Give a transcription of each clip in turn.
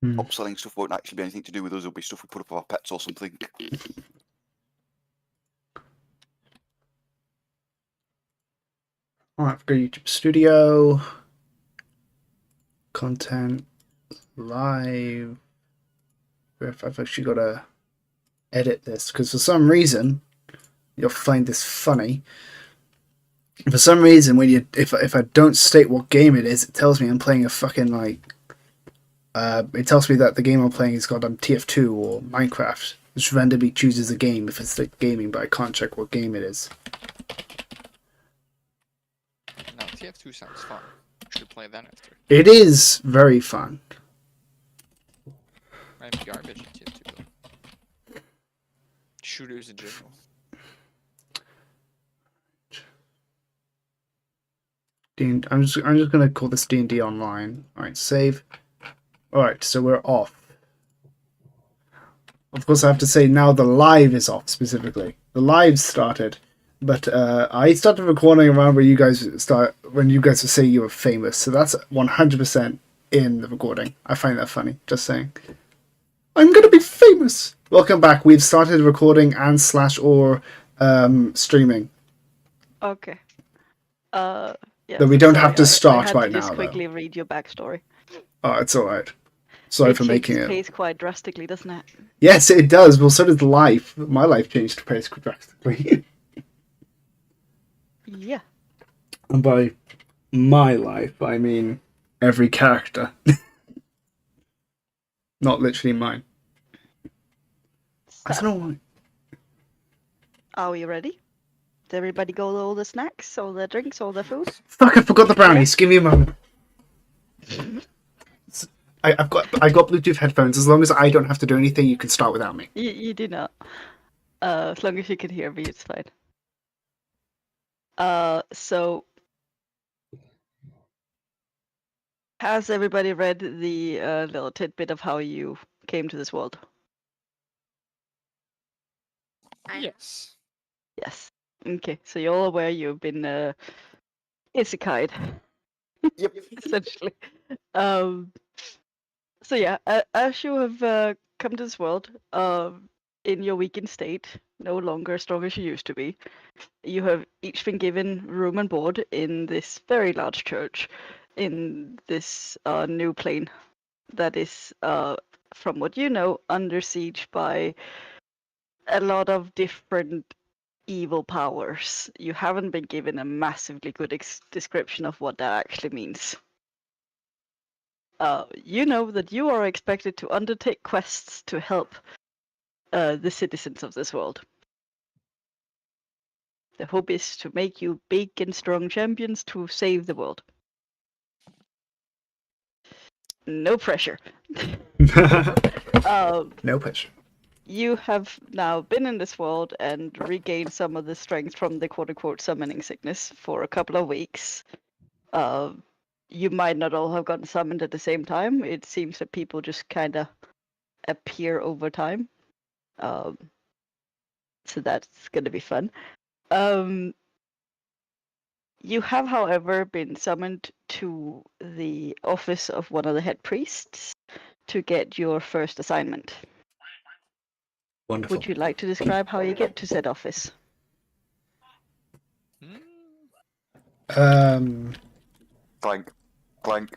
Upselling stuff won't actually be anything to do with us. It'll be stuff we put up with our pets or something. Alright, go YouTube Studio. Content. Live. I've actually got to edit this because for some reason you'll find this funny. For some reason, if I don't state what game it is, it tells me I'm playing a fucking it tells me that the game I'm playing is called TF2 or Minecraft. Which randomly chooses a game if it's like gaming, but I can't check what game it is. No, TF2 sounds fun. Should play that after. It is very fun. I'm garbage at TF2 though. Shooters in general. I'm just gonna call this D&D Online. Alright, save. Alright, so we're off. Of course I have to say now the live is off specifically. The live started. But I started recording around where you guys when you guys were saying you were famous, so that's 100% in the recording. I find that funny. Just saying. I'm gonna be famous. Welcome back. We've started recording and /or streaming. Okay. Yeah. But we don't have to start right now. Just quickly read your backstory. Oh, it's all right. Sorry for making it. It changes pace quite drastically, doesn't it? Yes, it does. Well, so does life. My life changed pace drastically. Yeah. And by my life, I mean every character. Not literally mine. I don't know why. Are we ready? Did everybody go all the snacks, all the drinks, all the food? Fuck, I forgot the brownies. Give me a moment. I got Bluetooth headphones. As long as I don't have to do anything, you can start without me. You do not. As long as you can hear me, it's fine. So has everybody read the little tidbit of how you came to this world? Yes. Yes. Okay, so you're all aware you've been isekai'd. Yep. Essentially. So yeah, as you have come to this world, in your weakened state, no longer as strong as you used to be, you have each been given room and board in this very large church, in this new plane that is, from what you know, under siege by a lot of different evil powers. You haven't been given a massively good description of what that actually means. You know that you are expected to undertake quests to help the citizens of this world. The hope is to make you big and strong champions to save the world. No pressure. No pressure. You have now been in this world and regained some of the strength from the quote-unquote summoning sickness for a couple of weeks. You might not all have gotten summoned at the same time. It seems that people just kind of appear over time. So that's going to be fun. You have, however, been summoned to the office of one of the head priests to get your first assignment. Wonderful. Would you like to describe how you get to said office? Clank, clank, clank,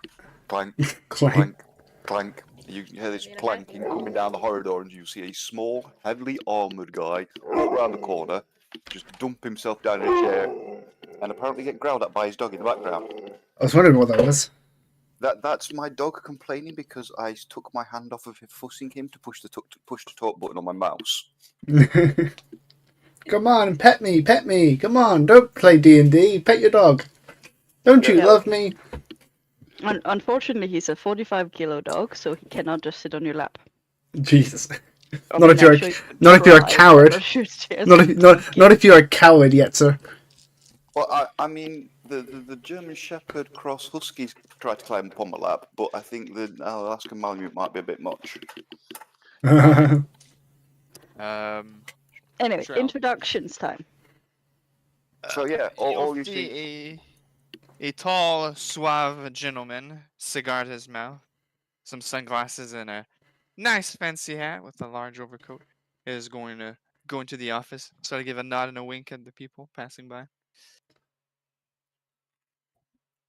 Clank. clank, clank. You hear this clanking coming down the corridor, and you see a small, heavily armoured guy walk around the corner, just dump himself down in a chair, and apparently get growled at by his dog in the background. I was wondering what that was. That's my dog complaining because I took my hand off of him, fussing him to push the talk button on my mouse. Come on, pet me, pet me. Come on, don't play D&D. Pet your dog. Don't you love me? Unfortunately, he's a 45-kilo dog, so he cannot just sit on your lap. Jesus. Not if you're a coward. Not if you're a coward yet, sir. Well, I mean, the German Shepherd cross Huskies tried to climb up on my lap, but I think the Alaskan Malamute might be a bit much. Anyway, Sure. introductions time. So yeah, all you see. see a tall, suave gentleman, cigar in his mouth, some sunglasses and a nice fancy hat with a large overcoat, is going to go into the office. So I give a nod and a wink at the people passing by.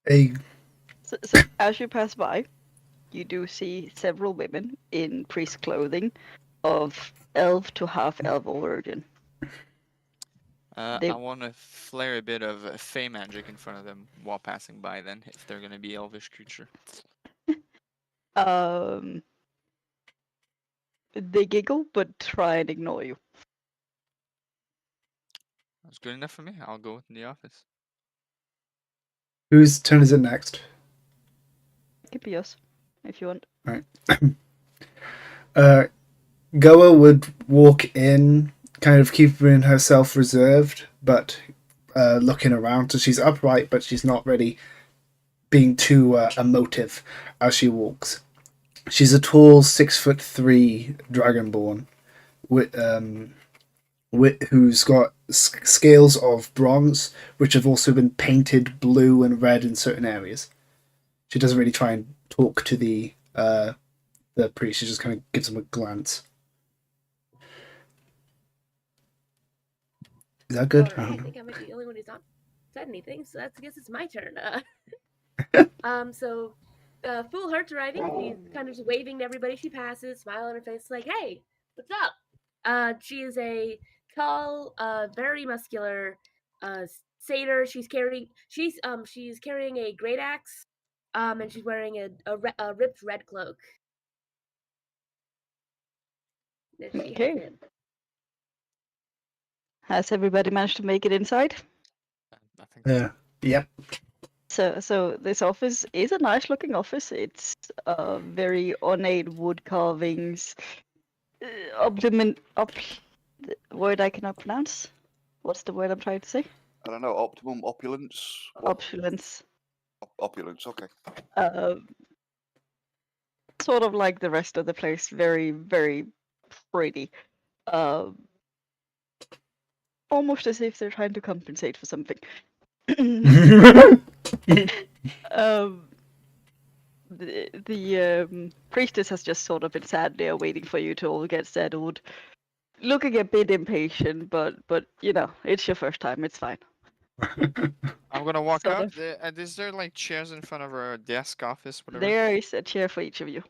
A So as you pass by, you do see several women in priest clothing of elf to half elf origin. They I want to flare a bit of fey magic in front of them while passing by. Then, if they're going to be elvish creature. they giggle but try and ignore you. That's good enough for me. I'll go in the office. whose turn is it next? It could be us, if you want. Right. Goa would walk in, kind of keeping herself reserved, but looking around. So she's upright, but she's not really being too emotive as she walks. She's a tall 6'3" dragonborn who's got scales of bronze, which have also been painted blue and red in certain areas. She doesn't really try and talk to the priest. She just kind of gives him a glance. Is that good? All right, I think I might be the only one who's not said anything, so I guess it's my turn. So Full Heart's arriving. She's kind of just waving to everybody she passes, smile on her face, like, "Hey, what's up?" She is a tall, very muscular satyr. She's carrying a great axe, and she's wearing a ripped red cloak. There she Okay. heads in. Has everybody managed to make it inside? I think so. Yeah. Yep. So this office is a nice looking office. It's very ornate wood carvings. The word I cannot pronounce. What's the word I'm trying to say? I don't know. Optimum opulence. What? Opulence. Opulence. Okay. Sort of like the rest of the place. Very, very pretty. Almost as if they're trying to compensate for something. The priestess has just sort of been sat there waiting for you to all get settled, looking a bit impatient, but you know, it's your first time, it's fine. I'm gonna walk Sort up. of. Is there like chairs in front of our desk, office, whatever? There is a chair for each of you.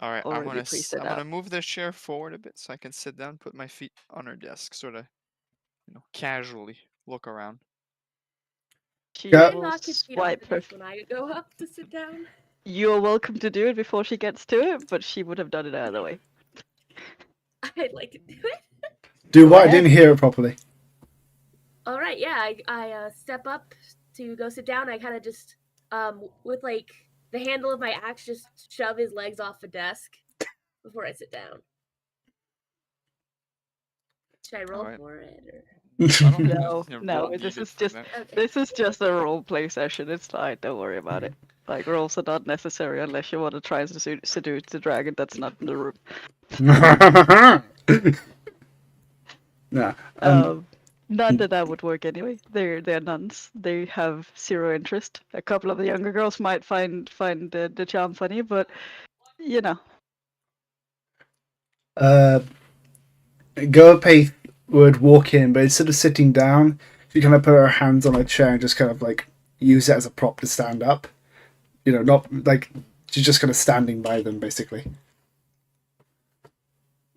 All right, already priested I'm gonna out. move the chair forward a bit so I can sit down, put my feet on her desk, sort of, casually look around. She Yeah. Can will knock his feet off swipe the her. desk when I go up to sit down. You're welcome to do it before she gets to it, but she would have done it either way. I'd like to do it. Do what? I Yeah. didn't hear it properly. All right, yeah, I step up to go sit down. I kind of just with like the handle of my axe just shove his legs off the desk before I sit down. Should I roll Alright. for it or? I don't think No, there's a no, roll this needed is for just that. Okay. this is just a role play session. It's fine. Don't worry about it. Like rolls are not necessary unless you want to try and seduce the dragon that's not in the room. Nah. None that that would work anyway. They're nuns. They have zero interest. A couple of the younger girls might find the charm funny, but you know. Goapaith would walk in, but instead of sitting down, she kind of put her hands on a chair and just kind of like use it as a prop to stand up. You know, not like she's just kind of standing by them, basically.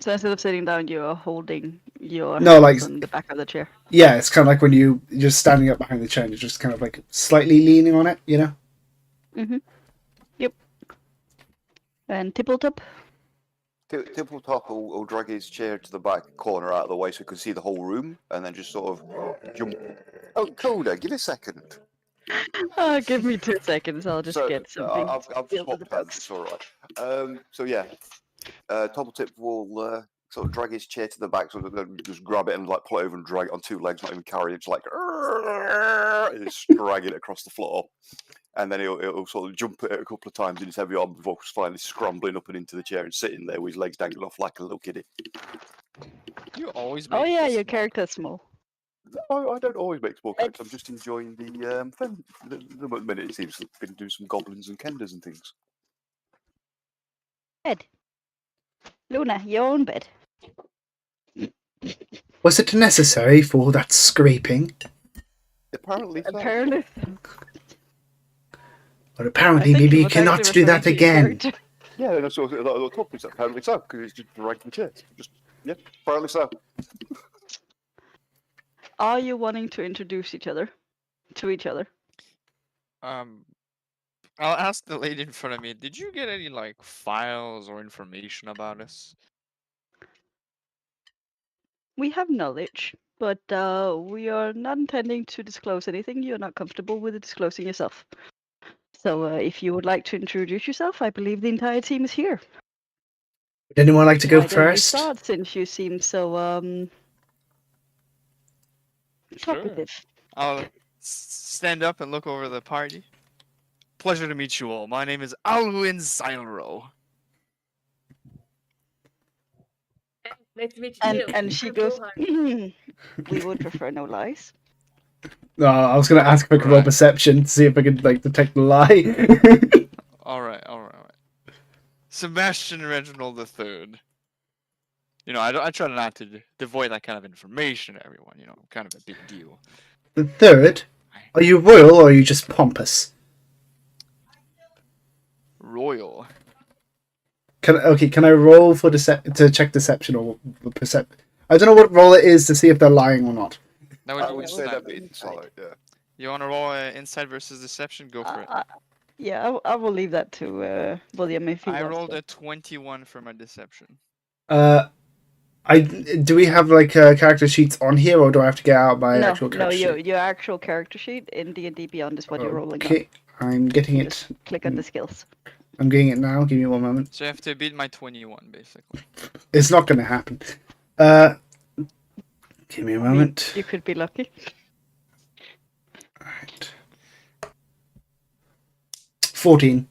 So instead of sitting down, you are holding your No, hands like- on the back of the chair. Yeah, it's kind of like when you're just standing up behind the chair and you're just kind of like slightly leaning on it, you know? Yep. And Tippletop. Tippletop will drag his chair to the back corner out of the way so he can see the whole room, and then just sort of jump. Oh, Coda, give it a second. Give me 2 seconds. I'll just get something. I've filled with swapped the hands. books. It's all right. So yeah, Toppletip will sort of drag his chair to the back, so that just grab it and like pull it over and drag it on 2 legs, not even carry it, just like and just drag it across the floor. And then he'll sort of jump it a couple of times in his heavy arm before finally scrambling up and into the chair and sitting there with his legs dangling off like a little kiddie. You always Oh make yeah, this your small. character's small. I don't always make small characters. I'm just enjoying the minute it seems to been doing some goblins and kenders and things. Bed. Luna, your own bed. Was it necessary for all that scraping? Apparently so. Apparently. But I apparently, think maybe he you was cannot actually do that referring to your again. character. Yeah, and I saw the topics. Apparently so, because it's just dragging chairs. Just yeah, apparently so. Are you wanting to introduce each other to each other? I'll ask the lady in front of me. Did you get any like files or information about us? We have knowledge, but we are not intending to disclose anything you're not comfortable with disclosing yourself. So if you would like to introduce yourself, I believe the entire team is here. Would anyone like to go Why don't you first? start, since you seem so talkative? I'll stand up and look over the party. Pleasure to meet you all. My name is Alwyn Zylro. Nice to meet you too. And she I'm goes, Gohan. we would prefer no lies. No, I was going to ask if I could roll Right. perception to see if I could like detect the lie. All right. Sebastian Reginald III. You know, I try not to devoid that kind of information to everyone. You know, kind of a big deal. The third? Are you royal or are you just pompous? Royal. Can I roll for to check deception or percept? I don't know what roll it is to see if they're lying or not. That I would would be say that'd inside. be inside. Yeah. You want to roll insight versus deception? Go for it. Yeah, I will leave that to William if he I wants rolled to. a 21 for my deception. Do we have like character sheets on here, or do I have to get out my No, actual character sheet? your actual character sheet in D&D Beyond is what you're rolling on. Okay, I'm getting it. Just click on the skills. I'm getting it now. Give me 1 moment. So you have to beat my 21, basically. It's not going to happen. Give me a moment. You could be lucky. Alright. 14.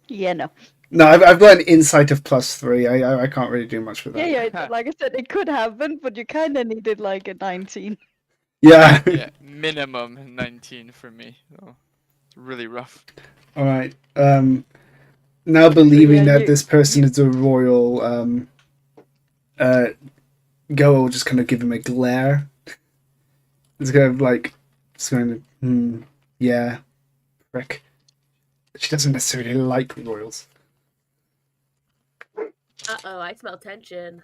Yeah, no. No, I've got an insight of +3. I can't really do much with that. Yeah, like I said, it could happen, but you kind of needed like a 19. Yeah. Yeah, minimum 19 for me. So it's really rough. All right. Now believing yeah, that this person is a royal, Go will just kind of give him a glare. It's kind of like, it's going to, yeah, frick. She doesn't necessarily like royals. Uh-oh, I smell tension.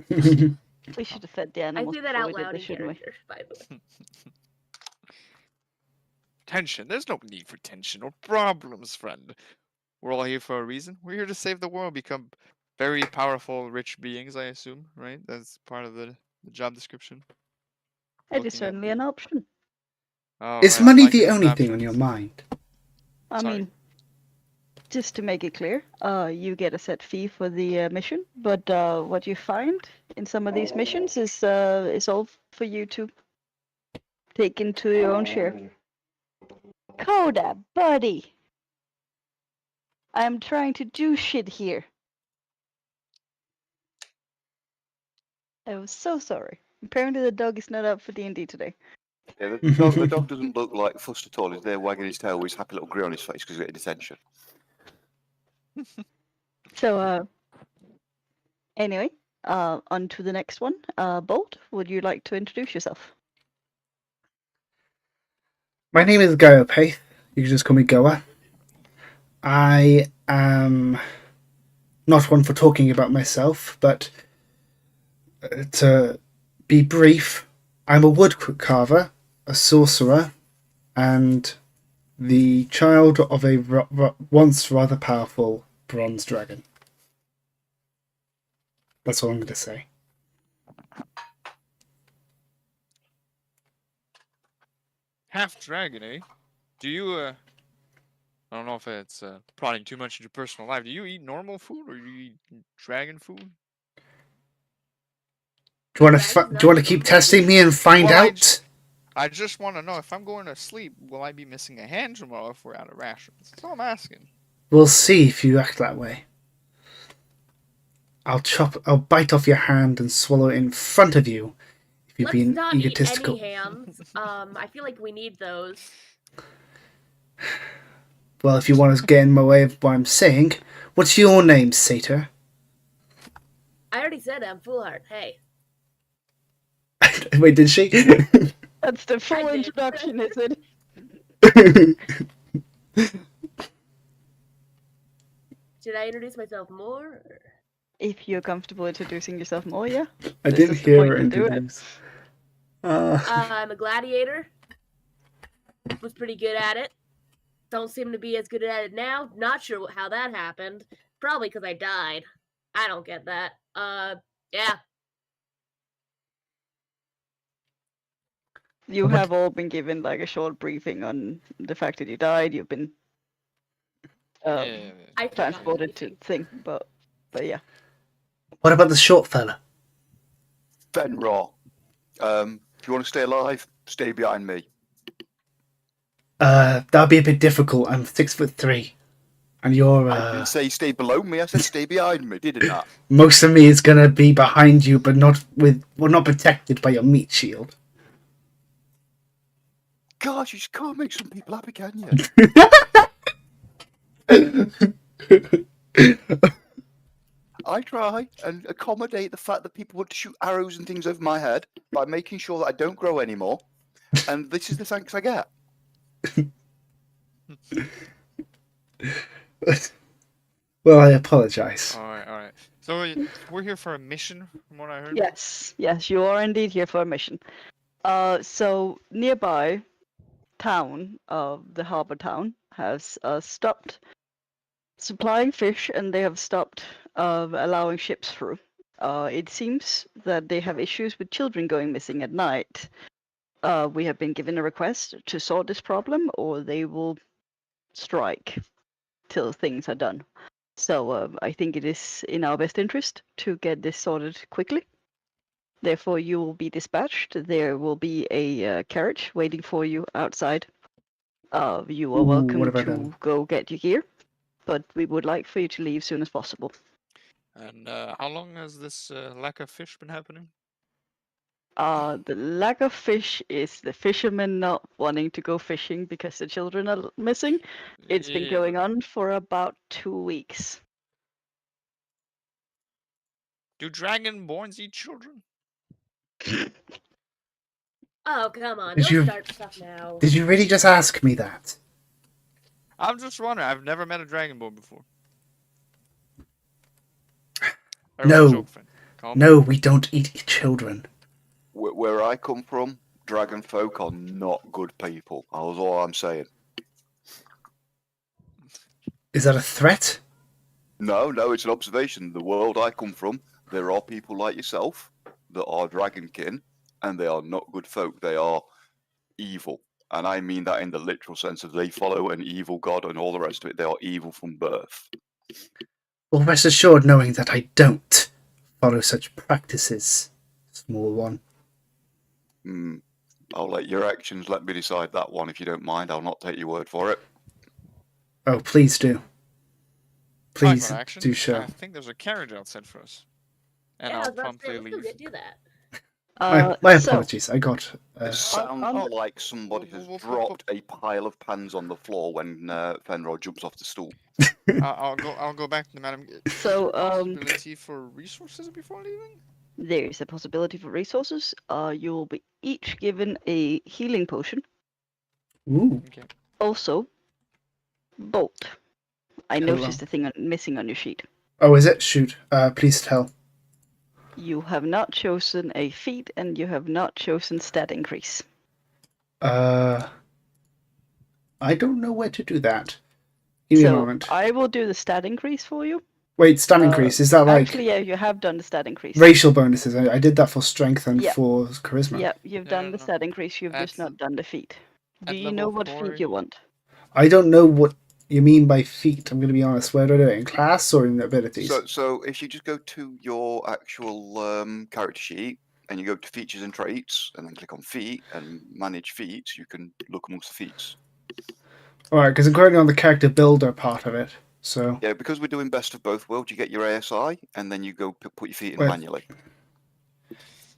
We should have fed the I animals say that before out we did loud in this, shouldn't we? character, by the way. Tension. There's no need for tension or problems, friend. We're all here for a reason. We're here to save the world, become very powerful, rich beings, I assume, right? That's part of the job description. It Looking is at certainly the- an option. Oh, Is right, money like the it as only an thing on option. your mind? I Sorry. mean, just to make it clear, you get a set fee for the mission, but what you find in some of these missions is all for you to take into your own share. Coda, buddy! I'm trying to do shit here. I was so sorry. Apparently the dog is not up for D&D today. Yeah, the dog doesn't look like fussed at all. He's there wagging his tail with his happy little grin on his face because he's getting attention. So, anyway, on to the next one. Bolt, would you like to introduce yourself? My name is Goa. You can just call me Goa. I am not one for talking about myself, but to be brief, I'm a wood carver, a sorcerer, and the child of a once rather powerful bronze dragon. That's all I'm going to say. Half dragon, eh? Do you, I don't know if it's prodding too much into your personal life. Do you eat normal food or do you eat dragon food? Do you want to keep testing me and find Well, out? I just want to know if I'm going to sleep, will I be missing a hand tomorrow if we're out of rations? That's all I'm asking. We'll see if you act that way. I'll bite off your hand and swallow it in front of you if you've Let's been not egotistical. eat any hams. I feel like we need those. Well, if you want to get in my way of what I'm saying, What's your name, Satyr? I already said I'm Foolheart. Hey. Wait, did she? That's the full did. introduction, is it? Should I introduce myself more? Or... If you're comfortable introducing yourself more, yeah. I This didn't is the hear point her to do it. introduce. I'm a gladiator. Was pretty good at it. Don't seem to be as good at it now. Not sure how that happened. Probably because I died. I don't get that. Yeah. You What- have all been given like a short briefing on the fact that you died. You've been Yeah. I forgot transported to everything. thing, but yeah. What about the short fella? Fenrir. If you want to stay alive, stay behind me. That'd be a bit difficult. I'm 6'3", and you're I didn't say stay below me. I said stay behind me, didn't I? most of me is gonna be behind you, but not not protected by your meat shield. Gosh, you just can't make some people happy, can you? I try and accommodate the fact that people want to shoot arrows and things over my head by making sure that I don't grow anymore. And this is the thanks I get. Well, I apologize. All right. So we're here for a mission, from what I heard. Yes, you are indeed here for a mission. So nearby town of the harbor town has stopped supplying fish, and they have stopped allowing ships through. It seems that they have issues with children going missing at night. We have been given a request to sort this problem, or they will strike till things are done. So I think it is in our best interest to get this sorted quickly. Therefore, you will be dispatched. There will be a carriage waiting for you outside. You are Ooh, welcome what have I to done? go get your gear, but we would like for you to leave as soon as possible. And how long has this lack of fish been happening? The lack of fish is the fishermen not wanting to go fishing because the children are missing. It's been Yeah, going but on for about 2 weeks. do dragonborns eat children? Oh, come on. Did Don't you- start stuff now. Did you really just ask me that? I'm just wondering. I've never met a dragonborn before. No. Joke, friend. Calm No, we don't eat children. Where I come from, dragon folk are not good people. That was all I'm saying. Is that a threat? No, it's an observation. The world I come from, there are people like yourself that are dragonkin, and they are not good folk. They are evil. And I mean that in the literal sense of they follow an evil god and all the rest of it. They are evil from birth. Well, rest assured knowing that I don't follow such practices, small one. I'll let your actions let me decide that one if you don't mind. I'll not take your word for it. Oh, please do. Please Talking about action, do show. I think there's a carriage outside for us. And Yeah, I I'll was about to say, promptly let's go leave. do that. My So, apologies. I got. It sounds on- like somebody has dropped a pile of pans on the floor when Fenrir jumps off the stool. I'll go back to the madam. So, Possibility for resources before leaving? there is a possibility for resources. You will be each given a healing potion. Ooh. Okay. Also, bolt. I Hello. noticed a thing missing on your sheet. Oh, is it? Shoot. Please tell. You have not chosen a feat, and you have not chosen stat increase. I don't know where to do that. Give me a moment. I will do the stat increase for you. Wait, stun increase. Is that like Actually, yeah, you have done the stat increase. racial bonuses? I did that for strength and Yeah. for charisma. Yeah, you've done the No. stat increase. You've just At- not done the feat. Do at you level know what 4, feat you want? I don't know what you mean by feat. I'm going to be honest. Where do I do it? In class or in abilities? So if you just go to your actual character sheet and you go to features and traits and then click on feat and manage feats, you can look amongst the feats. Alright, because I'm currently on the character builder part of it. So Yeah, because we're doing best of both worlds, you get your ASI and then you go put your feet in Wait. manually.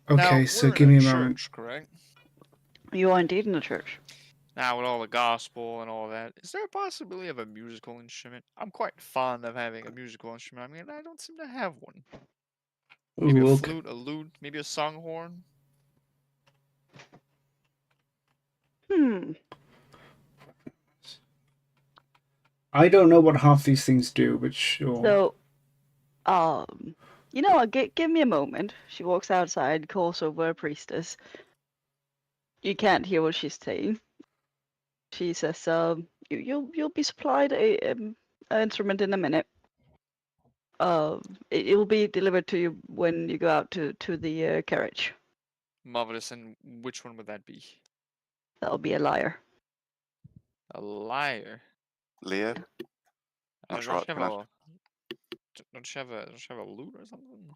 okay, Now, so we're give in me a a moment. church, correct? You are indeed in a church. Now with all the gospel and all that, is there a possibility of a musical instrument? I'm quite fond of having a musical instrument. I mean, I don't seem to have one. Maybe a Ooh, okay. flute, a lute, maybe a songhorn. Hmm. I don't know what half these things do, but sure. So, you know what? Give me a moment. She walks outside, calls over a priestess. You can't hear what she's saying. She says, you'll be supplied an instrument in a minute. It will be delivered to you when you go out to the carriage. Marvelous. And which one would that be? That'll be a lyre. A lyre. Leah, Don't That's you right, have man. don't you have a lute or something?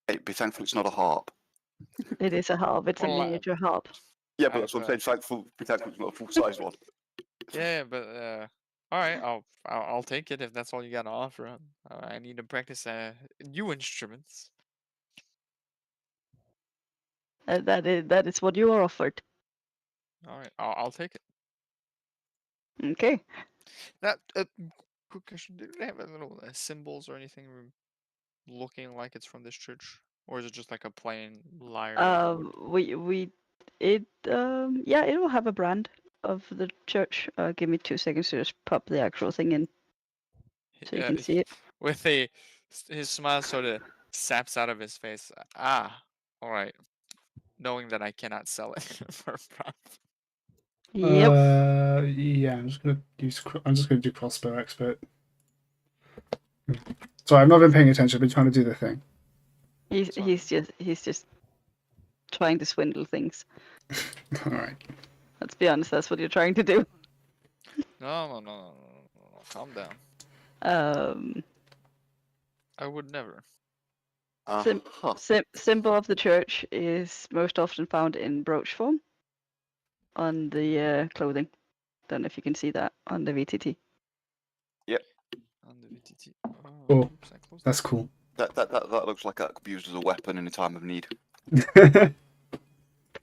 hey, be thankful it's not a harp. It is a harp. It's a Well, miniature harp. Yeah, but that's what I'm saying. Be thankful it's not a full-size one. Yeah, but all right, I'll take it if that's all you got to offer. I need to practice new instruments. That is what you are offered. All right, I'll take it. Okay. That quick question: do they have little symbols or anything looking like it's from this church, or is it just like a plain lyre? Yeah, it will have a brand of the church. Give me 2 seconds to just pop the actual thing in so you can see it. With his smile sort of saps out of his face. Ah, all right. Knowing that I cannot sell it for a profit. Yep. Yeah, I'm just gonna do crossbow expert. Sorry, I've not been paying attention. I've been trying to do the thing. He's just trying to swindle things. All right. Let's be honest, that's what you're trying to do. No. Calm down. I would never. Symbol of the church is most often found in brooch form on the clothing. Don't know if you can see that on the VTT. On the VTT. Oh, oops, I closed That's cool. That looks like that could be used as a weapon in a time of need.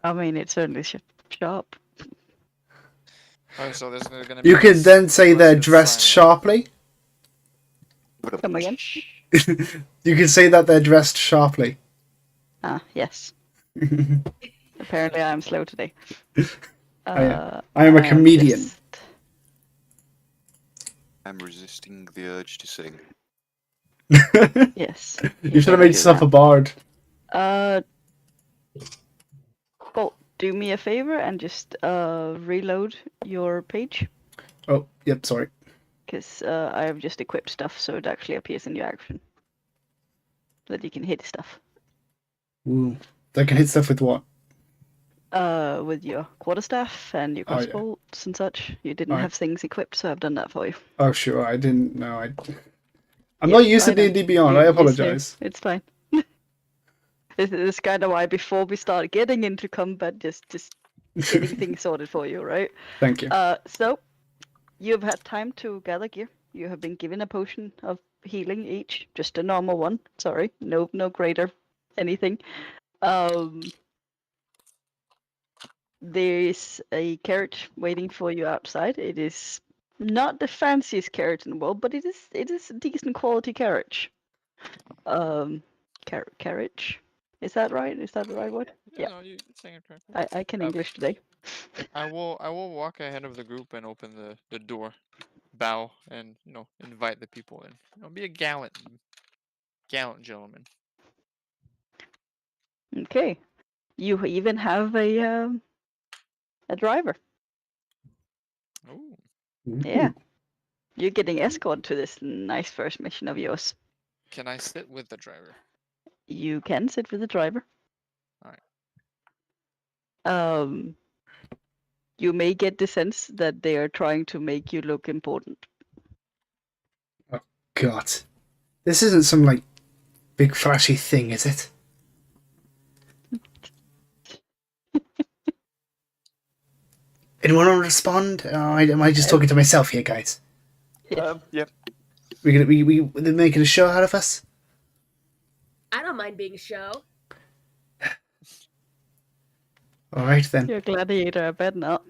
I mean, it's certainly sharp. Alright, so there's gonna be You could then say they're blessed dressed sign. sharply. Come again? You could say that they're dressed sharply. Ah, yes. Apparently, I'm slow today. I am a comedian. I'm resisting the urge to sing. Yes. You should have made yourself a bard. Bolt, do me a favor and just reload your page. Oh, yep, sorry. Because I have just equipped stuff so it actually appears in your action. That you can hit stuff. Ooh. They can hit stuff with what? With your quarterstaff and your Oh, yeah. crossbolts and such. You didn't Alright. have things equipped, so I've done that for you. Oh, sure. I didn't know. I'm Yeah, not used to I know. D&D Beyond. I Yes, no, apologize. it's fine. This is kind of why before we start getting into combat, just getting things sorted for you, right? Thank you. So you've had time to gather gear. You have been given a potion of healing each, just a normal one. Sorry, no greater anything. There's a carriage waiting for you outside. It is not the fanciest carriage in the world, but it is a decent quality carriage. Carriage. Is that right? Is that the right word? Yeah. No, you're saying it correctly. I can English today. I will walk ahead of the group and open the door, bow, and invite the people in. Be a gallant gentleman. Okay. You even have a driver. Ooh. Yeah. You're getting escorted to this nice first mission of yours. Can I sit with the driver? You can sit with the driver. Alright. You may get the sense that they are trying to make you look important. Oh, God. This isn't some, like, big flashy thing, is it? Anyone want to respond? Am I just talking to myself here, guys? Yes. Yep. They're making a show out of us? I don't mind being a show. All right then. You're a gladiator, I bet not.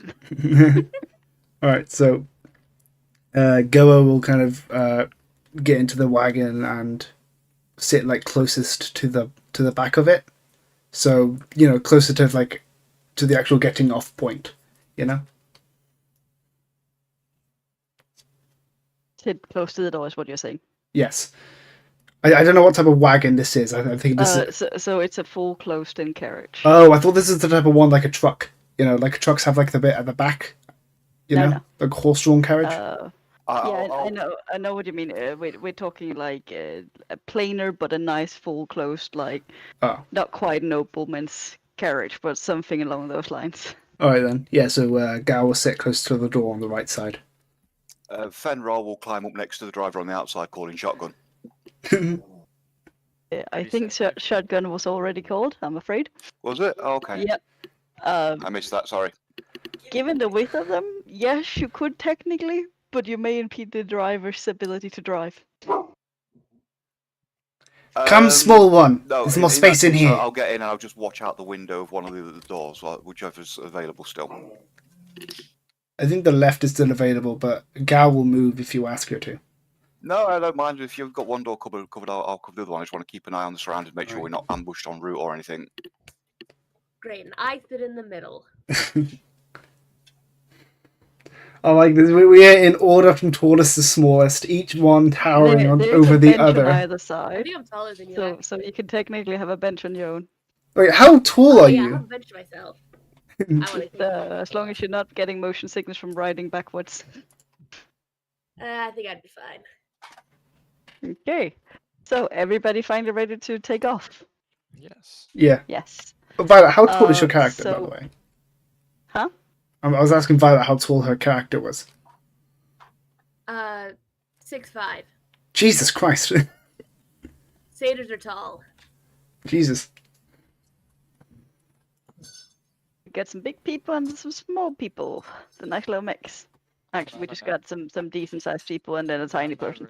All right, so Goa will kind of get into the wagon and sit like closest to the back of it. So closer to like to the actual getting off point. You know. Sit close to the door is what you're saying. Yes. I don't know what type of wagon this is. I think this is. So it's a full closed-in carriage. Oh, I thought this is the type of one like a truck. Like trucks have like the bit at the back. No. Like horse-drawn carriage. Yeah, I know what you mean. We're talking like a plainer but a nice full closed, like not quite nobleman's carriage, but something along those lines. All right then. Yeah. So Gal will sit close to the door on the right side. Fenrir will climb up next to the driver on the outside, calling shotgun. I think shotgun was already called. I'm afraid. Was it? Oh, okay. Yep. I missed that. Sorry. Given the width of them, yes, you could technically, but you may impede the driver's ability to drive. Come, small one. No, There's more that space in case, here. I'll get in and I'll just watch out the window of one of the other doors, whichever's available still. I think the left is still available, but Gal will move if you ask her to. No, I don't mind. If you've got one door covered, I'll cover the other one. I just want to keep an eye on the surroundings, make sure we're not ambushed en route or anything. Great, and I sit in the middle. I like this. We are in order from tallest to smallest, each one towering over the other. On either I side, think I'm taller than you. so you can technically have a bench on your own. Wait, how tall are Yeah, I have you? a bench to myself. I want to keep As long as you're not getting motion sickness from riding backwards. I think I'd be fine. Okay, so everybody finally ready to take off? Yes. Yeah. Yes. Violet, how tall is your character, by so- the way? Huh? I was asking Violet how tall her character was. 6'5". Jesus Christ. Satyrs are tall. Jesus. We got some big people and some small people. The nice little mix. Actually, we just got some decent sized people and then a tiny person.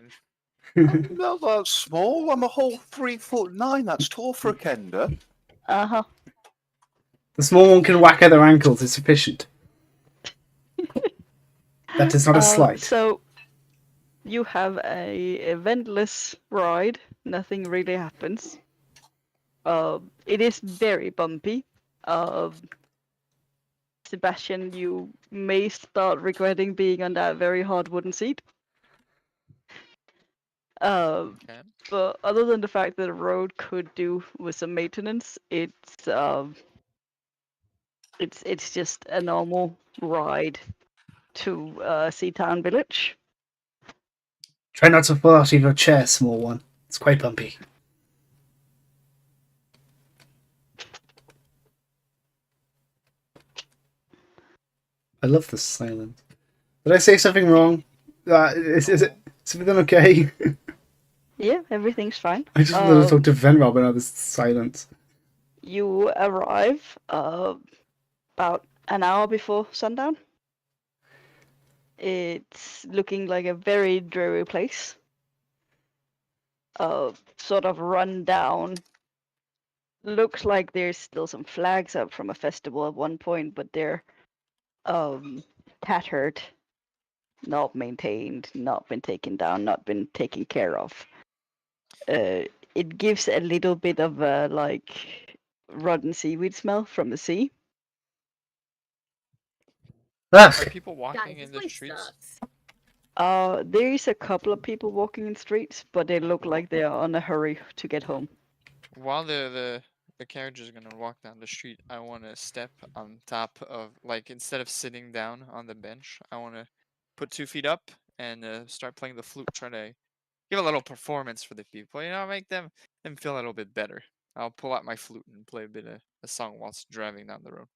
I'm not that small. I'm a whole 3'9". That's tall for a Kender. Uh-huh. The small one can whack at their ankles. It's sufficient. That is not a slight. So, you have a eventless ride. Nothing really happens. It is very bumpy. Sebastian, you may start regretting being on that very hard wooden seat. But other than the fact that the road could do with some maintenance, it's just a normal ride to Seatown Village. Try not to fall out of your chair, small one. It's quite bumpy. I love the silence. Did I say something wrong? Is everything okay? Yeah, everything's fine. I just wanted to talk to Venra, but now there's silence. You arrive about an hour before sundown. It's looking like a very dreary place. Sort of run down. Looks like there's still some flags up from a festival at one point, but they're tattered, not maintained, not been taken down, not been taken care of. It gives a little bit of a like rotten seaweed smell from the sea. Are people walking Guys, in this the place streets? sucks. There is a couple of people walking in streets, but they look like they are on a hurry to get home. While the carriage is gonna walk down the street, I want to step on top of, like, instead of sitting down on the bench, I want to put 2 feet up and start playing the flute, try to give a little performance for the people, make them feel a little bit better. I'll pull out my flute and play a bit of a song whilst driving down the road.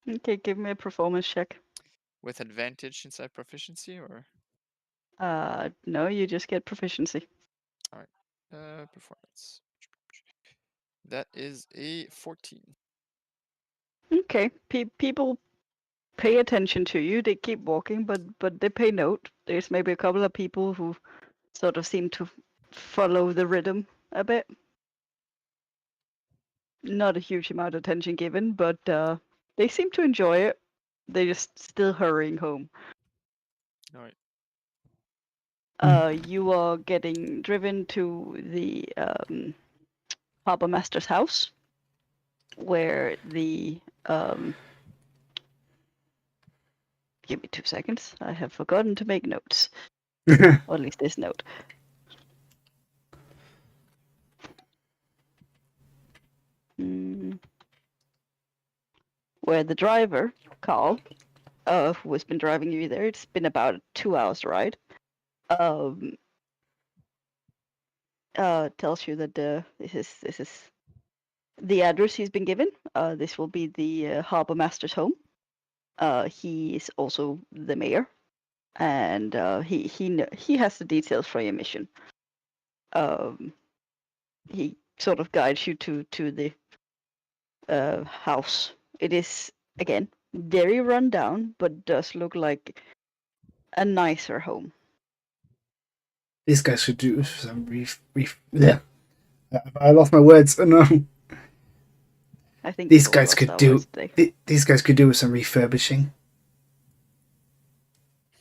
Okay, give me a performance check. With advantage since I have proficiency, or? No, you just get proficiency. Performance. That is a 14. Okay, people pay attention to you. They keep walking, but they pay note. There's maybe a couple of people who sort of seem to follow the rhythm a bit. Not a huge amount of attention given, but They seem to enjoy it. They're just still hurrying home. All right. You are getting driven to the harbor master's house, where the give me 2 seconds. I have forgotten to make notes, or at least this note. Where the driver, Carl, who has been driving you there, it's been about a 2 hours ride. Tells you that this is the address he's been given. This will be the harbor master's home. He is also the mayor, and he has the details for your mission. He sort of guides you to the house. It is again very run down, but does look like a nicer home. These guys should do some yeah. I lost my words. Oh no. I think These we all guys lost could our do. words today. These guys could do with some refurbishing.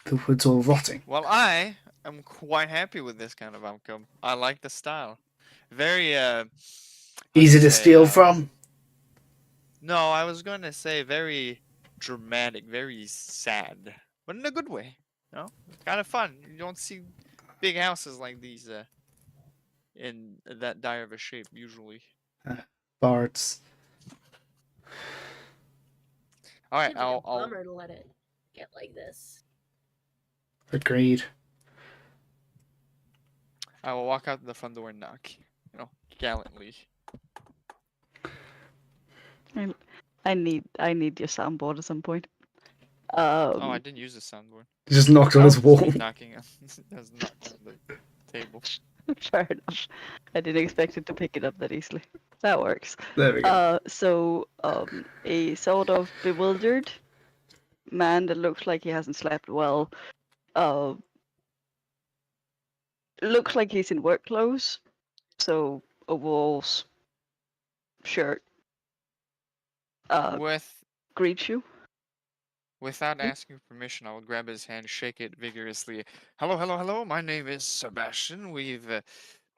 The wood's all rotting. Well, I am quite happy with this kind of outcome. I like the style. Very how Easy you to say, steal from. No, I was going to say very dramatic, very sad, but in a good way. You know, kind of fun. You don't see big houses like these in that dire of a shape usually. Bards. All right, Seems like a I'll bummer to let it get like this. Agreed. I will walk out the front door and knock. You know, gallantly. I need your soundboard at some point. Oh, I didn't use the soundboard. He just knocked on I his was wall. just knocking on. I was knocking on the table. Fair enough. I didn't expect it to pick it up that easily. That works. There we go. So a sort of bewildered man that looks like he hasn't slept well. Looks like he's in work clothes. So overalls, shirt. Greets you. Without asking permission, I will grab his hand, shake it vigorously. Hello, hello, hello. My name is Sebastian. We've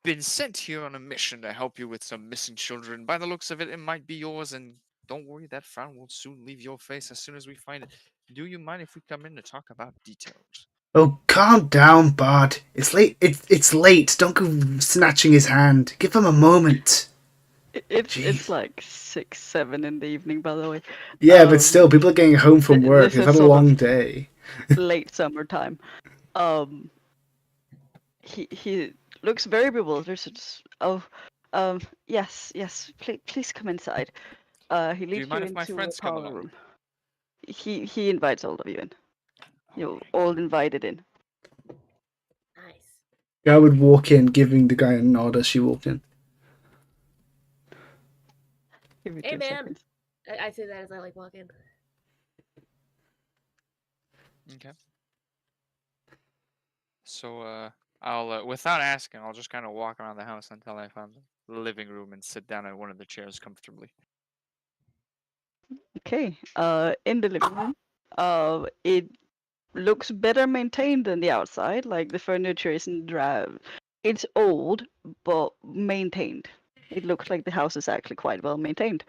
been sent here on a mission to help you with some missing children. By the looks of it, it might be yours, and don't worry, that frown will soon leave your face as soon as we find it. Do you mind if we come in to talk about details? Oh, calm down, Bard. It's late. It's late. Don't go snatching his hand. Give him a moment. It's like 6, 7 in the evening, by the way. Yeah, but still, people are getting home from work. This They've is had a sort long of day. late summertime. He looks very bewildered. So just, yes, please come inside. He leads you mind you if my into a friends come power along? room. He invites all of you in. You're all invited in. Nice. I would walk in, giving the guy a nod as she walked in. Give me Hey 2 man, seconds. I say that as I like walk in. Okay. So, I'll, without asking, I'll just kind of walk around the house until I find the living room and sit down at one of the chairs comfortably. Okay. In the living room, it looks better maintained than the outside. Like the furniture isn't drab. It's old, but maintained. It looks like the house is actually quite well maintained.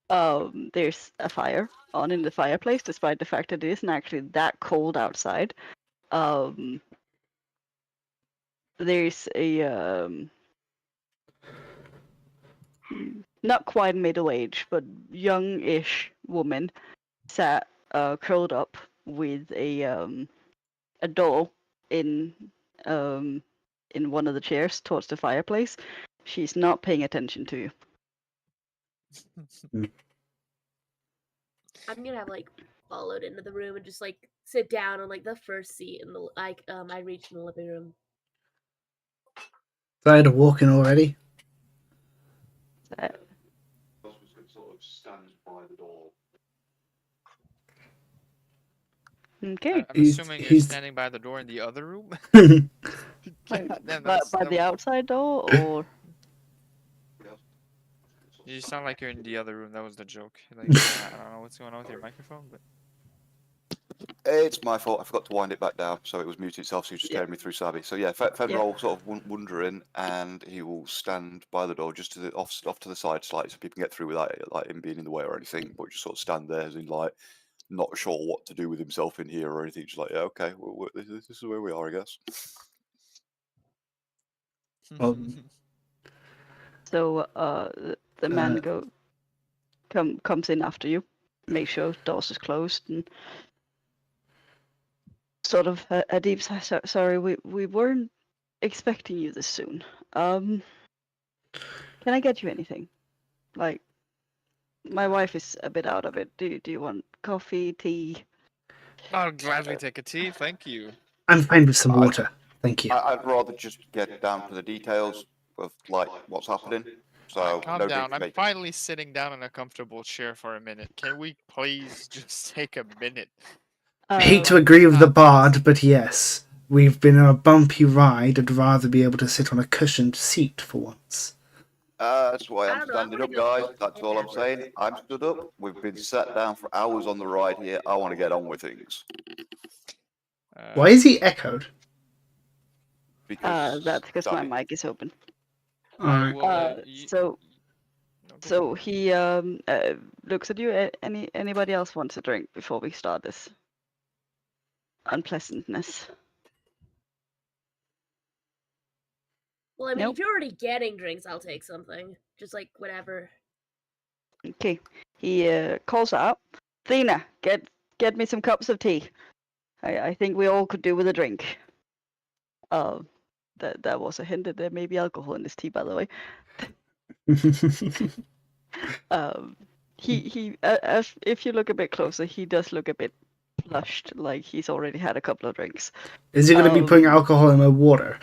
There's a fire on in the fireplace, despite the fact that it isn't actually that cold outside. There's a not quite middle age, but young-ish woman sat curled up with a doll in one of the chairs towards the fireplace. She's not paying attention to you. I'm gonna have like followed into the room and just like sit down on like the first seat in the I reach in the living room. Tired of walking already? Sort of stand by the door. Okay. I'm assuming you're standing by the door in the other room? Like, Damn, by the outside door, or You sound like you're in the other room. That was the joke. Like, I don't know what's going on with your microphone, but It's my fault. I forgot to wind it back down, so it was muted itself. So he was just Yeah. carrying me through Sabi. So yeah, Fenroll sort of wondering, and he will stand by the door just to the off to the side slightly, so people can get through without like him being in the way or anything. But just sort of stand there, as in like not sure what to do with himself in here or anything. Just like, yeah, okay, this is where we are, I guess. So the man comes in after you, make sure doors is closed, and sort of a deep sigh. Sorry, we weren't expecting you this soon. Can I get you anything? Like, my wife is a bit out of it. Do you want coffee, tea? I'll gladly take a tea. Thank you. I'm fine with some water. Thank you. I'd rather just get down to the details of like what's happening. So Calm no down. drink for I'm me. finally sitting down in a comfortable chair for a minute. Can we please just take a minute? I hate to agree with the bard, but yes. We've been on a bumpy ride. I'd rather be able to sit on a cushioned seat for once. That's why I I'm don't know, I standing wanna up, go guys. look That's in all that I'm saying. room. I'm stood up. We've been sat down for hours on the ride here. I want to get on with things. Why is he echoed? Because That's because my Sabi. mic is open. I Alright. will. So he looks at you. Anybody else wants a drink before we start this unpleasantness? Well, I mean, Nope. if you're already getting drinks, I'll take something. Just like whatever. Okay. He calls out, Thena, get me some cups of tea. I think we all could do with a drink. That was a hint that there may be alcohol in this tea, by the way. If you look a bit closer, he does look a bit flushed, like he's already had a couple of drinks. Is he going to be putting alcohol in my water?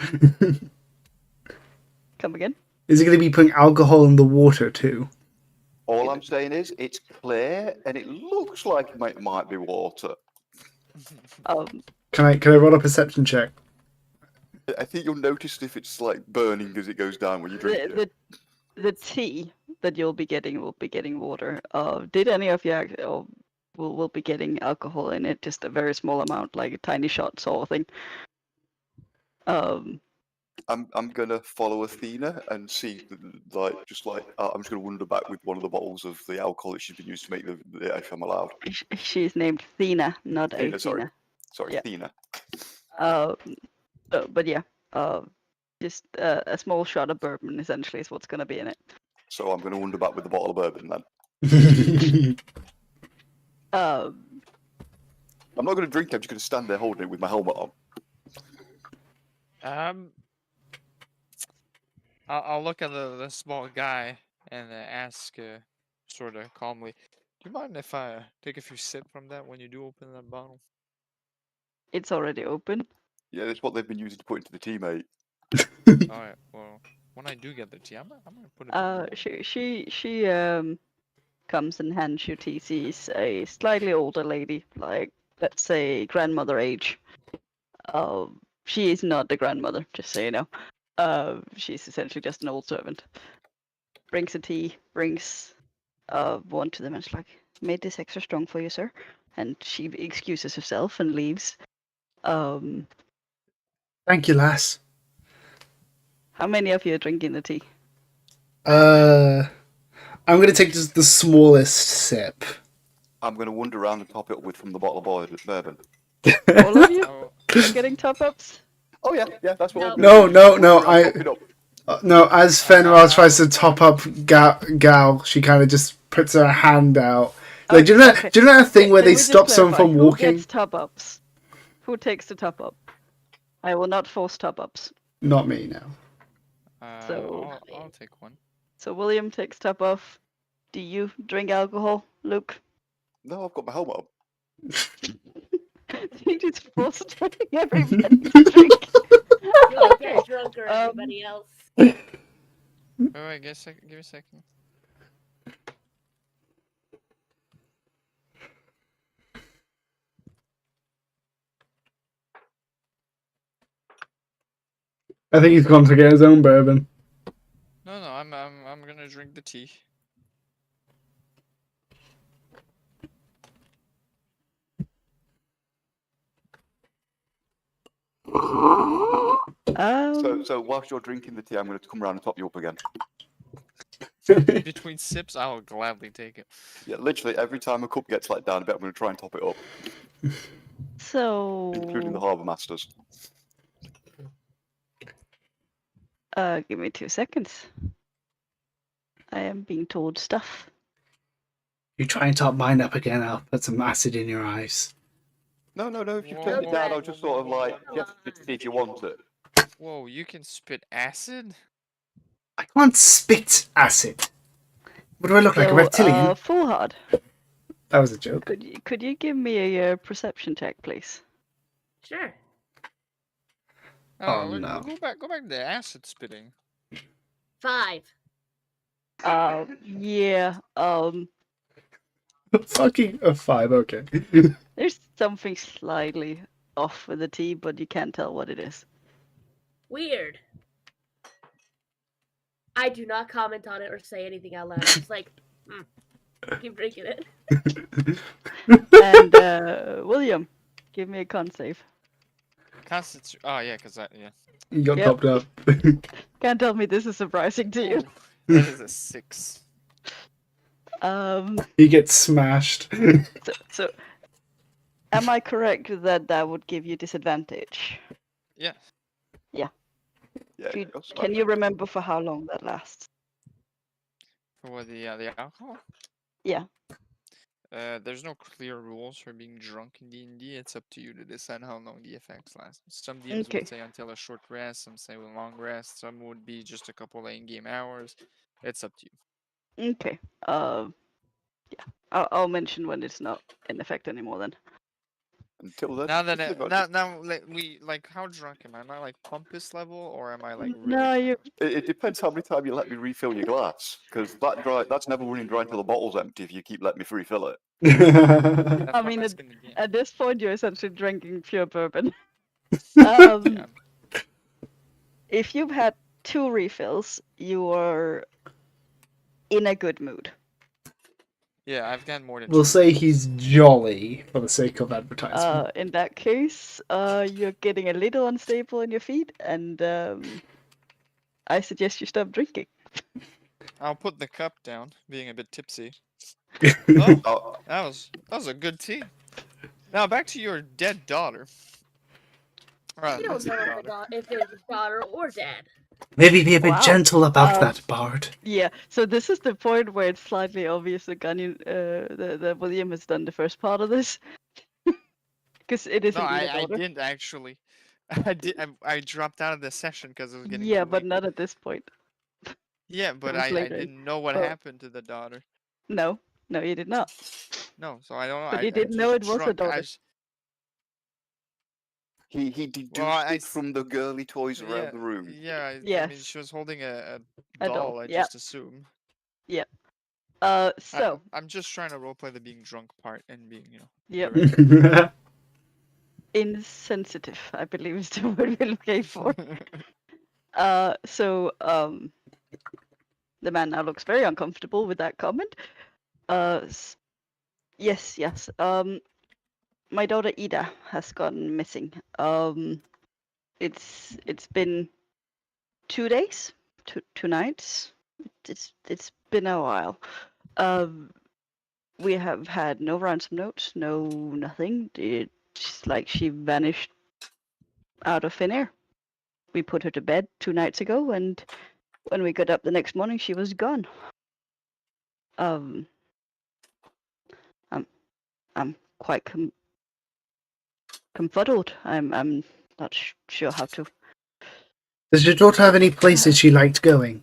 Come again? Is he going to be putting alcohol in the water too? All I'm saying is it's clear and it looks like it might be water. Can I roll a perception check? I think you'll notice if it's like burning as it goes down when you drink it. The tea that you'll be getting will be getting water. Did any of you will be getting alcohol in it? Just a very small amount, like a tiny shot sort of thing. I'm gonna follow Athena and see, I'm just gonna wander back with one of the bottles of the alcohol that she's been used to make the if I'm allowed. She's named Thena, not Athena, Athena. sorry, Yeah. Athena. But yeah, just a small shot of bourbon essentially is what's gonna be in it. So I'm gonna wander back with the bottle of bourbon then. I'm not gonna drink it. I'm just gonna stand there holding it with my helmet on. I'll look at the small guy and ask, sort of calmly, do you mind if I take a few sips from that when you do open that bottle? It's already open. Yeah, that's what they've been using to put into the tea, mate. Alright, well, when I do get the tea, I'm gonna put it. She comes and hands you tea. She's a slightly older lady, like let's say grandmother age. She is not the grandmother, just so you know. She's essentially just an old servant. Brings a tea, brings one to them, and she's like, "Made this extra strong for you, sir." And she excuses herself and leaves. Thank you, lass. How many of you are drinking the tea? I'm going to take just the smallest sip. I'm gonna wander around and top it up with from the bottle of bourbon. All of you are getting top-ups? Oh yeah, that's what. No. No, as Fenrir tries to top up Gal, she kind of just puts her hand out. Like, do you know that thing where they stop someone from walking? Who gets top-ups? Who takes the top-up? I will not force top-ups. Not me, no. I'll take one. So William takes top-off. Do you drink alcohol, Luke? No, I've got my helmet on. You just forced everybody to drink. You're like, get drunker, everybody else. Wait, give me a second. I think he's gone to get his own bourbon. No, I'm gonna drink the tea. So whilst you're drinking the tea, I'm going to come around and top you up again. Between sips, I will gladly take it. Yeah, literally every time a cup gets let down a bit, I'm going to try and top it up, including the So, Harbour Masters. give me 2 seconds. I am being told stuff. You try and top mine up again, I'll put some acid in your eyes. No, if you've Whoa, turned it whoa, down, I'll whoa, just sort of like, Come just to see if you want it. Whoa, you can spit acid? I can't spit acid. What do I look like, a So, reptilian? Fullhard, That was a joke. could you give me a perception check, please? Sure. Oh, Look, no. Go back to the acid spitting. 5. Yeah, Fucking a 5, okay. there's something slightly off with the tea, but you can't tell what it is. Weird. I do not comment on it or say anything out loud. I'm just like, keep drinking it. And William, give me a con save. Constitution. Oh, yeah, because yeah. You got Yep. topped up. Can't tell me this is surprising to you. Ooh, that is a 6. He gets smashed. So, am I correct that that would give you disadvantage? Yeah. Yeah, Do you- you're smart. Can you remember for how long that lasts? For the alcohol? Yeah. There's no clear rules for being drunk in D&D. It's up to you to decide how long the effects last. Some DMs Okay. would say until a short rest, some say a long rest, some would be just a couple of in-game hours. It's up to you. Okay. Yeah. I'll mention when it's not in effect anymore then. Until then, Now that how drunk am I? Am I like Pumpus level or am I like really? No, you. it depends how many times you let me refill your glass, because that's never running dry until the bottle's empty if you keep letting me refill it. That's I what mean, that's gonna be. At this point, you're essentially drinking pure bourbon. Yeah. If you've had 2 refills, you are in a good mood. Yeah, I've gotten more than We'll 2. say he's jolly for the sake of advertisement. In that case, you're getting a little unstable on your feet, and I suggest you stop drinking. I'll put the cup down, being a bit tipsy. Oh, That was a good tea. Now back to your dead daughter. You don't know if there's a daughter or dad. Maybe be a bit Wow. gentle about that, Bard. Yeah, so this is the point where it's slightly obvious that that William has done the first part of this. Because it is No, indeed a I daughter. didn't actually. I dropped out of the session because it was getting Yeah, too but late. not at this point. Yeah, but was I later. didn't know what Oh. happened to the daughter. No, you did not. No, so I don't know. But I you didn't know just it was a drunk. daughter. he deduced I it from the girly toys Yeah, around the room. yeah. I mean, Yes. she was holding a A doll. doll, I yeah. just assume. So, I'm just trying to roleplay the being drunk part and being, yep, correct. insensitive, I believe is the word we're looking for. The man now looks very uncomfortable with that comment. Yes. My daughter Ida has gone missing. It's been 2 days, two nights. It's been a while. We have had no ransom notes, no nothing. It's like she vanished out of thin air. We put her to bed 2 nights ago, and when we got up the next morning, she was gone. I'm quite confuddled. I'm not sure how to. Does your daughter have any places she liked going?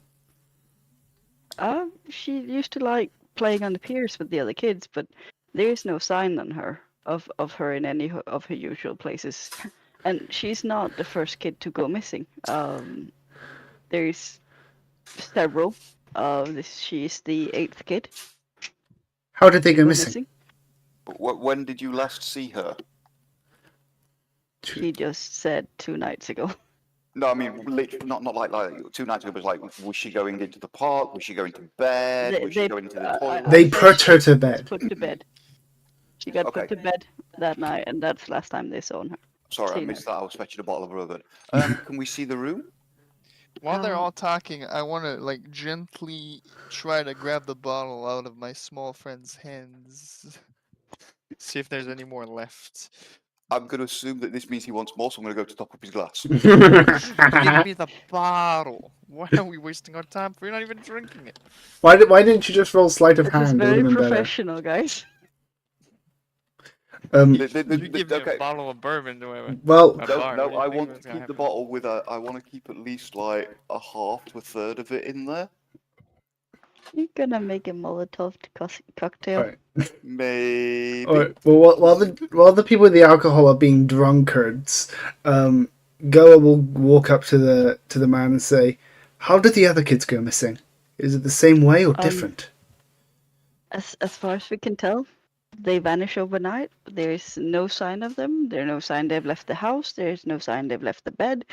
She used to like playing on the piers with the other kids, but there is no sign on her of her in any of her usual places. And she's not the first kid to go missing. There's several. She's the 8th kid. How did they to go go missing? When did you last see her? She just said 2 nights ago. No, I mean, literally, not like 2 nights ago, but like, was she going into the park? Was she going to bed? Was she going into the toilet? They I'd say put she her to was bed. Put to bed. She got Okay. put to bed that night, and that's the last time they saw her. Sorry, I Cleaner. missed that. I was fetching a bottle of bourbon. Can we see the room? While they're Um, all talking, I want to like gently try to grab the bottle out of my small friend's hands. See if there's any more left. I'm going to assume that this means he wants more, so I'm going to go to top up his glass. Give me the bottle. Why are we wasting our time? We're not even drinking it. Why didn't you just roll sleight of This is hand? It would very have been better. professional, guys. You give me Okay. a bottle of bourbon to a Well, bar. No, what no, do you I think want was to gonna keep the happen? bottle with a. I want to keep at least like a half to a third of it in there. You're gonna make a Molotov cocktail. alright. Maybe. Alright. Well, while the people with the alcohol are being drunkards, Goa will walk up to the man and say, "How did the other kids go missing? Is it the same way or different?" As far as we can tell, they vanish overnight. There's no sign of them. There's no sign they've left the house. There's no sign they've left the bed.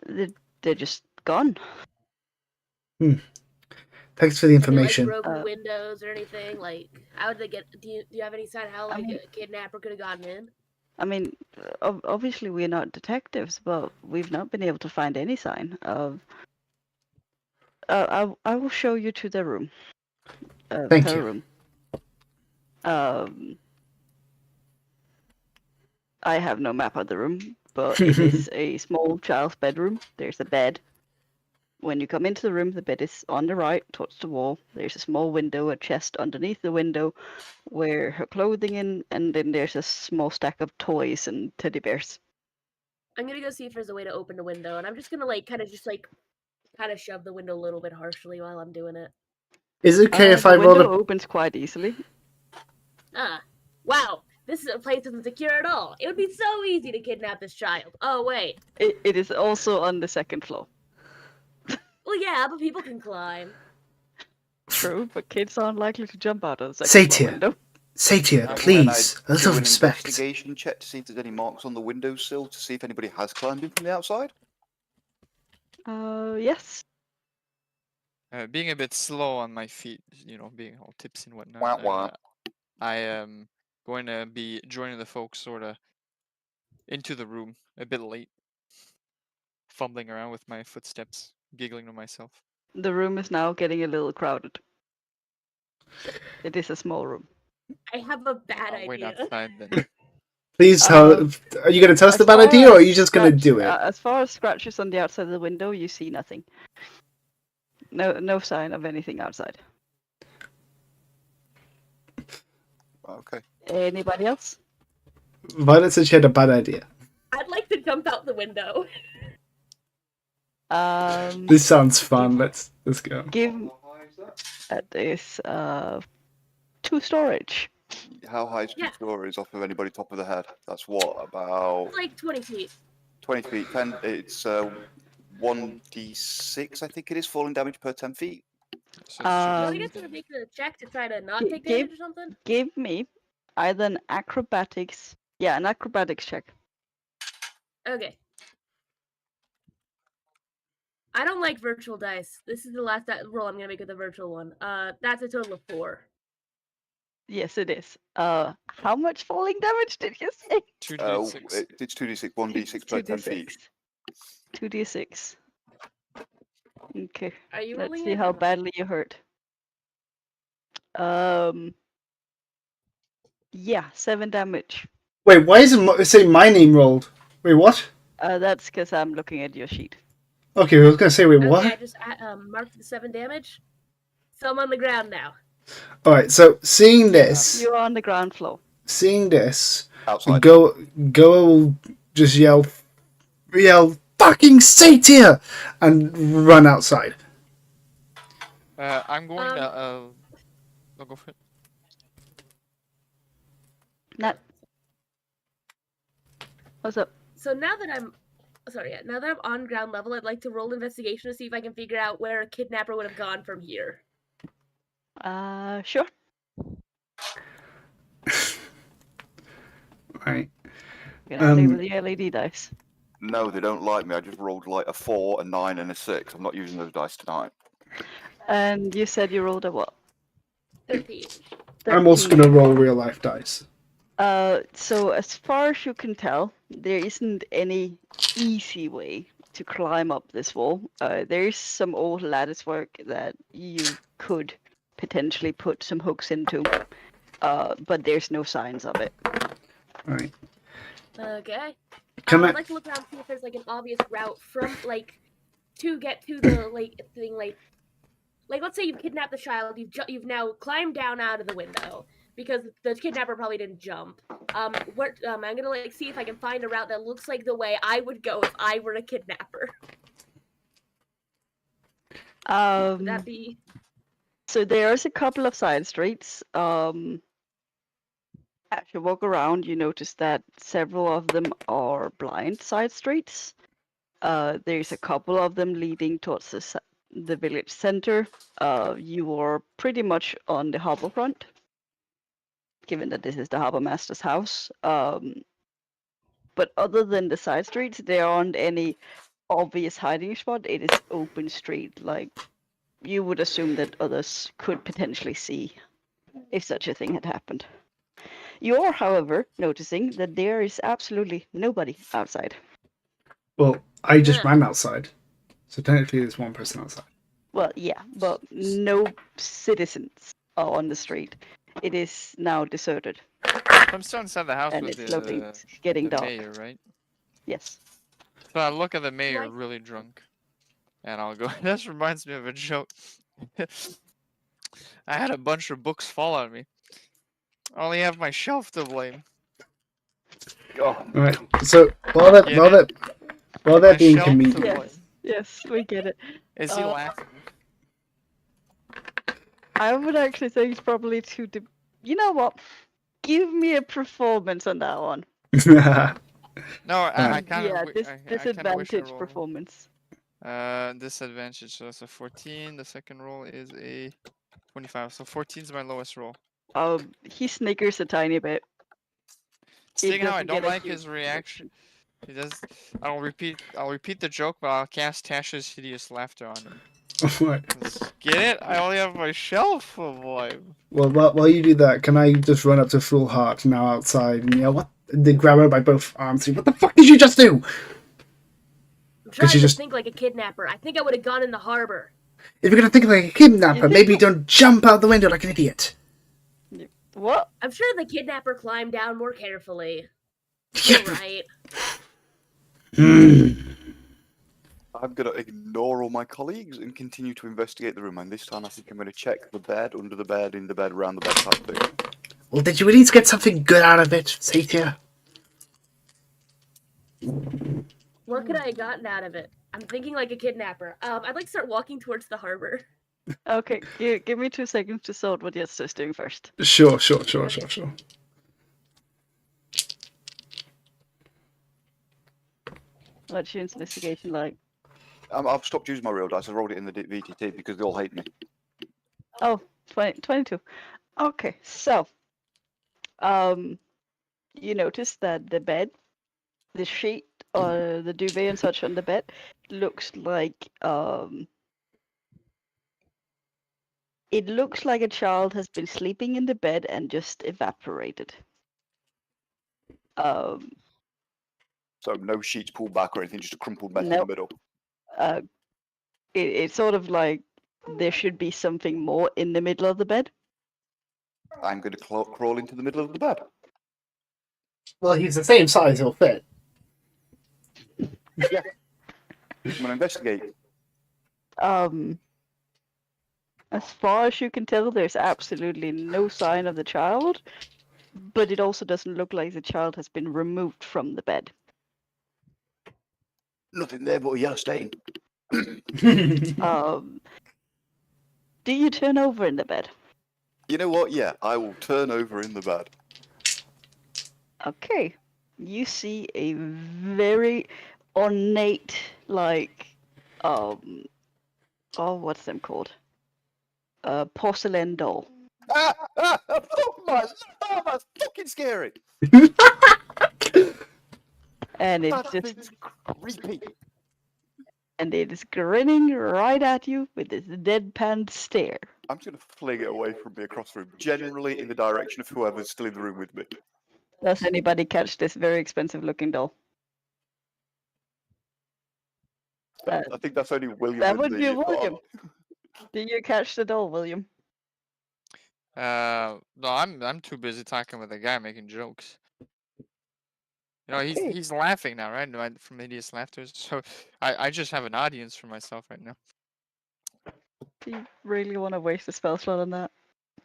They're just gone. Thanks for the information. Like broken windows or anything? Like, how did they get? Do you have any sign how like mean- a kidnapper could have gotten in? I mean, obviously we're not detectives, but we've not been able to find any sign of. I will show you to the room. Thank her you. room. I have no map of the room, but it is a small child's bedroom. There's a bed. When you come into the room, the bed is on the right, towards the wall. There's a small window, a chest underneath the window, where her clothing in, and then there's a small stack of toys and teddy bears. I'm gonna go see if there's a way to open the window, and I'm just gonna like kind of shove the window a little bit harshly while I'm doing it. Is it okay if I the roll window a... opens quite easily. Wow, this is a place that isn't secure at all. It would be so easy to kidnap this child. Oh wait, It is also on the second floor. well yeah, but people can climb. True, but kids aren't likely to jump out of the second floor Satyr, window. Satyr, Can please, I a do little an respect. investigation check to see if there's any marks on the windowsill to see if anybody has climbed in from the outside. Yes. Being a bit slow on my feet, being all tipsy and whatnot. Wah, wah. I am going to be joining the folks sort of into the room a bit late, fumbling around with my footsteps, giggling to myself. The room is now getting a little crowded. It is a small room. I have a bad I'll wait idea. outside then. Please tell... Are you going to tell us As the bad far idea, or are as you just going to do it? As far as scratches on the outside of the window, you see nothing. No sign of anything outside. Okay. Anybody else? Violet said she had a bad idea. I'd like to jump out the window. This sounds fun. Let's go. Give this 2 storage. How high is 2 stories off of anybody top of the head? That's what, about It's like 20 feet. 20 feet. 10. It's 1d6, I think it is, falling damage per 10 feet. So Do it's we get to make a check to try to not take damage or something? Give me either an acrobatics. Yeah, an acrobatics check. Okay. I don't like virtual dice. This is the last roll I'm gonna make with the virtual one. That's a total of 4. Yes, it is. How much falling damage did you say? 2d6. It's 2d6, 1d6 per 10 feet. 2d6. Okay. Are you Let's rolling see it? how badly you hurt. Yeah, 7 damage. Wait, why is it say my name rolled? Wait, what? That's because I'm looking at your sheet. Okay, I was going to say, wait, Okay, what? I just marked the 7 damage. So I'm on the ground now. Alright, so seeing this, You're on the ground floor. Outside. Goa will just yell, fucking Satyr! And run outside. I'm going to. I'll go for it. Nat. What's up? So now that I'm on ground level, I'd like to roll investigation to see if I can figure out where a kidnapper would have gone from here. Sure. Right. You can play with the LED dice. No, they don't like me. I just rolled like a 4, a 9, and a 6. I'm not using those dice tonight. And you said you rolled a what? 13. I'm also going to roll real life dice. So as far as you can tell, there isn't any easy way to climb up this wall. There is some old lattice work that you could potentially put some hooks into, but there's no signs of it. All right. Okay. Can I? I'd like to look around and see if there's like an obvious route from like to get to the thing. Like let's say you've kidnapped the child. You've now climbed down out of the window because the kidnapper probably didn't jump. I'm gonna like see if I can find a route that looks like the way I would go if I were a kidnapper. Would that be? So there's a couple of side streets. As you walk around, you notice that several of them are blind side streets. There's a couple of them leading towards the village center. You are pretty much on the harbor front, given that this is the harbor master's house. But other than the side streets, there aren't any obvious hiding spot. It is open street, like you would assume that others could potentially see if such a thing had happened. You are, however, noticing that there is absolutely nobody outside. Well, I just Yeah. ran outside, so technically there's one person outside. Well, yeah, but no citizens are on the street. It is now deserted. I'm still inside the house And with it's slowly the getting dark. mayor, right? Yes. So I look at the mayor What? really drunk, and I'll go. This reminds me of a joke. I had a bunch of books fall on me. I only have my shelf to blame. Oh, All right. So while they're Get while it? they're while they're My being shelf to comedian, blame. Yes, we get it. Is he Uh, laughing? I would actually say it's probably too. You know what? Give me a performance on that one. No, I kind Yeah, of. I kind of wish I disadvantage rolled. performance. Disadvantage. So that's a 14. The second roll is a 25. So 14 is my lowest roll. He snickers a tiny bit. Seeing how I doesn't don't get a like huge his reaction, he does. I'll repeat the joke, but I'll cast Tasha's hideous laughter on him. Right. Get it? I only have my shelf of lime. Well, while you do that, can I just run up to Full Heart now outside and yell, "What?" Then grab her by both arms. What the fuck did you just do? I'm trying you to just- think like a kidnapper. I think I would have gone in the harbor. If you're gonna think like a kidnapper, You maybe think- don't jump out the window like an idiot. What? I'm sure the kidnapper climbed down more carefully. Yeah. You're right. I'm going to ignore all my colleagues and continue to investigate the room. And this time I think I'm going to check the bed, under the bed, in the bed, around the bed type thing. Well, did you at least get something good out of it, Sathya? What could I have gotten out of it? I'm thinking like a kidnapper. I'd like to start walking towards the harbor. Okay, give me 2 seconds to sort what Yester's doing first. Sure. What's your investigation like? I've stopped using my real dice. I rolled it in the VTT because they all hate me. Oh, 22. Okay, so, you notice that the bed, the sheet, or the duvet and such on the bed looks like, it looks like a child has been sleeping in the bed and just evaporated. So no sheets pulled back or anything, just a crumpled mess in Nope. the middle. It's sort of like there should be something more in the middle of the bed. I'm going to crawl into the middle of the bed. Well, he's the same size, he'll fit. I'm going to investigate. As far as you can tell, there's absolutely no sign of the child, but it also doesn't look like the child has been removed from the bed. Nothing there but a yellow stain. Do you turn over in the bed? You know what? Yeah, I will turn over in the bed. Okay. You see a very ornate, like, what's them called? Porcelain doll. Oh my! Oh, that's fucking scary. And it That just thing's creepy. and it is grinning right at you with this deadpan stare. I'm just going to fling it away from me across the room, generally in the direction of whoever's still in the room with me. Does anybody catch this very expensive looking doll? I think that's only William. That and would be the, William. Did you catch the doll, William? No, I'm too busy talking with the guy making jokes. You know, Okay. he's laughing now, right? From hideous laughter. So I just have an audience for myself right now. Do you really want to waste a spell slot on that?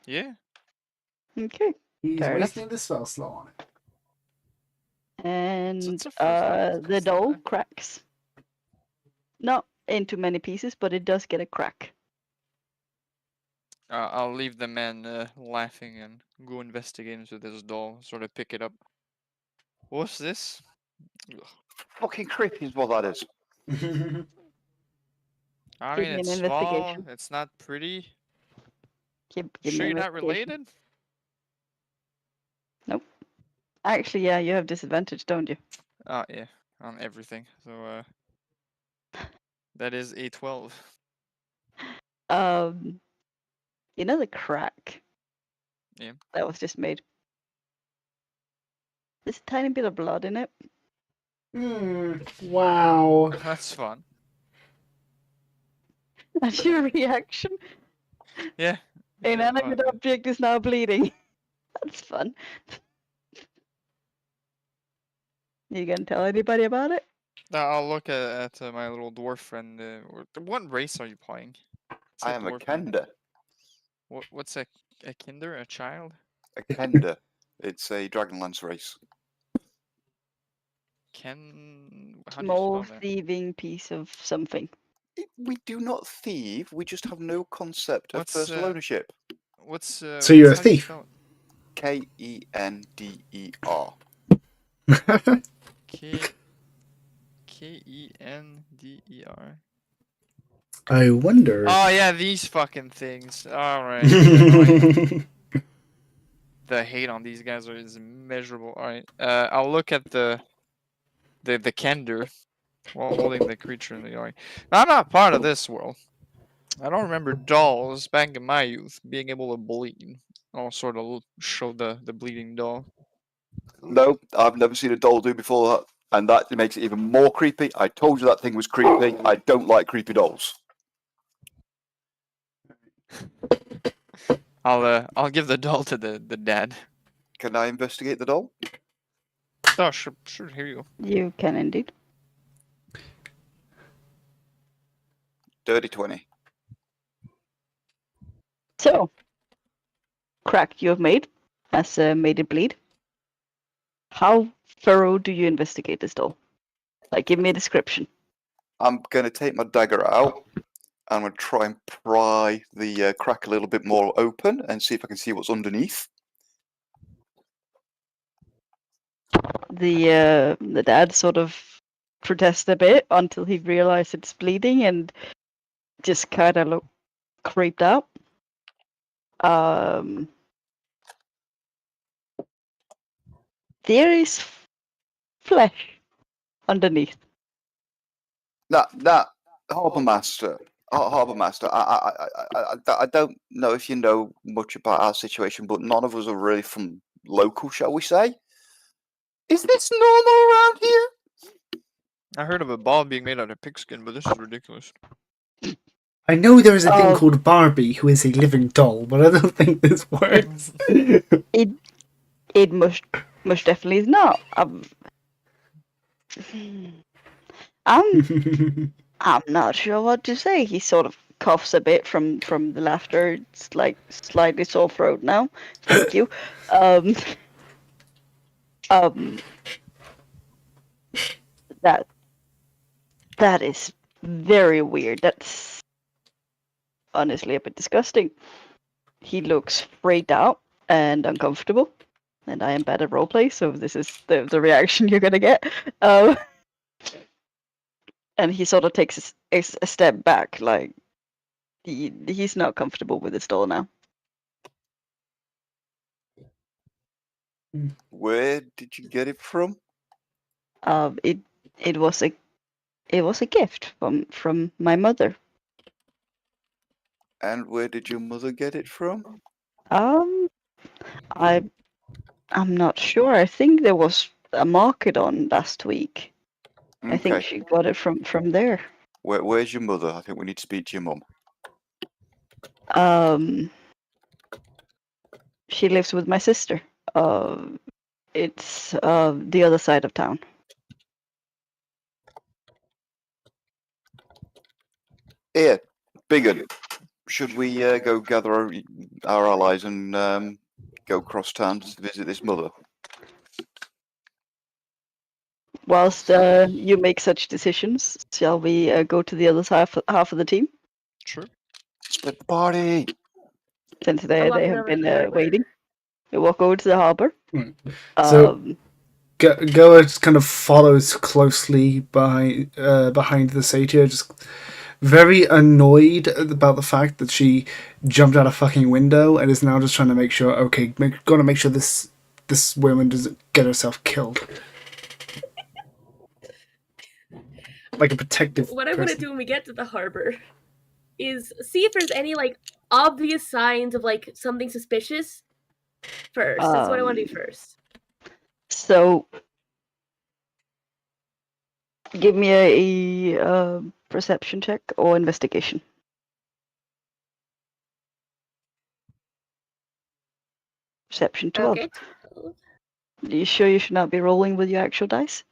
Yeah. Okay. He's Fair enough. wasting the spell slot on it. And it's the first time I've the discussed doll that. cracks. Not into many pieces, but it does get a crack. I'll leave the man laughing and go investigate into this doll. Sort of pick it up. What's this? Ugh. fucking creepy is what that is. I Give mean, me it's an small. investigation. It's not pretty. Give Sure, me you're an not investigation. related? Actually, yeah, you have disadvantage, don't you? Oh yeah, on everything. So that is a 12. You know the crack Yeah. that was just made? There's a tiny bit of blood in it. Wow. That's fun. That's your reaction. Yeah. Inanimate object is now bleeding. That's fun. You gonna tell anybody about it? I'll look at my little dwarf friend. What race are you playing? It's I am a dwarf, man. kender. What's a kinder? A child? A kender. It's a Dragonlance race. How do you Small spell that? thieving piece of something. We do not thieve. We just have no concept of What's, personal ownership. What's So you're a how do you thief? spell it? Kender. Kender. I wonder. Oh yeah, these fucking things. All right. The hate on these guys is immeasurable. All right. I'll look at the kender while holding the creature in the eye. Now, I'm not part of this world. I don't remember dolls back in my youth being able to bleed. I'll sort of show the bleeding doll. No, I've never seen a doll do before that, and that makes it even more creepy. I told you that thing was creepy. I don't like creepy dolls. I'll give the doll to the dad. Can I investigate the doll? Oh, sure, here you go. You can indeed. Dirty 20. So, crack you have made has made it bleed. How thorough do you investigate this doll? Like, give me a description. I'm going to take my dagger out. I'm going to try and pry the crack a little bit more open and see if I can see what's underneath. The dad sort of protests a bit until he realizes it's bleeding and just kind of look creeped out. There is flesh underneath. That Harbour Master. I don't know if you know much about our situation, but none of us are really from local, shall we say? Is this normal around here? I heard of a ball being made out of pigskin, but this is ridiculous. I know there is a thing Oh. called Barbie, who is a living doll, but I don't think this works. It most definitely is not. I'm not sure what to say. He sort of coughs a bit from the laughter. It's like slightly sore throat now. Thank you. That is very weird. That's honestly a bit disgusting. He looks freaked out and uncomfortable, and I am bad at roleplay, so this is the reaction you're gonna get. And he sort of takes a step back, like he's not comfortable with this doll now. Where did you get it from? It was a gift from my mother. And where did your mother get it from? I'm not sure. I think there was a market on last week. I think Okay. she got it from there. Where's your mother? I think we need to speak to your mum. She lives with my sister. It's the other side of town. Here, Biggin. Should we go gather our allies and go cross town to visit this mother? Whilst you make such decisions, shall we go to the other half of the team? Sure. Split the party. Since I'm they walking have over to been the harbor. waiting. We walk over to the harbor. So- Goa just kind of follows closely behind the satyr, just very annoyed about the fact that she jumped out a fucking window and is now just trying to make sure, okay, gotta make sure this woman doesn't get herself killed. Like a protective What I want to person. do when we get to the harbor is see if there's any like obvious signs of like something suspicious first. That's what I want to do first. So, give me a perception check or investigation. Perception 12. Okay. Are you sure you should not be rolling with your actual dice?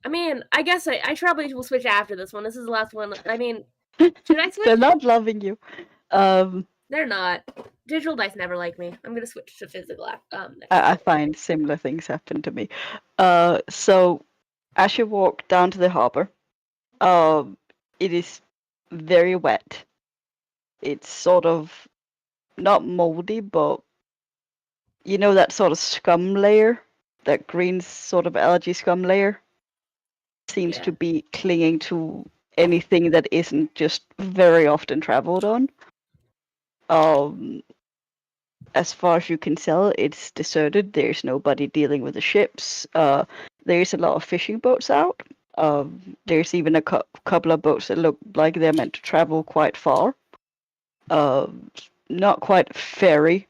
I mean, I guess I probably will switch after this one. This is the last one. I mean, should I switch? They're not loving you. They're not. Digital dice never like me. I'm gonna switch to physical. Next I find similar things happen to me. So as you walk down to the harbor, it is very wet. It's sort of not moldy, but you know that sort of scum layer, that green sort of algae scum layer, seems to Yeah. be clinging to anything that isn't just very often traveled on. As far as you can tell, it's deserted. There's nobody dealing with the ships. There's a lot of fishing boats out. There's even a couple of boats that look like they're meant to travel quite far. Not quite ferry,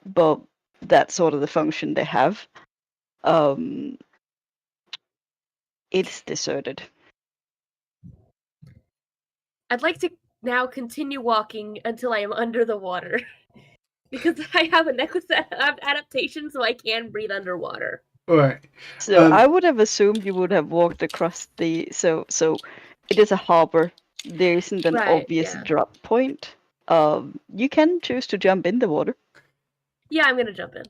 but that's sort of the function they have. It's deserted. I'd like to now continue walking until I am under the water. Because I have an adaptation, so I can breathe underwater. Alright. So I would have assumed you would have walked across the. So it is a harbor. There isn't an Right, obvious yeah. drop point. You can choose to jump in the water. Yeah, I'm gonna jump in.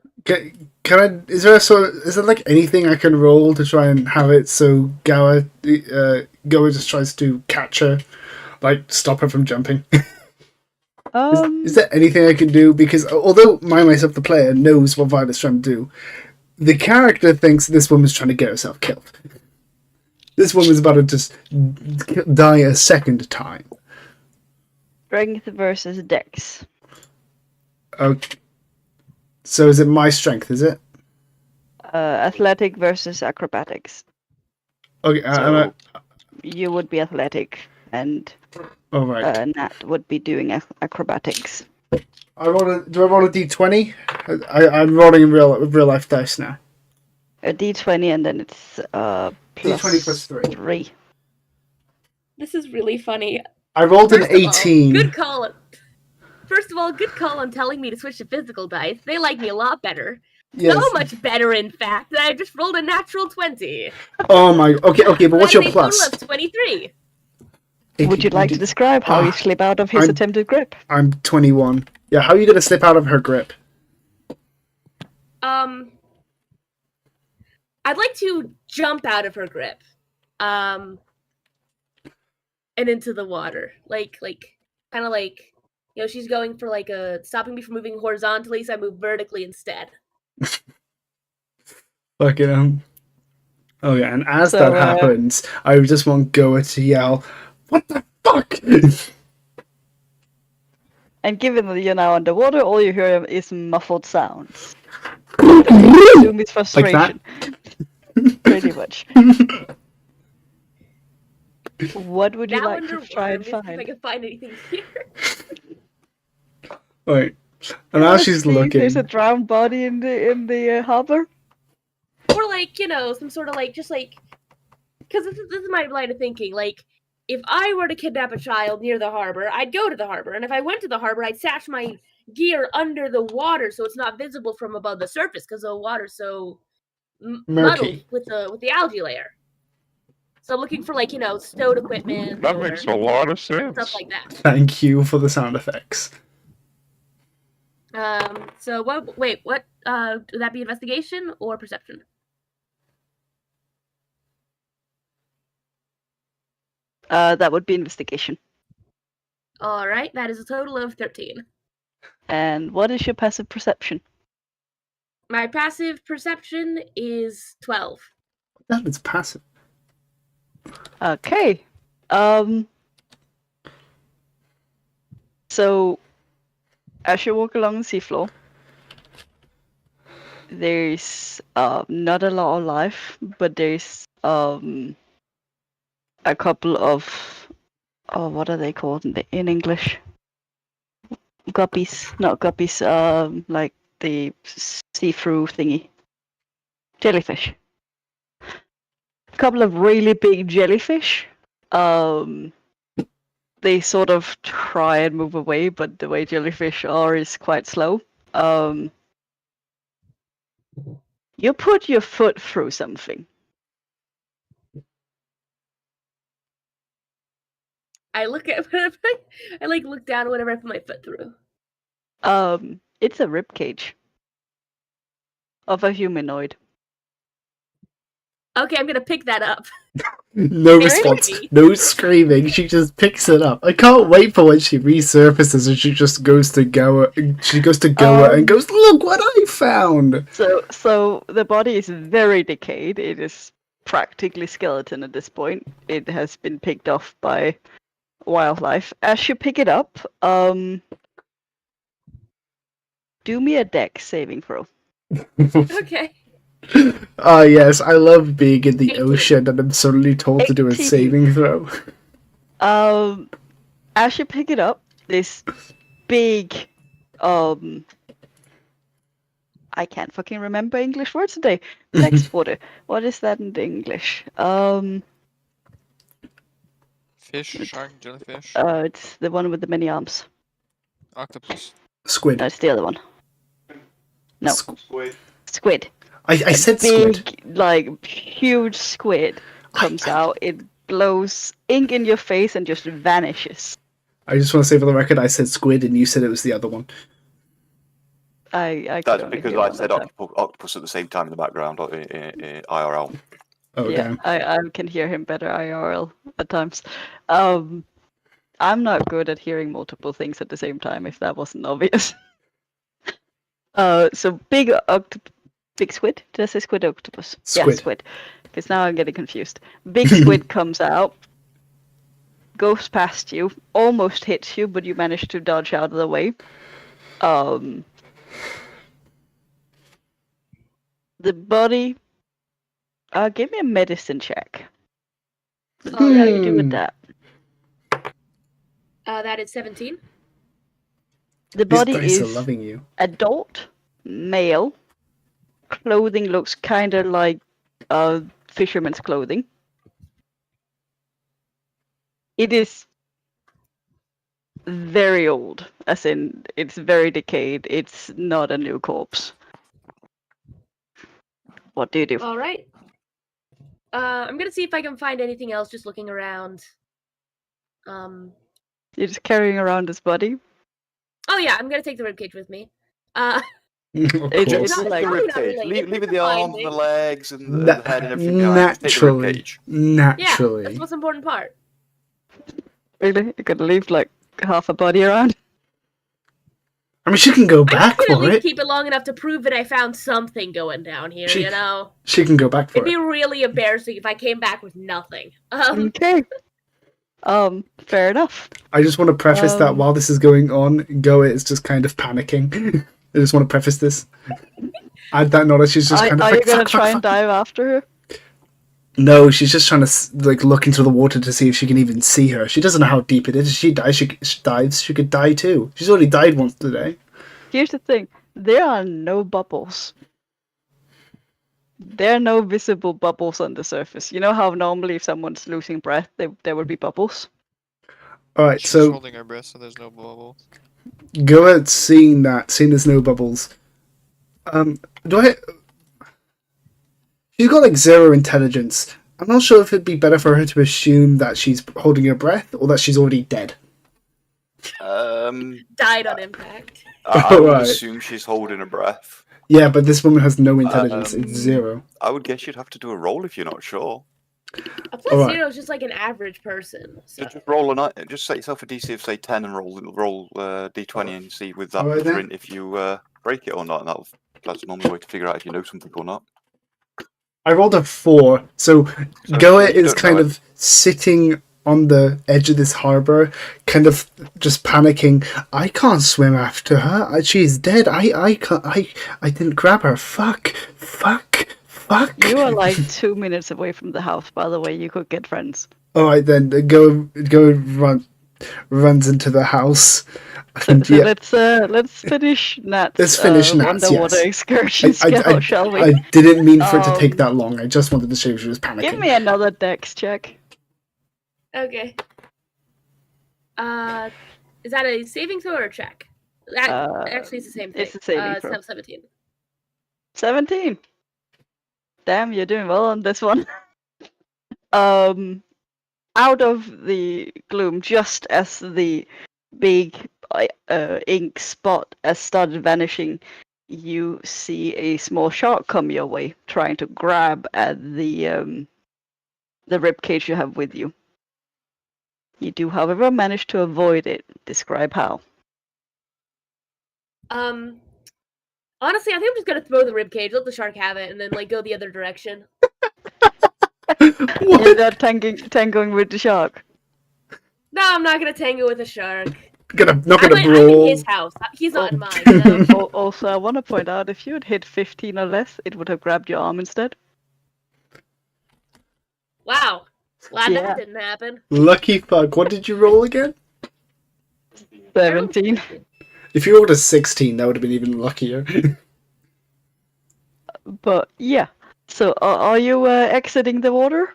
Can I? Is there like anything I can roll to try and have it so Goa just tries to catch her, like stop her from jumping? Is there anything I can do? Because although myself, the player, knows what Violet's trying to do, the character thinks this woman's trying to get herself killed. This woman's about to just die a second time. Strength versus Dex. Okay. So is it my strength? Is it? Athletic versus acrobatics. Okay. So you would be athletic, and all right. Nat would be doing acrobatics. Do I roll a d20? I'm rolling in real life dice now. A d20, and then it's d20 plus 3. This is really funny. I rolled an First of all, 18. good call. First of all, good call on telling me to switch to physical dice. They like me a lot better. Yes. So much better, in fact, that I just rolled a natural 20. Oh my. Okay, but what's That's your a plus? total of 23. Would you like to describe how you slip out of his attempted grip? I'm 21. Yeah, how are you going to slip out of her grip? I'd like to jump out of her grip. And into the water. Kind of like, you know, she's going for like stopping me from moving horizontally, so I move vertically instead. Fucking Oh yeah, and as that happens, I just want Goa to yell, "What the fuck?" And given that you're now underwater, all you hear is muffled sounds. I assume it's frustration. Like Pretty much. What would you like to try and find? If I can find anything here. Right. And now she's looking. There's a drowned body in the harbor. Or like, you know, some sort of like, just like, because this is my line of thinking. Like, if I were to kidnap a child near the harbor, I'd go to the harbor, and if I went to the harbor, I'd stash my gear under the water so it's not visible from above the surface because the water's so muddled Murky. with the algae layer. So I'm looking for like stowed equipment That or makes a lot of stuff sense. like that. Thank you for the sound effects. So what? Wait, what? Would that be investigation or perception? That would be investigation. All right, that is a total of 13. And what is your passive perception? My passive perception is 12. That is passive. Okay. So, as you walk along the seafloor, there's not a lot of life, but there's a couple of what are they called in English? Guppies, not guppies. Like the see-through thingy, jellyfish. A couple of really big jellyfish. They sort of try and move away, but the way jellyfish are is quite slow. You put your foot through something. I look at I like look down whenever I put my foot through. It's a rib cage of a humanoid. Okay, I'm gonna pick that up. No Very response, creepy. no screaming. She just picks it up. I can't wait for when she resurfaces and she just goes to go. She goes to go and goes, "Look what I found!" So the body is very decayed. It is practically skeleton at this point. It has been picked off by wildlife. As you pick it up, do me a dex saving throw. Okay. Ah, yes, I love being in the 18. ocean and I'm suddenly told to do a 18. saving throw. As you pick it up, this big, I can't fucking remember English words today. Next water. What is that in English? Fish, shark, jellyfish, It's the one with the many arms. octopus. Squid. No, it's the other one. No, Squid. squid. I said Big, squid. like, huge squid comes out. It blows ink in your face and just vanishes. I just want to say for the record, I said squid and you said it was the other one. I could That's only because hear I one said at a time. octopus at the same time in the background in IRL. Oh, Yeah, damn. I can hear him better IRL at times. I'm not good at hearing multiple things at the same time, if that wasn't obvious. So big squid? Did I say squid or octopus? Yeah, Squid. squid. Because now I'm getting confused. Big squid comes out, goes past you, almost hits you, but you manage to dodge out of the way. The body. Give me a medicine check. Let's see how you do with that. That is 17. The These body dice are is loving you. adult, male. Clothing looks kind of like fisherman's clothing. It is very old, as in it's very decayed. It's not a new corpse. What do you do? All right. I'm gonna see if I can find anything else. Just looking around. You're just carrying around this body. Oh yeah, I'm gonna take the ribcage with me. Of It's course. Not- Take like the probably rib not cage. related. Leave It's the a fine arms and the thing. legs and the head and everything behind. Just take the rib Naturally. cage. Yeah, Naturally. that's the most important part. really, you're gonna leave like half a body around. I mean, she can go I'm back just gonna for at least it. keep it long enough to prove that I found something going down here. She- You know, She can go back for it'd be it. really embarrassing if I came back with nothing. Okay. Fair enough. I just want to preface that Um, while this is going on, Goa is just kind of panicking. I just want to preface this. Add that knowledge. She's just kind of Are like, you gonna fuck, try fuck, and fuck. dive after her? No, she's just trying to like look into the water to see if she can even see her. She doesn't know how deep it is. If she dies, she dives. She could die too. She's already died once today. Here's the thing: there are no bubbles. There are no visible bubbles on the surface. You know how normally if someone's losing breath, there would be bubbles? Alright, She's so holding her breath, so there's no bubble. go at seeing there's no bubbles. Do I... She's got like 0 intelligence. I'm not sure if it'd be better for her to assume that she's holding her breath or that she's already dead. Died on impact. I would Alright. assume she's holding her breath. Yeah, but this woman has no intelligence. It's 0. I would guess you'd have to do a roll if you're not sure. A plus Alright. 0 is just like an average person. So. Just roll just set yourself a DC of say 10 and roll d20 and see with that Alright then. print if you break it or not. And that's normally the way to figure out if you know something or not. I rolled a 4, so Goa you is don't kind know it. of sitting on the edge of this harbour, kind of just panicking. I can't swim after her. She's dead. I can't. I didn't grab her. Fuck. You are like 2 minutes away from the house, by the way. You could get friends. All right, then go runs into the house. And So yeah, let's finish Nat's Let's finish Nat's, underwater yes. excursion shall we? I didn't mean for it to take that long. I just wanted to show she was panicking. Give me another dex check. Okay. Is that a saving throw or a check? Actually, it's the same thing. It's a saving throw. 17. 17. Damn, you're doing well on this one. Out of the gloom, just as the big ink spot has started vanishing, you see a small shark come your way, trying to grab at the rib cage you have with you. You do, however, manage to avoid it. Describe how. Honestly, I think I'm just gonna throw the rib cage, let the shark have it, and then like go the other direction. You're not tangoing with the shark. No, I'm not gonna tango with a shark. Not I'm gonna in brawl. his house. He's not in mine. You know? Also, I want to point out, if you had hit 15 or less, it would have grabbed your arm instead. Wow. Glad Yeah. that didn't happen. Lucky fuck. What did you roll again? 17. If you rolled a 16, that would have been even luckier. But yeah. So, are you exiting the water?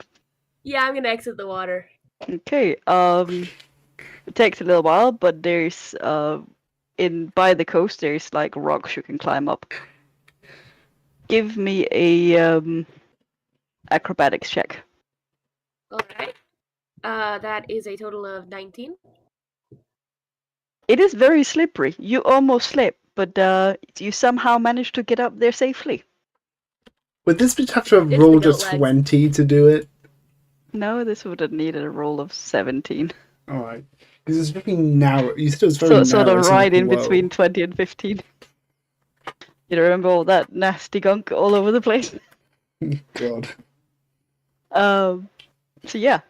Yeah, I'm gonna exit the water. Okay. It takes a little while, but there's by the coast there's like rocks you can climb up. Give me a acrobatics check. Alright. That is a total of 19. It is very slippery. You almost slip, but you somehow manage to get up there safely. Would this bitch have to have It's the rolled a goat legs. 20 to do it? No, this would have needed a roll of 17. Alright. Because it's very narrow. You said it was very narrow. Sort of it's right not in low. between 20 and 15. You remember all that nasty gunk all over the place? God. So yeah.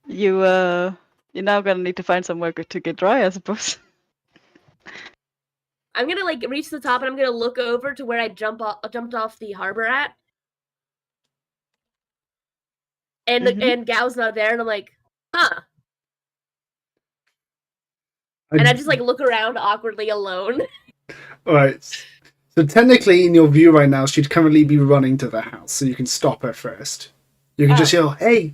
You're now gonna need to find somewhere to get dry, I suppose. I'm gonna like reach the top and I'm gonna look over to where I jumped off the harbor at. And and Gao's not there, and I'm like, huh. And I just like look around awkwardly alone. Alright. So technically, in your view right now, she'd currently be running to the house, so you can stop her first. You can just yell, hey!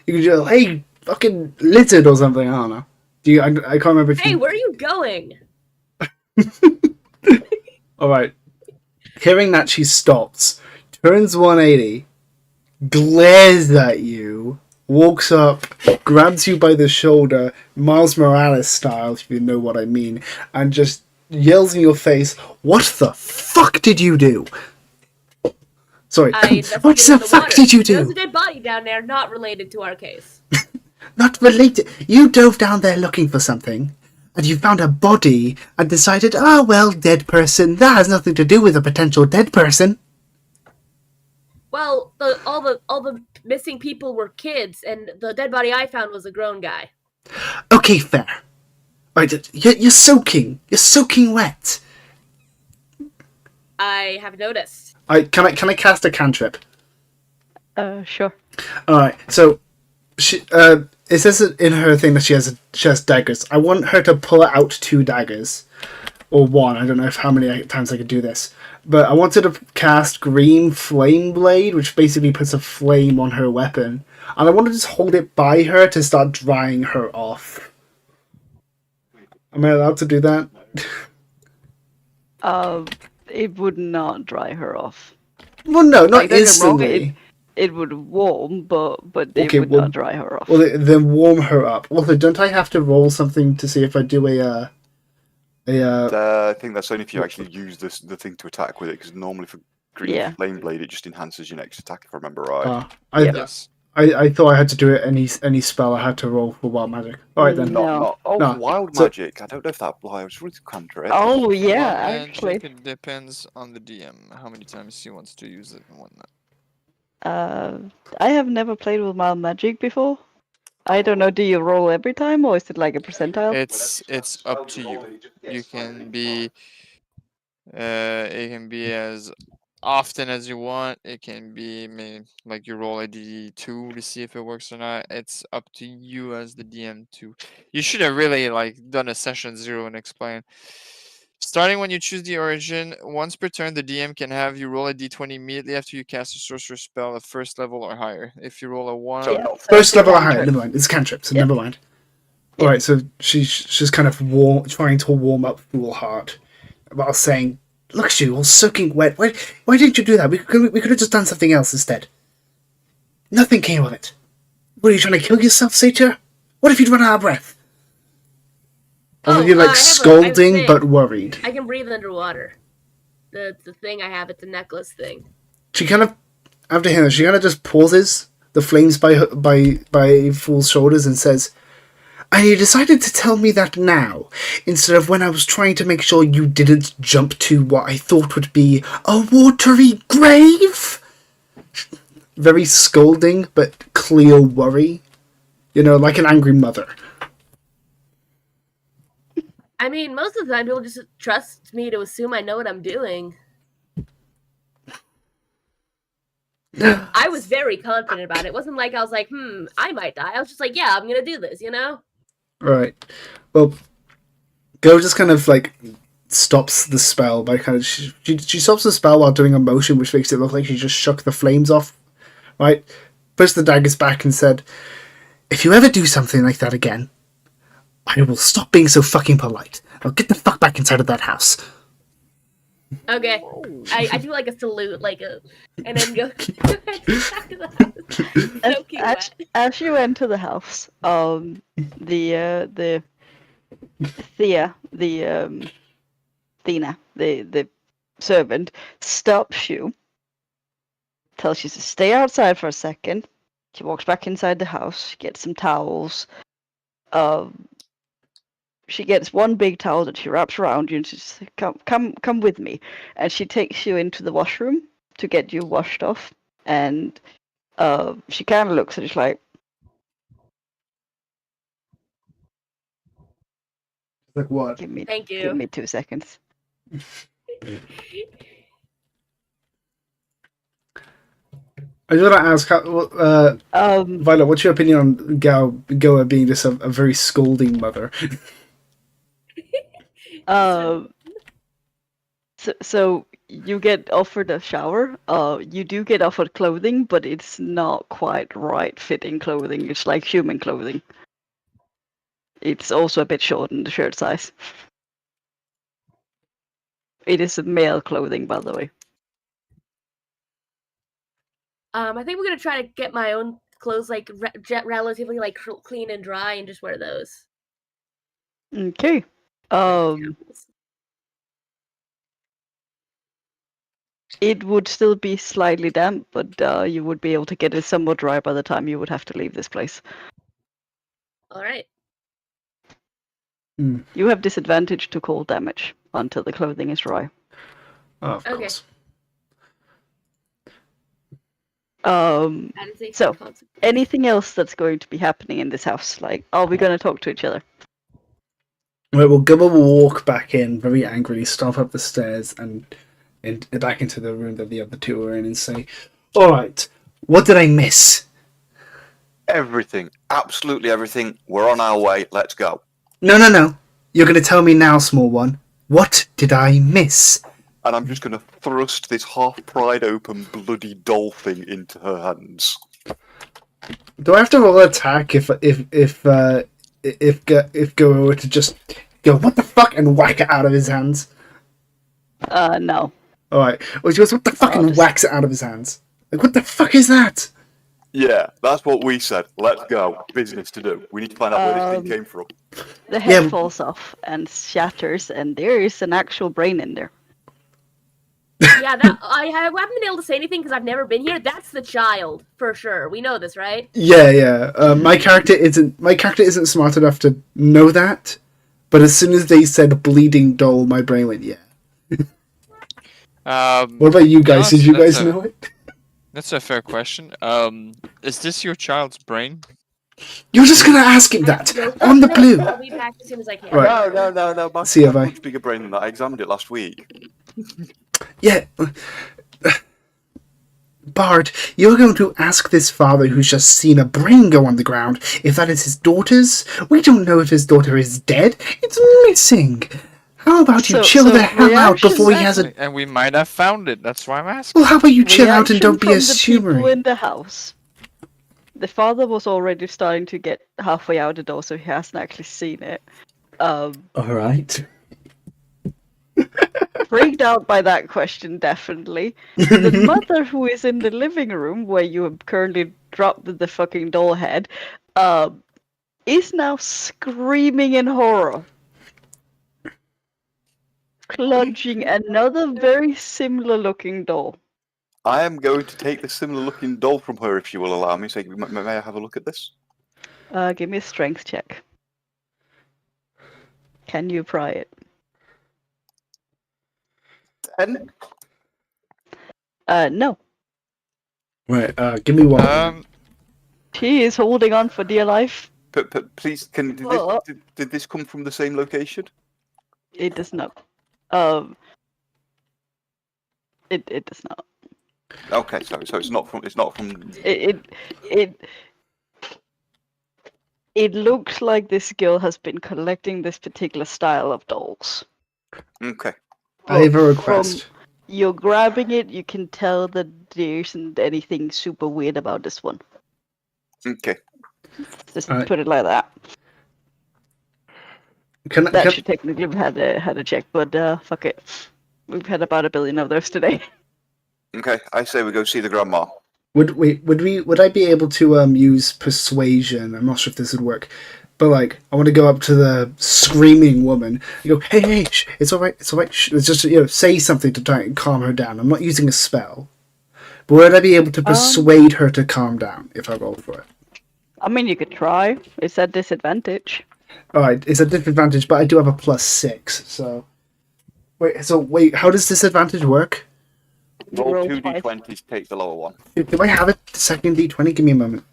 You can yell, hey, fucking lizard or something, I don't know. I can't remember if Hey, you... where are you going? Alright. Hearing that, she stops, turns 180, glares at you, walks up, grabs you by the shoulder, Miles Morales style, if you know what I mean, and just yells in your face, what the fuck did you do? Sorry, what the fuck did you do? There's a dead body down there, not related to our case. Not related. You dove down there looking for something, and you found a body, and decided, oh well, dead person, that has nothing to do with a potential dead person. Well, all the missing people were kids, and the dead body I found was a grown guy. Okay, fair. Right, you're soaking. You're soaking wet. I have noticed. Can I cast a cantrip? Sure. All right. So, it says in her thing that she has daggers. I want her to pull out 2 daggers. or one. I don't know how many times I could do this. But I wanted to cast Green Flame Blade, which basically puts a flame on her weapon. And I wanted to just hold it by her to start drying her off. Am I allowed to do that? It would not dry her off. Well, no, not Like, don't get me wrong, instantly. it would warm, but Okay, it would well- not dry her off. Well, then warm her up. Also, don't I have to roll something to see if I do I think that's only if you actually use the thing to attack with it, because normally for Green Yeah. Flame Blade, it just enhances your next attack, if I remember right. Yes. I thought I had to do it any spell. I had to roll for wild magic. All right then. No. Not No. wild So- magic. I don't know if that applies. Really conjure it. Oh yeah, Well, and actually. it depends on the DM how many times he wants to use it and whatnot. I have never played with mild magic before. I don't know. Do you roll every time, or is it like a percentile? It's up to you. You can be it can be as often as you want. It can be like you roll a D2 to see if it works or not. It's up to you as the DM to. You should have really like done a session 0 and explain. Starting when you choose the origin, once per turn, the DM can have you roll a d20 immediately after you cast a sorcerer spell at first level or higher. If you roll a 1, So, Yeah, so First it's a level or higher. cantrip. Never mind. It's cantrip, so Yeah. never mind. Yeah. All right, so she's kind of trying to warm up Foolheart while saying, "Look at you, all soaking wet. Why didn't you do that? We could have just done something else instead. Nothing came of it. What are you trying to kill yourself, Satyr? What if you'd run out of breath?" Or were you I like have a scolding thing. but worried? I can breathe underwater. The thing I have, it's a necklace thing. She kind of, after hearing that, she kind of just pauses the flames by Fool's shoulders and says, "And you decided to tell me that now, instead of when I was trying to make sure you didn't jump to what I thought would be a watery grave?" Very scolding, but clear worry. You know, like an angry mother. I mean, most of the time people just trust me to assume I know what I'm doing. I was very confident about it. It wasn't like I was like, I might die. I was just like, yeah, I'm gonna do this, you know? Right. Well, Go just kind of like stops the spell by kind of she stops the spell while doing a motion which makes it look like she just shook the flames off. Right? Pushed the daggers back and said, "If you ever do something like that again, I will stop being so fucking polite. I'll get the fuck back inside of that house." Okay. I do like a salute, and then go back to the house. Soaking wet. As you enter the house, the Thea, Thena, the servant, stops you, tells you to stay outside for a second. She walks back inside the house, gets some towels. She gets one big towel that she wraps around you and she says, come with me. And she takes you into the washroom to get you washed off. And she kind of looks at you like, Like what? Thank you. give me 2 seconds. I just want to ask, Violet, what's your opinion on Goa being just a very scolding mother? So you get offered a shower. You do get offered clothing, but it's not quite right fitting clothing. It's like human clothing. It's also a bit short in the shirt size. It is male clothing, by the way. I think we're gonna try to get my own clothes relatively clean and dry, and just wear those. Okay. It would still be slightly damp, but you would be able to get it somewhat dry by the time you would have to leave this place. All right. You have disadvantage to cold damage until the clothing is dry. Oh, of Okay. course. That is a So- fun concept. Anything else that's going to be happening in this house? Like, are we going to talk to each other? Right, well, Gubba will walk back in very angrily, stomp up the stairs, and back into the room that the other two are in, and say, "All right, what did I miss?" Everything. Absolutely everything. We're on our way. Let's go. No. You're going to tell me now, small one. What did I miss? And I'm just going to thrust this half-pried open bloody doll thing into her hands. Do I have to roll an attack if Go were to just go, what the fuck, and whack it out of his hands? No. Alright. Or she goes, what the fuck, and whacks it out of his hands. Like, what the fuck is that? Yeah, that's what we said. Let's go. Business to do. We need to find out where this thing came from. The head Yeah. falls off and shatters, and there is an actual brain in there. Yeah, that I haven't been able to say anything because I've never been here. That's the child for sure. We know this, right? Yeah. My character isn't smart enough to know that, but as soon as they said bleeding doll, my brain went, yeah. What about you guys? Did you guys know it? That's a fair question. Is this your child's brain? You're just gonna ask him that on the blue. I'll be back as soon as I can. Right. No. My See you, my bye. much bigger brain than that. I examined it last week. Yeah. Bard, you're going to ask this father who's just seen a brain go on the ground if that is his daughter's? We don't know if his daughter is dead. It's missing. How about you chill the hell out before he has a... And we might have found it. That's why I'm asking. Well, how about you chill out and don't be a Reaction from the people sumery? in the house. The father was already starting to get halfway out the door, so he hasn't actually seen it. Alright. Freaked out by that question, definitely. The mother who is in the living room where you have currently dropped the fucking doll head, is now screaming in horror. Clutching another very similar looking doll. I am going to take the similar-looking doll from her if she will allow me. Say, may I have a look at this? Give me a strength check. Can you pry it? 10? No. Right, give me one. She is holding on for dear life. Please, did this come from the same location? It does not. It does not. Okay, so it's not from It looks like this girl has been collecting this particular style of dolls. Okay. I have a request. You're grabbing it, you can tell that there isn't anything super weird about this one. Okay. Just put it like that. Should technically have had a check, but fuck it. We've had about 1 billion of those today. Okay, I say we go see the grandma. Would I be able to use persuasion? I'm not sure if this would work, but like I want to go up to the screaming woman and go, "Hey, it's all right, Let's just say something to try and calm her down." I'm not using a spell, but would I be able to persuade her to calm down if I roll for it? I mean, you could try. It's at disadvantage. All right, it's a disadvantage, but I do have a +6. So wait, how does disadvantage work? Roll 2 d20s, take the lower one. Do I have it? The second d20? Give me a moment.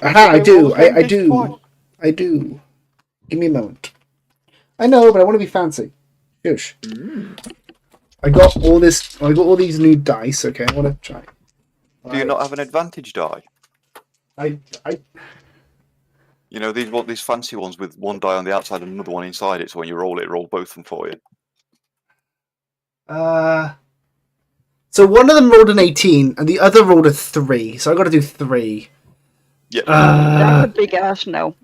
Aha, I do. I do. Give me a moment. I know, but I want to be fancy. Shush. I got all these new dice. Okay, I want to try. Do you not have an advantage die? You know, these fancy ones with one die on the outside and another one inside it, so when you roll it, roll both of them for you. So one of them rolled an 18, and the other rolled a 3. So I got to do 3. Yeah. That's a big ass no.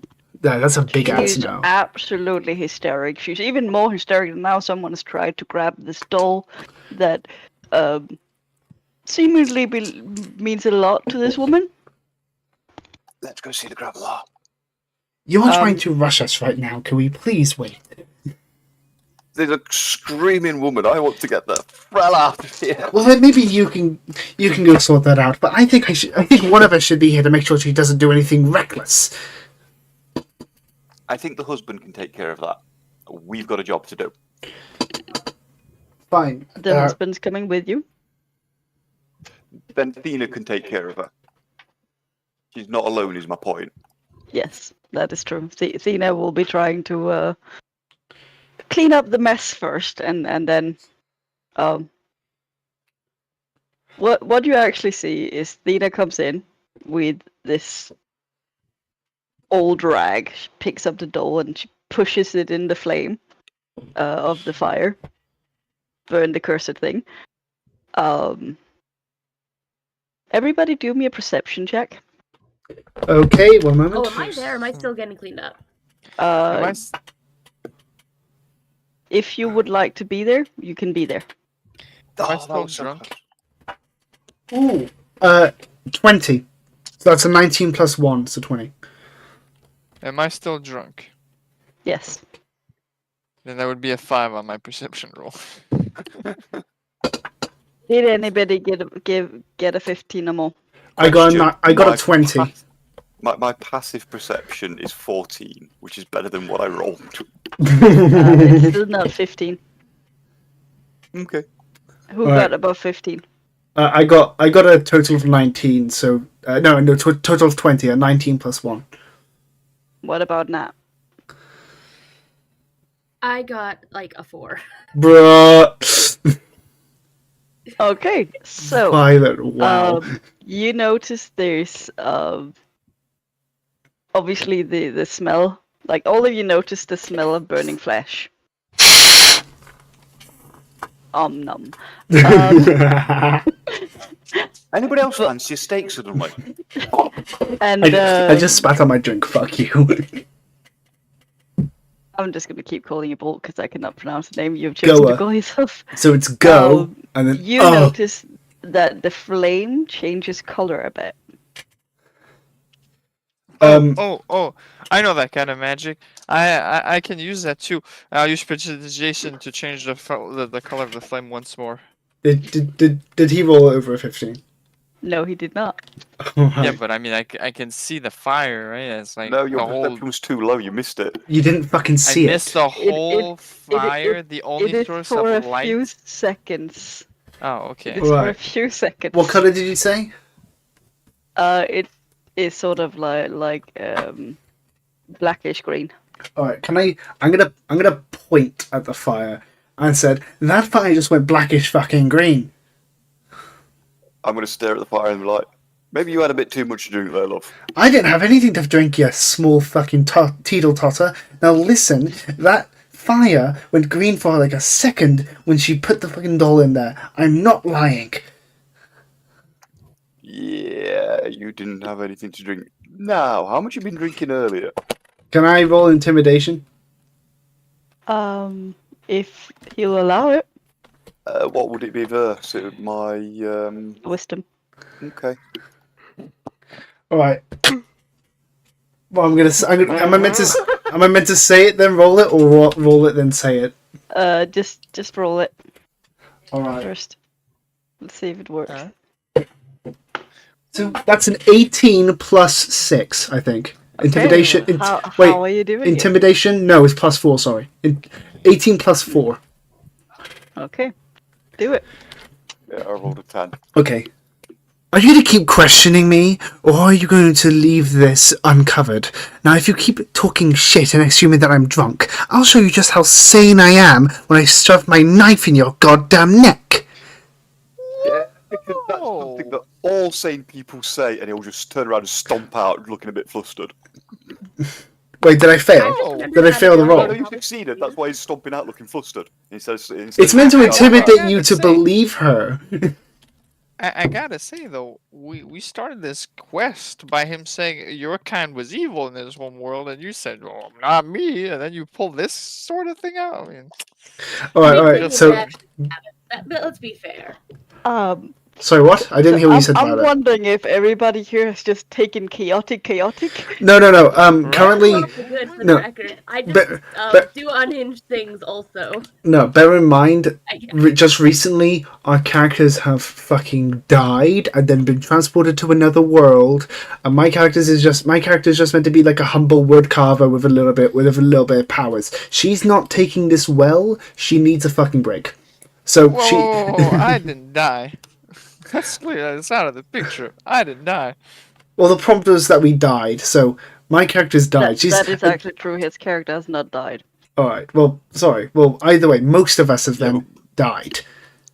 No, that's a big ass She's no. absolutely hysteric. She's even more hysteric now. Someone has tried to grab this doll that seemingly means a lot to this woman. Let's go see the grandma. You are trying to rush us right now. Can we please wait? There's a screaming woman. I want to get the hell out of here. Well, then maybe you can go sort that out. But I think one of us should be here to make sure she doesn't do anything reckless. I think the husband can take care of that. We've got a job to do. Fine. The husband's coming with you. Then Thena can take care of her. She's not alone, is my point. Yes, that is true. Thena will be trying to clean up the mess first, and then what you actually see is Thena comes in with this old rag. She picks up the doll and she pushes it in the flame, of the fire. Burn the cursed thing. Everybody do me a perception check. Okay, one moment. Oh, am I there? Or am I still getting cleaned up? Am I If you would like to be there, you can be there. Am I that still was so drunk? close. Ooh. 20. So that's a 19 plus 1, so 20. Am I still drunk? Yes. Then that would be a 5 on my perception roll. Did anybody get a 15 or more? I got a, Question, I got my a 20. My passive perception is 14, which is better than what I rolled. It's still not 15. Okay. Who Alright. got above 15? I got a total of 19, so... no, total of 20, a 19 plus 1. What about Nat? I got like a 4. Bruh. Okay, so Violet, wow. you notice there's obviously the smell. Like all of you notice the smell of burning flesh. Nom. Anybody else fancy a steak suddenly? And I just spat on my drink, fuck you. I'm just gonna keep calling you Bolt because I cannot pronounce the name you've chosen Goa. to call yourself. So it's go, and then... You notice that the flame changes color a bit. Oh! I know that kind of magic. I can use that too. I'll use prestidigitation to change the color of the flame once more. Did he roll over a 15? No, he did not. Yeah, but I mean, I can see the fire, right? It's like No, your the whole. perception was too low. You missed it. You didn't fucking I see missed the whole It- fire. The It only is source for of a light. few seconds. Oh, okay. It's for a Right. few seconds. What color did you say? It is sort of like blackish green. All right, I'm gonna point at the fire and said that fire just went blackish fucking green. I'm going to stare at the fire and be like, maybe you had a bit too much to drink there, love. I didn't have anything to drink, you small fucking teetle totter. Now listen, that fire went green for like a second when she put the fucking doll in there. I'm not lying. Yeah, you didn't have anything to drink. Now, how much you been drinking earlier? Can I roll intimidation? If he'll allow it. What would it be versus my Wisdom. Okay. All right. Well, am I meant to say it then roll it, or roll it then say it? Just roll it All right. first. Let's see if it works. So that's an 18 plus 6, I think. Intimidation. How wait, are you doing? intimidation? No, it's plus 4. Sorry. 18 plus 4. Okay, do it. Yeah, I rolled a 10. Okay. Are you going to keep questioning me, or are you going to leave this uncovered? Now, if you keep talking shit and assuming that I'm drunk, I'll show you just how sane I am when I shove my knife in your goddamn neck. Yeah, because that's something that all sane people say, and he'll just turn around and stomp out looking a bit flustered. Wait, did I fail? Oh. Did I fail the No, roll? no, you succeeded. That's why he's stomping out looking flustered. He says, It's meant to I intimidate gotta you to say- believe her. I gotta say though, we started this quest by him saying your kind was evil in this home world, and you said, "Oh, not me," and then you pull this sort of thing out. I mean, All I mean, right. thing is So, that- but let's be fair. sorry, what? I didn't hear what you said I'm about it. wondering if everybody here has just taken chaotic. No. Currently, Well, good for no, the record. I just but- do unhinged things also. no. Bear in mind, I guess. just recently, our characters have fucking died and then been transported to another world. And my character is just meant to be like a humble wood carver with a little bit of powers. She's not taking this well. She needs a fucking break. So whoa, I didn't die. That's clear. That's out of the picture. I didn't die. well, the problem was that we died. So my character's died. That is actually true. His character has not died. All right. Well, sorry. Well, either way, most of us have then died.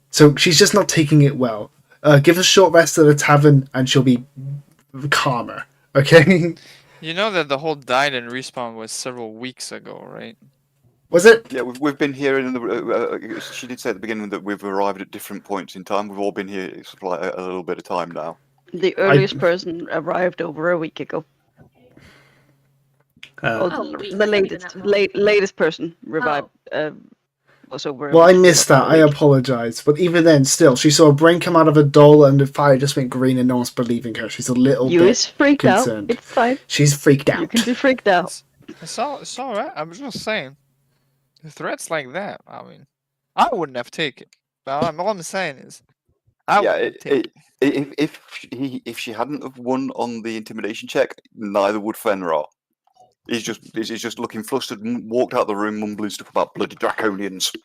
So she's just not taking it well. Give us a short rest at a tavern, and she'll be calmer. Okay. You know that the whole died and respawn was several weeks ago, right? Was it? Yeah, we've been here in the. She did say at the beginning that we've arrived at different points in time. We've all been here sort of like a little bit of time now. The earliest person arrived over a week ago. Uh, Oh, wait, The that's not even latest, that long. latest person revived was over. well, I a week missed ago, that. I about a week. apologize. But even then, still, she saw a brain come out of a doll and the fire just went green and no one's believing her. She's a little You bit is freaked concerned. out. It's fine. She's freaked out. You can be freaked out. It's all right. I'm just saying, threats like that. I mean, I wouldn't have taken. All I'm saying is, I Yeah, wouldn't take it. if she hadn't have won on the intimidation check, neither would Fenrir. He's just looking flustered and walked out the room mumbling stuff about bloody draconians.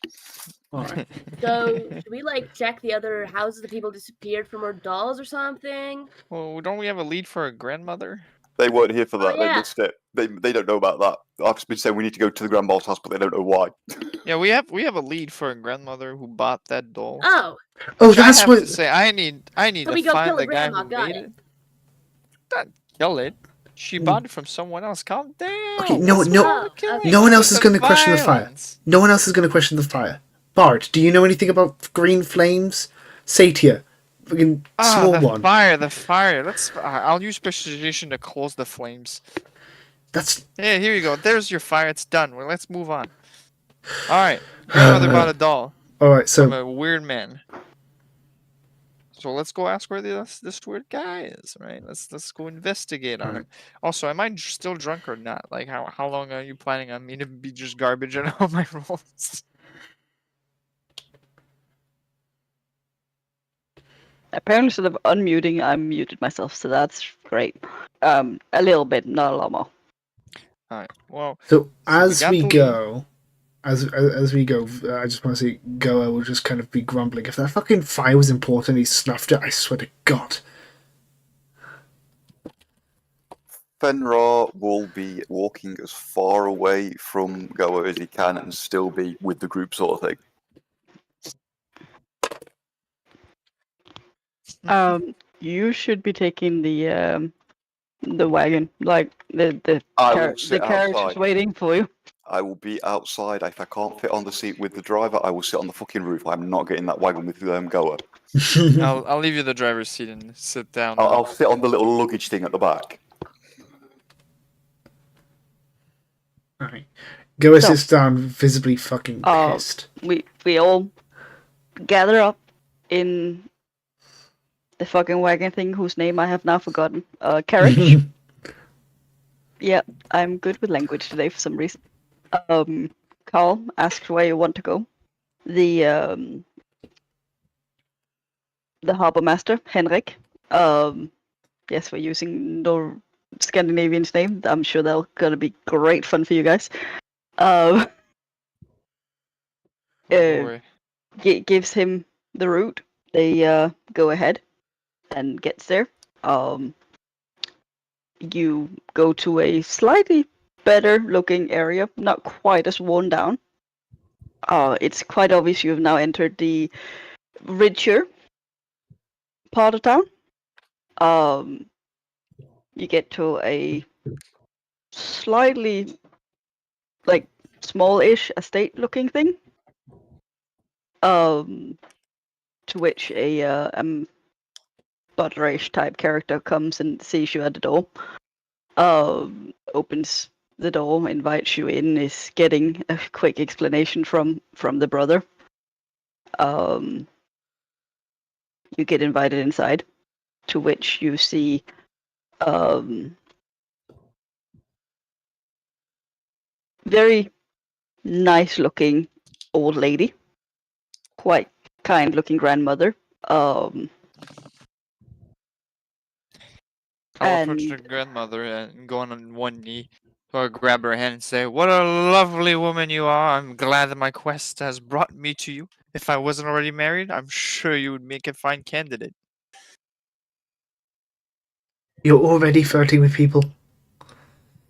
All right. So should we like check the other houses that people disappeared from, or dolls or something? Well, don't we have a lead for a grandmother? They weren't here for that. yeah. They missed it. They don't know about that. I've been saying we need to go to the grandma's house, but they don't know why. Yeah, we have a lead for a grandmother who bought that doll. Oh, Oh, Which that's I have what. to say. I need let to me go find kill the a guy grandma. who Got made it. it. Not kill it. She bought it from someone else. Calm down. Okay, no, What's no- wrong with killing okay. No one it? else is The going to question the fire. violence. No one else is going to question the fire. Bart, do you know anything about green flames? Satia, fucking small the one. fire, the fire. I'll use precipitation to close the flames. That's Yeah, here you go. There's your fire. It's done. Well, let's move on. All right. Grandmother bought a doll all right. from So a weird man. So let's go ask where this weird guy is, right? Let's go investigate on Alright. him. Also, am I still drunk or not? Like, how long are you planning on me to be just garbage on all my rolls? Apparently, instead of unmuting, I muted myself, so that's great. A little bit, not a lot more. All right. Well, so we as got we the lead. go, as we go, I just want to see Goa will just kind of be grumbling. If that fucking fire was important, he snuffed it. I swear to God. Fenrir will be walking as far away from Goa as he can and still be with the group, sort of thing. You should be taking the wagon, like the I will sit carriage is outside. waiting for you. I will be outside. If I can't fit on the seat with the driver, I will sit on the fucking roof. I'm not getting that wagon with Goa. I'll leave you the driver's seat and sit down. I'll sit on the little luggage thing at the back. Alright. Goa So- sits down, visibly fucking Oh. pissed. We all gather up in the fucking wagon thing whose name I have now forgotten. Carriage. Yeah, I'm good with language today for some reason. Carl asked where you want to go. The harbor master, Henrik. Yes, we're using no Scandinavian's name. I'm sure that's gonna be great fun for you guys. Oh, boy. Gives him the route. They go ahead and gets there. You go to a slightly better looking area, not quite as worn down. It's quite obvious you have now entered the richer part of town. You get to a slightly like small-ish estate-looking thing. To which a butterish type character comes and sees you at the door. Opens the door, invites you in, is getting a quick explanation from the brother. You get invited inside, to which you see very nice looking old lady, quite kind looking grandmother. I'll approach the And- grandmother and go on one knee, or grab her hand and say, "What a lovely woman you are! I'm glad that my quest has brought me to you. If I wasn't already married, I'm sure you would make a fine candidate." You're already flirting with people.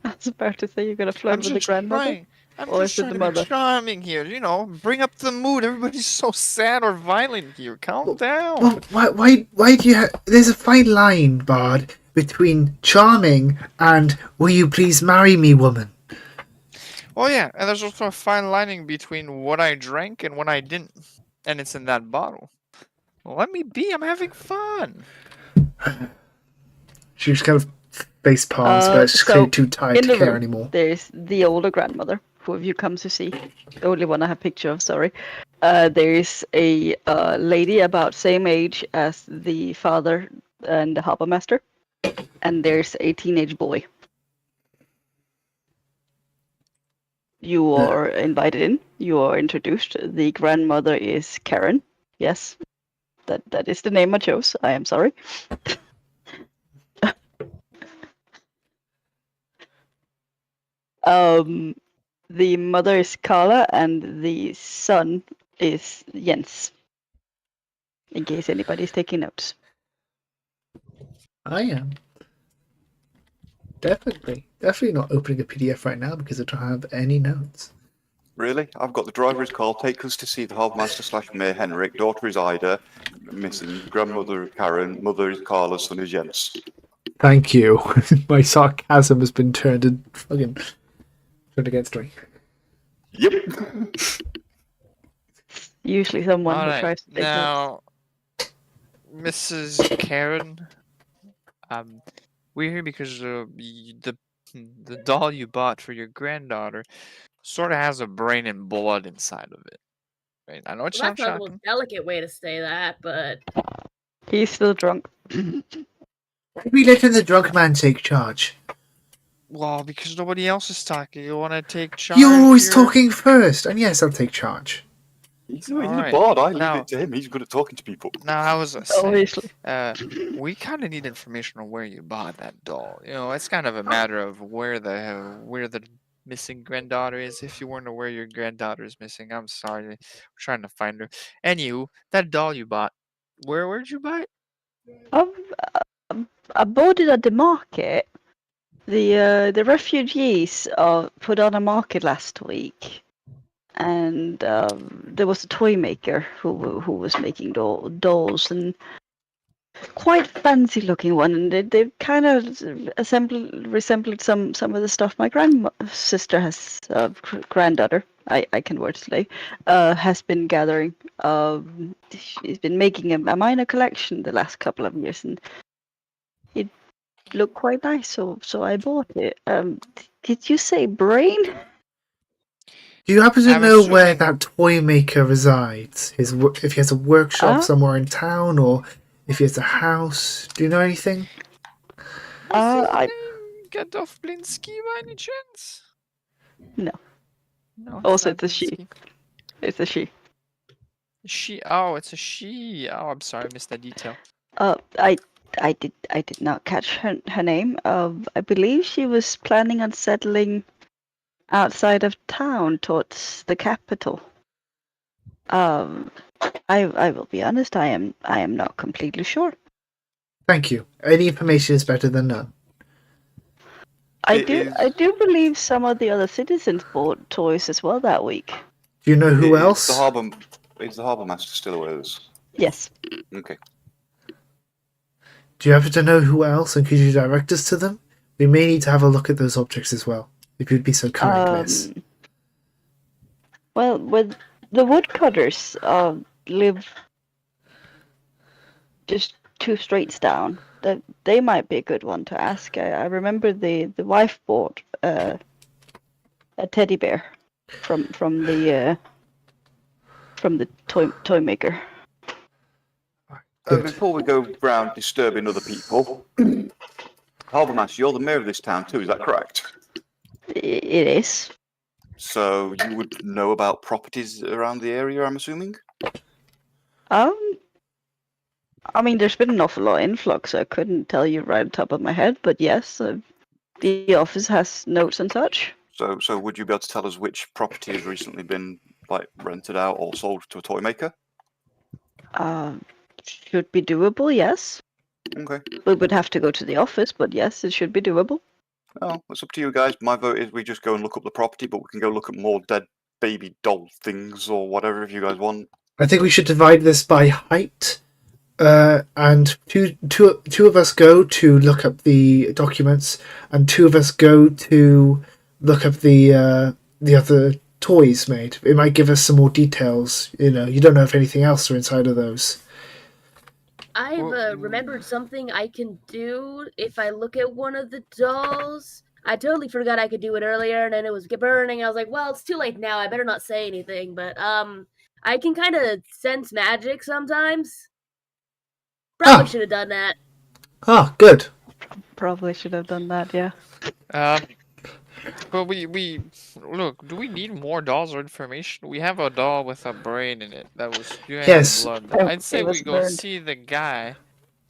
I was about to say you're gonna flirt I'm with the just grandmother. trying. I'm Or just is it trying the to mother? be charming here. You know, bring up the mood. Everybody's so sad or violent here. Calm down. Well, why do you have... There's a fine line, Bard, between charming and will you please marry me, woman? Oh yeah, and there's also a fine lining between what I drank and what I didn't, and it's in that bottle. Well, let me be. I'm having fun. She just kind of face palms, but she's So clearly too tired in to the care room, anymore. there's the older grandmother, who you come to see. The only one I have picture of, sorry. There's a lady about same age as the father and the harbor master. And there's a teenage boy. You Yeah. are invited in. You are introduced. The grandmother is Karen. Yes, that is the name I chose. I am sorry. The mother is Carla, and the son is Jens. In case anybody's taking notes. I am. Definitely not opening a PDF right now because I don't have any notes. Really? I've got the driver is Carl. Take us to see the Harbourmaster / Mayor Henrik. Daughter is Ida. Missing. Grandmother Karen. Mother is Carla. Son is Jens. Thank you. My sarcasm has been turned against me. Yep. Usually someone All who right, tries to take notes. now, Mrs. Karen, we're here because the doll you bought for your granddaughter sort of has a brain and blood inside of it. Right? I know it Well, sounds that's not the shocking. most delicate way to say that, but He's still drunk. We letting the drunk man take charge. Well, because nobody else is talking, you want to take charge. You're always here? talking first, and yes, I'll take charge. He's a Alright, bard. I leave now- it to him. He's good at talking to people. Now, I was saying, Obviously. we kind of need information on where you bought that doll. You know, it's kind of a matter of where the missing granddaughter is. If you weren't aware your granddaughter is missing, I'm sorry. We're trying to find her. Anywho, that doll you bought, where'd you buy it? I bought it at the market. The refugees put on a market last week, and there was a toy maker who was making dolls, and quite fancy looking one, and they kind of resembled some of the stuff my sister has granddaughter. I can word today, has been gathering. She's been making a minor collection the last couple of years, and it looked quite nice, so I bought it. Did you say brain? Do you happen to I'm know where assuming- that toy maker resides? If he has a workshop somewhere in town, or if he has a house? Do you know anything? Gadolf Blinsky by any chance? No. No. Also, not it's a she. Blinsky. It's a she. She. Oh, it's a she. Oh, I'm sorry, I missed that detail. I did not catch her name. I believe she was planning on settling outside of town towards the capital. I will be honest. I am not completely sure. Thank you. Any information is better than none. I It do believe some of the other citizens bought toys as well that week. Do you know who else? Is the Harbourmaster still aware of this? Yes. Okay. Do you happen to know who else, and could you direct us to them? We may need to have a look at those objects as well, if you'd be so kind, miss. Well, with the woodcutters live just 2 streets down. They might be a good one to ask. I remember the wife bought a teddy bear from the toy maker. Good. Before we go round disturbing other people, Harbourmaster, you're the mayor of this town too, is that correct? It is. So you would know about properties around the area, I'm assuming? I mean, there's been an awful lot of influx, so I couldn't tell you right on top of my head, but yes, the office has notes and such. So would you be able to tell us which property has recently been rented out or sold to a toy maker? Should be doable, yes. Okay. We would have to go to the office, but yes, it should be doable. Oh, it's up to you guys. My vote is we just go and look up the property, but we can go look at more dead baby doll things or whatever if you guys want. I think we should divide this by height, and two of us go to look up the documents, and 2 of us go to look up the the other toys made? It might give us some more details. You know, you don't know if anything else are inside of those. I've Well, remembered something I can do if I look at one of the dolls. I totally forgot I could do it earlier, and then it was burning. I was like, well, it's too late now. I better not say anything. But I can kind of sense magic sometimes. Probably Oh. should have done that. Oh, good. Probably should have done that, yeah. But we look. Do we need more dolls or information? We have a doll with a brain in it that was spewing Yes. blood. Oh, I'd say it was we go burned. see the guy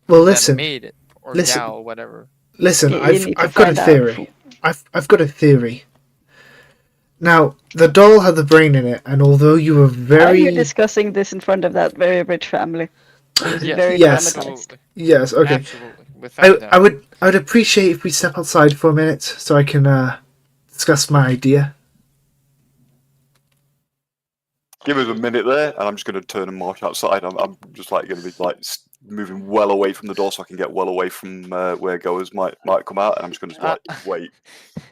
Well, that listen. made it, or listen. gal, whatever. Listen, You I've need to I've got a find out. theory. I've got a theory. Now, the doll had the brain in it, and although you were Are very you discussing this in front of that very rich family? It was Yes, very Yes. traumatized. absolutely, yes, okay. absolutely, without I doubt. would appreciate if we step outside for a minute so I can discuss my idea. Give us a minute there, and I'm just going to turn and march outside. I'm just like going to be like moving well away from the door so I can get well away from where goers might come out, and I'm just going to like wait.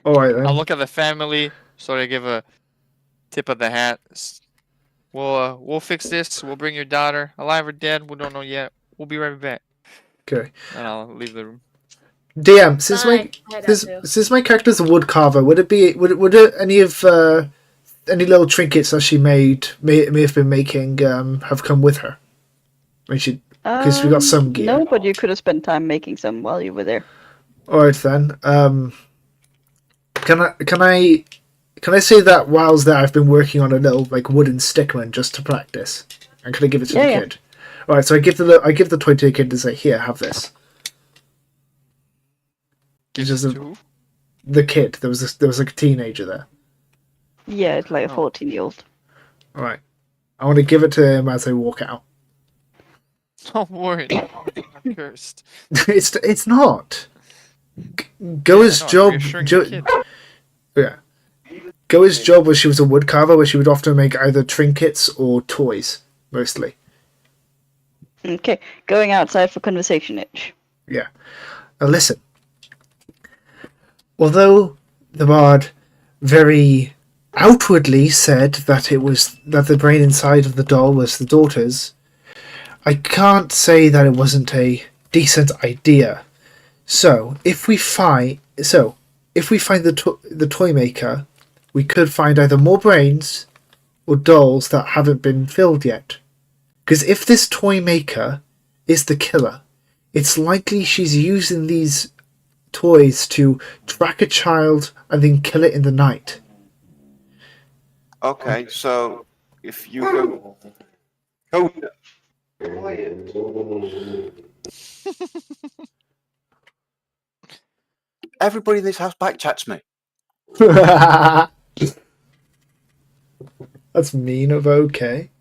All right then. I'll look at the family, sort of give a tip of the hat. We'll fix this. We'll bring your daughter, alive or dead. We don't know yet. We'll be right back. Okay. And I'll leave the room. DM, since Bye. I had that too. since my character's a wood carver, would any of any little trinkets that she may have been making have come with her? When she, because we got some gear. No, but you could have spent time making some while you were there. All right then. Can I say that whilst there I've been working on a little like wooden stickman just to practice, and can I give it to the Yeah. kid? All right, so I give the toy to the kid and say, "Here, have this." Gives Just it to who? the kid. There was like a teenager there. Yeah, it's like a Oh. 14-year-old. All right, I want to give it to him as I walk out. Don't worry, I'm cursed. It's not. Goa's I know, job. reassuring the kid. Yeah. Goa's job was she was a wood carver, where she would often make either trinkets or toys, mostly. Okay, going outside for conversation itch. Yeah. Now listen. Although the bard very outwardly said that the brain inside of the doll was the daughter's, I can't say that it wasn't a decent idea. So if we find the toy maker, we could find either more brains or dolls that haven't been filled yet. Because if this toy maker is the killer, it's likely she's using these toys to track a child and then kill it in the night. Okay, so if you go, everybody in this house backchats me. That's mean of okay.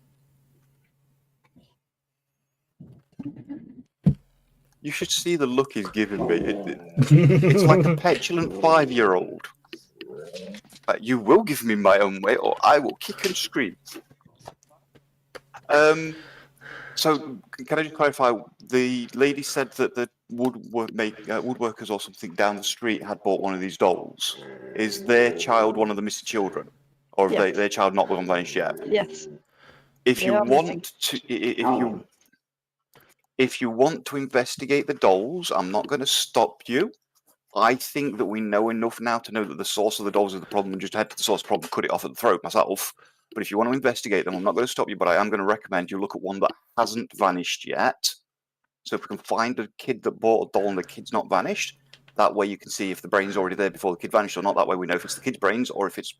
You should see the look he's giving me. It's like a petulant 5-year-old. Like, you will give me my own way, or I will kick and scream. So, can I just clarify? The lady said that the woodworkers or something down the street had bought one of these dolls. Is their child one of the missing children, or have Yes. their child not been vanished yet? Yes. If They you are missing. want to, if you want to investigate the dolls, I'm not going to stop you. I think that we know enough now to know that the source of the dolls is the problem, and just head to the source of the problem, cut it off at the throat myself. But if you want to investigate them, I'm not going to stop you, but I am going to recommend you look at one that hasn't vanished yet. So if we can find a kid that bought a doll and the kid's not vanished, that way you can see if the brain's already there before the kid vanished or not. That way we know if it's the kid's brains or if it's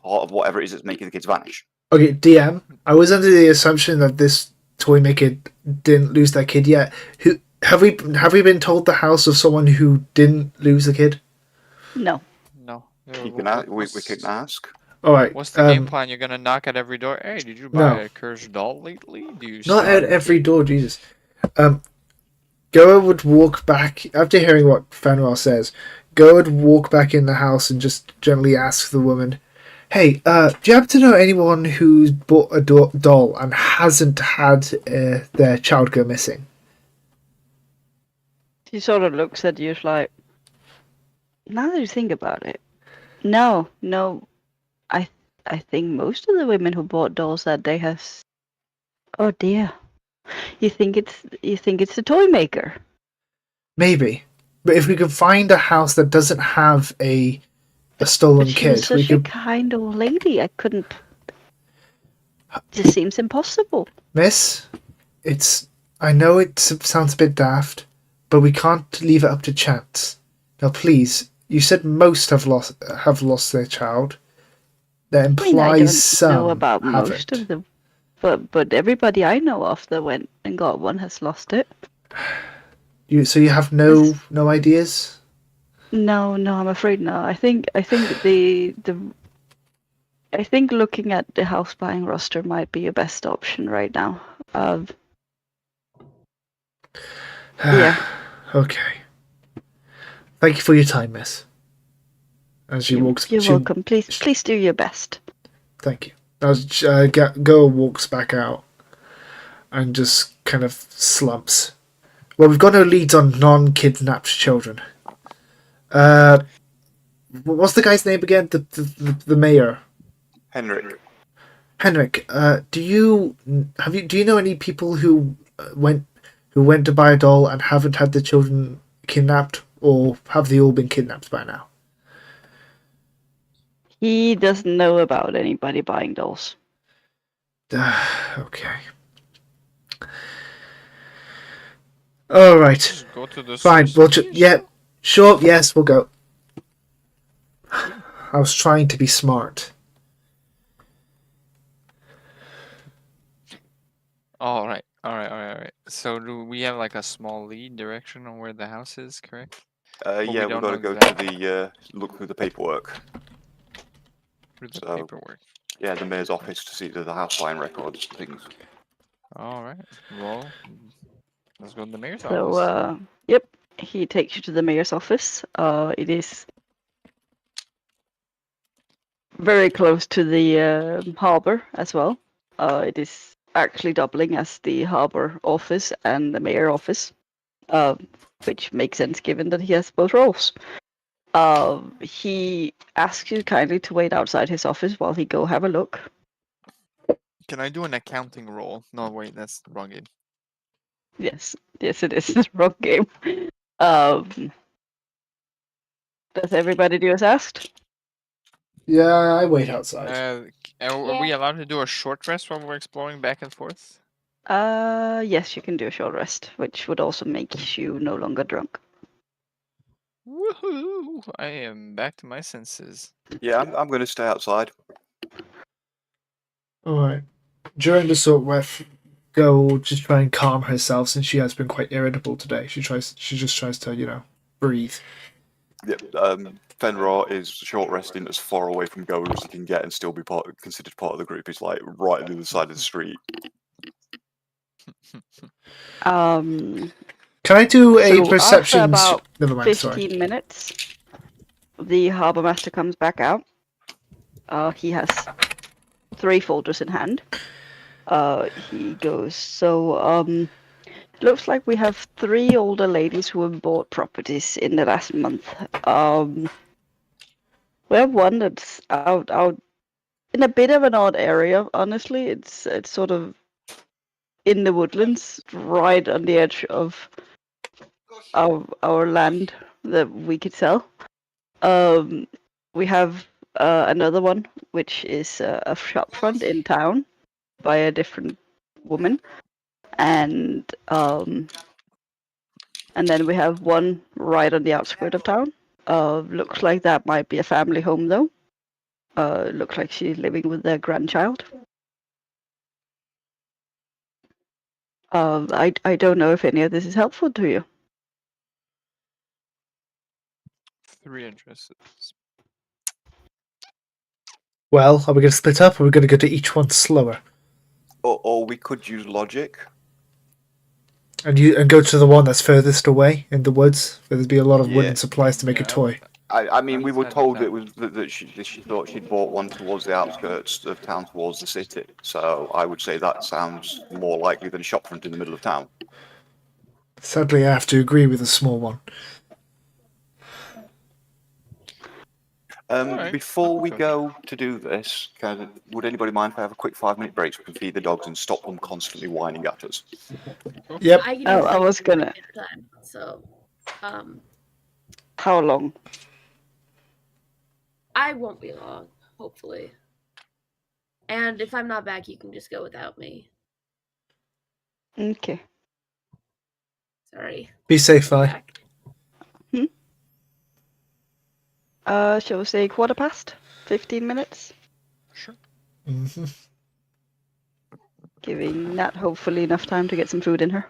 part of whatever it is that's making the kids vanish. Okay, DM, I was under the assumption that this toy maker didn't lose their kid yet. Who have we been told the house of someone who didn't lose the kid? No. No. You can we can ask. All right. What's the game plan? You're gonna knock at every door. Hey, did you buy No. a cursed doll lately? Do you Not at start- every door, Jesus. Goa would walk back after hearing what Fenwell says. Goa would walk back in the house and just gently ask the woman, "Hey, do you happen to know anyone who's bought a doll and hasn't had their child go missing?" She sort of looks at you like, now that you think about it, no. I I think most of the women who bought dolls that day has. Oh dear. You think it's the toy maker? Maybe. But if we could find a house that doesn't have a stolen But she kid, was we such a could. kind old lady. I couldn't. Just seems impossible. Miss, it's. I know it sounds a bit daft, but we can't leave it up to chance. Now, please, you said most have lost their child. That I mean, I implies don't some know about haven't. most of them, but everybody I know of that went and got one has lost it. So you have It's- no ideas? No, I'm afraid no. I think I think looking at the house buying roster might be your best option right now. Yeah. Okay. Thank you for your time, miss. As she walks. You're welcome. Please do your best. Thank you. As girl walks back out and just kind of slumps. Well, we've got no leads on non-kidnapped children. What's the guy's name again? The mayor. Henrik. Henrik. Do you know any people who went to buy a doll and haven't had the children kidnapped, or have they all been kidnapped by now? He doesn't know about anybody buying dolls. Okay. All right. Just go to the Fine. We'll sushi yeah. shop? Sure. Yes, we'll go. I was trying to be smart. All right. So do we have like a small lead direction on where the house is, correct? we Yeah, we've don't got to know go exactly. to the look through the paperwork. Through the So- paperwork. Yeah, the mayor's office to see the house buying records and things. All right. Well, let's go to the mayor's So, office. yep, he takes you to the mayor's office. It is very close to the harbor as well. It is actually doubling as the harbor office and the mayor office, which makes sense given that he has both roles. He asks you kindly to wait outside his office while he go have a look. Can I do an accounting roll? No, wait, that's the wrong game. Yes, it is the wrong game. Um, does everybody do as asked? Yeah, I wait outside. Are we allowed to do a short rest while we're exploring back and forth? Yes, you can do a short rest, which would also make you no longer drunk. Woohoo! I am back to my senses. Yeah, I'm going to stay outside. All right. During the sort where girl will just try and calm herself since she has been quite irritable today. She just tries to breathe. Yep. Fenrir is short resting as far away from Go as he can get and still be considered part of the group. He's like right on the other side of the street. Um, Can I do a So perception? after about Never mind. 15 Sorry. minutes, the harbor master comes back out. He has 3 folders in hand. He goes, so, looks like we have 3 older ladies who have bought properties in the last month. We have one that's out in a bit of an odd area, honestly. It's sort of in the woodlands, right on the edge of our land that we could sell. We have another one, which is a shop front in town by a different woman, and then we have one right on the outskirts of town. Looks like that might be a family home though. Looks like she's living with their grandchild. I don't know if any of this is helpful to you. 3 addresses. Well, are we going to split up, or are we going to go to each one slower Or we could use logic. and go to the one that's furthest away in the woods, where there'd be a lot of wooden Yeah. supplies to make a Yeah, toy? I mean, we were Outside of told town. that she thought she'd bought one towards the outskirts of town, towards the city. So I would say that sounds more likely than a shopfront in the middle of town. Sadly, I have to agree with the small one. Alright, Before we okay. go to do this, would anybody mind if I have a quick 5-minute break so we can feed the dogs and stop them constantly whining at us? Yep. I can Oh, do I was gonna. dinner time, so How long? I won't be long, hopefully. And if I'm not back, you can just go without me. Okay. Sorry. Be safe, Vi. Back. Shall we say 15:15? 15 minutes? Sure. Mm-hmm. Giving Nat hopefully enough time to get some food in her.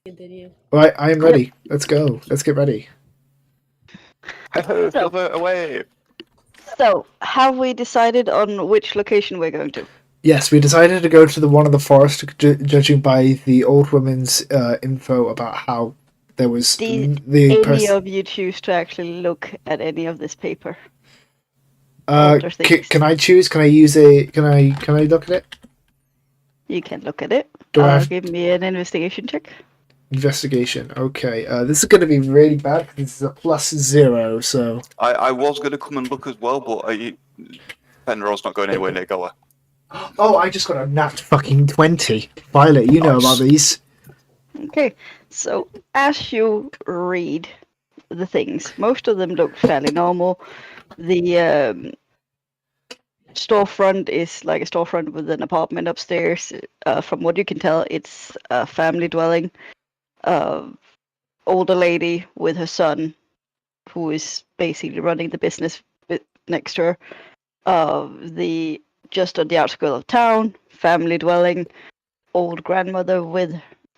Continue. Right, I am ready. Let's go. Let's get ready. Hello, So- Silver, away! So, have we decided on which location we're going to? Yes, we decided to go to the one of the forest, judging by the old woman's info about how there was Did the any person. of you choose to actually look at any of this paper? Older things. Can I choose? Can I use a? Can I look at it? You can look at it. Do I have Give me an investigation check. investigation? Okay. This is going to be really bad. This is a +0. So I was going to come and look as well, but Penrose's not going anywhere near Goa. oh, I just got a nat fucking 20. Violet, you know about Nice. these. Okay, so as you read the things, most of them look fairly normal. The storefront is like a storefront with an apartment upstairs. From what you can tell, it's a family dwelling. Older lady with her son, who is basically running the business next to her. The just on the outskirts of town, family dwelling, old grandmother with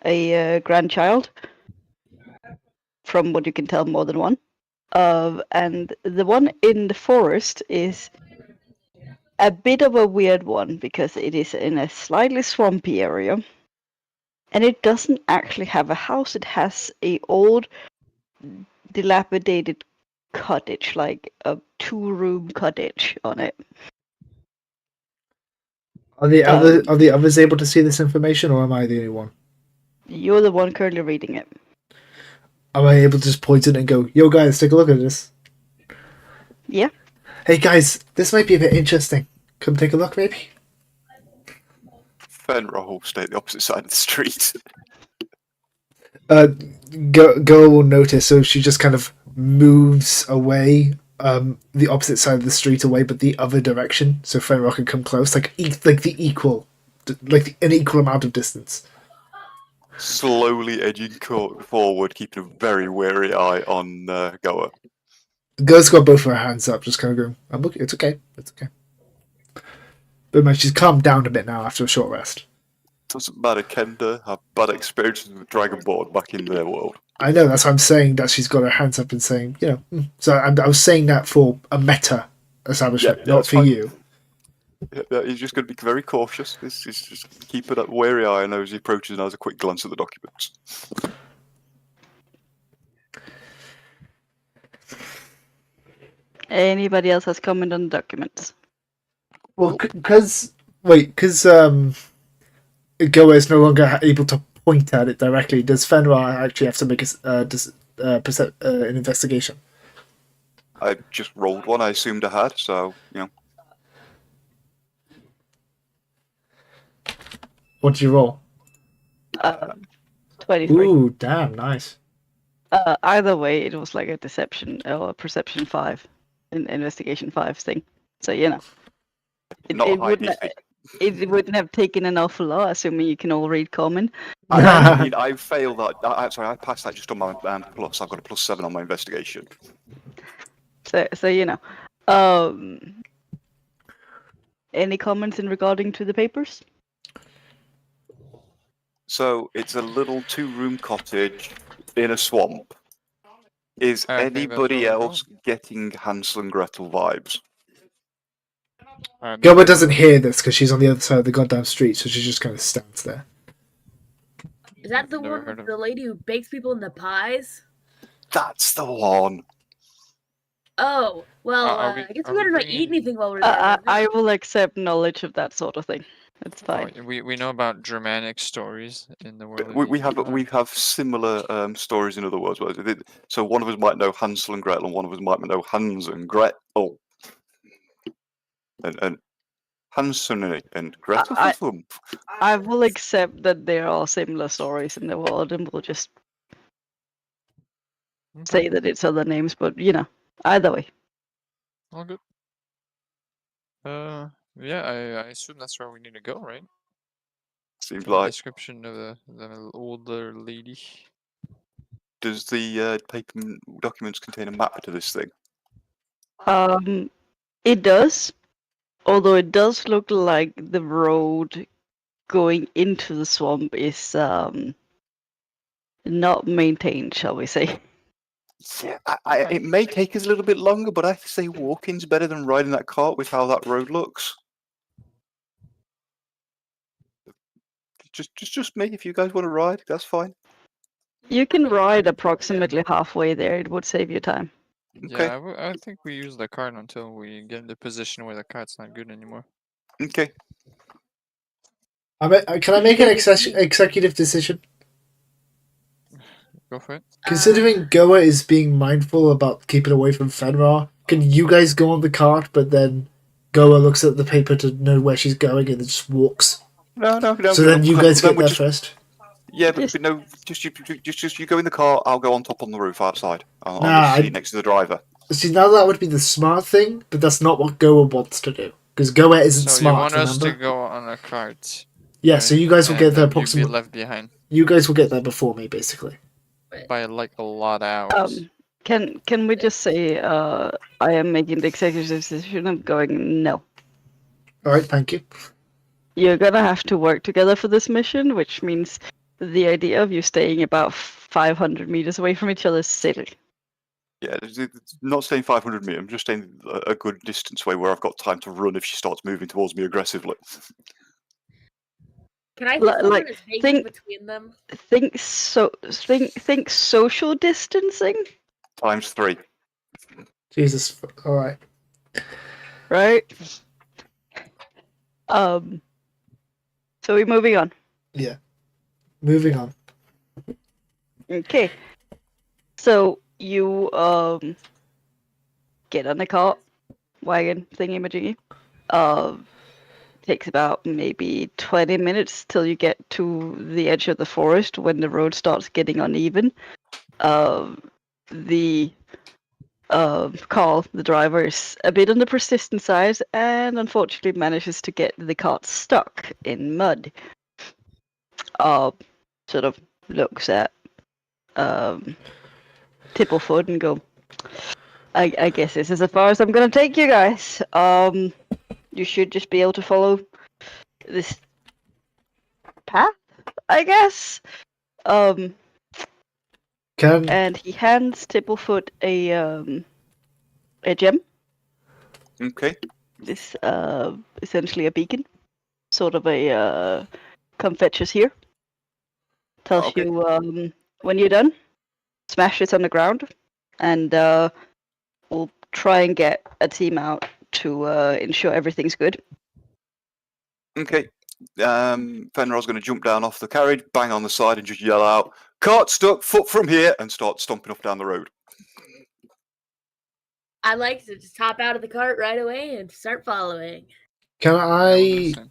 a grandchild. From what you can tell, more than one. And the one in the forest is a bit of a weird one because it is in a slightly swampy area, and it doesn't actually have a house. It has a old, dilapidated cottage, like a 2-room cottage on it. Are the others able to see this information, or am I the only one? You're the one currently reading it. Am I able to just point it and go, "Yo, guys, take a look at this"? Yeah. Hey, guys, this might be a bit interesting. Come take a look, maybe. Penrose will stay at the opposite side of the street. Girl will notice, so she just kind of moves away, the opposite side of the street away, but the other direction, so Fenrock can come close, like the equal, an equal amount of distance. Slowly edging forward, keeping a very wary eye on Goa. Girl's got both her hands up, just kind of going, "I'm looking. It's okay. It's okay." But man, she's calmed down a bit now after a short rest. Doesn't matter, Kenda had bad experiences with Dragonborn back in their world. I know, that's why I'm saying that she's got her hands up and saying, So I was saying that for a meta establishment, Yeah, not that's for fine. you. Yeah, he's just going to be very cautious. He's just keeping a wary eye on as he approaches and has a quick glance at the documents. Anybody else has comment on the documents? Well, because Goa is no longer able to point at it directly, does Fenrir actually have to make an investigation? I just rolled one. I assumed I had, so What did you roll? 23. Ooh, damn, nice. Either way, it was like a deception or a perception 5, an investigation 5 thing. So it, not it high wouldn't DC. it wouldn't have taken an awful lot, assuming you can all read common. I mean, I failed that. I passed that just on my plus. I've got a +7 on my investigation. So any comments in regarding to the papers? So it's a little 2-room cottage in a swamp. Is I think that's anybody where we're else getting Hansel and Gretel vibes? Goa doesn't hear this because she's on the other side of the goddamn street, so she just kind of stands there. Is that the Never one heard with of the lady who bakes people into pies? That's the one. Oh, well, Are we- I guess are we we better not bringing- eat anything while we're there. I will accept knowledge of that sort of thing. It's fine. We know about Germanic stories in the world. We have similar stories in other worlds. So one of us might know Hansel and Gretel, and one of us might know Hans and Gretel. And Hansel and Gretel. I will accept that there are similar stories in the world, and we'll just say that it's other names, but either way. All good. Yeah, I assume that's where we need to go, right? Seems The like. description of the older lady. Does the paper documents contain a map to this thing? It does, although it does look like the road going into the swamp is not maintained, shall we say. Yeah, it may take us a little bit longer, but I have to say walking's better than riding that cart with how that road looks. Just me. If you guys want to ride, that's fine. You can ride approximately halfway there. It would save you time. Okay. Yeah, I think we use the cart until we get in the position where the cart's not good anymore. Okay. Can I make an executive decision? Go for it. Considering Goa is being mindful about keeping away from Fenrir, can you guys go on the cart, but then Goa looks at the paper to know where she's going and then just walks? No. So then you guys get we'll there first? Yeah, but Just- no, just you go in the car. I'll go on top on the roof outside. I'll Nah, just sit next to the driver. See, now that would be the smart thing, but that's not what Goa wants to do. Because Goa isn't So smart, you want us remember? to go on a cart? Yeah, so you guys will and get there then you'd be approximately... left behind You guys will get there before me, basically. by like a lot of hours. Can we just say I am making the executive decision of going no. Alright, thank you. You're gonna have to work together for this mission, which means the idea of you staying about 500 meters away from each other is silly. Yeah, it's not staying 500 meters. I'm just staying a good distance away where I've got time to run if she starts moving towards me aggressively. Can I Li- put someone like, as hanging think- between them? Think social distancing, Times 3. Jesus, alright. right? So we're moving on. Yeah. Moving on. Okay. So you get on the cart, wagon thingy majiggy. Takes about maybe 20 minutes till you get to the edge of the forest when the road starts getting uneven. The Carl, the driver, is a bit on the persistent side and unfortunately manages to get the cart stuck in mud. Sort of looks at Tipplefoot and go, I guess this is as far as I'm gonna take you guys. You should just be able to follow this path, I guess. Can... And he hands Tipplefoot a gem. Okay. This essentially a beacon, sort of a come fetch us here. Tells Okay. you when you're done, smash it on the ground, and we'll try and get a team out to ensure everything's good. Okay. Fenrir's going to jump down off the carriage, bang on the side, and just yell out, "Cart stuck, foot from here," and start stomping off down the road. I like to just hop out of the cart right away and start following. Can Yeah, we'll do I... the same.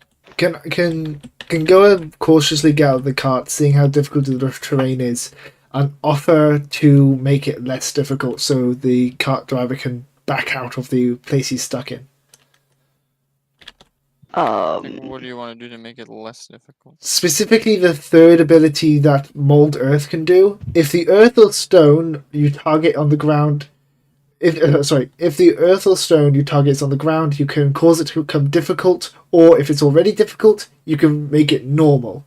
Can Goa cautiously get out of the cart, seeing how difficult the terrain is, and offer to make it less difficult so the cart driver can back out of the place he's stuck in? Like, what do you want to do to make it less difficult? Specifically, the third ability that Mold Earth can do. If the earth or stone you target on the ground... If the earth or stone you target is on the ground, you can cause it to become difficult, or if it's already difficult, you can make it normal.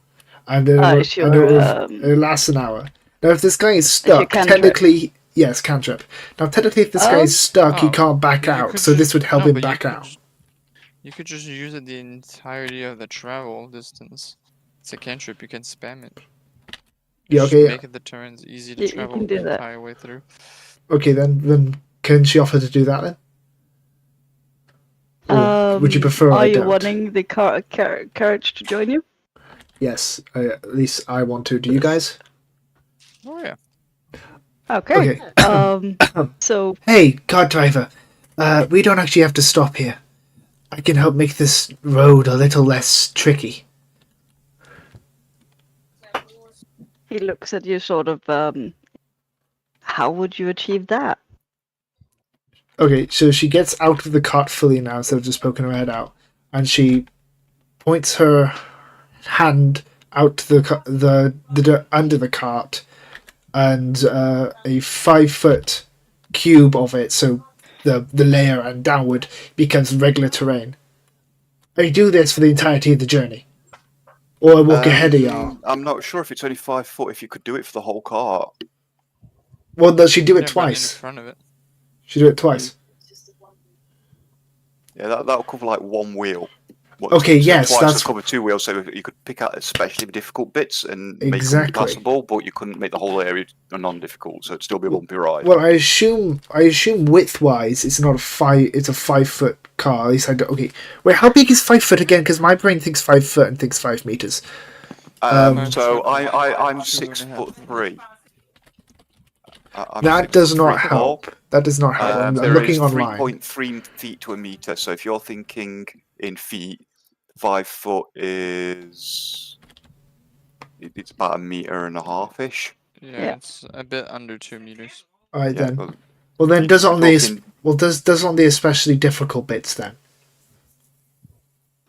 And it'll last an hour. Now, if this guy is stuck, cantrip. technically... Yes, cantrip. Now, technically, if this guy is stuck, he Oh, can't back you out, could so this just- would help no, him but you back could out. You could just use it the entirety of the travel distance. It's a cantrip, you can spam it. Yeah, Just okay. make it the turns easy to You travel can do the that. entire way through. Okay, then can she offer to do that then? Or would you prefer Are I you don't? wanting the carriage to join you? Yes, at least I want to. Do you guys? Oh yeah. Okay. Okay. So Hey, car driver. We don't actually have to stop here. I can help make this road a little less tricky. he looks at you, sort of. How would you achieve that? Okay, so she gets out of the cart fully now instead of just poking her head out, and she points her hand out to the under the cart, and a 5-foot cube of it, so the layer and downward becomes regular terrain. I do this for the entirety of the journey, Or I walk ahead of y'all. I'm not sure if it's only 5 foot. If you could do it for the whole cart. Well, does she do it Yeah, but in twice? front of it. She do it twice. Yeah, that'll cover like one wheel. Okay, so yes, twice that's will cover 2 wheels, so you could pick out especially difficult bits and make them Exactly. passable, but you couldn't make the whole area non-difficult, so it'd still be a bumpy ride. well. I assume width-wise, it's not a 5. It's a 5-foot car. At least I don't. Okay, wait. How big is 5 foot again? Because my brain thinks 5 foot and thinks 5 meters. So I'm 6'3". I'm That does 6'3" not tall. help. That does not help. I'm There looking is online. 3.3 feet to a meter, so if you're thinking in feet, 5 foot is... It's about 1.5 meters ish. Yeah, Yeah. it's a bit under 2 meters. All right Yeah, then. Well then, does it on you're these? talking- Well, does on the especially difficult bits then?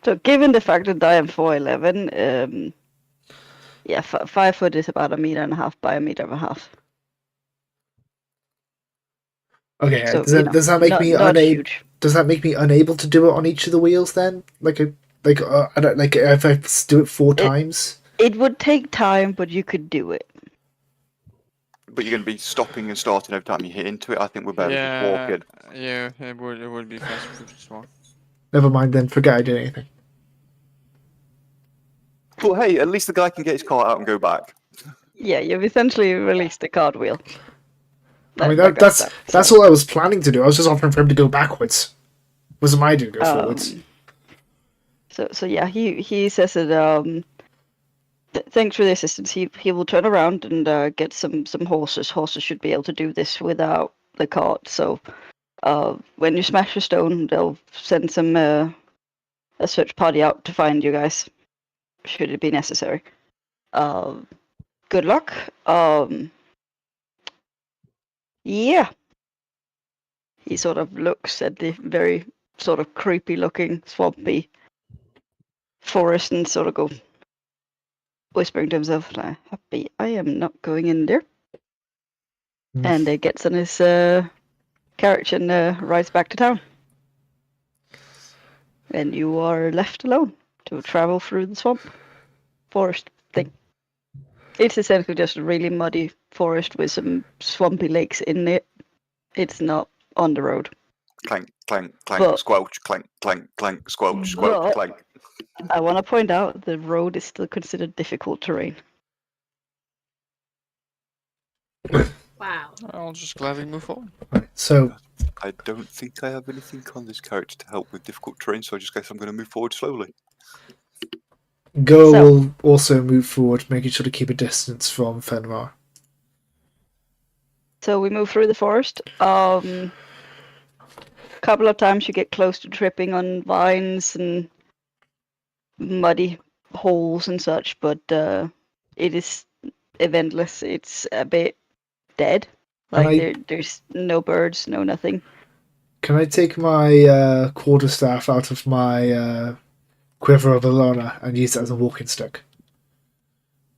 So given the fact that I am 4'11", yeah, 5 foot is about 1.5 meters by 1.5 meters. Okay, So does that make me not unable? huge. Does that make me unable to do it on each of the wheels then? I don't like if I do it 4 times. It would take time, but you could do it. But you're going to be stopping and starting every time you hit into it. I think we're better just Yeah, walking. yeah, it would be faster if we just walk. Never mind then. Forget I did anything. Well, hey, at least the guy can get his car out and go back. Yeah, you've essentially released the cartwheel. I mean That goes back, that's so, all I was planning to do. I was just offering for him to go backwards. Wasn't my idea to go forwards. So yeah, he says that thanks for the assistance. He will turn around and get some horses. Horses should be able to do this without the cart. So when you smash a stone, they'll send some a search party out to find you guys, should it be necessary. Good luck. Yeah. He sort of looks at the very sort of creepy looking swampy forest and sort of go whispering to himself, like, happy I am not going in there. And gets on his carriage and rides back to town. And you are left alone to travel through the swamp forest thing. It's essentially just a really muddy forest with some swampy lakes in it. It's not on the road. Clank, clank, clank, But- squelch, clank, clank, clank, squelch, squelch, But- clank. I want to point out the road is still considered difficult terrain. Wow. I'll just gladly move forward. Right, so I don't think I have anything on this character to help with difficult terrain, so I just guess I'm going to move forward slowly. Go So- will also move forward, making sure to keep a distance from Fenrir. So we move through the forest. Couple of times you get close to tripping on vines and muddy holes and such, but it is eventless. It's a bit dead. Like there's no birds, no nothing. Can I take my quarterstaff out of my quiver of Alona and use it as a walking stick?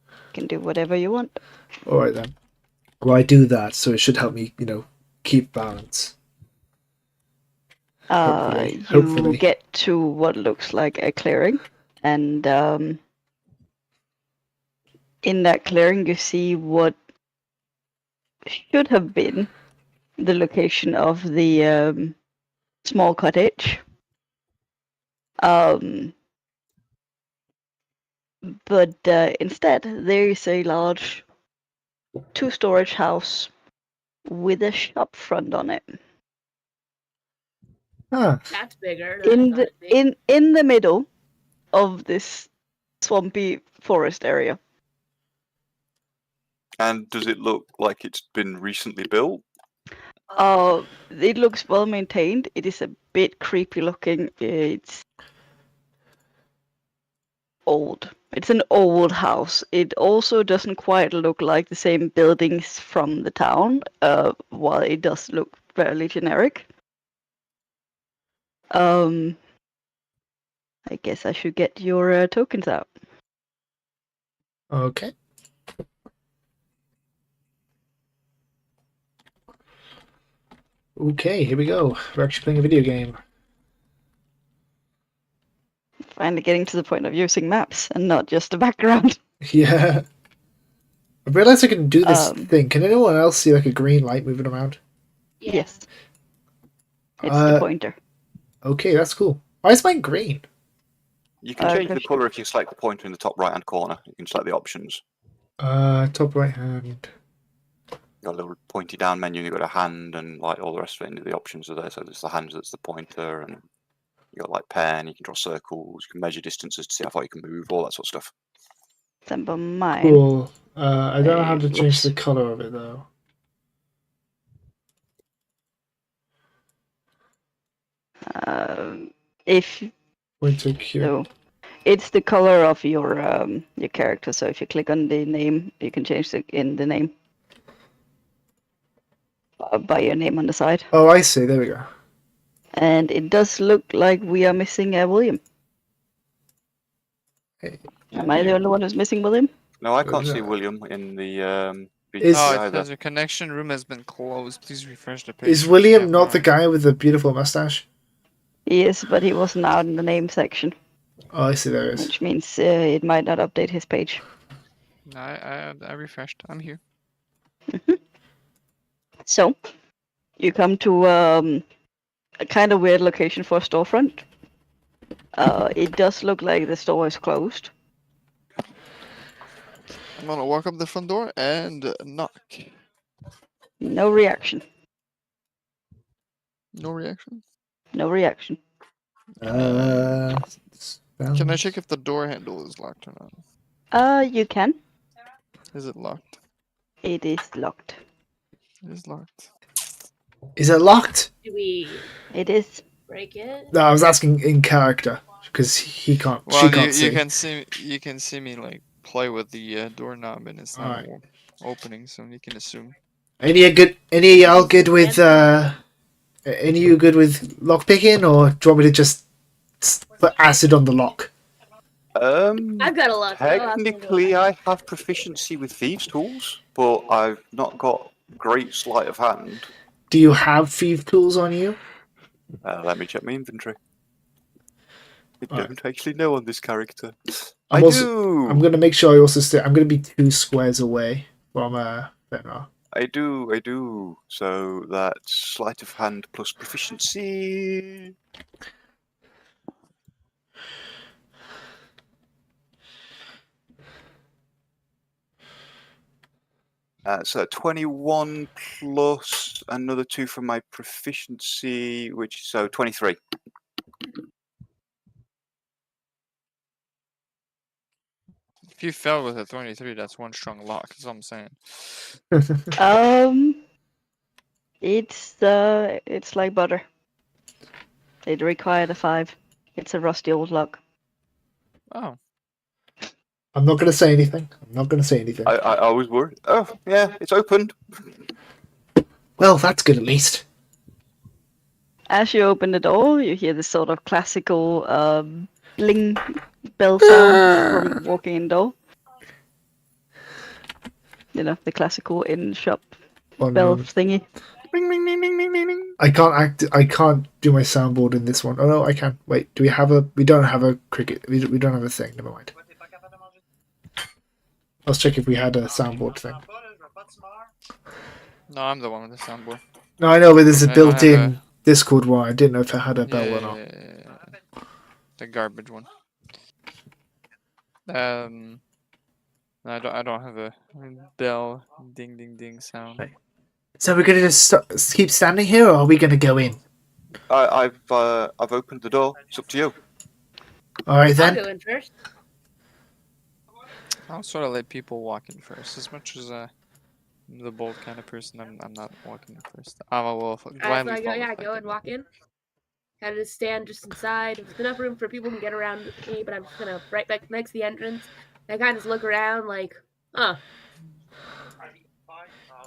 You can do whatever you want. All right then. Well, I do that, so it should help me, keep balance. You Hopefully. get to what looks like a clearing, and in that clearing you see what should have been the location of the small cottage. But instead there is a large 2-storage house with a shop front on it. Ah, That's bigger. Than I In thought the it'd be. in the middle of this swampy forest area. And does it look like it's been recently built? It looks well maintained. It is a bit creepy looking. It's old. It's an old house. It also doesn't quite look like the same buildings from the town, while it does look fairly generic. I guess I should get your tokens out. okay. Okay, here we go. We're actually playing a video game. Finally getting to the point of using maps and not just the background. Yeah. I realized I can do this Um, thing. Can anyone else see like a green light moving around? Yeah. Yes. It's the pointer. Okay, that's cool. Why is mine green? You can change the Good. colour if you select the pointer in the top right hand corner. You can select the options. Top right hand. You got a little pointy down menu, and you've got a hand and like all the rest of it, and the options are there. So there's the hand that's the pointer, and you got like pen, you can draw circles, you can measure distances to see how far you can move, all that sort of stuff. Example mine. Cool. I don't know how to It change the looks- color of it though. If Pointer Q. so, it's the color of your character. So if you click on the name, you can change the name by your name on the side. Oh, I see. There we go. And it does look like we are missing William. Hey. Am I the only one who's missing William? No, I can't Yeah. see William in the Is- Oh, VGC it either. says your connection room has been closed. Please refresh the page. Is for William staff not the hour." guy with the beautiful mustache? He is, but he wasn't out in the name section, Oh, I see. There it is. which means it might not update his page. No, I refreshed. I'm here. So, you come to a kind of weird location for a storefront. It does look like the store is closed. I'm gonna walk up the front door and knock. No reaction. No reaction. No reaction. Can I Sounds- check if the door handle is locked or not? You can. Is it locked? It is locked. It is locked. Is it locked? Do we It is. break it? No, I was asking in character because he can't. Well, she can't you can see me like play with the doorknob and it's not Alright. opening, so you can assume. Any of y'all good with any of you good with lockpicking, or do you want me to just put acid on the lock? I've got a lot. Technically, I have proficiency with thieves' tools, but I've not got great sleight of hand. Do you have thief tools on you? Let me check my inventory. I Alright. don't actually know on this character. I'm I also- do. I'm gonna make sure I also stay. I'm gonna be 2 squares away from Fenrir. I do. So that's sleight of hand plus proficiency. So 21 plus another 2 from my proficiency, which so 23. If you fell with a 23, that's one strong lock. That's all I'm saying. It's like butter. It required a 5. It's a rusty old lock. Oh, I'm not gonna say anything. I was worried. Oh, yeah, it's opened. Well, that's good at least. As you open the door, you hear this sort of classical bling bell sound from walking in door. You know, the classical in-shop Oh, bell no. thingy. Ring, ring, ring, ring, ring, ring, ring. I can't do my soundboard in this one. Oh no, I can. Wait, do we have a? We don't have a cricket. We don't have a thing. Never mind. Let's check if we had a soundboard thing. no, I'm the one with the soundboard. No, I know, but there's a I don't have built-in Discord one. I didn't know if it had a bell or not. Yeah. The garbage one. No, I don't have a bell ding ding ding sound. Right. So we're gonna just keep standing here, or are we gonna go in? I've opened the door. It's up to you. All right I'll then. go in first. I'll sort of let people walk in first. As much as I'm the bold kind of person, I'm not walking in first. I will Alright, so blindly I go, follow yeah, if I go can. and walk in. Kind of just stand just inside. There's enough room for people to get around me, but I'm just gonna right back next to the entrance. I kind of just look around like, huh.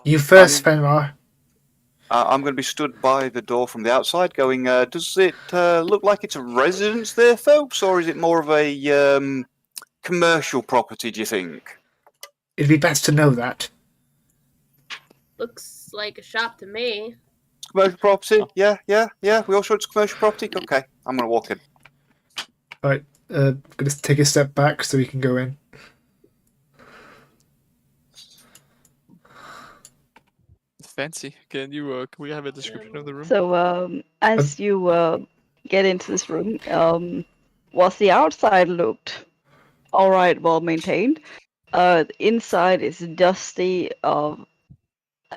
You first, Fenrir. I'm going to be stood by the door from the outside going, does it look like it's a residence there, folks? Or is it more of a commercial property, do you think? It'd be best to know that. Looks like a shop to me. Commercial property? Yeah. We all sure it's commercial property? Okay, I'm going to walk in. gonna take a step back so he can go in. Fancy. Can we have a description of the room? So, as you get into this room, whilst the outside looked all right, well maintained, the inside is dusty. A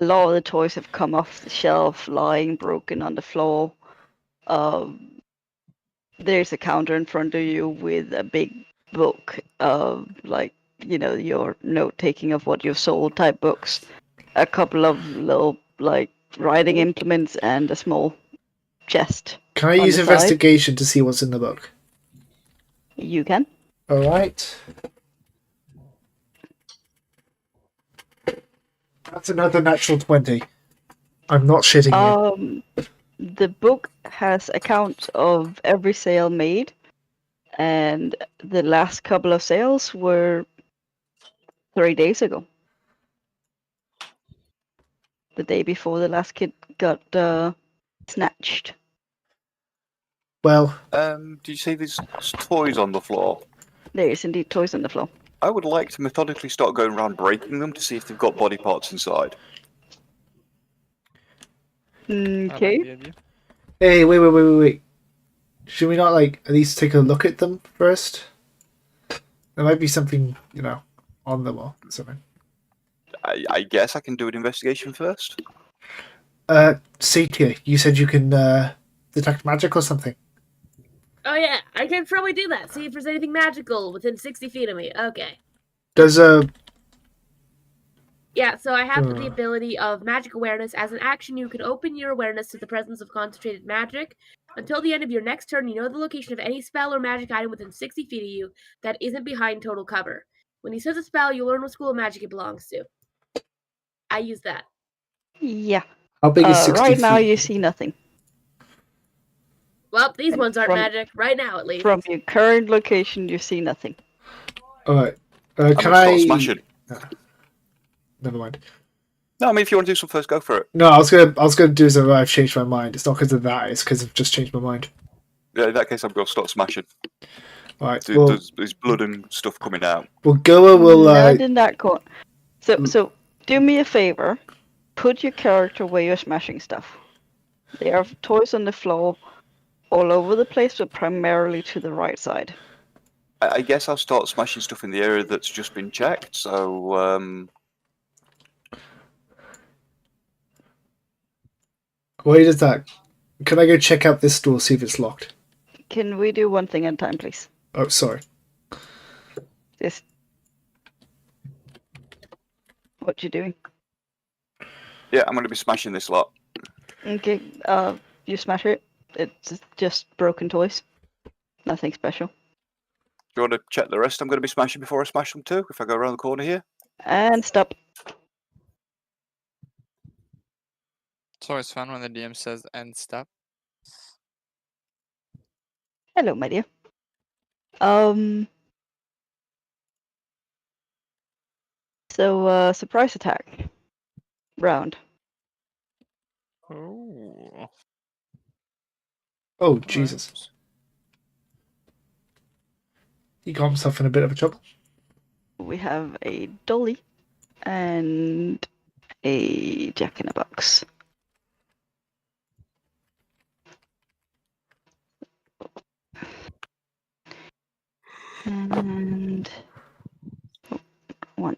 lot of the toys have come off the shelf, lying broken on the floor. There's a counter in front of you with a big book of, like, your note taking of what you've sold type books. A couple of little, like, writing implements and a small chest. Can I On use the side. investigation to see what's in the book? You can. All right. That's another natural 20. I'm not shitting you. The book has accounts of every sale made, and the last couple of sales were 3 days ago. The day before the last kid got snatched. Well, Do you say there's toys on the floor? There is indeed toys on the floor. I would like to methodically start going around breaking them to see if they've got body parts inside. I like Okay. the idea. hey, wait. Should we not, like, at least take a look at them first? There might be something, on them or something. I guess I can do an investigation first. Satia, you said you can detect magic or something. Oh yeah, I can probably do that. See if there's anything magical within 60 feet of me. Okay. Does Yeah, so I have the ability of magic awareness. As an action, you can open your awareness to the presence of concentrated magic. Until the end of your next turn, you know the location of any spell or magic item within 60 feet of you that isn't behind total cover. When he says a spell, you learn what school of magic it belongs to. I use that. Yeah. how big is 60 Right feet? now you see nothing. Well, these ones aren't From- magic. Right now, at least. From your current location, you see nothing. All right. I'm Can gonna I? start smashing. Never mind. No, I mean if you want to do some first, go for it. No, I was gonna do something. I've changed my mind. It's not because of that. It's because I've just changed my mind. Yeah, in that case, I'm gonna start smashing. All right. Dude, Well, there's blood and stuff coming out. Goa will. Not in that corner. So do me a favor. Put your character where you're smashing stuff. There are toys on the floor all over the place, but primarily to the right side. I guess I'll start smashing stuff in the area that's just been checked. So, Wait, is that? Can I go check out this door, see if it's locked? Can we do one thing at a time, please? Oh, sorry. Just what you doing? yeah, I'm gonna be smashing this lot. Okay. You smash it. It's just broken toys. Nothing special. Do you want to check the rest I'm gonna be smashing before I smash them too? If I go around the corner here. And stop. It's always fun when the DM says "and stop." Hello, my dear. So, surprise attack. Round. Oh. Oh, Jesus. He got himself in a bit of a trouble. We have a dolly and a jack-in-a-box. And one.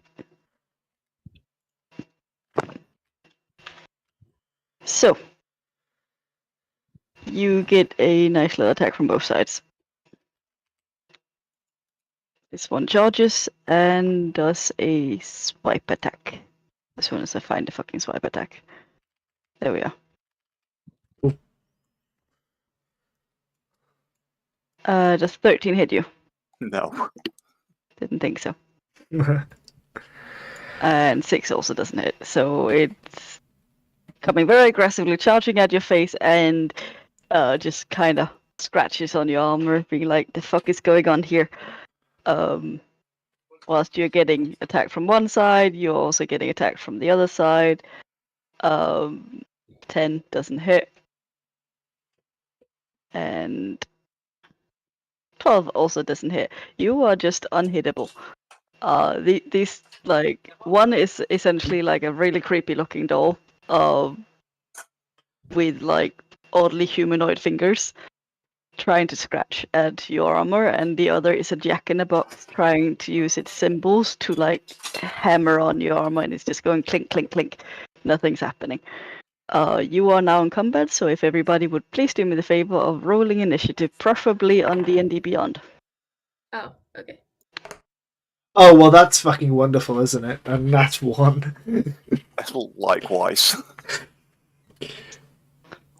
So you get a nice little attack from both sides. This one charges and does a swipe attack. As soon as I find the fucking swipe attack. There we are. Does 13 hit you? No. Didn't think so. And 6 also doesn't hit. So it's coming very aggressively, charging at your face, and just kind of scratches on your armor, being like, the fuck is going on here? Whilst you're getting attacked from one side, you're also getting attacked from the other side. 10 doesn't hit. And 12 also doesn't hit. You are just unhittable. These like one is essentially like a really creepy looking doll, with like oddly humanoid fingers, trying to scratch at your armor, and the other is a jack-in-the-box trying to use its symbols to like hammer on your armor, and it's just going clink, clink, clink. Nothing's happening. You are now in combat, so if everybody would please do me the favor of rolling initiative, preferably on D&D Beyond. Oh, okay. Oh, well, that's fucking wonderful, isn't it? And that's one. Well, likewise.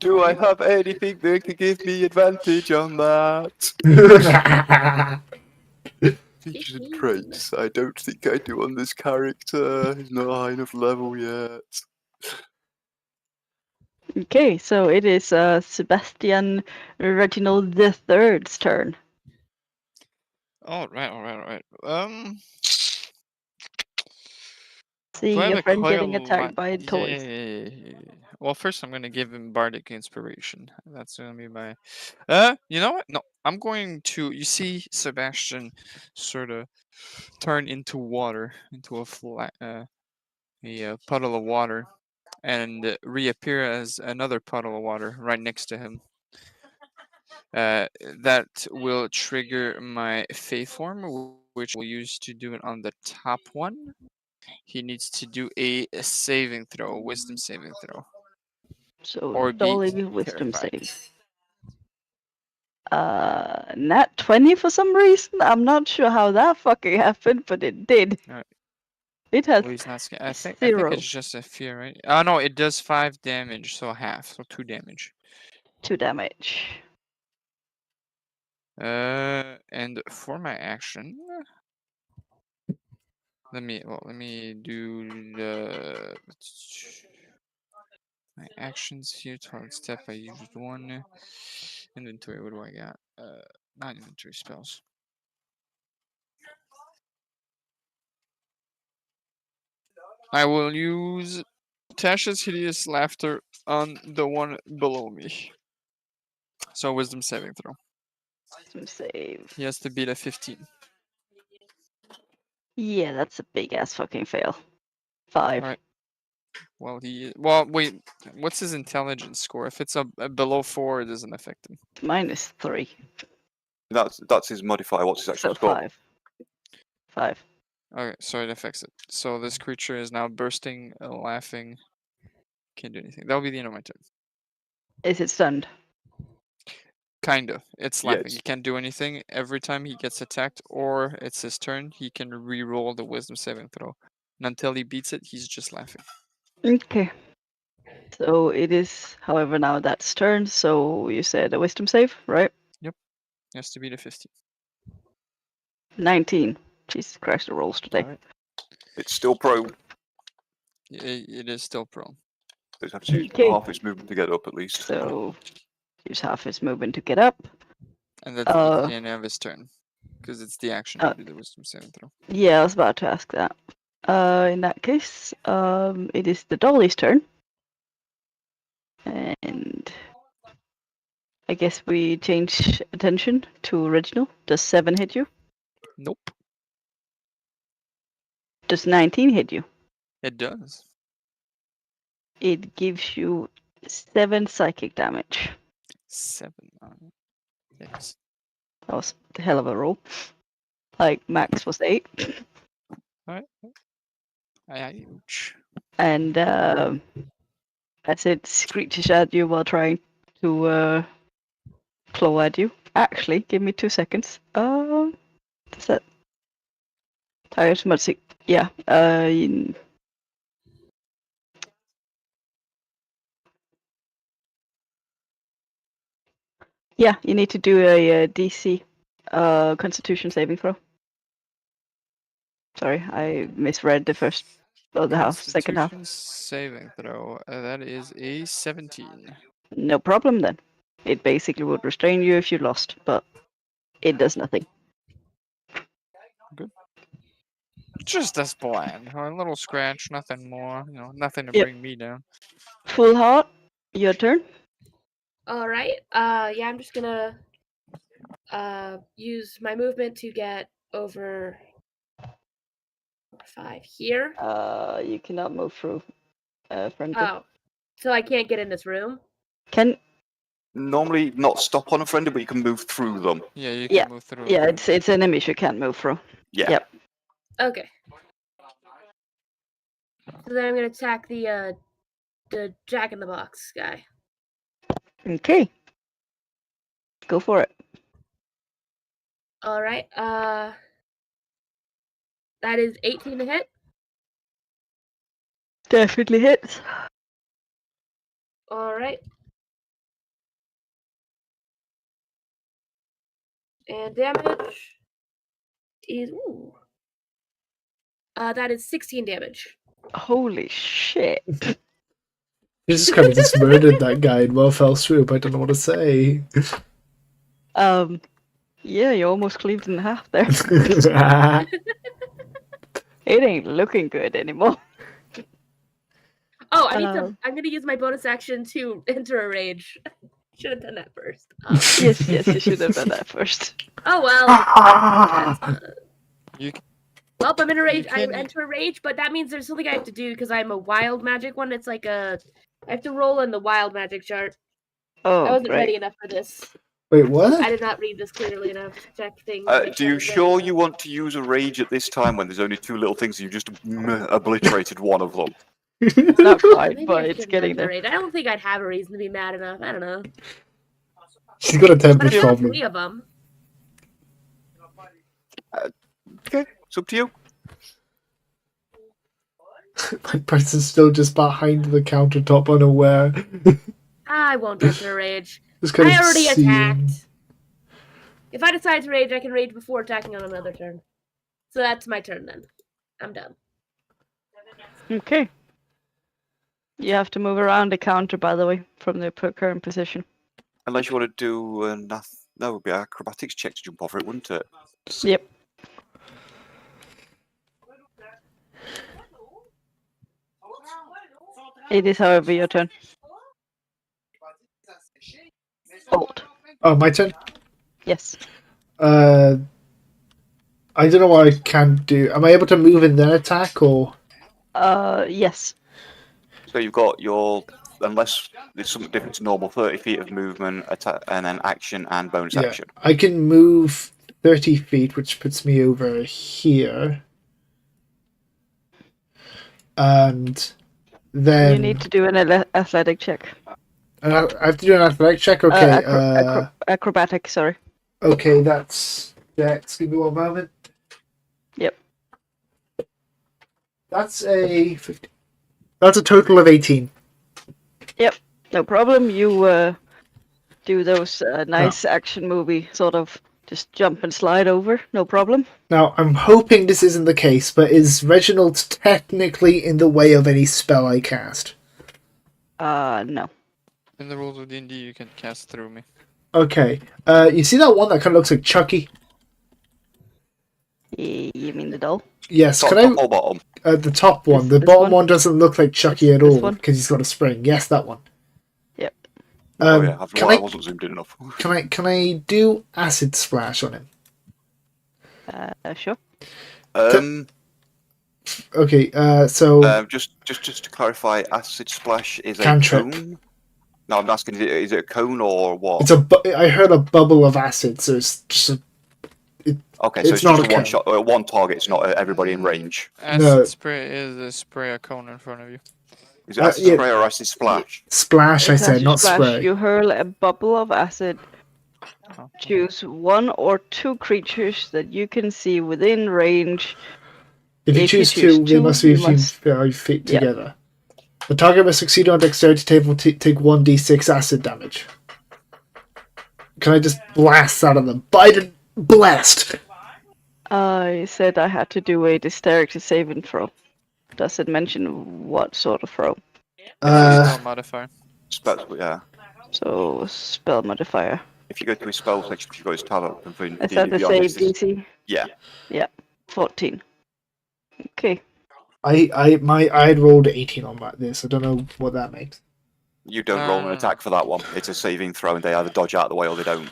Do I have anything that can give me advantage on that? Features and traits. I don't think I do on this character. He's not high enough level yet. Okay, so it is Sebastian Reginald the Third's turn. All right. Do Seeing I have your a friend clear getting attacked by Yeah. toys. Well, first I'm gonna give him bardic inspiration. That's gonna be my. You know what? No, I'm going to. You see, Sebastian, sort of turn into water, into a puddle of water, and reappear as another puddle of water right next to him. That will trigger my faith form, which we'll use to do it on the top one. He needs to do a saving throw, a wisdom saving throw, So or be Dolly wisdom terrified. save. Nat 20 for some reason. I'm not sure how that fucking happened, but it did. Alright. It has Well, he's not scared. I think 0. it's just a fear, right? Oh no, it does 5 damage, so half, so 2 damage. 2 damage. And for my action, let me do the my actions here. Target step. I used 1 inventory. What do I got? Not inventory spells. I will use Tasha's hideous laughter on the one below me. So wisdom saving throw. Wisdom save. He has to beat a 15. Yeah, that's a big ass fucking fail. 5. Alright. Well, wait. What's his intelligence score? If it's a below 4, it doesn't affect him. Minus 3. That's his modifier. What's his actual So score? 5. 5. Okay, so it affects it. So this creature is now bursting, laughing. Can't do anything. That'll be the end of my turn. Is it stunned? Kinda. It's Yeah, laughing. it's- He can't do anything. Every time he gets attacked or it's his turn, he can re-roll the wisdom saving throw. And until he beats it, he's just laughing. Okay. So it is, however, now that's turn. So you said a wisdom save, right? He has to beat a 15. 19. Jesus Christ, the rolls today. Alright. It's still prone. It is still prone. So it's have to use Okay. half its movement to get up at least. So use half his movement to get up. And that's the end of his turn. Because it's the action to do the wisdom saving throw. Yeah, I was about to ask that. In that case, it is the dolly's turn. And I guess we change attention to original. Does 7 hit you? Nope. Does 19 hit you? It does. It gives you 7 psychic damage. 7. Yes. That was a hell of a roll. Like, max was 8. Alright. Ouch. And as it screeches at you while trying to claw at you. Actually, give me 2 seconds. Does that... Tired Smudgy. Yeah. Yeah, you need to do a DC Constitution saving throw. Sorry, I misread the first of the half, second half. Constitution saving throw. That is a 17. No problem then. It basically would restrain you if you lost, but it does nothing. Good. Just as planned. A little scratch, nothing more. Nothing to Yep. bring me down. Full heart, your turn. All right. Yeah, I'm just gonna use my movement to get over 5 here. You cannot move through, friendly. Oh, so I can't get in this room? Can Normally, not stop on a friendly, but you can move through them. Yeah, you can move through. yeah, it's enemies you can't move through. Yeah. Yep. Okay. So then I'm gonna attack the Jack in the Box guy. Okay. Go for it. All right. That is 18 to hit. Definitely hits. All right. And damage is that is 16 damage. Holy shit. You just kind of just murdered that guy in Well-Fell Swoop. I don't know what to say. Yeah, you almost cleaved in half there. It ain't looking good anymore. Oh, I need to. I'm gonna use my bonus action to enter a rage. Should have done that first. Yes, you should have done that first. Oh well. You Well, I'm in a rage. I can- enter a rage, but that means there's something I have to do because I'm a wild magic one. It's like I have to roll in the wild magic chart. Oh, I wasn't great. ready enough for this. Wait, what? I did not read this clearly enough to check things. Do you sure you want to use a rage at this time when there's only 2 little things and you just obliterated one of them? Not quite, Maybe but I it's shouldn't getting enter there. rage. I don't think I'd have a reason to be mad enough. I don't know. She's got a But temper I've got problem. 3 of them. Okay, it's up to you. My person's still just behind the countertop, unaware. I won't enter a rage. Just kind I of already seeing. attacked. If I decide to rage, I can rage before attacking on another turn. So that's my turn then. I'm done. Okay. You have to move around the counter, by the way, from the current position. Unless you want to do no, it would be acrobatics check to jump over it, wouldn't it? Yep. It is, however, your turn. Old. Oh, my turn? Yes. I don't know what I can do. Am I able to move and then attack, or...? Yes. So you've got your, unless there's something different to normal, 30 feet of movement, attack, and then action and bonus Yeah, action. I can move 30 feet, which puts me over here. And then... You need to do an athletic check. I have to do an athletic check? Okay, Acrobatic, sorry. okay, that's... Dex. Give me one moment. Yep. That's a 50. That's a total of 18. Yep, no problem. You do those nice action movie sort of just jump and slide over, no problem. Now, I'm hoping this isn't the case, but is Reginald technically in the way of any spell I cast? No. In the rules of D&D, you can cast through me. Okay. You see that one that kind of looks like Chucky? You mean the doll? Yes. Top, Can I? top or bottom? The top one. The This bottom one? one doesn't look like Chucky This at all one? because he's got a spring. Yes, that one. Yep. Oh yeah, Can I I wasn't zoomed in enough. can I do acid splash on him? Sure. Okay. So Just to clarify, acid splash is a Cantrip. cone. No, I'm asking, is it a cone or what? it's I heard a bubble of acid, so it's just a... Okay, so it's it's not just a a one cone. shot, one target. It's not everybody in range. Acid No. spray is a spray a cone in front of you. Is it acid yeah. spray or acid splash? Splash, I It's said, acid not splash. spray. You hurl a bubble of acid. Oh. Choose 1 or 2 creatures that you can see within range. If you If you choose choose 2, they two, must be you between must- 5 feet Yeah. together. The target must succeed on dexterity table take 1d6 acid damage. Can I just blast out of them? Biden blast! I said I had to do a dexterity saving throw. Does it mention what sort of throw? Spell modifier. Yeah. So, spell modifier. If you go to his spell section, you've got his talent. And Is that the save DC? Yeah. Yeah, 14. Okay. I'd rolled 18 on this. I don't know what that makes. You don't roll an attack for that one. It's a saving throw, and they either dodge out of the way or they don't.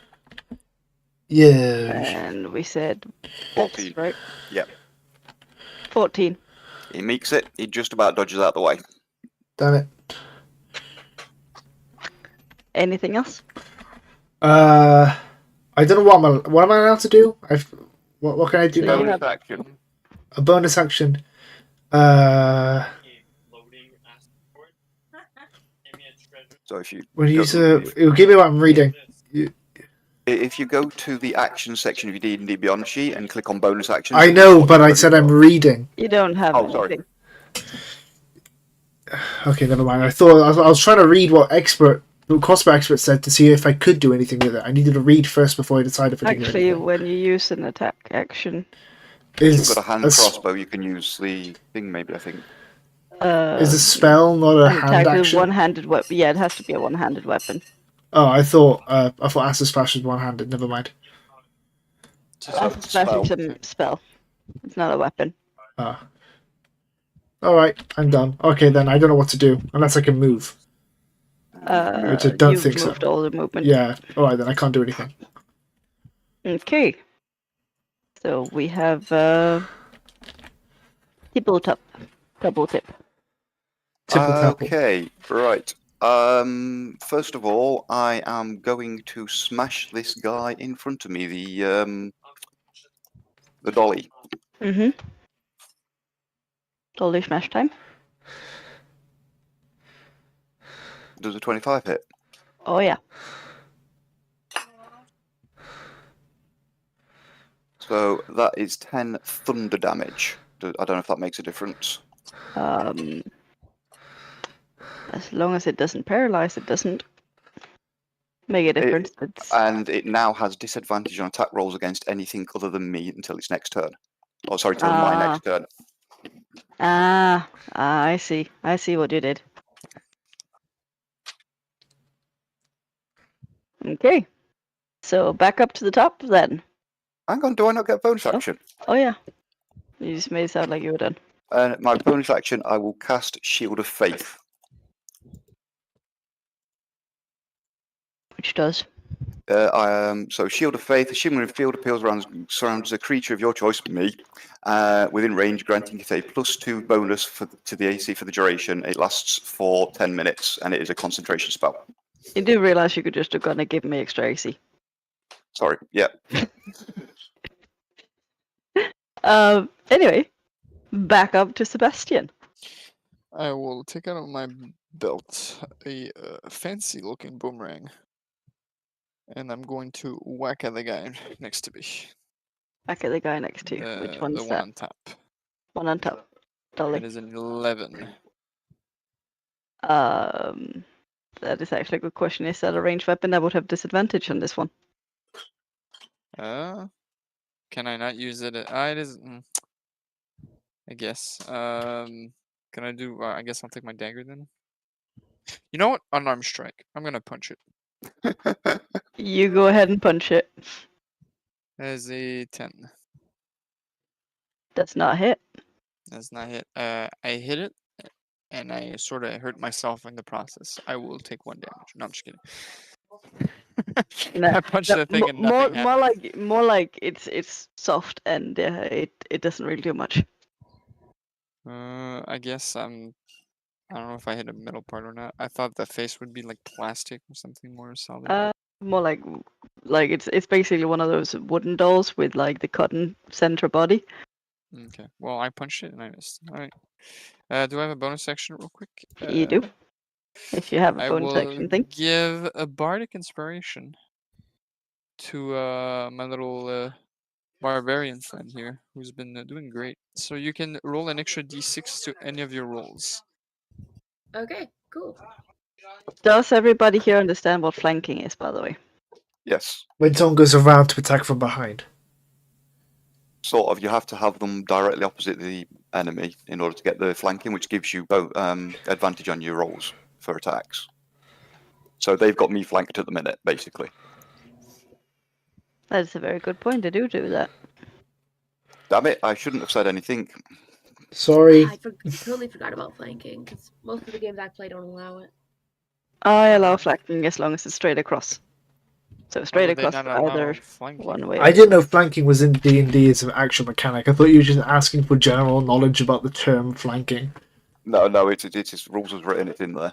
Yeah. And we said 14. Dex, right? Yep. 14. He makes it. He just about dodges out the way. Damn it. Anything else? I don't know what am I allowed to do? What can I do So now? you have- action. A bonus action. So if you When you go, use it'll give me what I'm reading. if you go to the action section of your D&D Beyond sheet and click on bonus actions, I it know, lists what but I you've said already I'm got. reading. You don't have Oh, sorry. anything. Okay, never mind. I thought I was trying to read what crossbow expert said to see if I could do anything with it. I needed to read first before I decided if I could do Actually, anything. when you use an attack action, If you've Is got a hand crossbow, you can use the thing. Maybe I think. is a spell not a an hand attack with action? one-handed weapon. Yeah, it has to be a one-handed weapon. Oh, I thought Acid Splash was one-handed. Never mind. Acid Splash is a spell. It's not a weapon. Ah. All right, I'm done. Okay, then I don't know what to do unless I can move. Which I don't You've think so. moved all the movement. Yeah. All right, then I can't do anything. Okay. So we have tabletop. Double tip. Tipple tapple. Okay, right. First of all, I am going to smash this guy in front of me. The dolly. Mm-hmm. Dolly smash time. Does a 25 hit? Oh yeah. So that is 10 thunder damage. I don't know if that makes a difference. As long as it doesn't paralyze, it doesn't make a difference. And it now has disadvantage on attack rolls against anything other than me until its next turn. Oh, sorry, till my next turn. I see. I see what you did. Okay. So back up to the top then. Hang on, do I not get bonus action? Oh yeah. You just made it sound like you were done. My bonus action, I will cast Shield of Faith. Which does. So Shield of Faith, a shimmering field appeals surrounds a creature of your choice, me, within range, granting it a +2 bonus to the AC for the duration. It lasts for 10 minutes, and it is a concentration spell. You do realize you could just have gone and given me extra AC. Sorry, yeah. Anyway, back up to Sebastian. I will take out of my belt a fancy-looking boomerang, and I'm going to whack at the guy next to me. Back at the guy next to you. Which one's the one that? on top. One on top. Dolly. It is an 11. That is actually a good question. Is that a ranged weapon? I would have disadvantage on this one. Can I not use it? It is. I guess. Can I do? I guess I'll take my dagger then. You know what? Unarmed strike. I'm gonna punch it. You go ahead and punch it. That is a 10. Does not hit. That's not hit. I hit it, and I sort of hurt myself in the process. I will take 1 damage. No, I'm just kidding. I punched the thing and nothing happened. More like it's soft and it doesn't really do much. I guess I don't know if I hit a middle part or not. I thought the face would be like plastic or something more solid. More like it's basically one of those wooden dolls with like the cotton center body. Okay. Well, I punched it and I missed. All right. Do I have a bonus action real quick? You do. If you have a I bonus will action thing. give a bardic inspiration to my little barbarian friend here, who's been doing great. So you can roll an extra d6 to any of your rolls. Okay, cool. Does everybody here understand what flanking is, by the way? Yes. When someone goes around to attack from behind. Sort of. You have to have them directly opposite the enemy in order to get the flanking, which gives you advantage on your rolls for attacks. So they've got me flanked at the minute, basically. That's a very good point. I do that. Damn it, I shouldn't have said anything. Sorry. I totally forgot about flanking because most of the games I play don't allow it. I allow flanking as long as it's straight across. So straight would they across not for allow either flanking? one way. I didn't know flanking was in D&D as an actual mechanic. I thought you were just asking for general knowledge about the term flanking. No, it's rules as written. It's in there.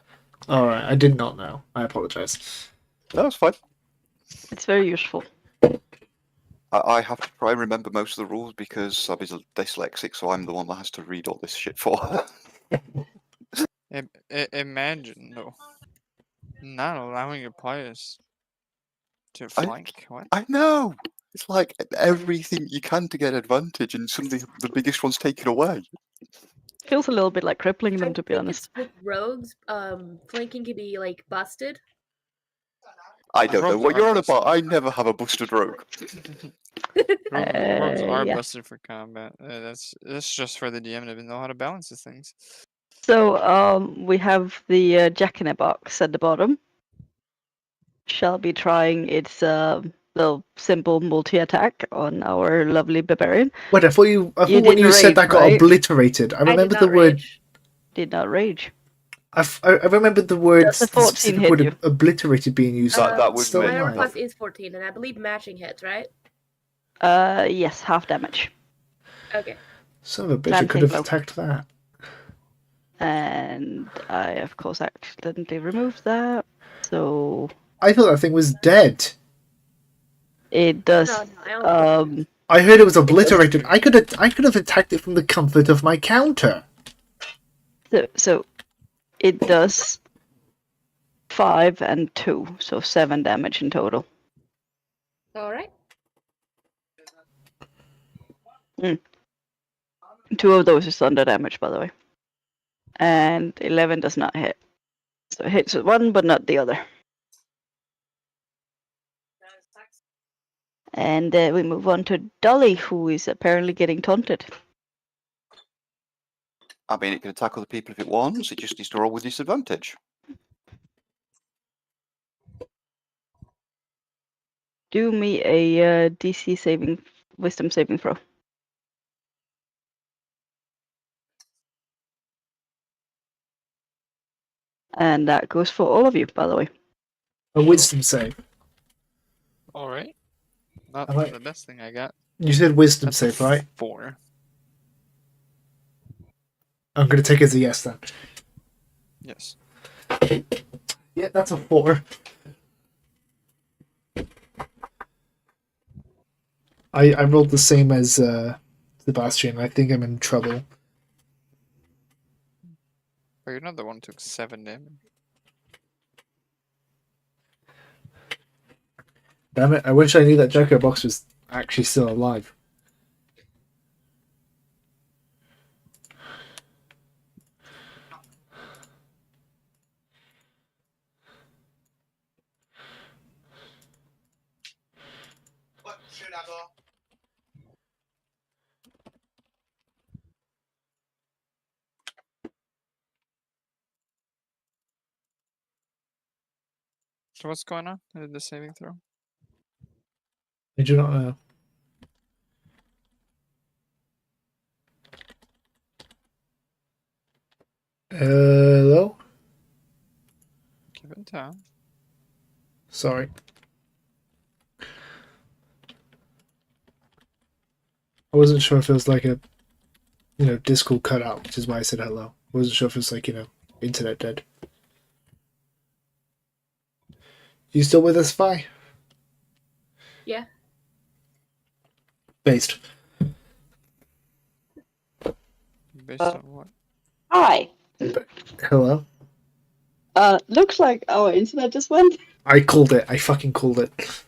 Alright, I did not know. I apologise. No, it's fine. It's very useful. I have to try and remember most of the rules because I'm dyslexic, so I'm the one that has to read all this shit for her. Imagine though, not allowing your players to flank. What? I know. It's like everything you can to get advantage, and suddenly the biggest one's taken away. Feels a little bit like crippling them, I to be think honest. it's with rogues, flanking can be like busted. I don't know Rogues what are you're on busted. about. I never have a busted rogue. Rogues are yeah. busted for combat. That's just for the DM to know how to balance these things. So we have the Jack-in-a-Box at the bottom. Shall be trying its little simple multi-attack on our lovely barbarian. Wait, I thought when didn't you said rage, that got right? obliterated. I I did remember not the word. rage. Did not rage. I remembered the word, Does the the 14 specific hit word you? obliterated being used. That was Still me. My armor alive. class is 14, and I believe matching hits, right? Yes, half damage. Okay. Son of a bitch, I Planting could have blow. attacked that. And I, of course, accidentally removed that. So I thought that thing was dead. it does. No, I only I heard it was obliterated. I could have attacked it from the comfort of my counter. So it does 5 and 2, so 7 damage in total. All right. 2 of those is thunder damage, by the way. And 11 does not hit. So it hits with one, but not the other. And we move on to Dolly, who is apparently getting taunted. I mean, it can attack other people if it wants. It just needs to roll with disadvantage. Do me a DC wisdom saving throw. And that goes for all of you, by the way. A wisdom save. All right. Not I like- the best thing I got. You said wisdom That's save, a right? 4. I'm going to take it as a yes then. Yes. Yeah, that's a 4. I rolled the same as Sebastian. I think I'm in trouble. But you're not the one who took 7 damage. Damn it, I wish I knew that Jacko Box was actually still alive. So what's going on in the saving throw? I do not know. Hello? Give it time. Sorry. I wasn't sure if it was like a, Discord cutout, which is why I said hello. I wasn't sure if it was like, internet dead. You still with us, Vi? Yeah. Based. Based on what? Hi. Hello? Looks like our internet just went. I called it. I fucking called it.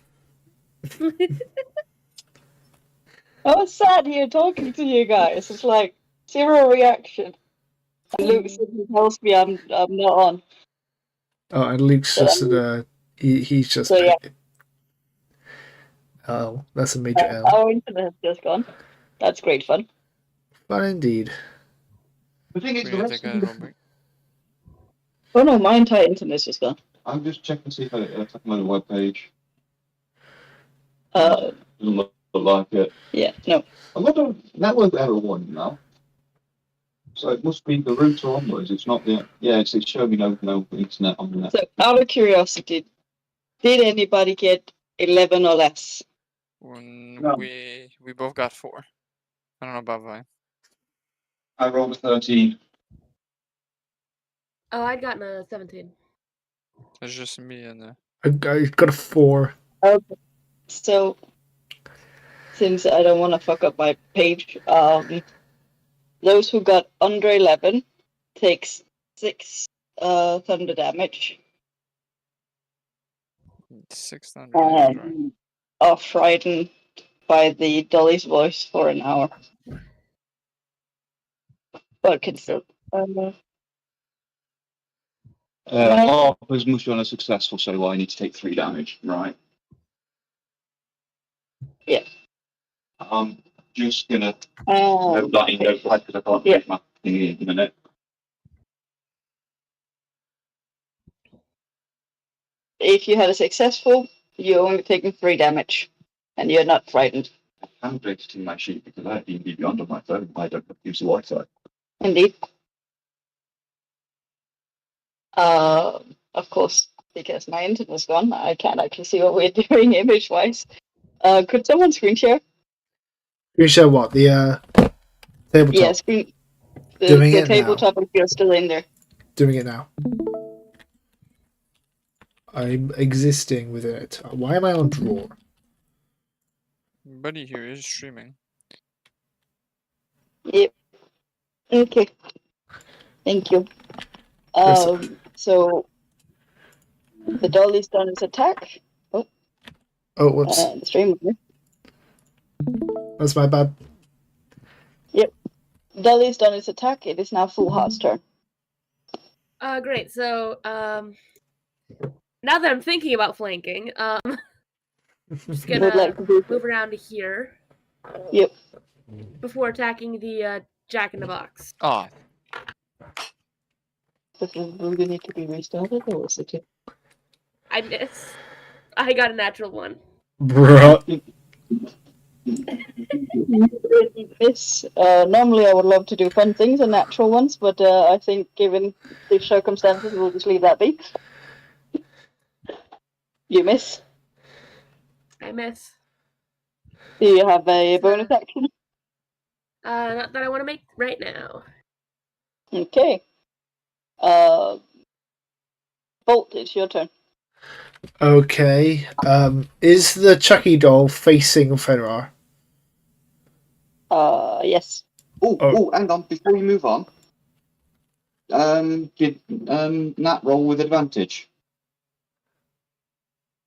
I was sat here talking to you guys. It's like 0 reaction. And Luke tells me I'm not on. Oh, and Luke's just he's just. So, yeah. Oh, that's a major L. Our internet has just gone. That's great fun. Fun indeed. The thing is, We're gonna take a little break. Oh no, my entire internet's just gone. I'm just checking to see if I attack my web page. Uh, Doesn't look like it. yeah, no. I've got a network error warning now. So it must be the router onwards. It's not the. Yeah, it's showing me no internet on the net. So, out of curiosity, did anybody get 11 or less. No. We both got 4. I don't know about Vi. I rolled a 13. Oh, I'd gotten a 17. It's just me and I got a 4. Okay. So, since I don't want to fuck up my page, those who got under 11 takes 6 thunder damage 600 damage, right? and are frightened by the Dolly's voice for an hour. But can still. Harper's must be on a successful, so I need to take 3 damage, right? Yeah. I'm just gonna note that in notepad because I can't read my thing in a minute. If you had a successful, you're only taking 3 damage, and you're not frightened. I haven't updated in my sheet because I have D&D Beyond on my phone. I don't use the Wi-Fi. Indeed. Of course, because my internet's gone, I can't actually see what we're doing image-wise. Could someone screen share? You show what? The tabletop. Yeah, screen. Doing The it tabletop if you're still in there. Doing it now. I'm existing within it. Why am I on drawer? Buddy here is streaming. Yep. Okay. Thank you. So the dolly's done its attack. Oh, whoops. The stream. That's my bad. Yep. Dolly's done its attack. It is now Full Heart's turn. Great. So, now that I'm thinking about flanking, just Would gonna like to do move around to here. Yep. Before attacking the Jack in the Box. Ah, Does the Ruga need to be restarted, or is it? I miss. I got a natural 1. Bruh. Miss. Normally, I would love to do fun things and natural ones, but I think given the circumstances, we'll just leave that be. You miss. I miss. Do you have a bonus action? Not that I want to make right now. Okay. Bolt, it's your turn. Okay. Is the Chucky doll facing Fenrir? Yes. Oh, hang on. Before you move on, did Nat roll with advantage?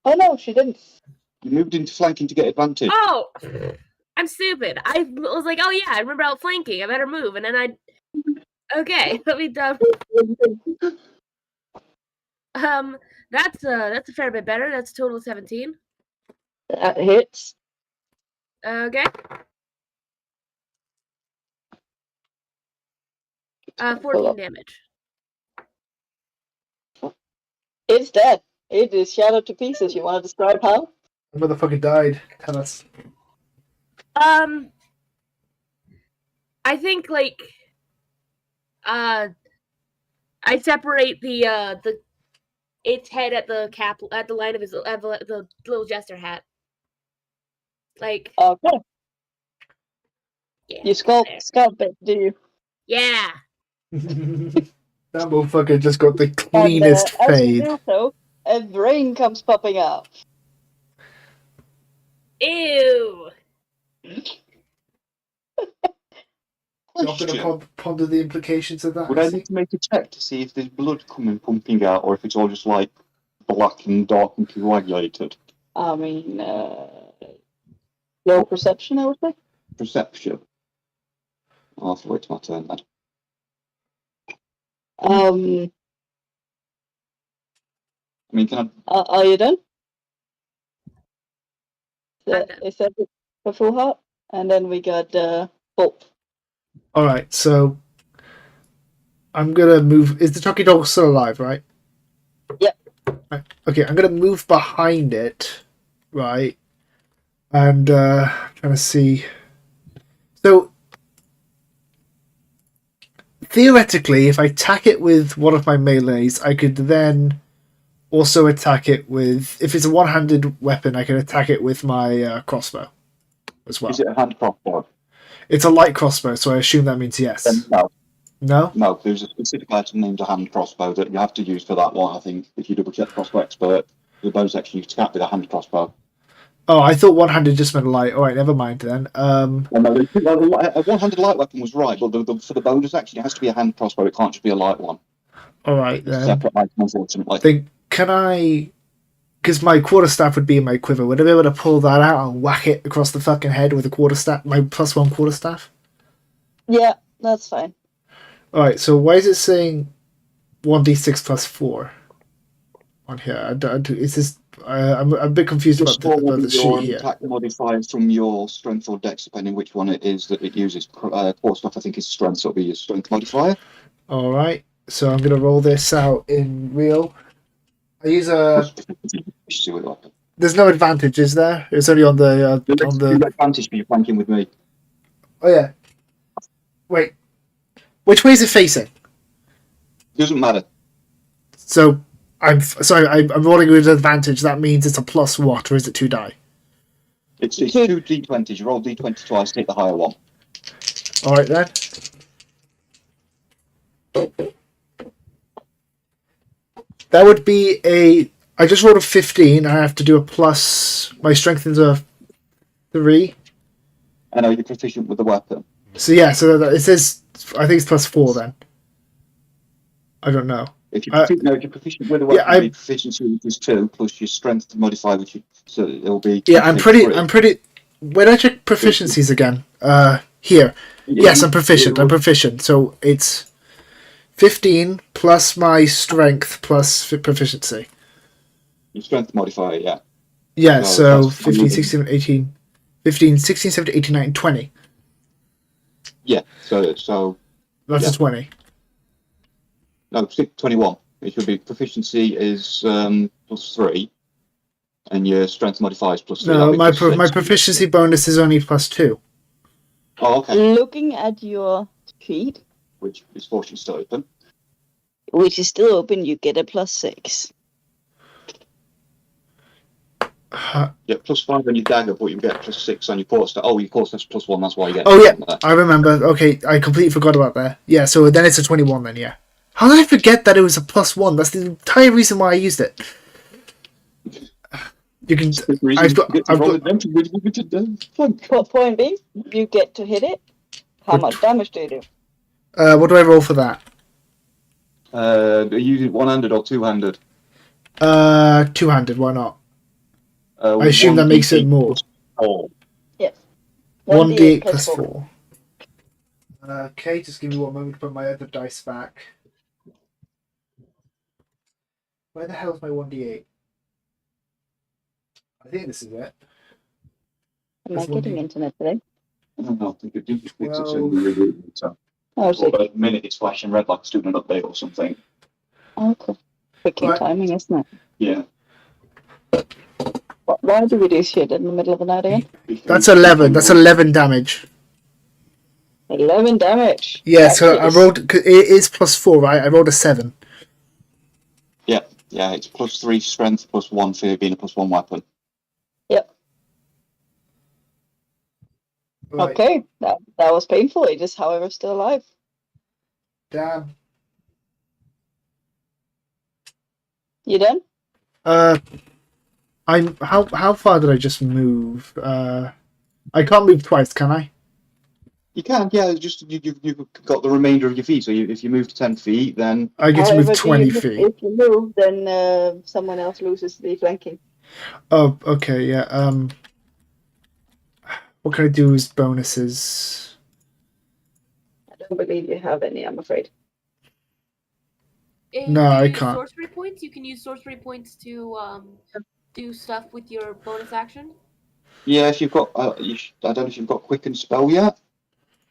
Oh no, she didn't. You moved into flanking to get advantage. Oh! I'm stupid. I was like, oh yeah, I remember outflanking. I better move. And then I... Okay, let me dump. That's a fair bit better. That's a total of 17. That hits. Okay. 14 damage. It's dead. It is shattered to pieces. You want to describe how? The motherfucker died. Tell us. I think like I separate the its head at the cap at the line of his the little jester hat. Like Okay. yeah. You scalp it, do you? Yeah. That motherfucker just got the And cleanest as you fade. do so, a brain comes popping out. Ew. Not going to ponder the implications of that. Would I need to make a check to see if there's blood coming pumping out, or if it's all just like black and dark and coagulated? I mean, low perception, I would say. Perception. I'll have to wait till my turn then. Are you done? I'm done. Is that a full heart? And then we got Bolt. Alright, so I'm going to move. Is the Chucky doll still alive, right? Yep. Right. Okay, I'm going to move behind it, right? And trying to see. So theoretically, if I attack it with one of my melees, I could then also attack it with. If it's a one-handed weapon, I can attack it with my crossbow as well. Is it a hand crossbow? It's a light crossbow, so I assume that means yes. Then no. No? No, there's a specific item named a hand crossbow that you have to use for that one, I think. If you double check the crossbow expert, the bonus action you tap with a hand crossbow. Oh, I thought one-handed just meant light. All right, never mind then. No, a one-handed light weapon was right, but for the bonus action, it has to be a hand crossbow. It can't just be a light one. All right It's a then. separate item, unfortunately. Then can I? Because my quarterstaff would be in my quiver. Would I be able to pull that out and whack it across the fucking head with a quarterstaff? My +1 quarterstaff. Yeah, that's fine. All right. So why is it saying 1d6 plus 4 on here? Is this? I'm a bit confused Just about the your sheet here. attack modifier from your strength or dex, depending which one it is that it uses. Quarterstaff, I think, is strength, so it'll be your strength modifier. All right. So I'm gonna roll this out in real. I use a. There's no advantage, is there? It's only on the on The the. advantage for you flanking with me. Oh yeah. Wait. Which way is it facing? Doesn't matter. So I'm rolling with advantage. That means it's a plus what, or is it 2 die? It's 2 d20s. You roll d20 twice, take the higher one. All right then. That would be a. I just rolled a 15. I have to do a plus. My strength is a 3. I know you're proficient with the weapon. So yeah. So it says. I think it's +4 then. I don't know. If you're proficient with the weapon, yeah, the proficiency is 2 plus your strength modifier, so it'll be. Yeah, I'm pretty. When I check proficiencies again, here. Yes, I'm proficient. So it's 15 plus my strength plus proficiency. Your strength modifier, yeah. Yeah, so that's 15, 16, 18, 15, 16, 17, 18, 19, 20. Yeah, so That's yeah. a 20. No, 21. It should be proficiency is +3, and your strength modifier is +3. No, my +6. my proficiency bonus is only +2. Oh, okay. Looking at your sheet, Which is fortunately still open. which is still open, you get a +6. Yeah, +5 on your dagger, but you get +6 on your quarterstaff. Oh, your quarterstaff's +1. That's why you get. Oh yeah, that. I remember. Okay, I completely forgot about that. Yeah, so then it's a 21 then. Yeah. How did I forget that it was a +1? That's the entire reason why I used it. You can. I've got. Point B, you get to hit it. How much damage do you do? What do I roll for that? Are you using one-handed or two-handed? Two-handed. Why not? I assume that makes it more. 1d8 plus 4. Okay, just give me 1 moment to put my other dice back. Where the hell is my 1d8? I think this is it. Am I getting internet today? I don't know. I think it did fix it. So Oh, so a minute it's flashing red like it's doing an update or something. okay. Quick timing, isn't it? Yeah. Why do we do shit in the middle of the night again? That's 11. That's 11 damage. 11 damage. Yeah, so I rolled. It is +4, right? I rolled a 7. Yeah, it's +3 strength, +1 for being a +1 weapon. Yep. Right. Okay, that was painful. It is, however, still alive. Damn. You done? I'm. How far did I just move? I can't move twice, can I? You can, yeah. Just you've got the remainder of your feet. So if you move to 10 feet, then I get to However, move 20 feet. If you move, then someone else loses the flanking. Oh, okay, yeah. What can I do as bonuses? I don't believe you have any, I'm afraid. If No, I you use can't. Sorcery points. You can use sorcery points to do stuff with your bonus action. yeah. If you've got, I don't know if you've got quicken spell yet.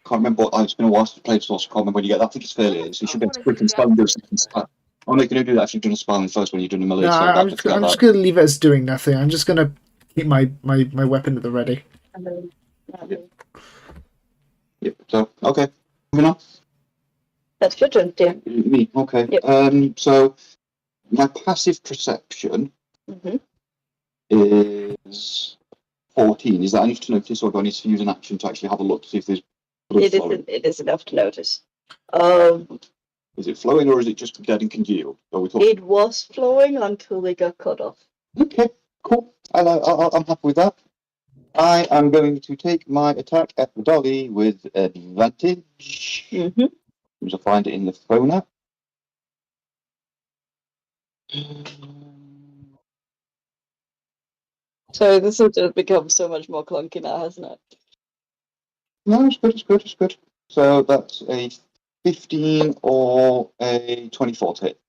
Can't remember. It's been a while since I played Source. Can't remember when you get that. I think it's fairly easy. So you should be able to quicken spell and do a second spell. Oh no, you can do that if you've done a spell in the first one. You've done a melee. No, so I'm just gonna leave it as doing nothing. I'm just gonna keep my weapon at the ready. Yep. So okay, moving on. That's your turn, dear. Me. Okay. Yep. So My passive perception Mm-hmm. is 14. Is that enough to notice, or do I need to use an action to actually have a look to see if there's blood flowing? It is enough to notice. Is it flowing, or is it just dead and congealed? Are we talking? It was flowing until they got cut off. Okay, cool. I'm happy with that. I am going to take my attack at the dolly with advantage. Mm-hmm. As I find it in the phone app. So this has just become so much more clunky now, hasn't it? No, it's good, it's good, it's good. So that's a 15 or a 24 to hit.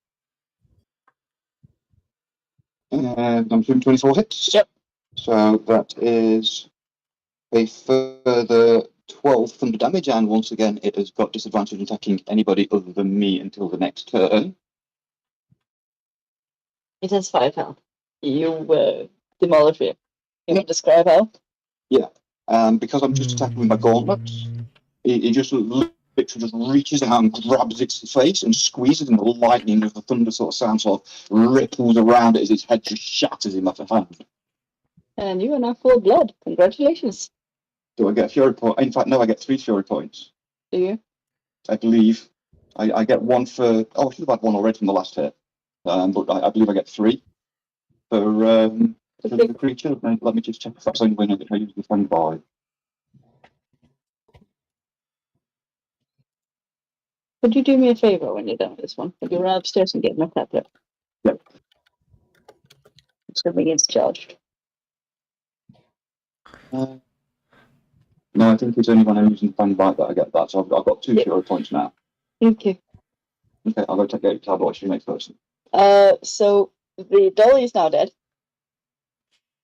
And I'm doing 24 hits. Yep. So that is a further 12 thunder damage, and once again, it has got disadvantage attacking anybody other than me until the next turn. It has 5 health. You demolish it. You want to describe how? Because I'm just attacking with my gauntlets, it just literally just reaches out and grabs its face and squeezes, and the lightning of the thunder sort of sound sort of ripples around it as its head just shatters in my hand. And you are now full of blood. Congratulations. Do I get a fury point? In fact, no, I get 3 fury points. Do you? I believe. I get 1 for. Oh, I should have had 1 already from the last hit. But I believe I get 3 for the creature. Let me just check if that's only when I use the thing by. Could you do me a favor when you're done with this one? Could you run upstairs and get my tablet? Yep. It's going to be charged. No, I think it's only when I'm using the fang bite that I get that. So I've got 2 fury points now. Thank you. Okay, I'll go take a tablet. What's your next person? So the dolly is now dead.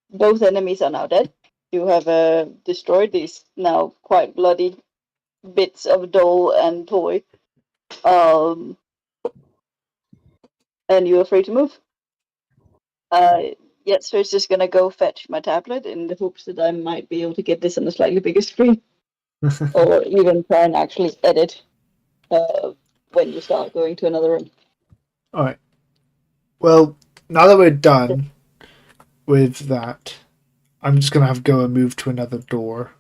Both enemies are now dead. You have destroyed these now quite bloody bits of doll and toy. And you are free to move. Yes, so it's just gonna go fetch my tablet in the hopes that I might be able to get this on a slightly bigger screen, or even try and actually edit when you start going to another room. Alright. Well, now that we're done with that, I'm just gonna have to go and move to another door.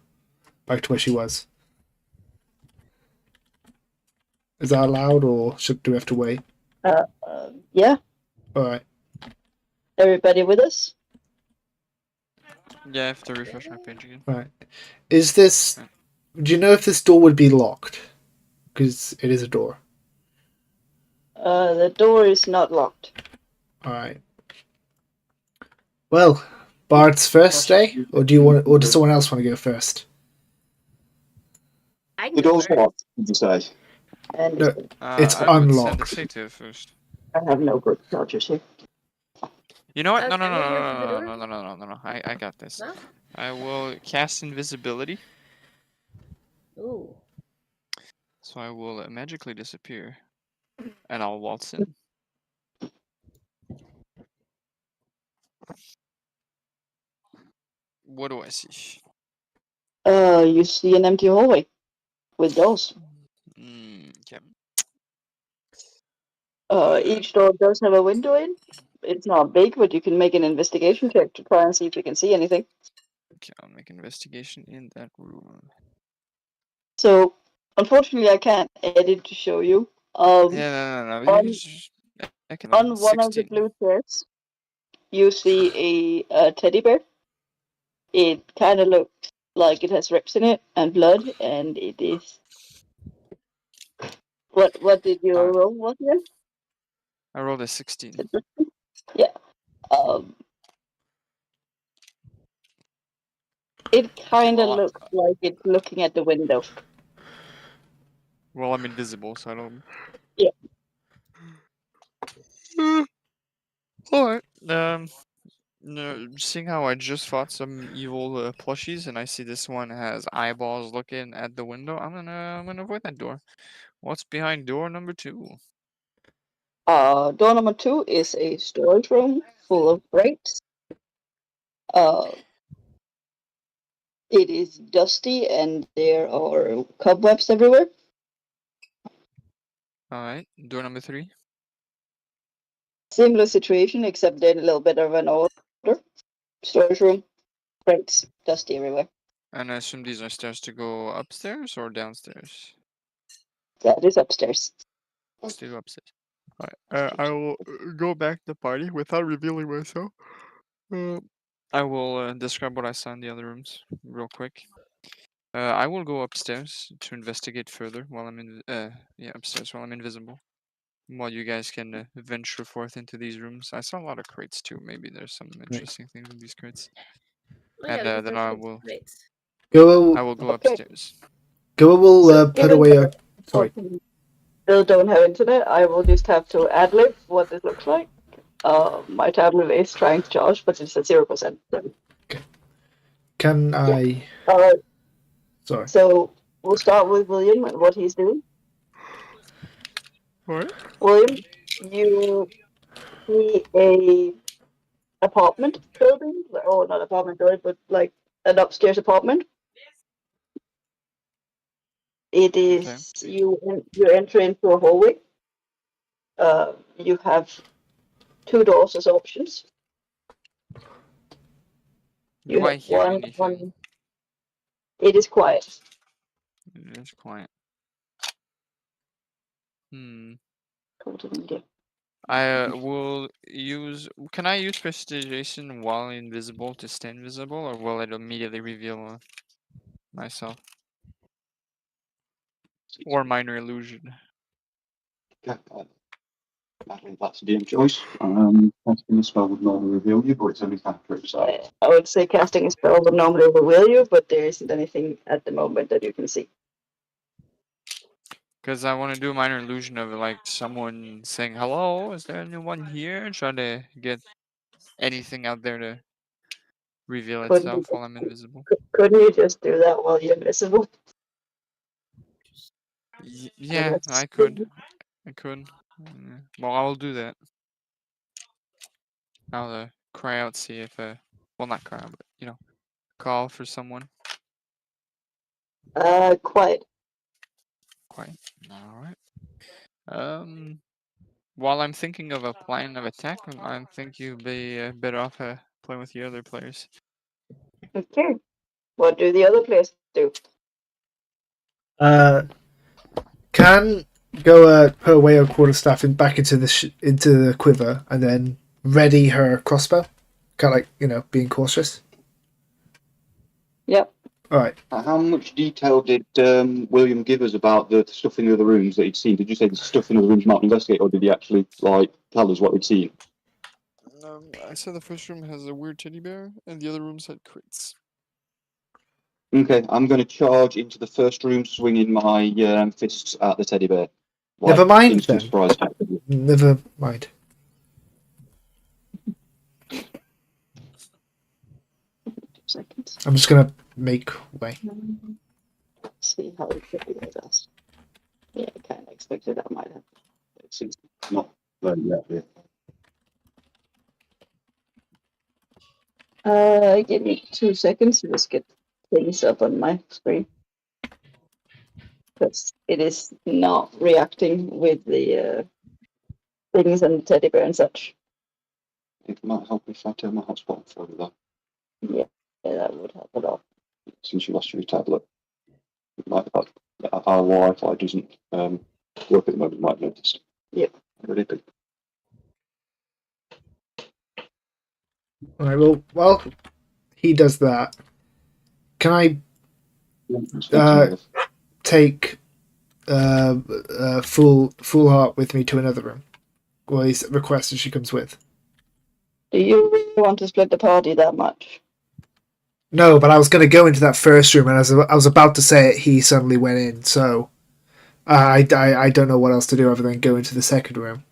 Back to where she was. Is that allowed, or do we have to wait? Yeah, Alright. everybody with us? Yeah, I have to refresh my page again. Right. Is this... Do you know if this door would be locked? Because it is a door. The door is not locked. Alright. Well, Bart's first, eh? Or does someone else want to go first? I can The go door's first. locked, did you say? And No. It's I would send a unlocked. satyr first. I have no good chargers here. You know what? No, Okay, no, no, we'll no, wait for the no, no, door. no, no, no, no, no. I got this. No? I will cast invisibility, Ooh. so I will magically disappear, and I'll waltz in. What do I see? You see an empty hallway with doors. Okay. Each door does have a window in. It's not big, but you can make an investigation check to try and see if you can see anything. Okay, I'll make investigation in that room. So, unfortunately, I can't edit to show you. Yeah, no. You on- just, I can. On one of the 16. blue chairs, you see a teddy bear. It kind of looks like it has rips in it and blood, and it is. What did you roll? What again? I rolled a 16. Yeah. It kind of Well, looks like it's looking at the window. well, I'm invisible, so I don't. Yeah. Alright. No, seeing how I just fought some evil plushies, and I see this one has eyeballs looking at the window, I'm gonna avoid that door. What's behind door number 2? Door number 2 is a storage room full of crates. It is dusty and there are cobwebs everywhere. Alright, door number 3. Similar situation, except they're a little bit of an order. Storage room, crates, dusty everywhere. And I assume these are stairs to go upstairs or downstairs? That is upstairs. Let's do upstairs. Alright, I will go back to the party without revealing myself. I will describe what I saw in the other rooms real quick. I will go upstairs to investigate further while I'm upstairs while I'm invisible. While you guys can venture forth into these rooms. I saw a lot of crates too. Maybe there's some interesting things in these crates. Oh, yeah, And because then there's I lots of will crates. Goa I will go Okay. upstairs. will So put given away that a. Sorry. Still don't have internet, I will just have to ad-lib what this looks like. My tablet is trying to charge, but it's at 0%. Can I? Sorry. So we'll start with William and what he's doing. What? William, you see a apartment building, or not apartment building, but like an upstairs apartment. It is you enter into a hallway. You have 2 doors as options. You Do I have hear one. anything? It is quiet. It is quiet. Continue. I will use. Can I use prestidigitation while invisible to stay invisible, or will it immediately reveal myself? Or minor illusion? Okay. Madeline, that's a DM choice. Casting a spell would normally reveal you, but it's only cantrip, so. I would say casting a spell would normally reveal you, but there isn't anything at the moment that you can see. Because I want to do a minor illusion of like someone saying, "Hello, is there anyone here?" Try to get anything out there to reveal itself while I'm invisible. Couldn't you just do that while you're invisible? Yeah, I could. I could. Well, I'll do that. I'll cry out, see if well, not cry out, but call for someone. Quiet. Quiet. All right. While I'm thinking of a plan of attack, I think you'd be better off playing with the other players. Okay. What do the other players do? Can Goa put away her quarterstaff back into the quiver and then ready her crossbow? Kind of being cautious. Yep. All right. How much detail did William give us about the stuff in the other rooms that he'd seen? Did you say the stuff in the other rooms might investigate, or did he actually tell us what he'd seen? I said the first room has a weird teddy bear, and the other rooms had crates. Okay, I'm going to charge into the first room, swinging my fists at the teddy bear. Never mind instant then. surprise. Never mind. Seconds. I'm just gonna make way. Let's see how it could be does. Yeah, I kind of expected that might happen. It's not very yet. Give me 2 seconds to just get things up on my screen. Because it is not reacting with the things and the teddy bear and such. It might help if I turn my hotspot for you, though. Yeah, that would help a lot. Since you lost your tablet, it might help. Our Wi-Fi doesn't work at the moment. You might notice. Yep. Really big. All right. Well, while he does that, can I take full heart with me to another room? Well, he requested she comes with. Do you really want to split the party that much? No, but I was going to go into that first room, and as I was about to say it, he suddenly went in. So I don't know what else to do other than go into the second room.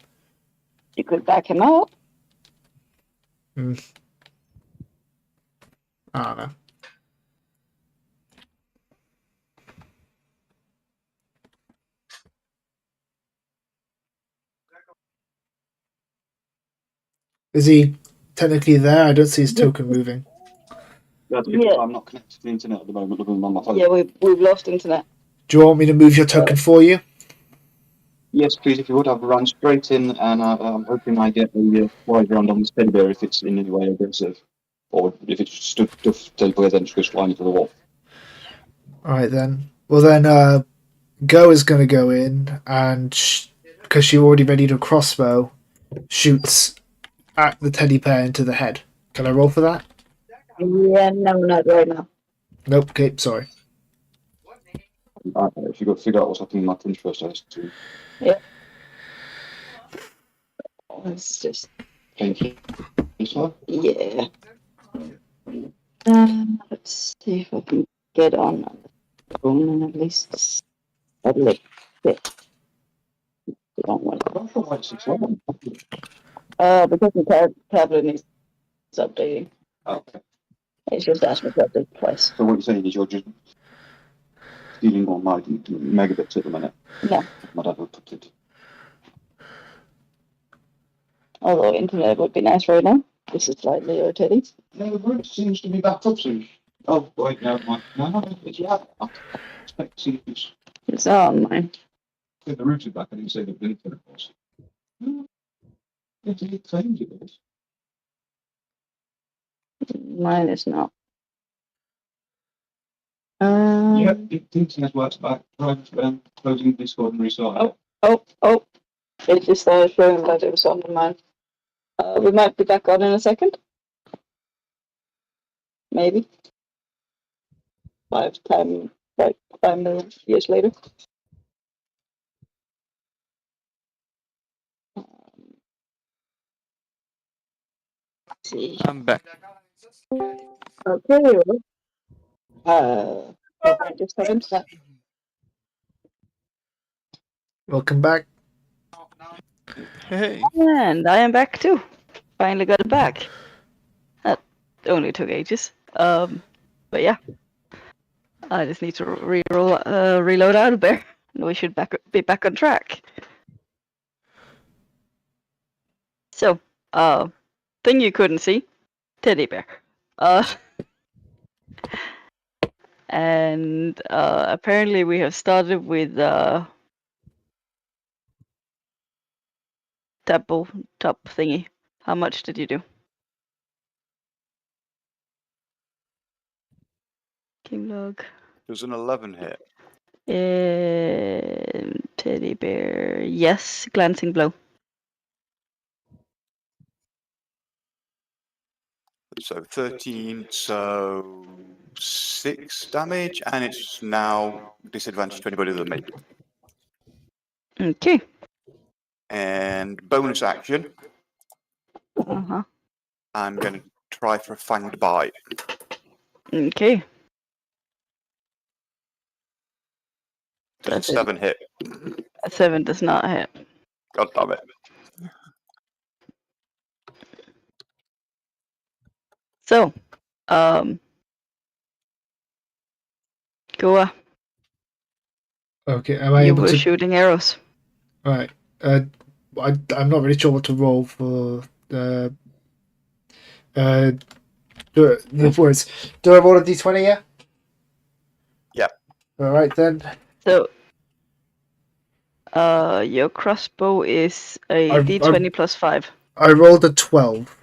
You could back him up. I don't know. Is he technically there? I don't see his token moving. That's because I'm not connected to the internet at the moment, other than on my phone. Yeah, we've lost internet. Do you want me to move your token for you? Yes, please, if you would, I've run straight in, and I'm hoping I get a wide round on this teddy bear if it's in any way aggressive. Or if it's stood teddy bear, then just goes flying into the wall. Alright then. Well then, Go is going to go in, and because she already readied a crossbow, shoots at the teddy bear into the head. Can I roll for that? Yeah, no, not right now. Nope, okay, sorry. If you've got to figure out what's happening in my punch first, I to. It's just, Thank you. yeah. Let's see if I can get on the phone and at least suddenly fit. Wrong one. Because the tablet needs updating. Okay. It's just asked me to update twice. So what you're saying is you're just dealing on my megabits at the minute? No. My dad would put it. Although internet would be nice right now. This is slightly irritating. No, the route seems to be back up soon. Oh, wait, no, it's yeah. I expect to see this. It's not on mine. Yeah, the route is back. I didn't say the internet was. It claims it is. Mine is not. Yeah, it thinks it has worked back. Private closing Discord and restarting it. Oh. It just started showing that it was on mine. We might be back on in a second. Maybe. 5 million years later. Let's see. I'm back. Okay. Just a second. Welcome back. Hey. And I am back too. Finally got it back. That only took ages. But yeah. I just need to reload out of there. And we should be back on track. So, thing you couldn't see, teddy bear. And apparently we have started with double top thingy. How much did you do? King log. There's an 11 hit. Teddy bear. Yes, glancing blow. So 13, so 6 damage, and it's now disadvantage to anybody other than me. Okay. And bonus action, I'm going to try for a fanged bite. Okay. Does a 7 hit? A 7 does not hit. God damn it. So, Goa, Okay, am I you able were to... shooting arrows. Alright. I'm not really sure what to roll for the words. Do I roll a d20 yet? Yeah. Alright then. So, your crossbow is a d20 plus 5. I rolled a 12.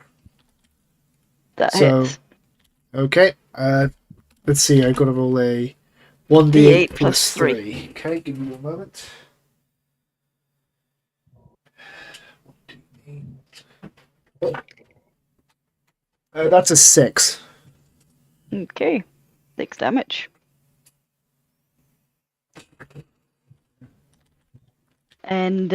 That So, hits. okay. Let's see, I gotta roll a 1d8 D8 plus plus 3. 3. Okay, give me 1 moment. That's a 6. Okay. 6 damage. And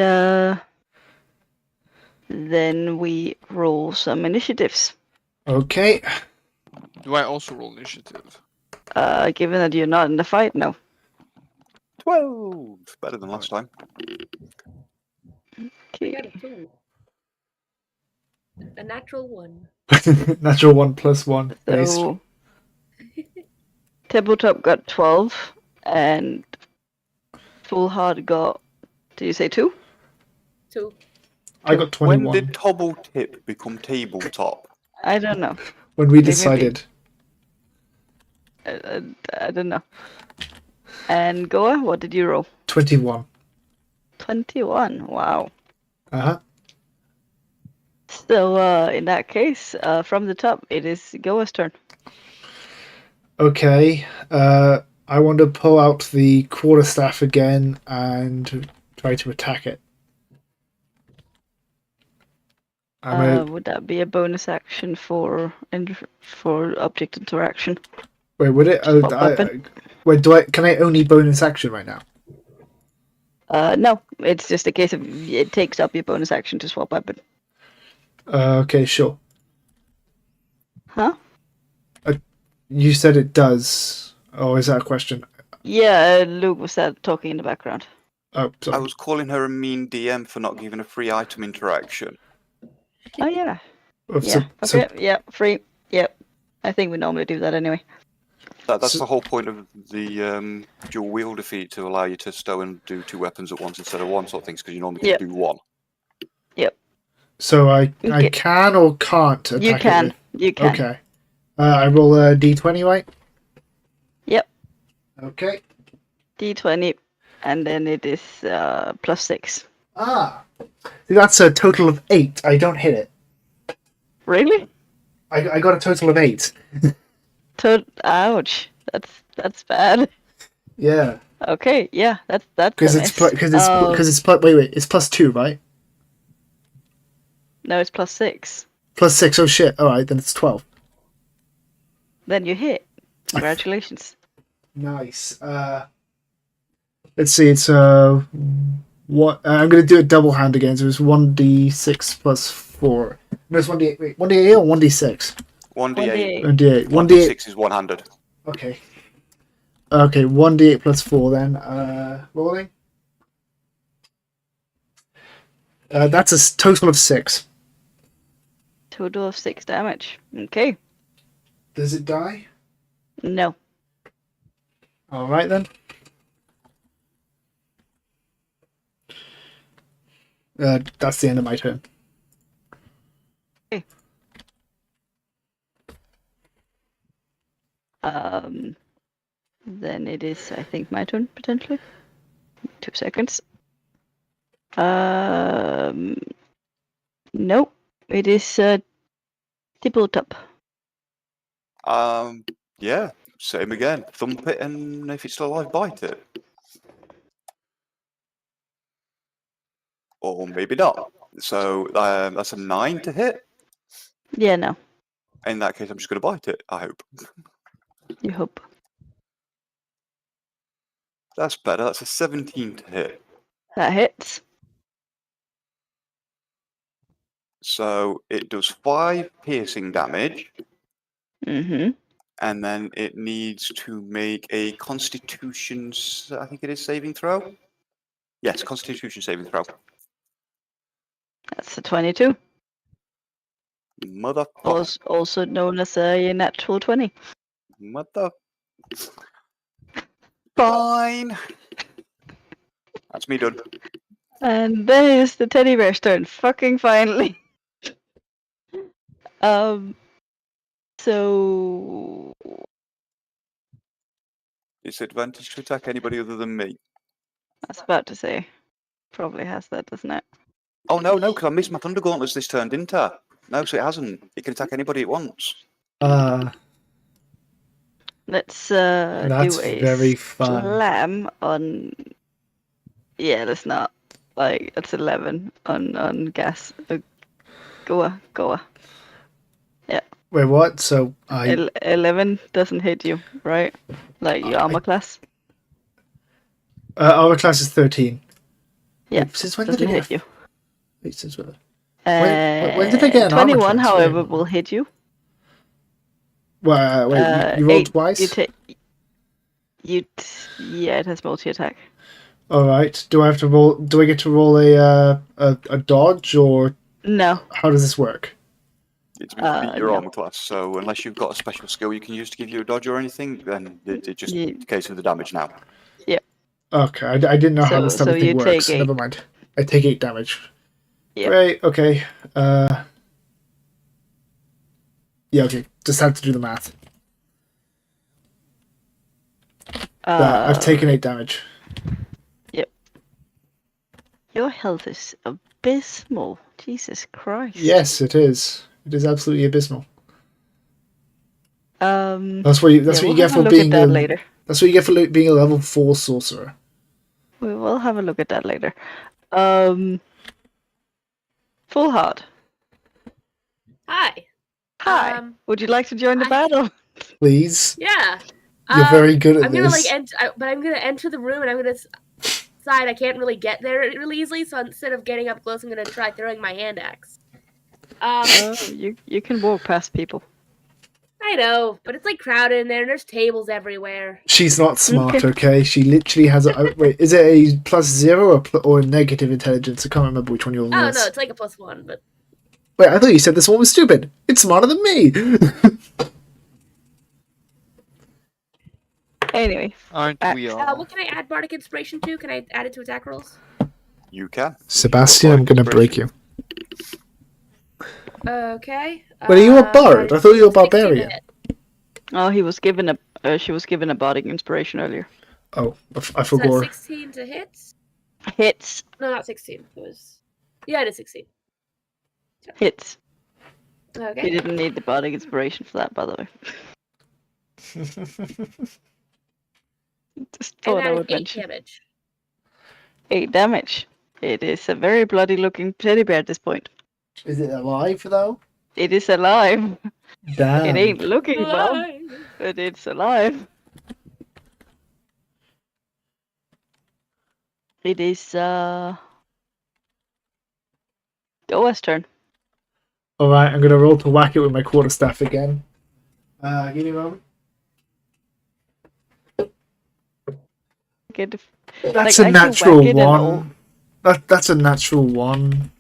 then we roll some initiatives. Okay. Do I also roll initiative? Given that you're not in the fight, no. 12! Better than last time. I Okay. got a 2. A natural 1. Natural 1 plus 1. Nice. So, Tabletop got 12, and Full Heart got, did you say 2? 2. I got 21. When did Tobble Tip become tabletop? I don't know. When we Maybe. decided. I don't know. And Goa, what did you roll? 21. 21. Wow. Uh-huh. So, in that case, from the top, it is Goa's turn. Okay. I want to pull out the quarterstaff again and try to attack it. Would that be a bonus action for object interaction? Wait, would it? Swap weapon? Wait, can I only bonus action right now? No, it's just a case of it takes up your bonus action to swap weapon. Okay, sure. Huh? You said it does. Oh, is that a question? Yeah, Luke was talking in the background. Oh, I sorry. was calling her a mean DM for not giving a free item interaction. Oh yeah. Oh, Yeah. so- Okay. Yeah. Free. Yep. I think we normally do that anyway. That's So- the whole point of the dual wielder feat, to allow you to stow and do 2 weapons at once instead of one, sort of things, because you normally Yep. can do one. So I Okay. can or can't attack You can. it You with... can. Okay. I roll a d20, right? Yep. Okay. D20, and then it is +6. Ah. See, that's a total of 8. I don't hit it. Really? I got a total of 8. Ouch. That's bad. Yeah. Okay. Yeah. That's Because a it's miss. because it's wait, it's +2, right? No, it's +6. +6. Oh shit. All right, then it's 12. Then you hit. Congratulations. Nice. Let's see. It's what I'm gonna do a double hand again. So it's 1d6 plus 4. No, it's 1d8. Wait, 1d8 or 1d6? 1d8. 1d8. 1d8. 1d6 is one-handed. Okay. Okay. 1d8 plus 4 then. Rolling. That's a total of 6. Total of 6 damage. Okay. Does it die? No. All right then. That's the end of my turn. Then it is, I think, my turn potentially. 2 seconds. Nope. It is Tippletop. Yeah, same again. Thump it, and if it's still alive, bite it. Or maybe not. So that's a 9 to hit. Yeah, no. In that case, I'm just going to bite it, I hope. You hope. That's better. That's a 17 to hit. That hits. So it does 5 piercing damage, Mm-hmm. and then it needs to make a Constitution, I think it is, saving throw. Yes, Constitution saving throw. That's a 22. Mother. Also known as a natural 20. Mother. Fine. That's me done. And then it's the teddy bear's turn. Fucking finally. So It's advantage to attack anybody other than me. I was about to say, probably has that, doesn't it? Oh no, because I missed my Thunder Gauntlets this turn, didn't I? No, so it hasn't. It can attack anybody it wants. Let's That's do a very fun. slam on. Yeah, let's not. Like it's 11 on gas. Goa. Wait, what? So I 11 doesn't hit you, right? Like your armor class. our class is 13. Yeah, Wait, since when did doesn't I hit get? you. Wait, since when? When did I get an armor 21, class? however, Wait. will hit you. Well, wait, you rolled 8, twice. Yeah, it has multi-attack. All right. Do I have to roll? Do I get to roll a dodge, or No. how does this work? It's your no. armor class, so unless you've got a special skill you can use to give you a dodge or anything, then it's just Yeah. the case of the damage now. Okay, I didn't know how this So type of thing you works. take 8. Never mind. I take 8 damage. Yep. Great. Okay. Yeah. Okay. Just had to do the math. I've taken 8 damage. Yep. Your health is abysmal. Jesus Christ. Yes, it is. It is absolutely abysmal. That's That's what we'll you get have a for look being at that later. That's what you get for being a level 4 sorcerer. We will have a look at that later. Full Heart. Hi. Hi. Would you like to join the battle? Please. Yeah. You're very good at I'm gonna this. but I'm gonna enter the room and I'm gonna decide I can't really get there really easily. So instead of getting up close, I'm gonna try throwing my hand axe. You can walk past people. I know, but it's like crowded in there, and there's tables everywhere. She's not smart, okay? She literally has a... wait, is it a +0 or a negative intelligence? I can't remember which one yours Oh was. no, it's like a +1, but... Wait, I thought you said this one was stupid. It's smarter than me! Anyway. Aren't we all? What can I add Bardic Inspiration to? Can I add it to attack rolls? You can. Sebastian, I'm gonna break you. Okay. Wait, are you a bard? I thought you were a 16 to barbarian. hit. Oh, he was given a she was given a Bardic Inspiration earlier. Oh, I So forgot. 16 to hit? Hits. No, not 16. It was... Yeah, it is 16. Hits. Okay. He didn't need the Bardic Inspiration for that, by the way. Just And thought that I is would 8 mention. damage. 8 damage. It is a very bloody looking teddy bear at this point. Is it alive, though? It is alive. Damn. It ain't looking well, Alive. but it's alive. It is Doa's turn. Alright, I'm gonna roll to whack it with my quarterstaff again. Give me a moment. That's a natural one. That's a natural one.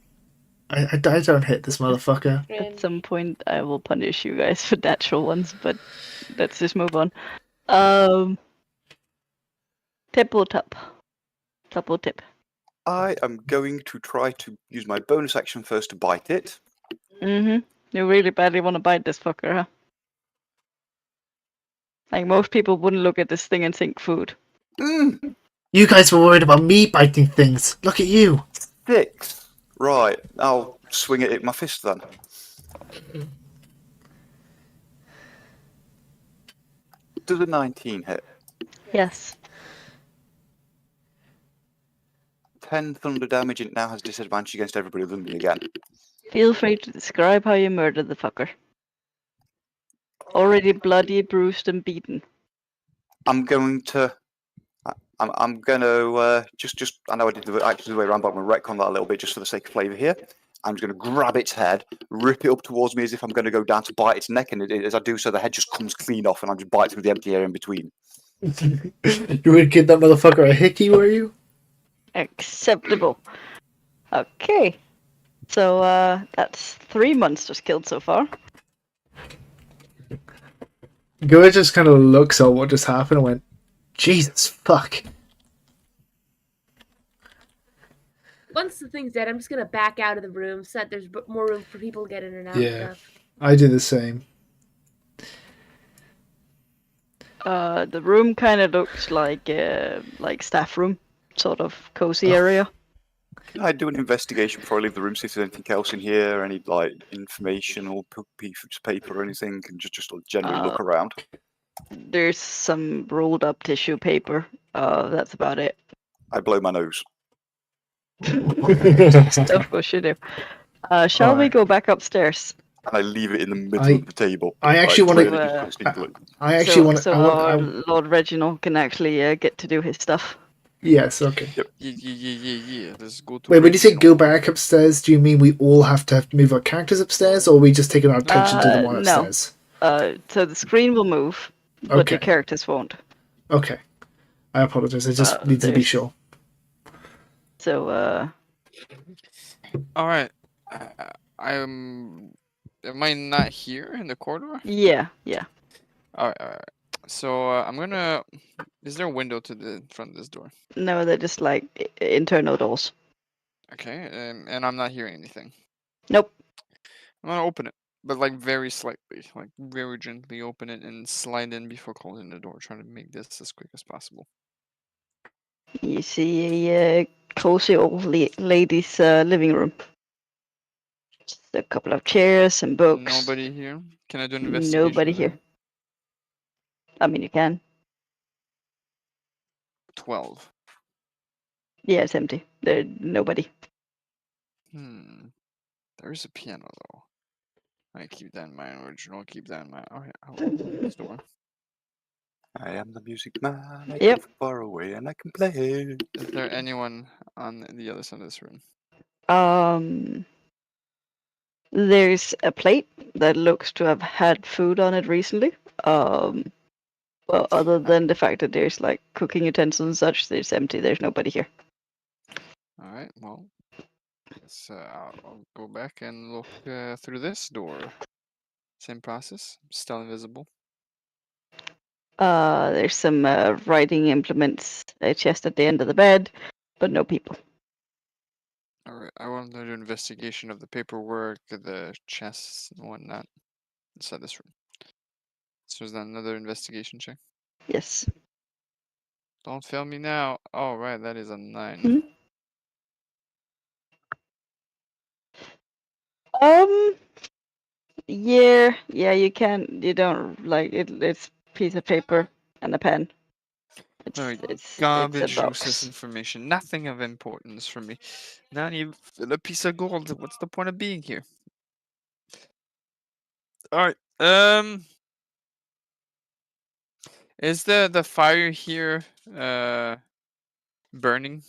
I don't hit this motherfucker. At some point, I will punish you guys for natural ones, but let's just move on. Tip or tap? Tap or tip? I am going to try to use my bonus action first to bite it. You really badly want to bite this fucker, huh? Like, most people wouldn't look at this thing and think food. You guys were worried about me biting things. Look at you. 6. Right, I'll swing it at my fist then. Does a 19 hit? Yes. 10 thunder damage, and it now has disadvantage against everybody other than me again. Feel free to describe how you murdered the fucker. Already bloody, bruised, and beaten. I'm going to just I know I did the way around, but I'm going to retcon that a little bit just for the sake of flavour here. I'm just going to grab its head, rip it up towards me as if I'm going to go down to bite its neck, and as I do so, the head just comes clean off, and I just bite through the empty air in between. You would give that motherfucker a hickey, were you? Acceptable. Okay. So, that's 3 monsters killed so far. Goa just kind of looks at what just happened and went, Jesus fuck. Once the thing's dead, I'm just gonna back out of the room so that there's more room for people to get in and out. Yeah. And stuff. I do the same. The room kind of looks like staff room, sort of cozy area. Can I do an investigation before I leave the room, see if there's anything else in here, any like information or piece of paper or anything, and just generally look around? There's some rolled up tissue paper. That's about it. I blow my nose. Of course you do. Shall we go back upstairs? And I leave it in the middle of the table. I actually want really to. I actually want to. So Lord Reginald can actually get to do his stuff. Yes. Okay. Yep. Yeah. Let's go to. Wait, when you say go back upstairs, do you mean we all have to move our characters upstairs, or are we just taking our attention to the one upstairs? No. So the screen will move, but the characters won't. Okay. I apologize. I just need to be sure. So, All right. Am I not here in the corridor? Yeah. All right. So I'm gonna. Is there a window to the front of this door? No, they're just like internal doors. Okay, and I'm not hearing anything. Nope. I'm gonna open it, but like very slightly, like very gently open it and slide in before closing the door, trying to make this as quick as possible. You see a cozy old lady's living room. Just a couple of chairs and books. Nobody here. Can I do an investigation? Nobody there? here. I mean, you can. 12. Yeah, it's empty. There's nobody. There is a piano though. I keep that in mind. Original. Keep that in mind. Oh yeah. I'll open this door. I am the music man. I Yep. come from far away and I can play. Is there anyone on the other side of this room? There's a plate that looks to have had food on it recently. Well, other than the fact that there's like cooking utensils and such, it's empty. There's nobody here. All right. Well, I'll go back and look through this door. Same process. Still invisible. There's some writing implements, a chest at the end of the bed, but no people. All right. I want to do an investigation of the paperwork, the chests, and whatnot inside this room. So is that another investigation check? Yes. Don't fail me now. Oh, right. That is a 9. Mhm. Yeah, you can. You don't like it. It's a piece of paper and a pen. Alright, It's a garbage box. useless information. Nothing of importance for me. Not even a piece of gold. What's the point of being here? Alright, is the fire here burning?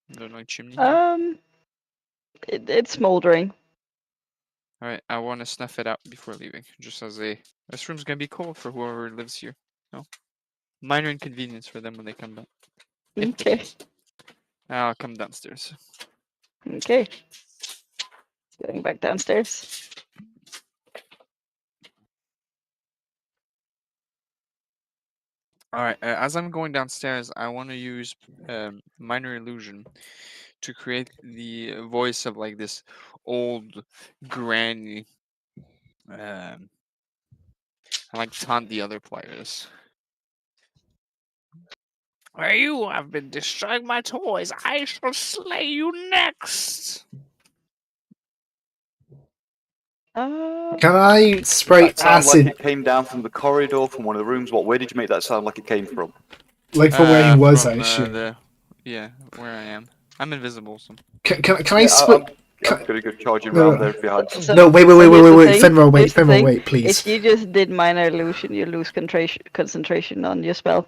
The like chimney here? It's smoldering. Alright, I want to snuff it out before leaving. Just as this room's gonna be cold for whoever lives here. No? Minor inconvenience for them when they come back. If they Okay. come. I'll come downstairs. Okay. Going back downstairs. Alright, as I'm going downstairs, I want to use minor illusion to create the voice of like this old granny. I like taunt the other players. Where you have been destroying my toys, I shall slay you next. Can I spray That sounds like acid, it came down from the corridor from one of the rooms. Where did you make that sound like it came from? like from where he was, I From, assume? yeah, where I am. I'm invisible, so. Can I spray? I'm gonna go charging No, around no. there behind. No, wait, here's the thing, Fenrir, here's the thing, wait, please. If you just did minor illusion, you lose concentration on your spell.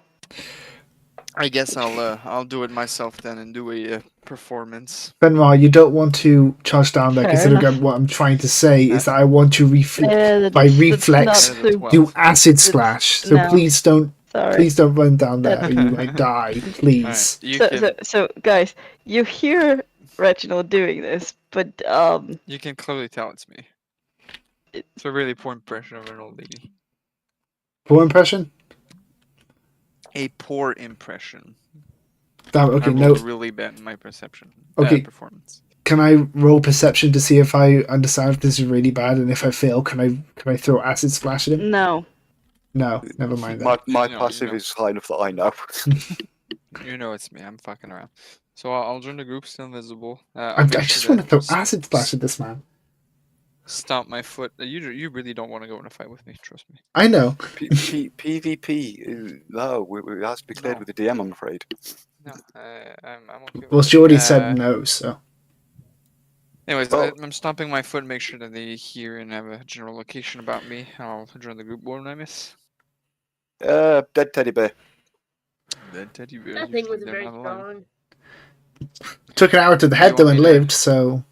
I guess I'll do it myself then and do a performance. Fenrir, you don't want to charge down there, Fair considering enough. what I'm trying to say is that I want to by reflex That is a 12. do acid splash. So no. please don't Sorry. run down there or you might die, please. So guys, you hear Reginald doing this, but You can clearly tell it's me. It's a really poor impression of an old lady. Poor impression? A poor impression. Damn, okay, I no. rolled really bad in my perception. Okay. Performance. Can I roll perception to see if I understand if this is really bad, and if I fail, can I throw acid splash at him? no. No, never mind that. My You know, passive is high enough that I know. You know it's me. I'm fucking around. So I'll join the group, still invisible. I just want to throw acid splash at this man. Stomp my foot. You really don't want to go in a fight with me. Trust me. I know. PvP, no, it has to be cleared with the DM, I'm afraid. No, I'm okay. Well, she already said no, so. Anyways, Well- I'm stomping my foot, make sure that they hear and have a general location about me. I'll join the group. What did I miss? Dead teddy bear. Dead teddy bear. That thing wasn't very strong. Took an hour to the head You though want and me to- lived, so.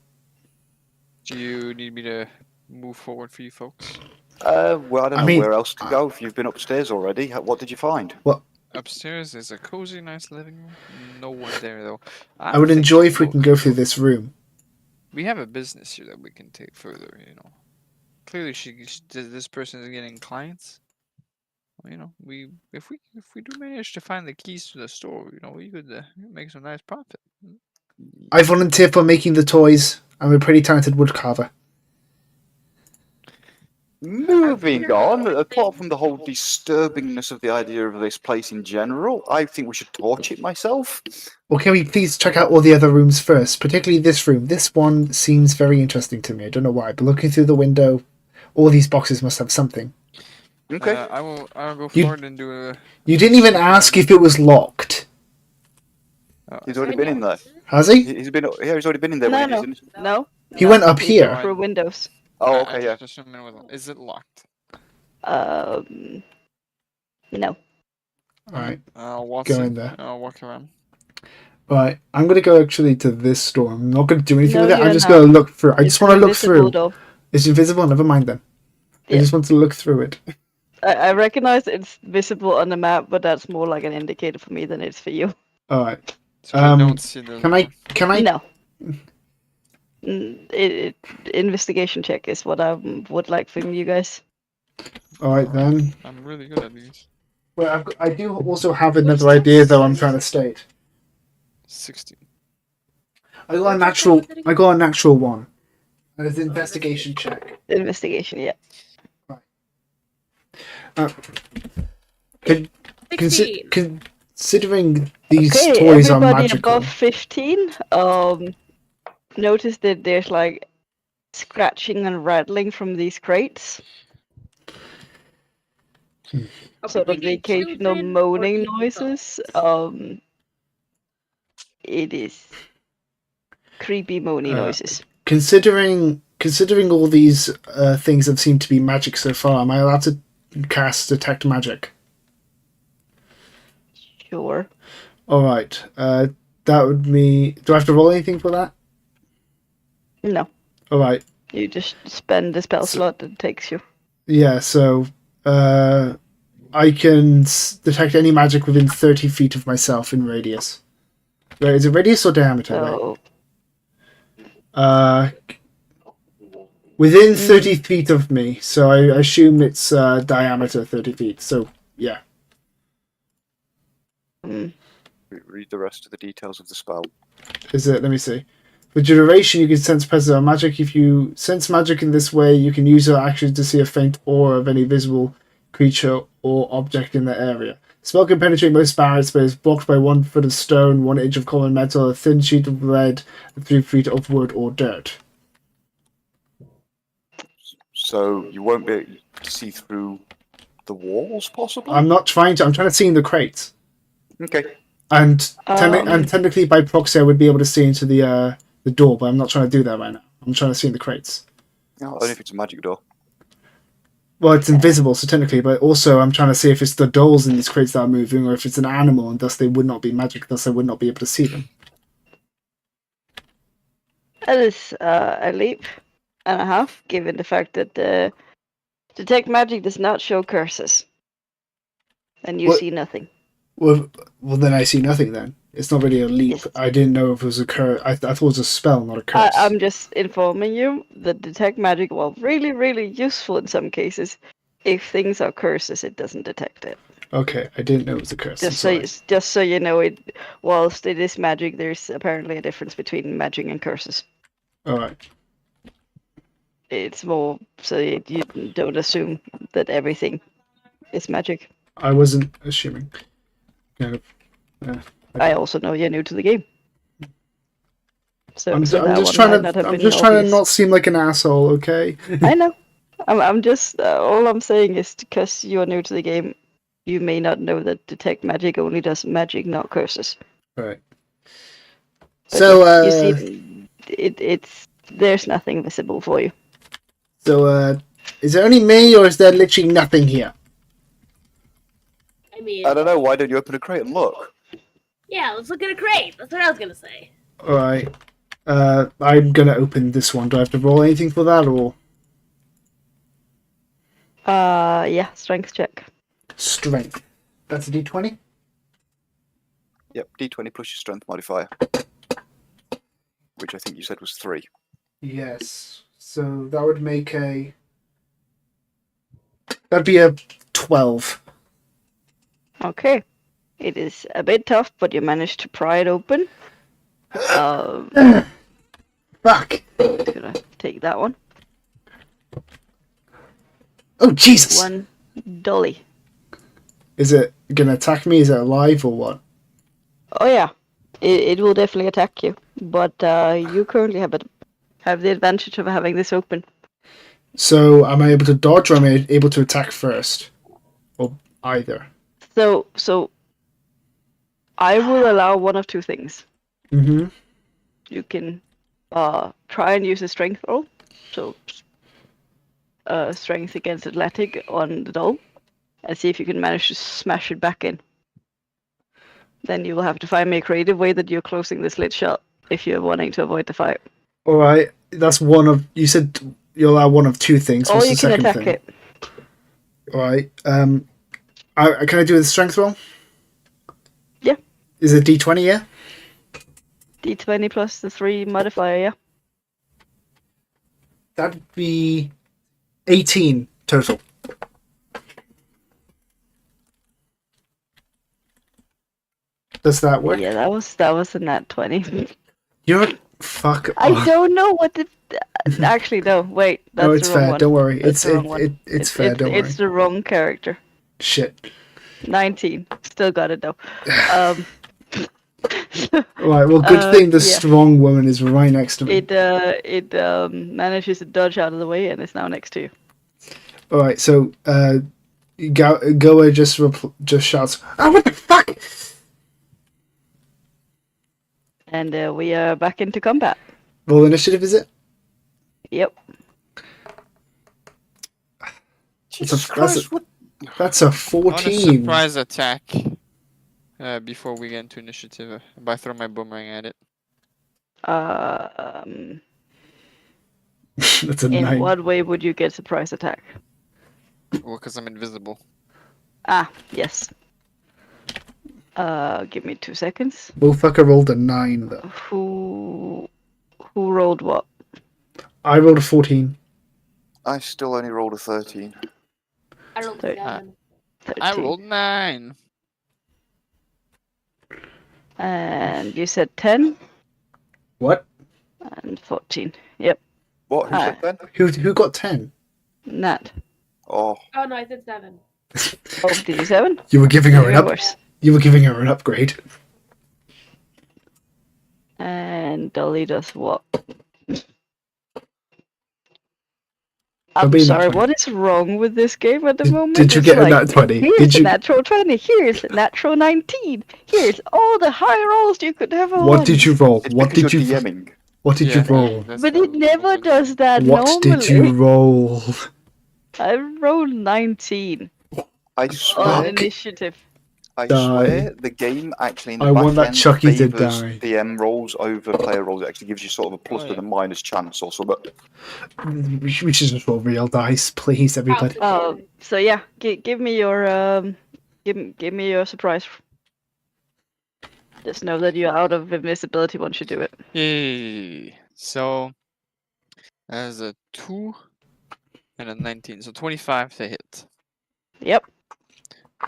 Do you need me to move forward for you folks? Well, I don't I know mean, where else to go if you've been upstairs already. What did you find? Upstairs is a cozy, nice living room. No one there though. I would enjoy if we can go through this room. We have a business here that we can take further. You know, clearly this person is getting clients. Well, you know, if we do manage to find the keys to the store, you know, we could make some nice profit. I volunteer for making the toys. I'm a pretty talented woodcarver. Moving on, apart from the whole disturbingness of the idea of this place in general, I think we should torch it myself. Well, can we please check out all the other rooms first, particularly this room? This one seems very interesting to me. I don't know why, but looking through the window, all these boxes must have something. Okay. I will go You- forward and do a. You didn't even ask if it was locked. He's already been in there. Has he? He's already been in there. No, when he no, did, isn't he? no. He no, went up he here. went through windows. Oh, I okay, yeah. just assumed it was. Is it locked? No. Alright, I'll walk go in there. I'll walk around. Right, I'm gonna go actually to this door. I'm not gonna do anything No, with it. I'm you're just not. gonna look through. I It's just want to an look invisible through. door. It's invisible. Never mind then. I Yeah. just want to look through it. I recognize it's visible on the map, but that's more like an indicator for me than it's for you. All right. So we don't see the. Can I? Can I? No. Investigation check is what I would like from you guys. All right then. I'm really good at these. Well, I do also have another idea though. I'm trying to state. 16. I got a natural. I got a natural one. And it's an investigation check. Investigation, yeah. Con- 16. considering these Okay, toys are everybody magical. above 15, notice that there's like scratching and rattling from these crates. Are Sort we of the thinking occasional children or moaning people noises. adults? It is creepy moaning noises. Considering all these things that seem to be magic so far, am I allowed to cast detect magic? Sure. All right. That would be. Do I have to roll anything for that? No, All right. you just spend the spell slot that takes you. Yeah. So, I can detect any magic within 30 feet of myself in radius. Right, is it radius or diameter? So, Right. Within 30 feet of me. So I assume it's diameter 30 feet. So yeah. Read the rest of the details of the spell. Is it? Let me see. For duration, you can sense presence of magic. If you sense magic in this way, you can use your action to see a faint aura of any visible creature or object in the area. The spell can penetrate most barriers, but is blocked by 1 foot of stone, 1 inch of common metal, a thin sheet of lead, and 3 feet of wood or dirt. So you won't be able to see through the walls, possibly? I'm not trying to. I'm trying to see in the crates. Okay. And Um, technically, by proxy, I would be able to see into the door, but I'm not trying to do that right now. I'm trying to see in the crates. No, only if it's a magic door. Well, it's invisible, so technically, but also I'm trying to see if it's the dolls in these crates that are moving, or if it's an animal, and thus they would not be magic, thus I would not be able to see them. that is a leap and a half, given the fact that the detect magic does not show curses, and you What? see nothing. Well, then I see nothing. Then it's not really a leap. Yes. I didn't know if it was a curse. I thought it was a spell, not a curse. I'm just informing you that detect magic, while really, really useful in some cases, if things are curses, it doesn't detect it. Okay, I didn't know it was a curse. Just I'm so you know, it. Whilst it is magic, there's apparently a difference between magic and curses. All right. It's more so you don't assume that everything is magic. I wasn't assuming. Kind of. I also know you're new to the game. So, I'm so that just one might trying not to. have I'm been just trying to obvious. not seem like an asshole. Okay. I know. I'm just all I'm saying is because you're new to the game, you may not know that detect magic only does magic, not curses. Right. But So, yes, you see, it's there's nothing visible for you. So, is there only me, or is there literally nothing here? I mean, I don't know, why don't you open a crate and look? yeah, let's look at a crate. That's what I was gonna say. Alright. I'm gonna open this one. Do I have to roll anything for that, or? Yeah, strength check. Strength. That's a d20? Yep, d20 plus your strength modifier. Which I think you said was 3. Yes. So that would make a... That'd be a 12. Okay, it is a bit tough, but you managed to pry it open. Fuck! Just gonna take that one. Oh Jesus! One dolly. Is it gonna attack me? Is it alive or what? Oh yeah, it will definitely attack you. But you currently have the advantage of having this open. So am I able to dodge, or am I able to attack first, or either? So I will allow one of two things. Mm-hmm. You can try and use a strength roll. So strength against athletic on the doll, and see if you can manage to smash it back in. Then you will have to find me a creative way that you're closing this lid shut if you're wanting to avoid the fight. All right, that's one of. You said you allow one of two things. Or What's you the can second attack thing? it. All right. Can I do the strength roll? Yeah. Is it D20? Yeah. D20 plus the 3 modifier, yeah. That'd be 18 total. Does that work? Yeah, that was a nat 20. You're fuck. I don't know what the. Actually, no. Wait, that's No, it's the wrong fair. one. Don't worry. That's the wrong one. It's fair. Don't worry. It's the wrong character. Shit. 19. Still got it though. Right. Well, good thing the yeah. strong woman is right next to me. It manages to dodge out of the way and is now next to you. All right. So Goa just shouts, "Oh, what the fuck!" And we are back into combat. Roll initiative, is it? Yep. That's a I want a 14. surprise attack before we get into initiative by throwing my boomerang at it. That's a In 9. what way would you get surprise attack? Well, because I'm invisible. Ah, yes. Give me 2 seconds. Motherfucker rolled a 9 though. Who rolled what? I rolled a 14. I still only rolled a 13. I rolled Third. 7. 13. I rolled 9. And you said 10 What? and 14. Yep. What? Who said then? Who got 10? Nat. Oh, Oh no, I said 7. Oh, did you 7? You were giving her an Even up. worse. You were giving her an upgrade. And Dolly does what? I'll I'm be in that sorry, 20. what is wrong with this game at the moment? Did you It's get like, in that 20? Here's Did a you? natural 20, here's a natural 19, here's all the high rolls you could ever What want. did you roll? it's What because did you? you're DMing. What did you roll? that's But what it never happened. does that What normally. did you roll? I rolled 19 I on swear, initiative. I Die. swear, the game actually in the I back want that end Chucky to favours die. DM rolls over player rolls. It actually gives you sort of a plus Oh, and yeah. a minus chance or something. We should just roll real dice, please, everybody. So yeah, give me your give me your surprise. Just know that you're out of invisibility once you do it. Yay. So, as a 2 and a 19. So 25 to hit. Yep.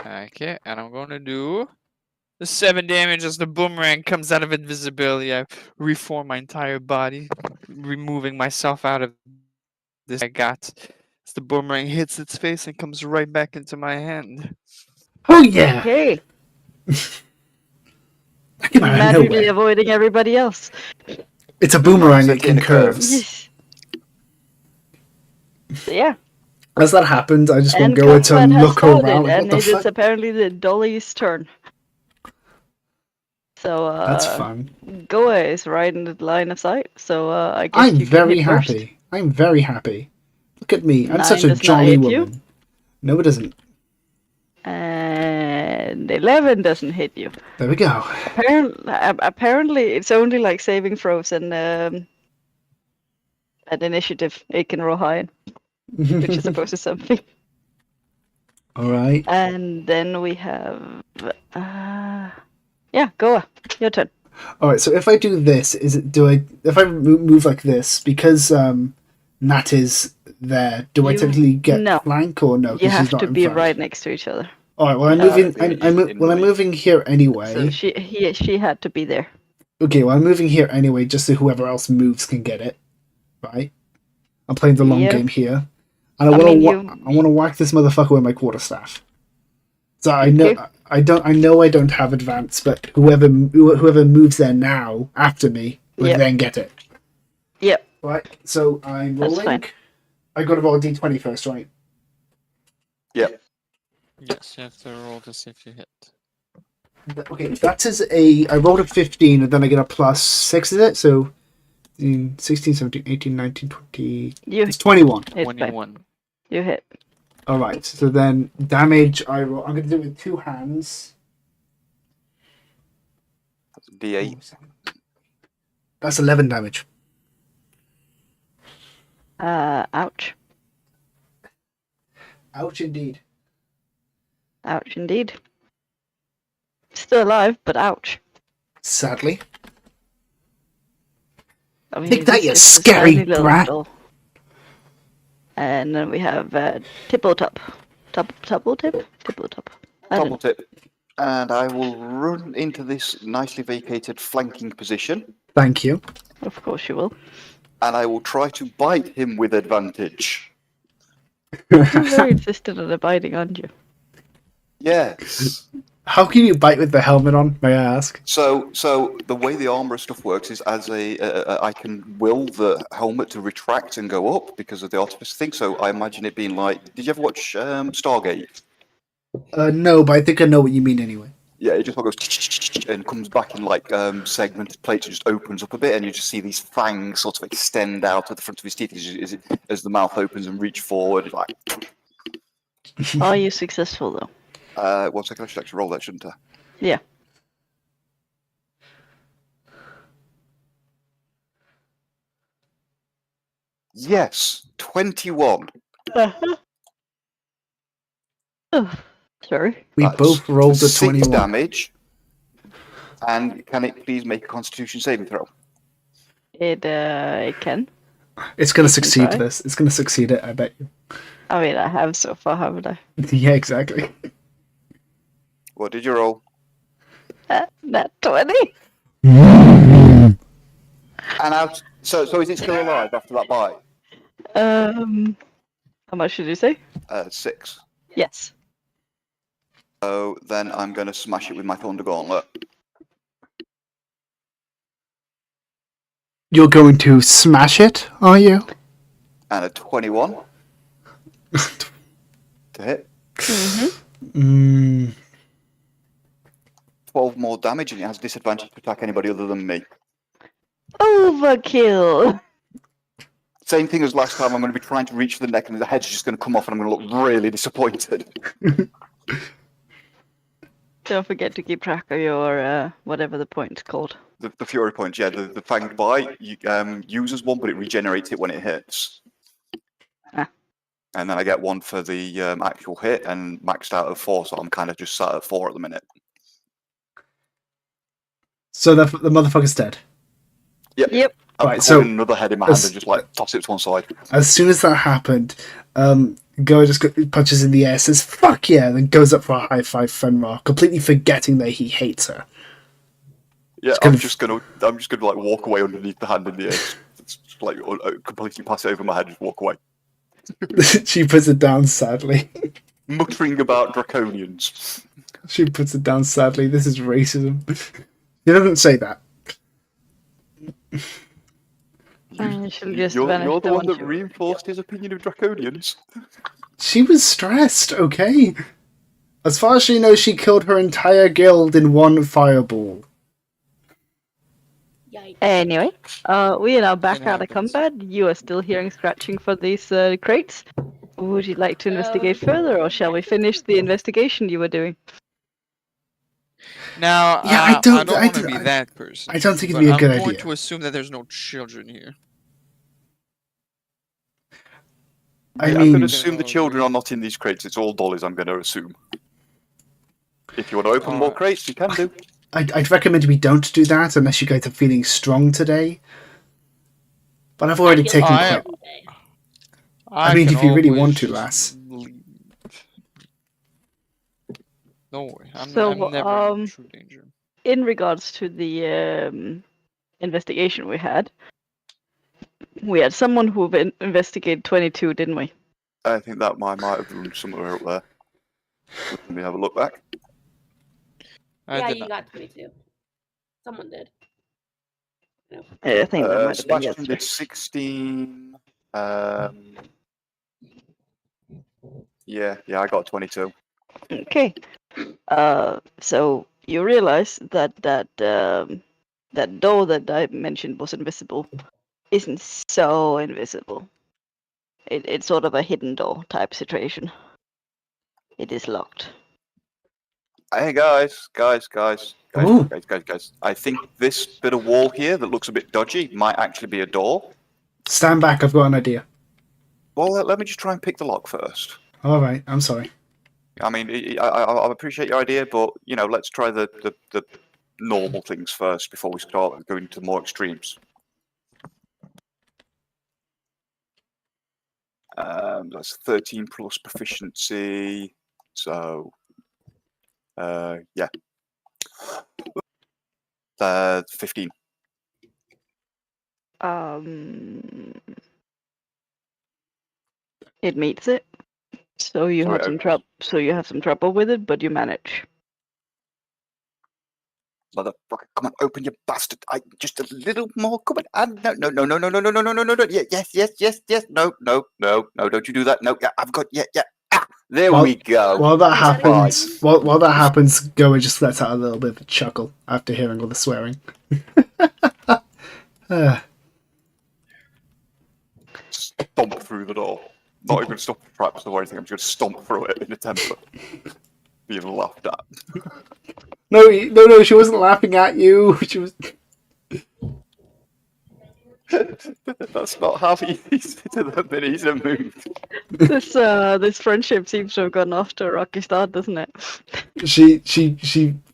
Okay, and I'm going to do the 7 damage as the boomerang comes out of invisibility. I reform my entire body, removing myself out of this I got. As the boomerang hits its face and comes right back into my hand. Oh yeah! Okay. I came out of Magically nowhere. avoiding everybody else. It's a boomerang. So It can in a curve. curves. Yes. So yeah. As that happens, I just want And Goa to combat has look started, around. Like, and what the it is fuck? apparently the dolly's turn. So That's fun. Goa is right in the line of sight. So I guess I'm you can very hit first. happy. I'm very happy. Look at me. I'm 9 such a does not jolly hit you. woman. No, it doesn't. And 11 doesn't hit you. There we go. Apparently, it's only like saving throws and at initiative it can roll high in, which is supposed to something. All right. And then we have, yeah, Goa, your turn. All right. So if I do this, if I move like this, because Nat is there, do I You- technically get no. flank or no? 'Cause You she's have not to in be front. right next to each other. All right. Well, I'm Uh, moving. really I'm in well, I'm way. moving here anyway. So she had to be there. Okay. Well, I'm moving here anyway, just so whoever else moves can get it. Right. I'm playing the long Yeah. game here. and I mean, want to whack this motherfucker with my quarterstaff. So I know Okay. I don't have advance, but whoever moves there now after me would Yep. then get it. Yep. Right. So I'm That's rolling. fine. I got to roll a d20 first, right? Yep. Yes, you have to roll to see if you hit. Okay, that is I rolled a 15 and then I get a plus 6, is it? So 16, 17, 18, 19, 20. You It's 21. hit, babe. 21. You hit. Alright, so then damage I'm going to do it with 2 hands. That's D8. That's 11 damage. Ouch. Ouch indeed. Ouch indeed. Still alive, but ouch. Sadly. I mean, Take that, he's you just a scary tiny little brat. doll. And then we have Tippletop. Tippletop? Tippletop. I don't Double know. tip. And I will run into this nicely vacated flanking position, Thank you. Of course you will. and I will try to bite him with advantage. You're very insistent on abiding, aren't you? Yes. How can you bite with the helmet on, may I ask? So the way the armor stuff works is as I can will the helmet to retract and go up because of the artifice thing. So I imagine it being like, did you ever watch Stargate? No, but I think I know what you mean anyway. Yeah, it just goes and comes back in like segmented plates. It just opens up a bit, and you just see these fangs sort of extend out at the front of his teeth as the mouth opens and reach forward. It's like, Are you successful though? 1 second, I should actually roll that, shouldn't I? Yeah. Yes, 21. Oh, sorry. We That's both rolled a 6 21. damage. And can it please make a Constitution saving throw? It can. It's going to You can succeed try. this. It's going to succeed it, I bet you. I mean, I have so far, haven't I? Yeah, exactly. What did you roll? Nat 20. And out. So is it still alive after that bite? How much did you say? 6. Yes. So then I'm going to smash it with my Thunder Gauntlet. You're going to smash it, are you? And a 21 to hit. Mm-hmm. 12 more damage, and it has disadvantage to attack anybody other than me. Overkill. Same thing as last time. I'm going to be trying to reach for the neck, and the head's just going to come off, and I'm going to look really disappointed. Don't forget to keep track of your whatever the point's called. The Fury Point, yeah, the Fanged Bite uses one, but it regenerates it when it hits. Ah. And then I get one for the actual hit, and maxed out at 4, so I'm kind of just sat at 4 at the minute. So the motherfucker's dead. Yep. I'm Right, holding so another head in my hand as- and just like toss it to one side. As soon as that happened, Go just punches in the air, says "fuck yeah," and then goes up for a high five Fenrir, completely forgetting that he hates her. Yeah, It's kind I'm of- just gonna like walk away underneath the hand in the air, just like completely pass it over my head, just walk away, She puts it down sadly. muttering about draconians. She puts it down sadly. This is racism. She doesn't say that. I shall just You're vanish the the one one that reinforced his opinion of draconians. She was stressed, okay? As far as she knows, she killed her entire guild in one fireball. Yikes. Anyway, we are now back It out of happens. combat. You are still hearing scratching for these crates. Would you like to investigate further, or shall we finish the investigation you were doing? Now, Yeah, I don't I want to don't- be that person. I don't think it'd but be a I'm good going idea. to assume that there's no children here. I I'm going mean, to assume the children are not in these crates. It's all dollies. I'm going to assume. If you want to open more Alright. crates, you can do. I'd recommend we don't do that unless you guys are feeling strong today. But I've already I feel taken I- quite. strong today. I mean, can if you really always want to, just lass. leave. Don't worry, I'm So, never in true danger. In regards to the investigation we had someone who investigated 22, didn't we? I think that might have run somewhere up there. Let me have a look back. Yeah, did you not. got 22. Someone did. No. I think that might have been Sebastian yesterday. did 16. Yeah, I got 22. Okay. So you realize that that door that I mentioned was invisible isn't so invisible. It's sort of a hidden door type situation. It is locked. Hey guys. Ooh. I think this bit of wall here that looks a bit dodgy might actually be a door. Stand back, I've got an idea. Well, let me just try and pick the lock first. Alright, I'm sorry. I mean, I appreciate your idea, but let's try the normal things first before we start going to more extremes. That's 13 plus proficiency, so yeah, 15. It meets it. So you Sorry, have some trouble. So you have some trouble with it, but you manage. Motherfucker, come on, open your bastard! Just a little more. Come on, no. Yeah, yes. No, don't you do that? No, yeah, I've got, yeah. There Well, we go. While that Is that a good happens, idea? while that happens, Goa just lets out a little bit of a chuckle after hearing all the swearing. Stomp through the door. Not even going to stop the traps or anything. I'm just going to stomp through it in a temper. Being laughed at. No, she wasn't laughing at you. She was. That's not how he to the minis and moved. This friendship seems to have gone off to a rocky start, doesn't it? She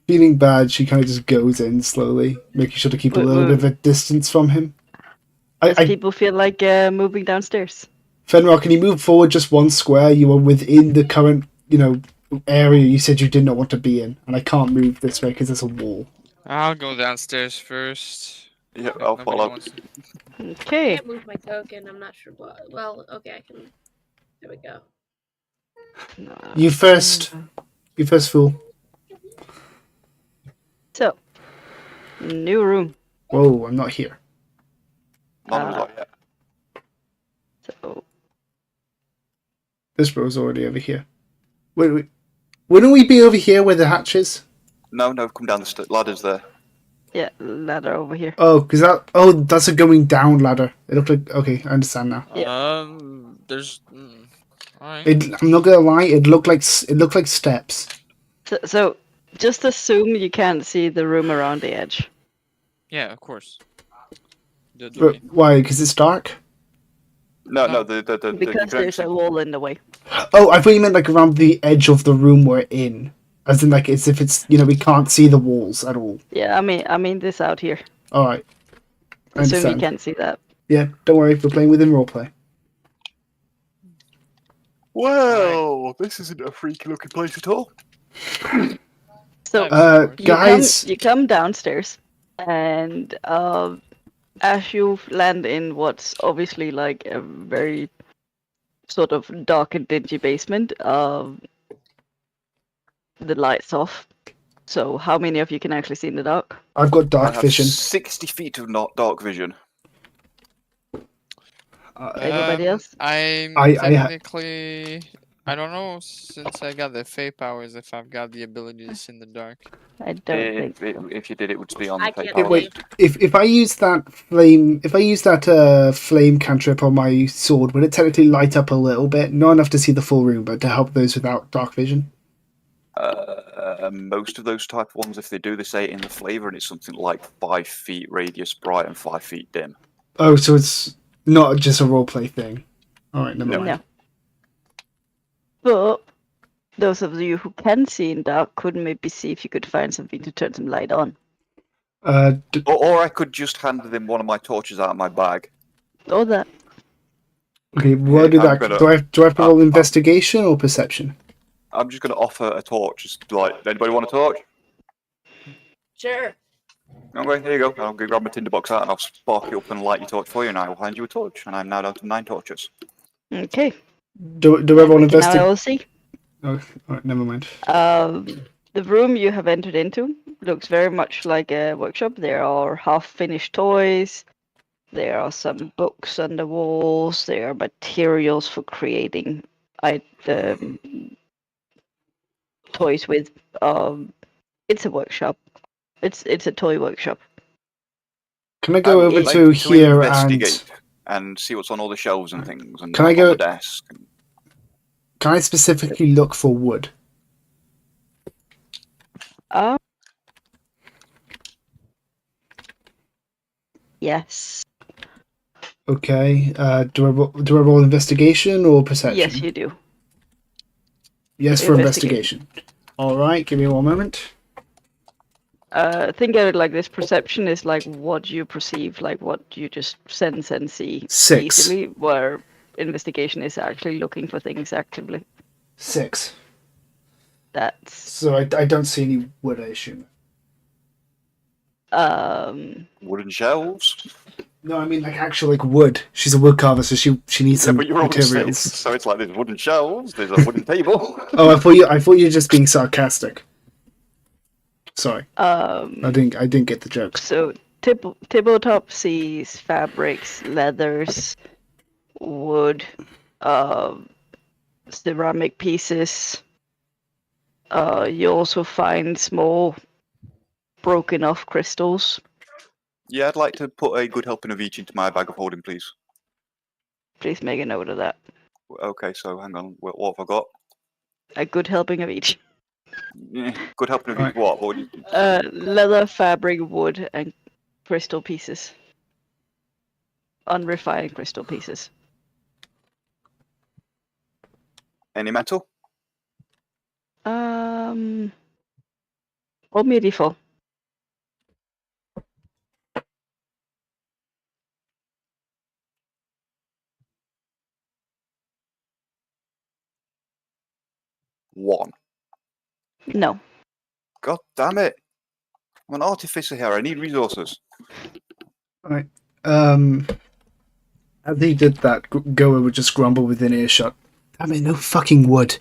feeling bad. She kind of just goes in slowly, making sure to keep a little bit of a distance from him. Does people feel like moving downstairs? Fenrir, can you move forward just one square? You are within the current, area you said you did not want to be in, and I can't move this way because there's a wall. I'll go downstairs first. Yeah, If I'll nobody follow. wants to- I Okay. can't move my token. I'm not sure what. Well, okay, I can. There we go. You first, fool. So, new room. Whoa, I'm not here. None of us are yet. So, This bro's already over here. Wait. Wouldn't we be over here where the hatch is? No, come down the ladders there. yeah, ladder over here. Oh, that's a going down ladder. It looked like, okay, I understand now. There's. Alright. I'm not gonna lie, it looked like steps. So, just assume you can't see the room around the edge. Yeah, of course. But why? Because it's dark. No, the Because there's a wall in the way. Oh, I thought you meant like around the edge of the room we're in, as in like as if it's we can't see the walls at all. Yeah, I mean this out here. All right, I Assume you understand. can't see that. Yeah, don't worry, we're playing within roleplay. Well, this isn't a freaky looking place at all. So, guys, you come downstairs, and as you land in what's obviously like a very sort of dark and dingy basement, the light's off. So how many of you can actually see in the dark? I've got I dark have vision. 60 feet of not dark vision. Anybody else? I'm I technically. I don't know, since I got the Fey powers, if I've got the ability to see in the dark. I don't think so. If you did, it would be on I the paper. can't Wait, if I use that flame cantrip on my sword, would it technically light up a little bit? Not enough to see the full room, but to help those without dark vision. Most of those type of ones, if they do, they say it in the flavor, and it's something like 5 feet radius bright and 5 feet dim. Oh, so it's not just a roleplay thing. All right, never mind. No. But those of you who can see in dark could maybe see if you could find something to turn some light on. Or I could just hand them one of my torches out of my bag. Or that. Okay, we'll do that. gonna- Do I have to roll investigation or perception? I'm just going to offer a torch. Just like, anybody want a torch? Sure. Okay, here you go. I'll go grab my tinderbox out and I'll spark you up and light your torch for you, and I will hand you a torch. And I'm now down to 9 torches. Okay. Do everyone Can I investigate? all see? Oh, all right, never mind. The room you have entered into looks very much like a workshop. There are half-finished toys. There are some books on the walls. There are materials for creating toys with. It's a workshop. It's a toy workshop. Can I go over I'd to like here investigate and see what's on all the shelves and things, and Can I on go- the desk. can I specifically look for wood? Yes. Okay. Do I roll investigation or perception? Yes, you do. Yes, for Investigation. investigation. All right. Give me one moment. Think of it like this: perception is like what you perceive, like what you just sense and see 6. easily, where investigation is actually looking for things actively. 6. That's So I don't see any wood, I assume. Wooden shelves. No, I mean like actual like wood. She's a wood carver, so she needs Yeah, some but you're on materials. six, so it's like there's wooden shelves, there's a wooden table. Oh, I thought you were just being sarcastic. Sorry, I didn't get the joke. So tabletop sees fabrics, leathers, wood, ceramic pieces. You also find small broken off crystals. Yeah, I'd like to put a good helping of each into my bag of holding, please. Please make a note of that. Okay, so hang on, what have I got? A good helping of each. Good helping of Right. each what? What would you... Leather, fabric, wood, and crystal pieces. Unrefined crystal pieces. Any metal? Roll me a d4. One. No. God damn it! I'm an artificer here. I need resources. Right. As he did that, Goa would just grumble within earshot. I mean, no fucking wood.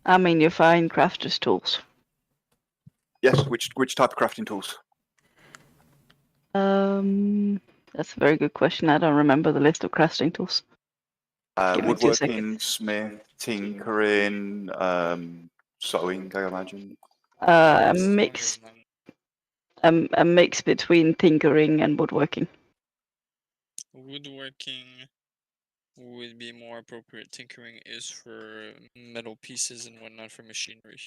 I mean, you find crafter's tools. Yes. Which type of crafting tools? That's a very good question. I don't remember the list of crafting tools. Give me 2 Woodworking, seconds. smith, tinkering, sewing. I imagine. A As long mix. as none- A mix between tinkering and woodworking. Woodworking would be more appropriate. Tinkering is for metal pieces and whatnot for machinery.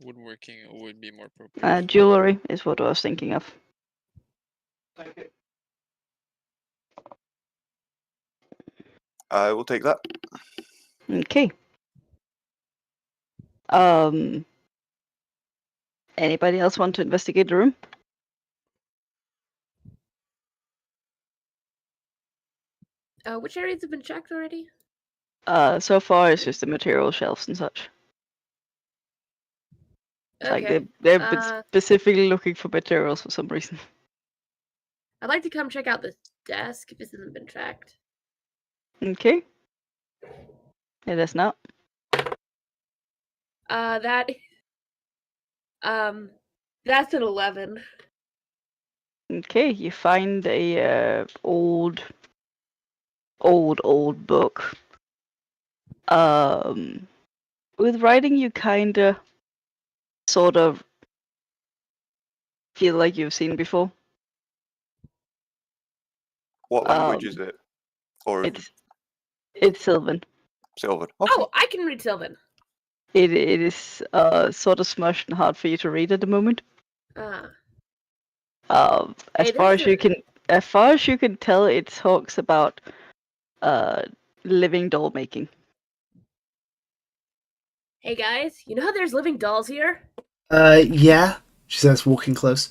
Woodworking would be more appropriate. Jewelry is what I was thinking of. I will take that. Okay. Anybody else want to investigate the room? Which areas have been checked already? So far it's just the material shelves and such. Like Okay. they've been specifically looking for materials for some reason. I'd like to come check out this desk if this hasn't been checked. Okay. It is not. That. That's an 11. Okay, you find a old book. With writing, you kinda, sort of, feel like you've seen before. What language is it? Or It's Sylvan. Sylvan? Okay. Oh, I can read Sylvan. It is sort of smushed and hard for you to read at the moment. Ah. As Hey, far as there's you can tell, it talks about living doll making. Hey guys, you know how there's living dolls here? Yeah. She says, walking close.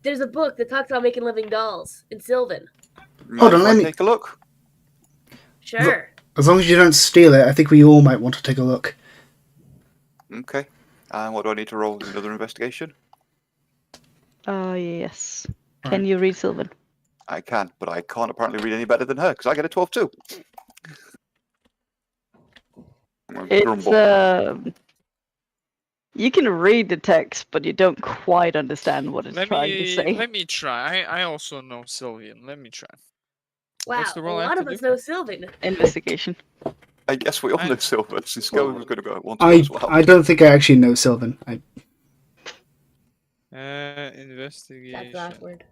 There's a book that talks about making living dolls in Sylvan. Hold on, Mind if let I me- take a look. Sure. As long as you don't steal it, I think we all might want to take a look. Okay. And what do I need to roll? Another investigation? Yes. Can Alright. you read Sylvan? I can, but I can't apparently read any better than her because I get a 12 too. I'm gonna It's grumble. you can read the text, but you don't quite understand what it's trying to say. Let me try. I also know Sylvian. Let me try. Wow, What's the a role I have lot to of us do? know Sylvan. Investigation. I guess we all know Silver, since Sco was going to go at once I as well. I don't think I actually know Sylvan. Investigation. That's awkward.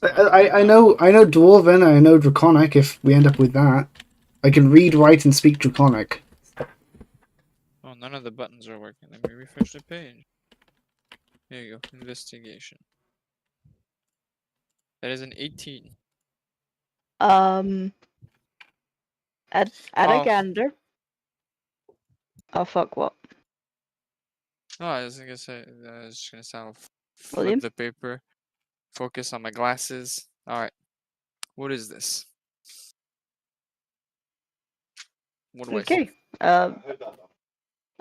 I know Dwarven. I know Draconic. If we end up with that, I can read, write, and speak Draconic. Oh, none of the buttons are working. Let me refresh the page. Here you go. Investigation. That is an 18. At a gander. Oh fuck! What? No, I was gonna say. I was just gonna say. I'll William? flip the paper. Focus on my glasses. All right. What is this? What do I see? Okay.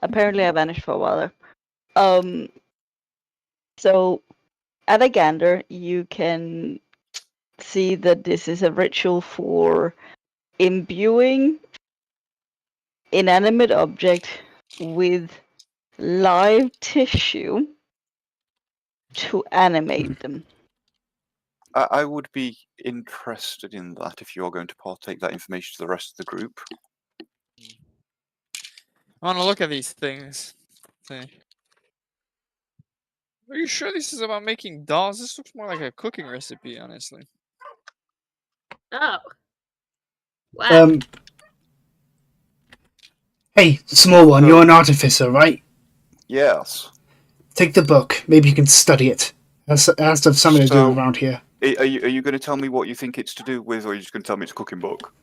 Apparently I vanished for a while there. So at a gander, you can see that this is a ritual for imbuing inanimate object with live tissue to animate them. I would be interested in that if you're going to partake that information to the rest of the group. I want to look at these things. Are you sure this is about making dolls? This looks more like a cooking recipe, honestly. Oh. Wow. Hey, small one, you're an artificer, right? Yes. Take the book. Maybe you can study it. That's to have something to do around here. Are you going to tell me what you think it's to do with, or are you just going to tell me it's a cooking book?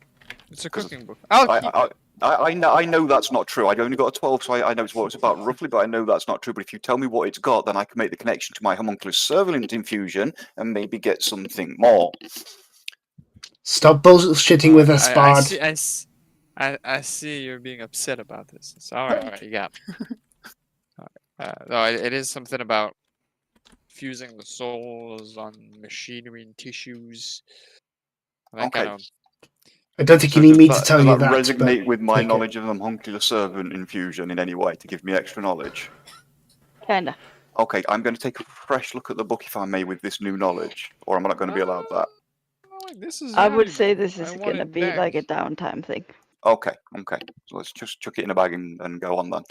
It's a cooking book. I'll keep it. I know that's not true. I only got a 12, so I know what it's about roughly, but I know that's not true. But if you tell me what it's got, then I can make the connection to my homunculus servalant infusion and maybe get something more. Stop bullshitting with us, Bard. I see you're being upset about this. It's all right, you got me. No, it is something about fusing the souls on machinery and tissues. That Okay. kind of... I don't think you need me to tell you that. Does that resonate with my take it. knowledge of the homuncular servant infusion in any way to give me extra knowledge? Kinda. Okay, I'm going to take a fresh look at the book, if I may, with this new knowledge, or I'm not going to be allowed that. This is I would valuable. say this is I want gonna it be back. like a downtime thing. Okay. So let's just chuck it in a bag and go on then.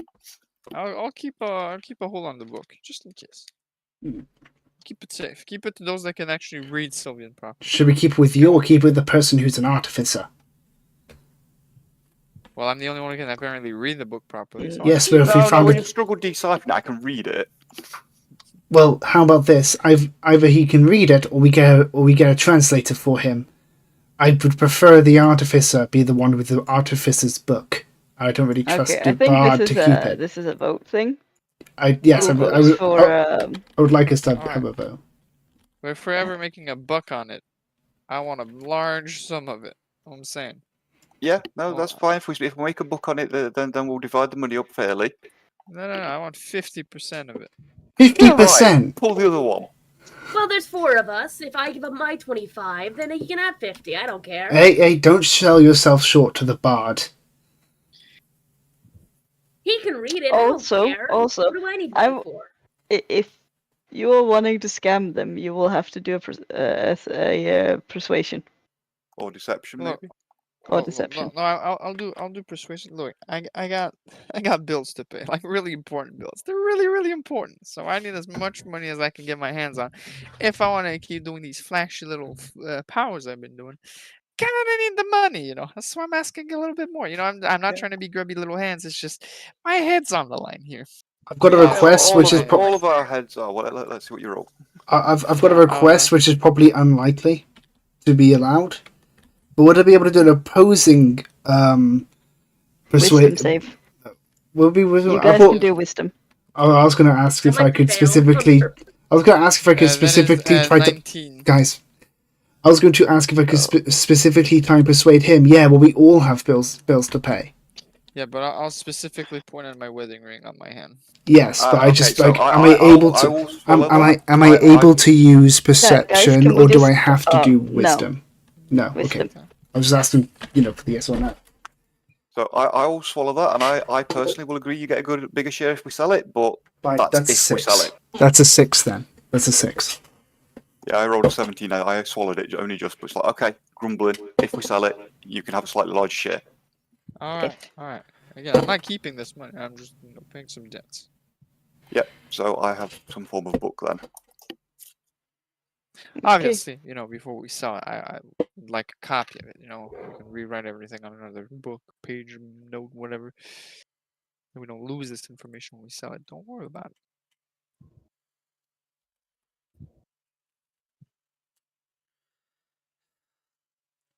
I'll keep a hold on the book just in case. Keep it safe. Keep it to those that can actually read Sylvian properly. Should we keep it with you or keep it with the person who's an artificer? Well, I'm the only one who can apparently read the book properly. So Yes, but if we found when it... you struggle deciphering it, I can read it. Well, how about this? Either he can read it, or we get a translator for him. I would prefer the artificer be the one with the artificer's book. I don't really trust Okay, I the think bard to keep it. this is a vote thing. I would like us to have a vote. But if we're ever making a buck on it, I want a large sum of it. What I'm saying. Yeah, no, that's fine. If we make a book on it, then we'll divide the money up fairly. No, I want 50% of it. 50%. Pull the other one. Well, there's 4 of us. If I give up my 25, then he can have 50. I don't care. Hey, don't sell yourself short to the bard. He can read it. Also, I don't care. What do I need money for? If you are wanting to scam them, you will have to do a persuasion Or deception, Look, maybe. or deception. No, I'll do persuasion. Look, I got bills to pay, like really important bills. They're really important. So I need as much money as I can get my hands on, if I want to keep doing these flashy little powers I've been doing. Kind of need the money, you know. That's why I'm asking a little bit more. You know, I'm not trying to be grubby little hands. It's just my head's on the line here. I've got a request, which is all of our heads are. Well, let's see what you roll. I've got a request, which is probably unlikely to be allowed. But would I be able to do an opposing Wisdom save. Will be wisdom. You guys can do wisdom. I was going to ask if I could specifically. I was going to ask if I could specifically try 19. to. Guys, I was going to ask if I could specifically try and persuade him. Yeah, well, we all have bills to pay. Yeah, but I'll specifically point at my wedding ring on my hand. Yes, but I Okay, just so like, am I able I to? will swallow Am I that. am I able to use guys, perception, can we or do I just, have to do no. wisdom? No. Okay. Wisdom. I was just asking, for the yes or no. So I will swallow that, and I personally will agree you get a bigger share if we sell it, but Fine, that's that's if we sell 6. it. That's a 6 then. That's a 6. Yeah, I rolled a 17. I swallowed it only just, but it's like, okay, grumbling. If we sell it, you can have a slightly larger share. Alright, alright. Again, I'm not keeping this money. I'm just paying some debts. Yep. So I have some form of book then. Obviously, before we sell it, I would like a copy of it. We can rewrite everything on another book, page, note, whatever. And we don't lose this information when we sell it. Don't worry about it.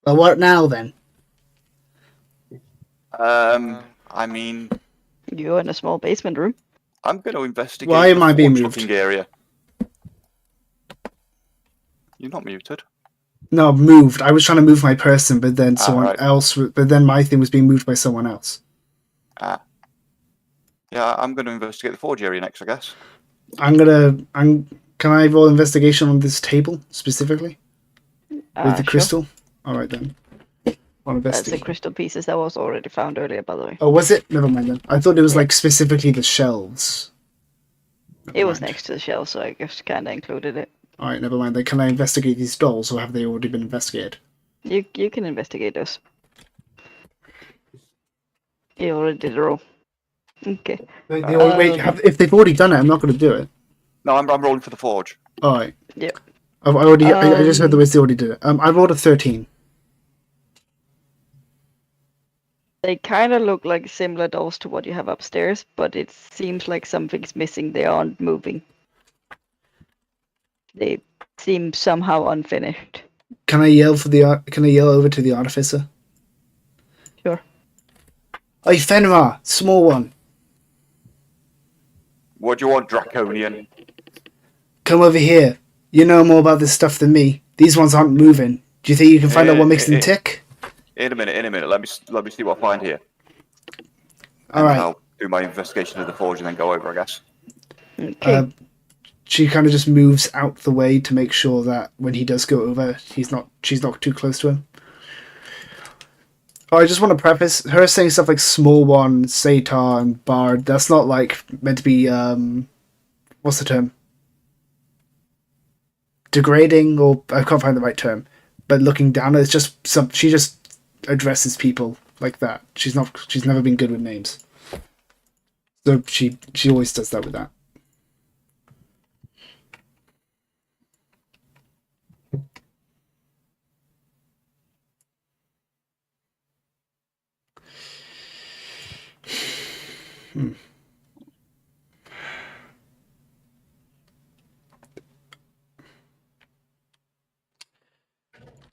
Well, what now then? I mean, You're in a small basement room. I'm going to investigate Why am the I being forge-looking moved? area. You're not muted. No, moved. I was trying to move my person, but then someone right. else. But then my thing was being moved by someone else. Yeah, I'm going to investigate the forge area next, I guess. Can I roll investigation on this table specifically with the Sure. crystal? All right then. On That's the investigate. crystal pieces that was already found earlier, by the way. Oh, was it? Never mind then. I thought it was Yeah. like specifically the shelves. It was mind. next to the shelf, so I just kind of included it. All right, never mind. Then can I investigate these dolls, or have they already been investigated? You can investigate those. You already did a roll. Okay. Wait, if they've already done it, I'm not going to do it. No, I'm rolling for the forge. All right. Yep. I just heard the words they already did it. I rolled a 13. They kind of look like similar dolls to what you have upstairs, but it seems like something's missing. They aren't moving. They seem somehow unfinished. Can I yell over to the artificer? Sure. Hey, Fenrir, small one. What do you want, Draconian? Come over here. You know more about this stuff than me. These ones aren't moving. Do you think you can find out what makes them tick? In a minute. Let me see what I find here. All right. I'll do my investigation of the forge and then go over, I guess. Okay. She kind of just moves out the way to make sure that when he does go over, she's not too close to him. Oh, I just want to preface her saying stuff like small one, satyr, and bard. That's not like meant to be what's the term? Degrading, or I can't find the right term. But looking down, it's just she just addresses people like that. She's never been good with names, so she always does that with that.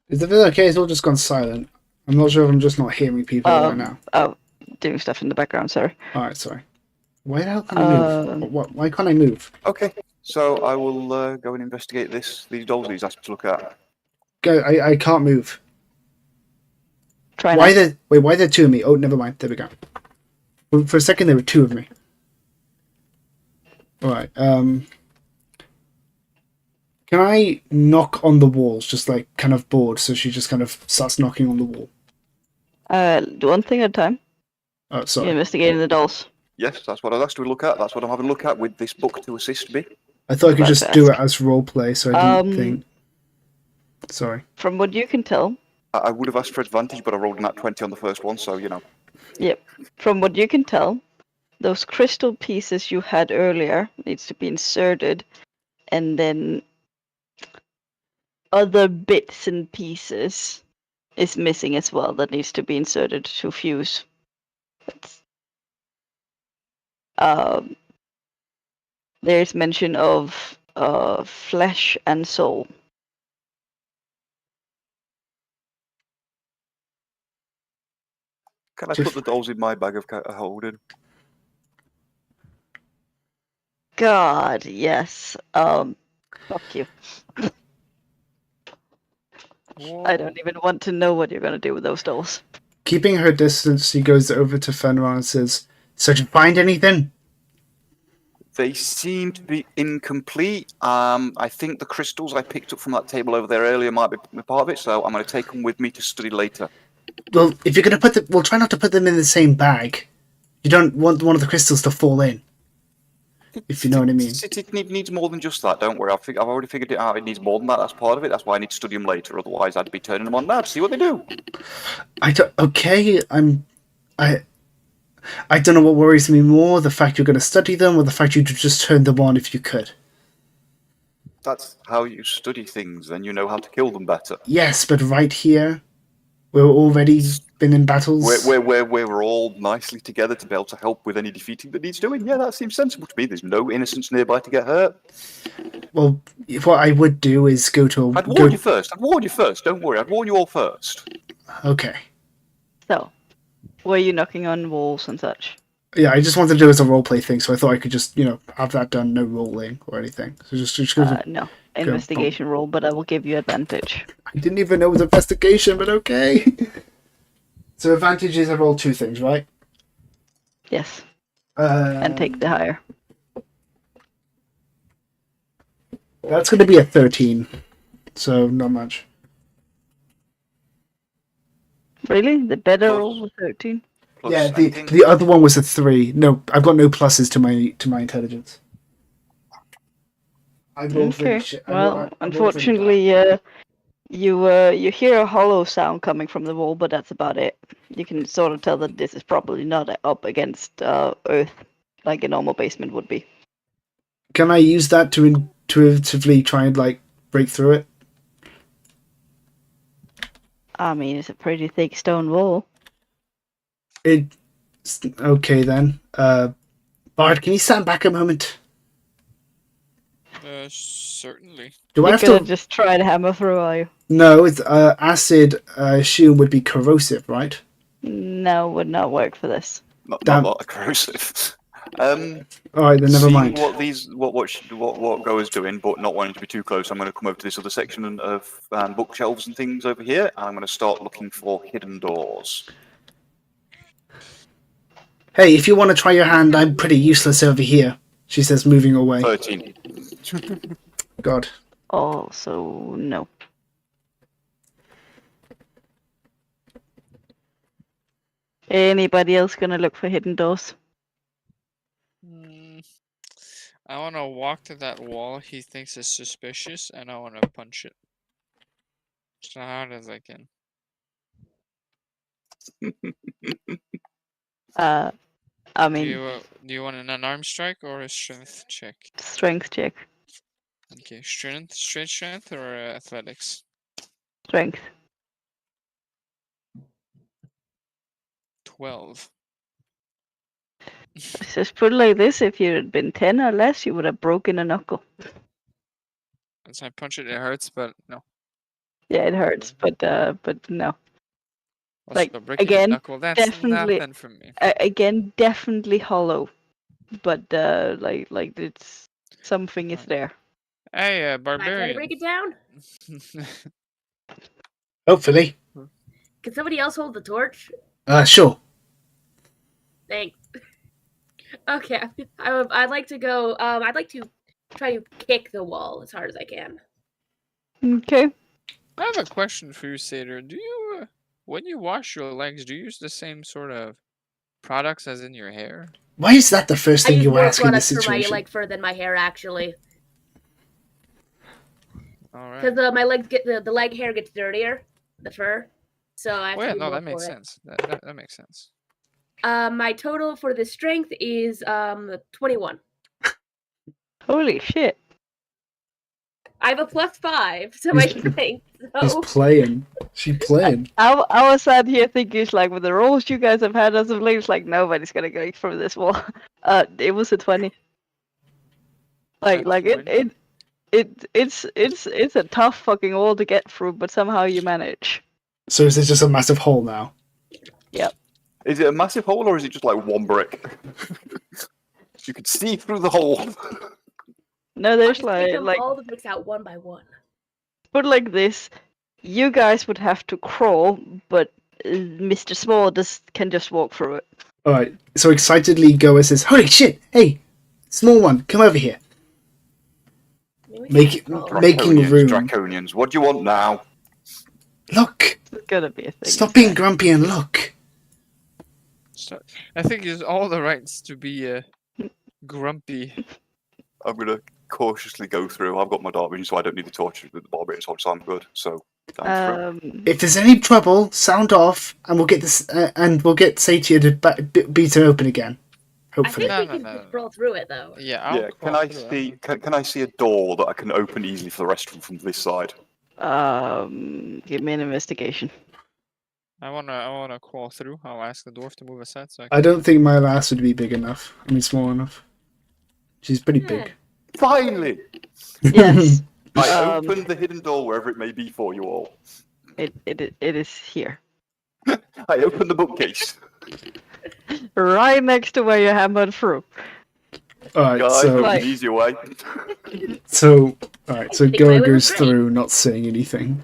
Is it okay? It's all just gone silent. I'm not sure if I'm just not hearing people right now. Oh, doing stuff in the background. Sorry. All right, sorry. Why the hell can't I move? Why can't I move? Okay, so I will go and investigate these dolls that he's asked me to look at. Go. I can't move. Try Why now. why are there 2 of me? Oh, never mind. There we go. For a second, there were 2 of me. All right. Can I knock on the walls, just like kind of bored, so she just kind of starts knocking on the wall? Do one thing at a time. Oh, You're sorry. investigating the dolls. Yes, that's what I was asked to look at. That's what I'm having a look at with this book to assist me. I thought I could That's just do it fast. as roleplay, so I didn't think. Sorry. From what you can tell, I would have asked for advantage, but I rolled a nat 20 on the first one, so yep. From what you can tell, those crystal pieces you had earlier needs to be inserted, and then other bits and pieces is missing as well that needs to be inserted to fuse. There's mention of flesh and soul. Can I put the dolls in my bag of holding? God, yes. Fuck you. I don't even want to know what you're gonna do with those dolls. Keeping her distance, she goes over to Fenrir and says, "So did you find anything?" They seem to be incomplete. I think the crystals I picked up from that table over there earlier might be part of it, so I'm going to take them with me to study later. Well, if you're going to put them, we'll try not to put them in the same bag. You don't want one of the crystals to fall in. If you know what I mean. It needs more than just that, don't worry. I've already figured it out. It needs more than that. That's part of it. That's why I need to study them later. Otherwise, I'd be turning them on now to see what they do. Okay, I don't know what worries me more, the fact you're going to study them or the fact you'd just turn them on if you could. That's how you study things, then you know how to kill them better. Yes, but right here, we've already been in battles. We're all nicely together to be able to help with any defeating that needs doing. Yeah, that seems sensible to me. There's no innocents nearby to get hurt. Well, what I would do is go to... I'd warn you first. Don't worry. I'd warn you all first. Okay. So, were you knocking on walls and such? Yeah, I just wanted to do it as a roleplay thing, so I thought I could just, have that done, no rolling or anything. So just go to... No. Investigation roll, but I will give you advantage. I didn't even know it was investigation, but okay. So advantage is I roll 2 things, right? Yes. And take the higher. That's going to be a 13, so not much. Really? The better roll was 13? Plus, Yeah, the other one was a 3. No, I've got no pluses to my intelligence. I rolled really shit. Well, unfortunately, you hear a hollow sound coming from the wall, but that's about it. You can sort of tell that this is probably not up against earth like a normal basement would be. Can I use that to intuitively try and break through it? I mean, it's a pretty thick stone wall. Okay then. Bard, can you stand back a moment? Certainly. Do I You're have gonna to? just try to hammer through, are you? No, it's acid. I assume would be corrosive, right? No, would not work for this. Not Damn. corrosive. All right, then never Seeing mind. what Goer's doing, but not wanting to be too close, I'm going to come over to this other section of bookshelves and things over here, and I'm going to start looking for hidden doors. Hey, if you want to try your hand, I'm pretty useless over here. She says, moving away. 13. God. Also, no. Anybody else gonna look for hidden doors? I want to walk to that wall he thinks is suspicious, and I want to punch it as hard as I can. I mean, do you want an unarmed strike or a strength check? strength check. Okay, straight strength or athletics? Strength. 12. Just put it like this: if you had been 10 or less, you would have broken a knuckle. As I punch it, it hurts, but no. Yeah, it hurts, but no. Also, Like, breaking a again, knuckle, that's definitely- nothing for me. Again, definitely hollow, but like it's something is there. Hey, Am I trying to barbarian. break it down? Hopefully. Can somebody else hold the torch? Sure. Thanks. Okay, I'd like to go. I'd like to try to kick the wall as hard as I can. Okay. I have a question for you, Satyr. Do you, when you wash your legs, do you use the same sort of products as in your hair? Why is that the first I thing use you more ask in this products for my situation? fur than my hair, actually, All right. because my legs get the leg hair gets dirtier, the fur. So I have Oh to yeah, do no, more that makes for it. sense. That makes sense. My total for the strength is 21. Holy shit. I have a +5 to my He's- strength. She's So playing. She's playing. I was sat here thinking, it's like, with the rolls you guys have had as of late, it's like nobody's gonna go through this wall. It was a 20. Like it's a tough fucking wall to get through, but somehow you manage. So is this just a massive hole now? Is it a massive hole or is it just like one brick? You could see through the hole. No, I there's just take them like all the bricks out one by one. put like this. You guys would have to crawl, but Mr. Small can just walk through it. Alright, so excitedly Goa says, "Holy shit! Hey, small one, come over here." Making Draconians, room. Draconians. What do you want now? Look! It's gonna be a thing. Stop being grumpy and look! So, I think he has all the rights to be grumpy. I'm gonna cautiously go through. I've got my dark vision, so I don't need the torch with the barbarian sword, so I'm good. So down through. If there's any trouble, sound off, and we'll get this, and we'll get Satia to beat it open again. Hopefully. I think we can just roll through it though. Yeah, I'll Yeah. Can I see? Can I see a door that I can open easily for the rest from this side? Give me an investigation. I wanna crawl through. I'll ask the dwarf to move aside. So I don't think my lass would be big enough. I mean, small enough. She's pretty big. Finally, Yes. I opened the hidden door wherever it may be for you all. It is here. I opened the bookcase. Right next to where you hammered through. Alright, Guys, so an easier way. so alright, so Big Goa way with goes a through, not saying anything.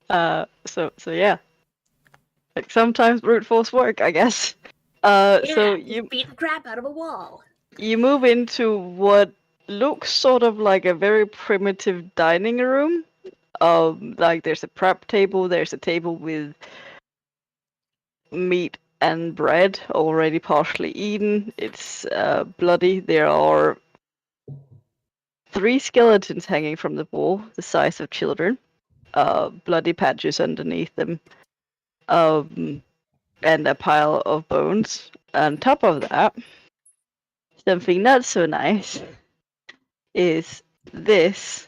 So yeah. Like sometimes brute force work, I guess. So you beat the crap out of a wall. you move into what looks sort of like a very primitive dining room. Like there's a prep table, there's a table with meat and bread already partially eaten. It's bloody. There are 3 skeletons hanging from the wall, the size of children. Bloody patches underneath them. And a pile of bones. On top of that, something not so nice is this.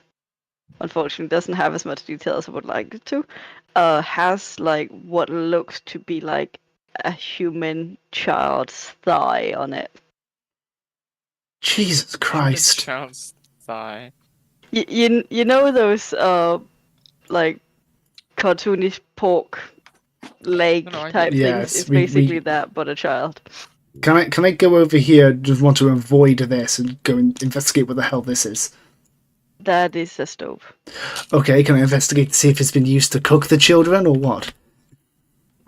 Unfortunately, doesn't have as much detail as I would like it to. Has like what looks to be like a human child's thigh on it. Jesus Christ. Child's thigh. You know those like cartoonish pork leg No, I type get it. things? Yes, It's we- basically that, but a child. Can I go over here? Just want to avoid this and go and investigate what the hell this is. That is a stove. Okay, can I investigate to see if it's been used to cook the children or what?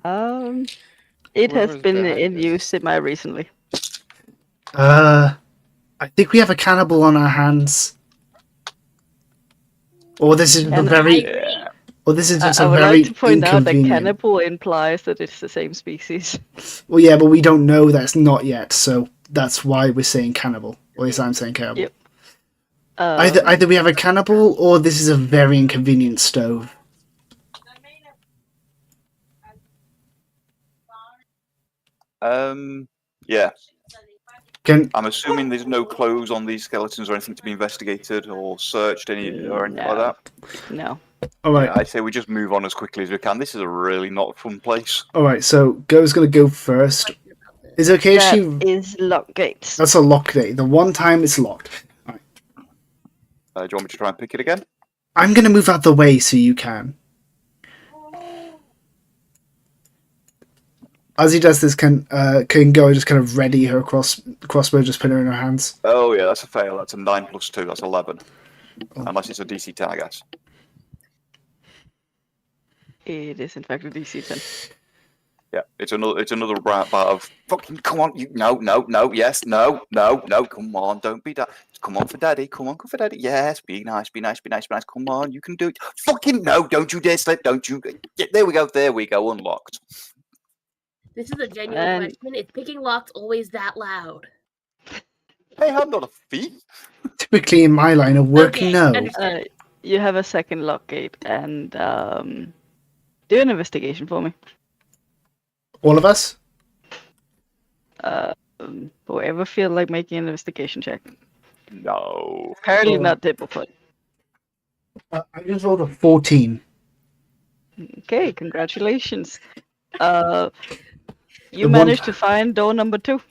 It has Whoever's been behind in this. use semi-recently. I think we have a cannibal on our hands. Or this is a And very, I or this is just I a would very like to point out that inconvenient. cannibal implies that it's the same species. Well, yeah, but we don't know that's not yet, so that's why we're saying cannibal. Or at least I'm saying cannibal. Yep. Either we have a cannibal, or this is a very inconvenient stove. Yeah. Can I'm assuming there's no clothes on these skeletons or anything to be investigated or searched or anything like No. that. No. all right, Yeah, I say we just move on as quickly as we can. This is a really not fun place. all right. So Go's gonna go first. Is it okay if That she? is lock gates. That's a lock day. The one time it's locked. Do you want me to try and pick it again? I'm gonna move out the way so you can. As he does this, can Go just kind of ready her crossbow, just put her in her hands? Oh yeah, that's a fail. That's a 9 + 2. That's 11. Unless it's a DC 10, I guess. It is in fact a DC 10. Yeah, it's another bout of fucking come on, you no, yes, no, come on, don't be that. Come on for daddy, come on for daddy. Yes, be nice. Come on, you can do it. Fucking no, don't you dare slip, don't you? Yeah, there we go, unlocked. This is a genuine question. Is picking locks always that loud? Hey, I'm not a thief. Typically, in my line of work, Okay, no. understood. You have a second lock gate, and do an investigation for me. All of us? Whoever feel like making an investigation check. No. Apparently Oh. not Dibblefoot. I just rolled a 14. Okay, congratulations. You The one- managed to find door number 2.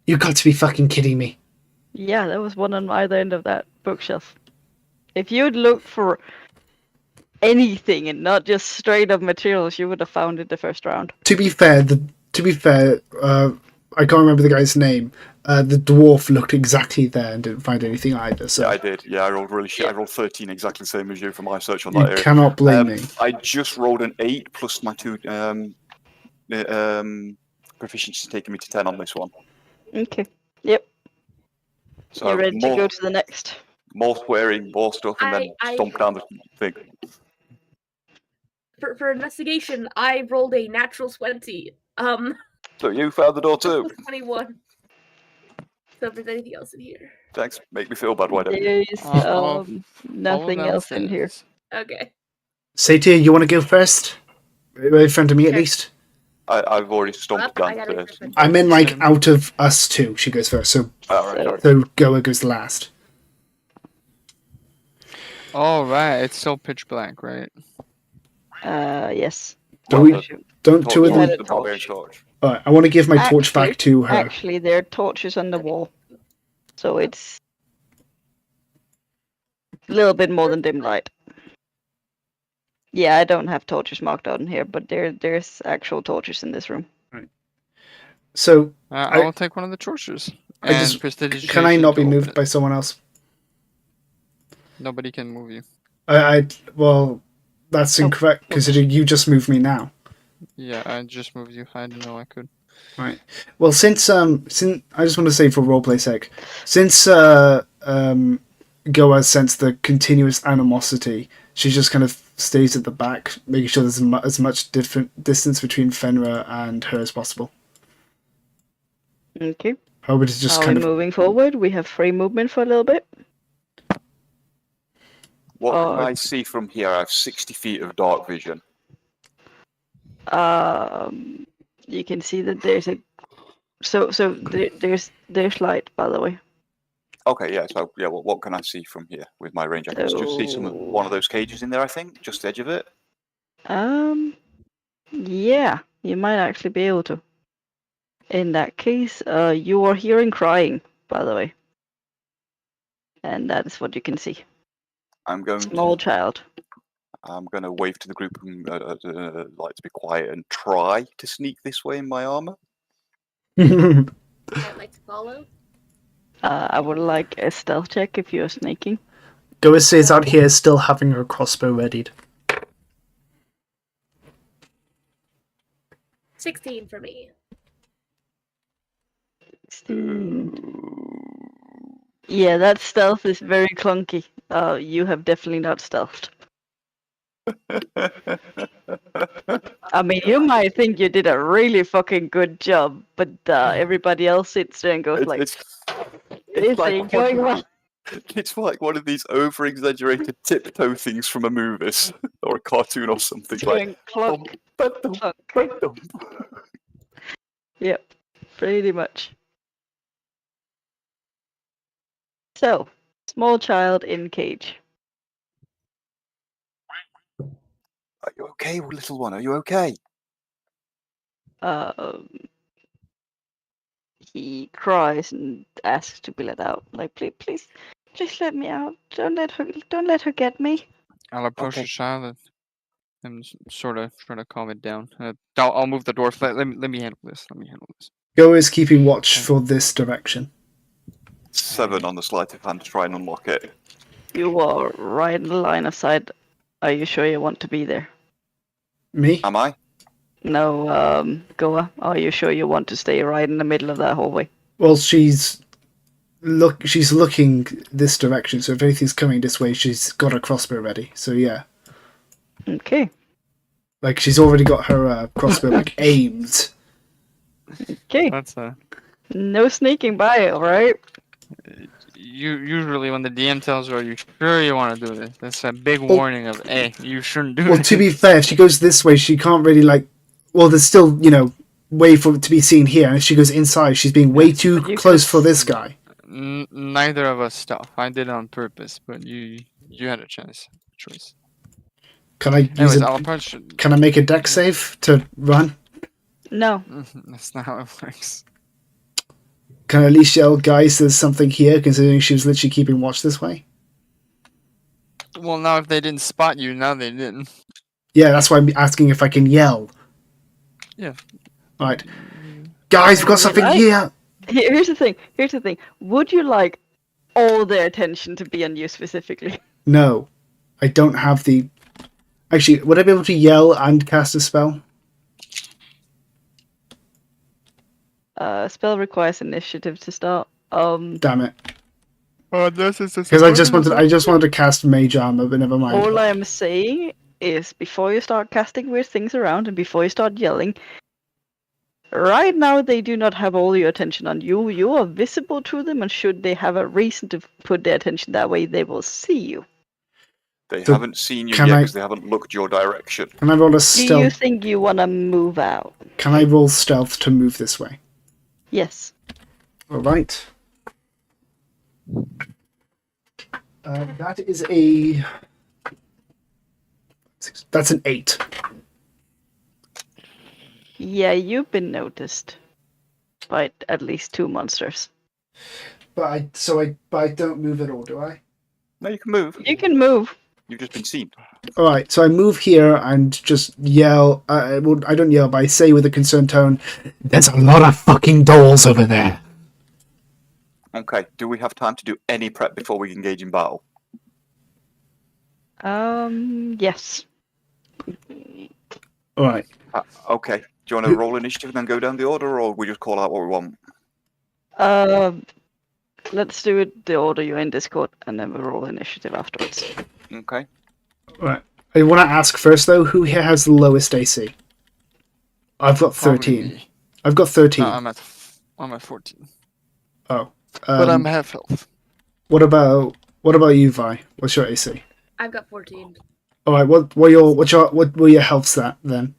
You got to be fucking kidding me. Yeah, there was one on either end of that bookshelf. If you'd looked for anything and not just straight up materials, you would have found it the first round. To be fair, I can't remember the guy's name. The dwarf looked exactly there and didn't find anything either. So Yeah, I did. Yeah, I rolled really shit. I rolled 13, exactly the same as you for my search on you that area. cannot blame me. I just rolled an 8 plus my 2 proficiency, taking me to 10 on this one. Okay. Yep. So You're ready to more, go to the next. more swearing, more stuff, and then I- stomp down the thing. For investigation, I rolled a natural 20. So you found the door too. 21. So if there's anything else in here. Thanks. Make me feel bad. Why don't you? There's Follow nothing else in here. downstairs. Okay. Satyr, you want to go first? Right in front of me, at Sure. least. I've already stomped Up, I gotta downstairs. refresh. I meant like Same. out of us two. She goes first, so Alright, sorry. so Goa goes last. All right, it's still pitch black, right? Yes. Don't Well, we, don't two of You had them. a the barbarian torch. torch. Alright, I want to give my torch back to her. Actually, there are torches on the wall, so it's a little bit more than dim light. Yeah, I don't have torches marked out in here, but there's actual torches in this room. So I'll take one of the torches. I just- prestidigitation can I not to be open moved it. by someone else? Nobody can move you. Well, that's Oh, incorrect considering you just moved me now. Yeah, I just moved you. I didn't know I could. Right. Well, since I just want to say for roleplay sake, since Goa sensed the continuous animosity, she just kind of stays at the back, making sure there's as much different distance between Fenrir and her as possible. Okay. How about it just Are kind we of moving forward? We have free movement for a little bit. What can Oh. I see from here? I have 60 feet of dark vision. You can see that there's a there's light, by the way. Okay, yeah. So yeah, what can I see from here with my range? I can just see one of those cages in there. I think just the edge of it. Yeah, you might actually be able to. In that case, you are hearing crying, by the way. And that is what you can see. I'm going Small to child. I'm going to wave to the group and like to be quiet and try to sneak this way in my armor. I'd like to follow. I would like a stealth check if you're sneaking. Goa stays out here still having her crossbow readied. 16 for me. 16. Yeah, that stealth is very clunky. You have definitely not stealthed. I mean, you might think you did a really fucking good job, but everybody else sits there and goes It's, like, it's, "This like ain't going well." it's like one of these over-exaggerated tiptoe things from a movie or a cartoon or something. It's Like, going clunk, ba-dum, clunk. ba-dum. Yep, pretty much. So, small child in cage. Are you okay, little one? Are you okay? He cries and asks to be let out. Like, please, just let me out. Don't let her get me. I'll approach Okay. the child and sort of try to calm it down. I'll move the dwarf. Let me handle this. Goa is keeping watch for this direction. 7 on the sleight of hand to try and unlock it. You are right in the line of sight. Are you sure you want to be there? Me? Am I? No, Goa. Are you sure you want to stay right in the middle of that hallway? Well, she's looking this direction, so if anything's coming this way, she's got her crossbow ready. So yeah, Okay. like she's already got her crossbow like aimed. Okay. That's No sneaking by, all right? usually when the DM tells you, "Are you sure you want to do this?" That's a big warning of, "Hey, you shouldn't do Well, this." to be fair, if she goes this way, she can't really like. Well, there's still way for it to be seen here, and if she goes inside, she's being way too you close could- for this guy. Neither of us stuff. I did it on purpose, but you had a choice. Can I use Anyways, a, I'll approach. Can I make a deck save to run? No. That's not how it works. Can I at least yell, guys, there's something here, considering she was literally keeping watch this way? Well, now if they didn't spot you, now they didn't. Yeah, that's why I'm asking if I can yell. Yeah. Alright. Guys, we've got Would you something like- here. Here's the thing. Here's the thing. Would you like all their attention to be on you specifically? No, I don't have the. Actually, would I be able to yell and cast a spell? Spell requires initiative to start. Damn it! Oh, this is Because I just wanted to cast Mage Armor, but never mind. All I'm saying is before you start casting weird things around and before you start yelling, right now they do not have all your attention on you. You are visible to them, and should they have a reason to put their attention that way, they will see you. They So, haven't seen you can yet I- because they haven't looked your direction. Can I roll a Do you stealth? think you want to move out? Can I roll stealth to move this way? Yes. All right. That is a. That's an 8. Yeah, you've been noticed by at least 2 monsters. But I don't move at all, do I? No, you can move. You can move. You've just been seen. All right, so I move here and just yell. Well, I don't yell, but I say with a concerned tone, "There's a lot of fucking dolls over there." Okay. Do we have time to do any prep before we engage in battle? Yes. All right. Okay. Do you want to roll initiative and then go down the order, or we just call out what we want? Let's do it the order you're in Discord, and then we'll roll initiative afterwards. Okay. All right. I want to ask first though, who here has the lowest AC? I've got 13. Probably. I've got 13. No, I'm at 14. Oh. But I'm half health. What about you, Vi? What's your AC? I've got 14. All right. What were your healths at then?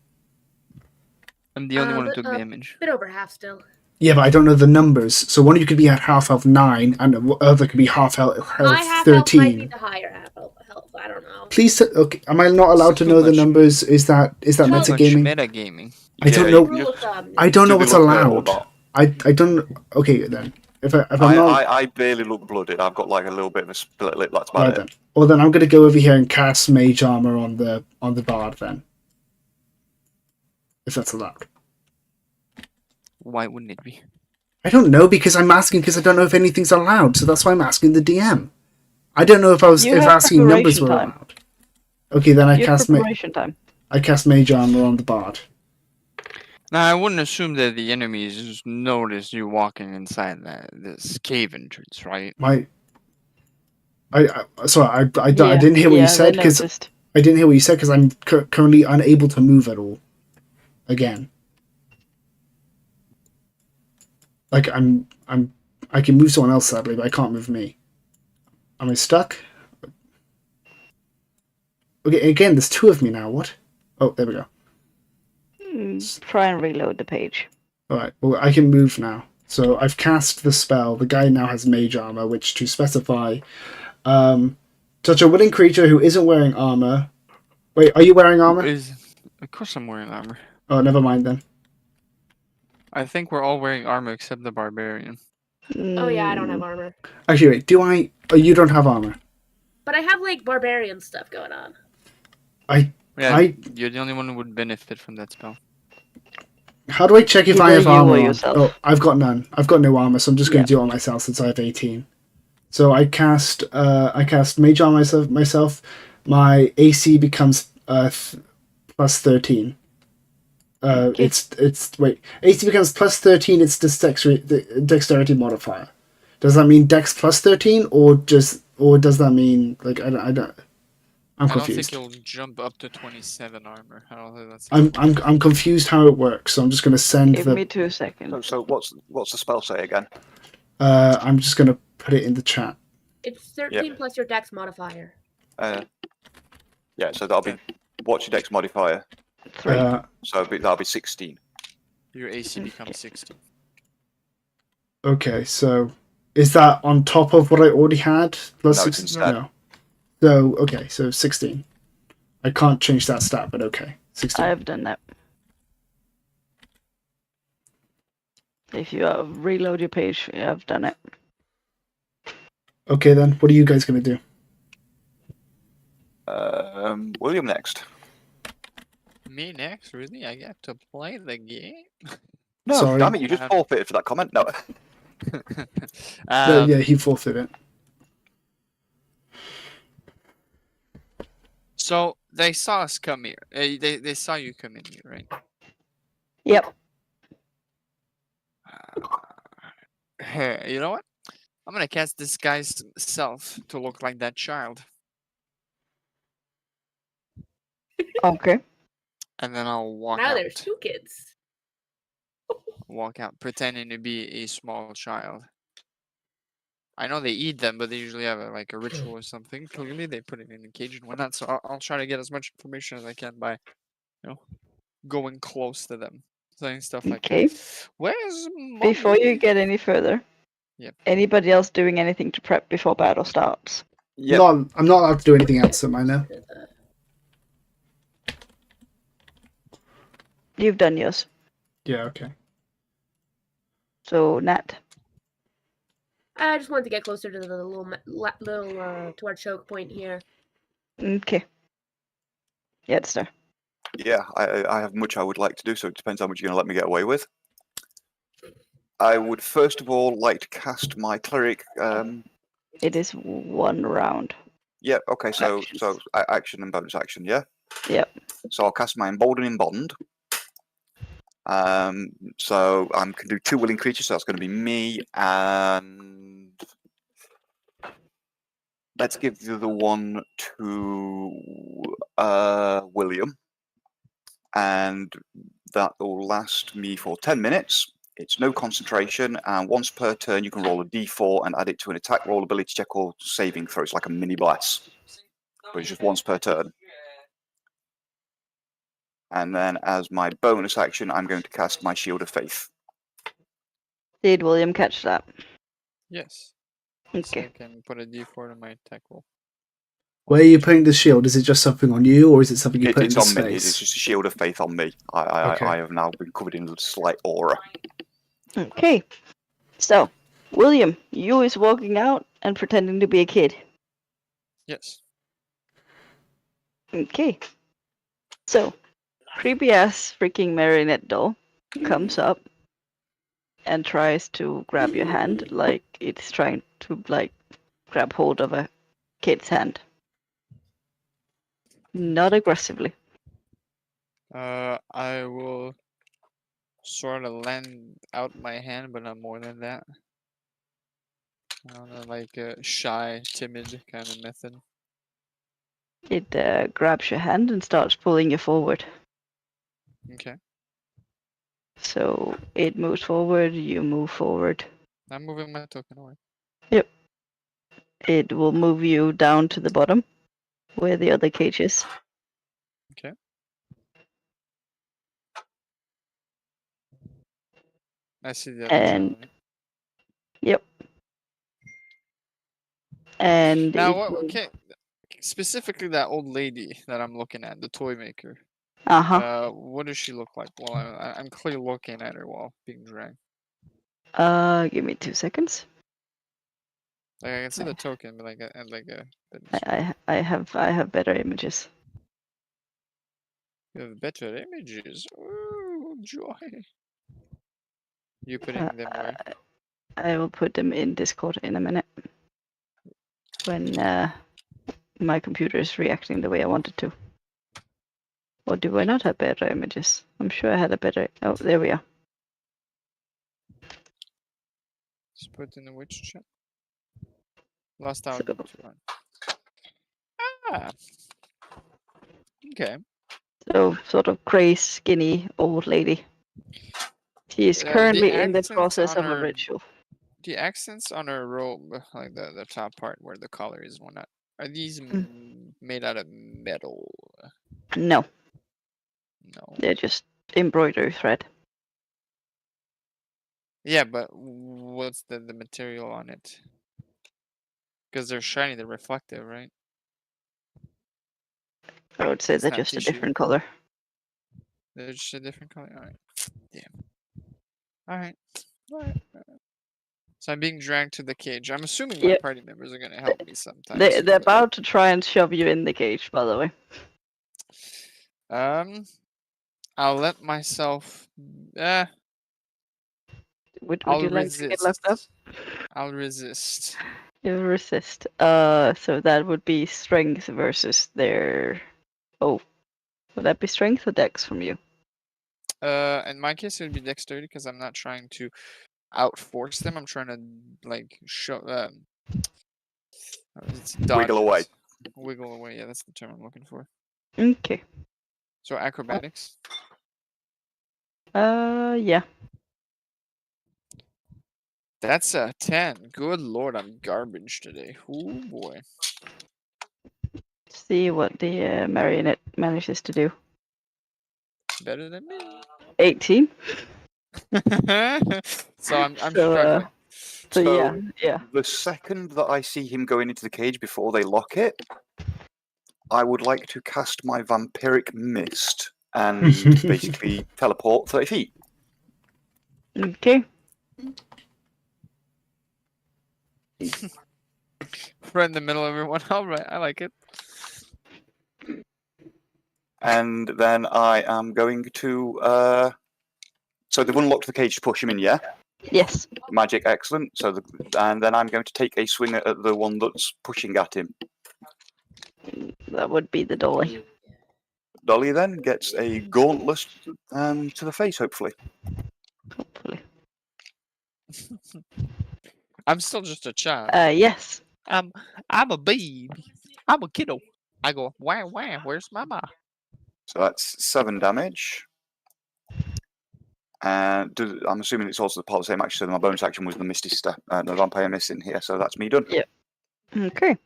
I'm the only one who but, took damage. Bit over half still. Yeah, but I don't know the numbers. So one of you could be at half health 9, and the other could be half health My half health might be 13. the higher half health. I don't know. Please, okay. Am I not allowed to Too know the much. numbers? Is that Too much metagaming? metagaming. I don't Yeah, know. you can Rule just of thumb. I don't know do we what's look there or allowed. not? I don't. Okay then. If I'm not I barely look blooded. I've got like a little bit of a split lip. That's right about then. it. Well then, I'm gonna go over here and cast Mage Armor on the bard then. If that's allowed. Why wouldn't it be? I don't know because I'm asking because I don't know if anything's allowed. So that's why I'm asking the DM. I don't know if You have asking numbers were preparation time. allowed. Okay, then I Your cast preparation time. Mage Armor on the bard. Now, I wouldn't assume that the enemies just notice you walking inside this cave entrance, right? Sorry, I didn't hear what you said because I didn't hear what you said because I'm currently unable to move at all. Again, like I can move someone else sadly, but I can't move me. Am I stuck? Okay, again, there's 2 of me now. What? Oh, there we go. Try and reload the page. All right. Well, I can move now. So I've cast the spell. The guy now has Mage Armor, which to specify, touch a willing creature who isn't wearing armor. Wait, are you wearing armor? Of course I'm wearing armor. Oh, never mind then. I think we're all wearing armor except the barbarian. Oh yeah, I don't have armor. Actually, wait. Do I? Oh, you don't have armor. But I have like barbarian stuff going on. Yeah, I- you're the only one who would benefit from that spell. How do I check if I Either have you or armor? On? yourself. Oh, I've got none. I've got no armor, so I'm just going to Yeah. do it on myself since I have 18. So I cast Mage Armor myself. My AC becomes plus 13. Okay. It's wait. AC becomes plus 13. It's the dexterity modifier. Does that mean Dex plus 13, or does that mean like I don't? I'm I don't think confused. you'll jump up to 27 armor. I don't think that's. I'm confused how it works. So I'm just going to send Give the. me 2 seconds. So what's the spell say again? I'm just going to put it in the chat. It's 13 plus your dex modifier. Yeah. So that'll be what's your dex modifier? 3. So that'll be 16. Your AC becomes 60. Okay, so is that on top of what I already had? Plus No, it's 16? instead. No. So okay, so 16. I can't change that stat, but okay, 16. I have done that. If you reload your page, yeah, I've done it. Okay, then what are you guys gonna do? William next. Me next, really? I get to play the game? No, Sorry. damn it, you just forfeited for that comment. No. Yeah, he forfeited it. So they saw us come here. They saw you come in here, right? Yep. You know what? I'm gonna cast disguise self to look like that child, Okay. and then I'll walk Now out. there's 2 kids. Walk out, pretending to be a small child. I know they eat them, but they usually have like a ritual or something. Clearly, they put it in a cage and whatnot. So I'll try to get as much information as I can by, going close to them, saying stuff like, Okay. "Where's Before you mommy?" get any further, Yep. anybody else doing anything to prep before battle starts? Yep. No, I'm not allowed to do anything else at mine now. You've done yours. Yeah, okay. So, Nat. I just wanted to get closer to the to our choke point here. Okay. Yeah, it's there. Yeah, I have much I would like to do, so it depends how much you're going to let me get away with. I would first of all like to cast my cleric. It is 1 round. Yeah, okay, so Actions. action and bonus action, yeah? Yep. So I'll cast my Emboldening Bond. So I can do 2 willing creatures, so that's going to be me and... Let's give the other one to William. And that will last me for 10 minutes. It's no concentration, and once per turn you can roll a d4 and add it to an attack roll, ability check, or saving throw. It's like a mini blast, but it's just once per turn. And then as my bonus action, I'm going to cast my Shield of Faith. Did William catch that? Yes. So Okay. I can put a D4 to my attack roll. Where are you putting the shield? Is it just something on you, or is it something you put It's into on me. It's space? just a Shield of Faith on me. Okay. I have now been covered in a slight aura. Okay. So, William, you is walking out and pretending to be a kid. Yes. Okay. So, creepy ass freaking marionette doll comes up and tries to grab your hand like it's trying to grab hold of a kid's hand. Not aggressively. I will sort of lend out my hand, but not more than that. I don't know, like a shy, timid kind of method. It grabs your hand and starts pulling you forward. Okay. So it moves forward, you move forward. I'm moving my token away. Yep. It will move you down to the bottom where the other cage is. Okay. I see the other And child. yep. And Now, it what? will... Okay. Specifically, that old lady that I'm looking at, the toy maker. Uh-huh. What does she look like? Well, I'm clearly looking at her while being dragged. Give me 2 seconds. Like I can see the token, but I have better images. you have better images. Ooh, joy. You putting them where? I will put them in Discord in a minute. When my computer is reacting the way I want it to. Or do I not have better images? I'm sure I had a better... Oh, there we are. Just put in the witch chat. Last time. Ah. Okay. So, sort of gray, skinny, old lady. She is currently in the process of a ritual. The accents on her robe, like the top part where the collar is and whatnot, are these made out of metal? No. No. They're just embroidery thread. Yeah, but what's the material on it? Because they're shiny, they're reflective, right? I would say It's they're not just a tissue. different color. They're just a different color. Alright. Damn. Alright. Alright. So I'm being dragged to the cage. I'm assuming my party members are gonna help me sometime. They're about to try and shove you in the cage, by the way. I'll let myself Would I'll you like to get locked up? resist. I'll resist. You resist. So that would be strength versus their. Oh, would that be strength or dex from you? In my case, it would be dexterity because I'm not trying to outforce them. I'm trying to like show it's Wiggle away. dodges. Wiggle away. Yeah, that's the term I'm looking for. Okay. So acrobatics. Yeah. That's a 10. Good lord, I'm garbage today. Oh boy. See what the marionette manages to do. Better than me. 18. So I'm So, struggling. So So- yeah, yeah. The second that I see him going into the cage before they lock it, I would like to cast my vampiric mist and basically teleport 30 feet. Okay. Right in the middle of everyone. Alright, I like it. And then I am going to. So they've unlocked the cage to push him in, yeah? Yes. Magic, excellent. So, and then I'm going to take a swing at the one that's pushing at him. That would be the dolly. Dolly then gets a gauntlet to the face, hopefully. Hopefully. I'm still just a child. Yes. I'm a baby. I'm a kiddo. I go, wah, wah, where's mama? So that's 7 damage. And I'm assuming it's also part of the same action. So my bonus action was the Misty Step, the Vampire Mist in here. So that's me done. Yep. Okay.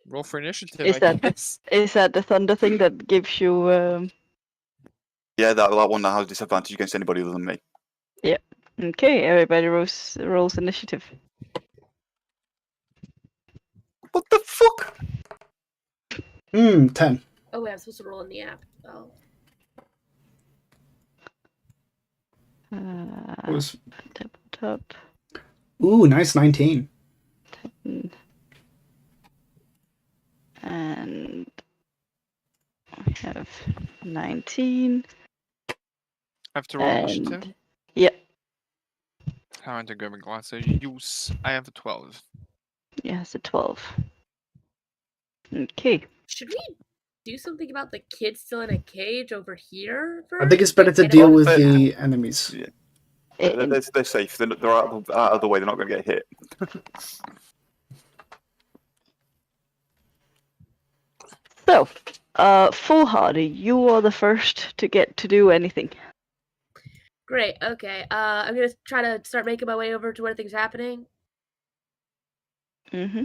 Roll for initiative, Is I that the- guess. Is that the thunder thing that gives you? Yeah, that one that has disadvantage against anybody other than me. Okay, everybody rolls initiative. What the fuck? 10. Oh wait, I'm supposed to roll in the app. Oh. Was Top. ooh, nice 19. And we have 19. I have to roll initiative. And yep, How to grab a glass of use. I have a 12. yeah, it's a 12. Okay. Should we do something about the kid still in a cage over here? I think it's first? better to Get deal him with out? the enemies. Yeah. And- They're safe. They're out of the way. They're not going to get hit. So, Foolhardy, you are the first to get to do anything. Great. Okay. I'm gonna try to start making my way over to where things are happening. Mm-hmm.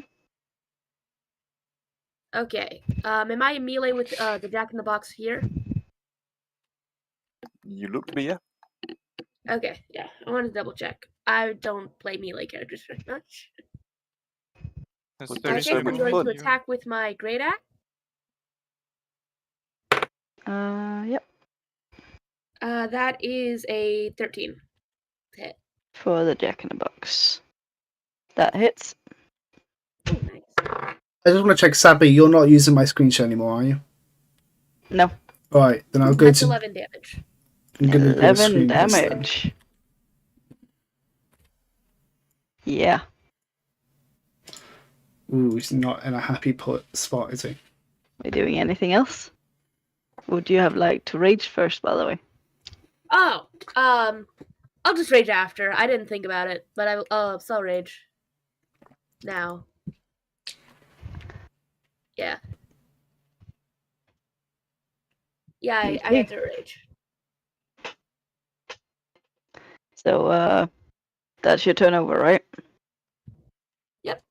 Okay. Am I in melee with the Jack in the Box here? You look to be, yeah. Okay. Yeah. I want to double check. I don't play melee characters very much. That's Well, I there's guess 30 so I'm much going fun. to attack with my great axe. Yep. That is a 13 hit. For the Jack in the Box. That hits. Oh, nice. I just want to check, Sabby, you're not using my screen share anymore, are you? No. Alright, then I'll go That's to. 11 damage. I'm gonna go to 11 screen this then. damage. Yeah. Ooh, he's not in a happy spot, is he? Are we doing anything else? Would you have liked to rage first, by the way? Oh, I'll just rage after. I didn't think about it, but I'll rage now. Yeah. Yeah, I had to rage. So, that's your turnover, right? Yep.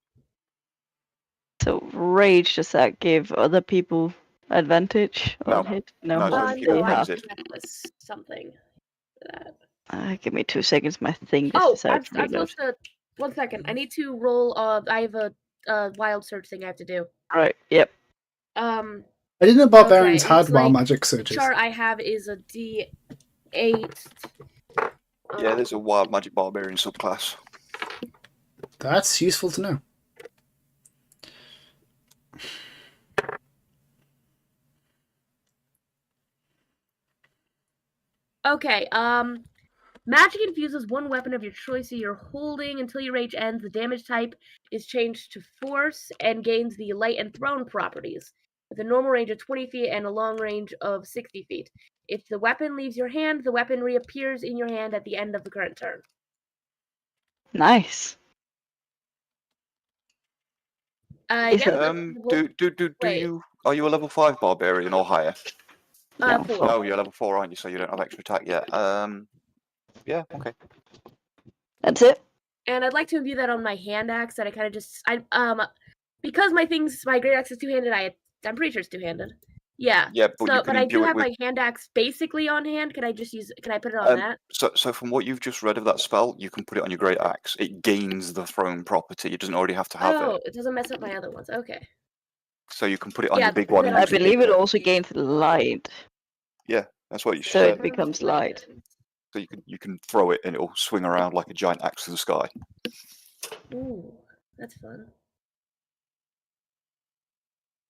So, rage, does that give other people advantage No. on hit? No, No, it's only only people they that have. raise it. That was something. That. Give me 2 seconds, my thing just Oh, decided to I'm reload. supposed to. 1 second. I need to roll. I have a wild search thing I have to do. Right, yep. I didn't know barbarians Okay, had it's wild like magic The searches. chart I have is a D8. Yeah, there's a wild magic barbarian subclass. That's useful to know. Okay. Magic infuses one weapon of your choice you're holding until your rage ends. The damage type is changed to force and gains the light and thrown properties, with a normal range of 20 feet and a long range of 60 feet. If the weapon leaves your hand, the weapon reappears in your hand at the end of the current turn. Nice. I Is guess. it- Do Wait. you are you a level 5 barbarian or higher? No, 4. No, you're level 4, aren't you? So you don't have extra attack yet. Yeah, okay. That's it. And I'd like to imbue that on my hand axe. That I kind of just because my great axe is two-handed. I'm pretty sure it's two-handed. Yeah. Yeah, but you So, can but I do imbue it have with. my hand axe basically on hand. Can I just use? Can I put it on that? So from what you've just read of that spell, you can put it on your great axe. It gains the thrown property. It doesn't already have to have Oh, it. it doesn't mess up my other ones. Okay. So you can put it on Yeah, your big then one. And I'll I use the believe big it one. also gains light. Yeah, that's what you So said. it becomes light. So you can throw it and it'll swing around like a giant axe to the sky. Ooh, that's fun.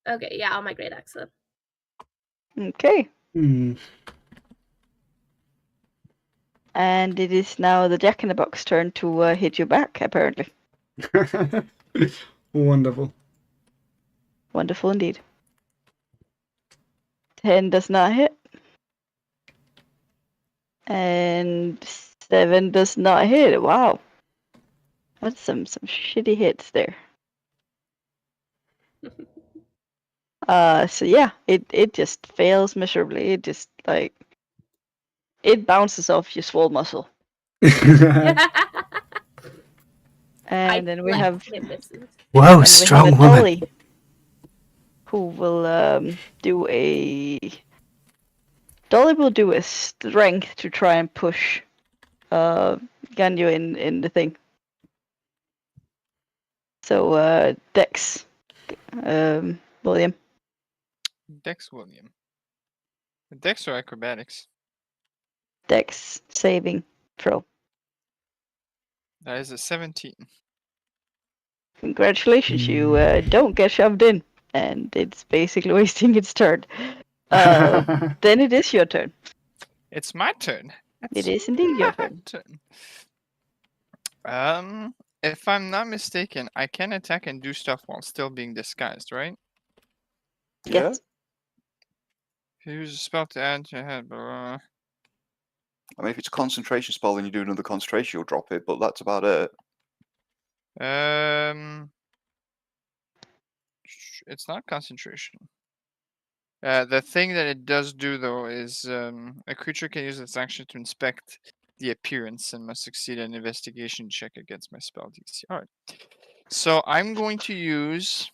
Okay, yeah, on my great axe then. Okay. Hmm. And it is now the Jack-in-the-Box turn to hit you back, apparently. Wonderful. Wonderful indeed. 10 does not hit. And 7 does not hit. Wow. That's some shitty hits there. So yeah, it just fails miserably. It just like it bounces off your swole muscle. And then we have It misses. Whoa, and strong we have a woman. Dolly who will do a Dolly will do a strength to try and push Ganyu in the thing. So Dex, William. Dex William. Dex or acrobatics? Dex saving throw. That is a 17. Congratulations, you don't get shoved in, and it's basically wasting its turn. Then it is your turn. It's my turn. It is indeed your turn. If I'm not mistaken, I can attack and do stuff while still being disguised, right? Yeah. Yes. Use a spell to add to your head. Blah, blah. I mean, if it's a concentration spell, then you do another concentration, you'll drop it. But that's about it. It's not concentration. The thing that it does do though is a creature can use its action to inspect the appearance and must succeed an investigation check against my spell DC. All right. So I'm going to use.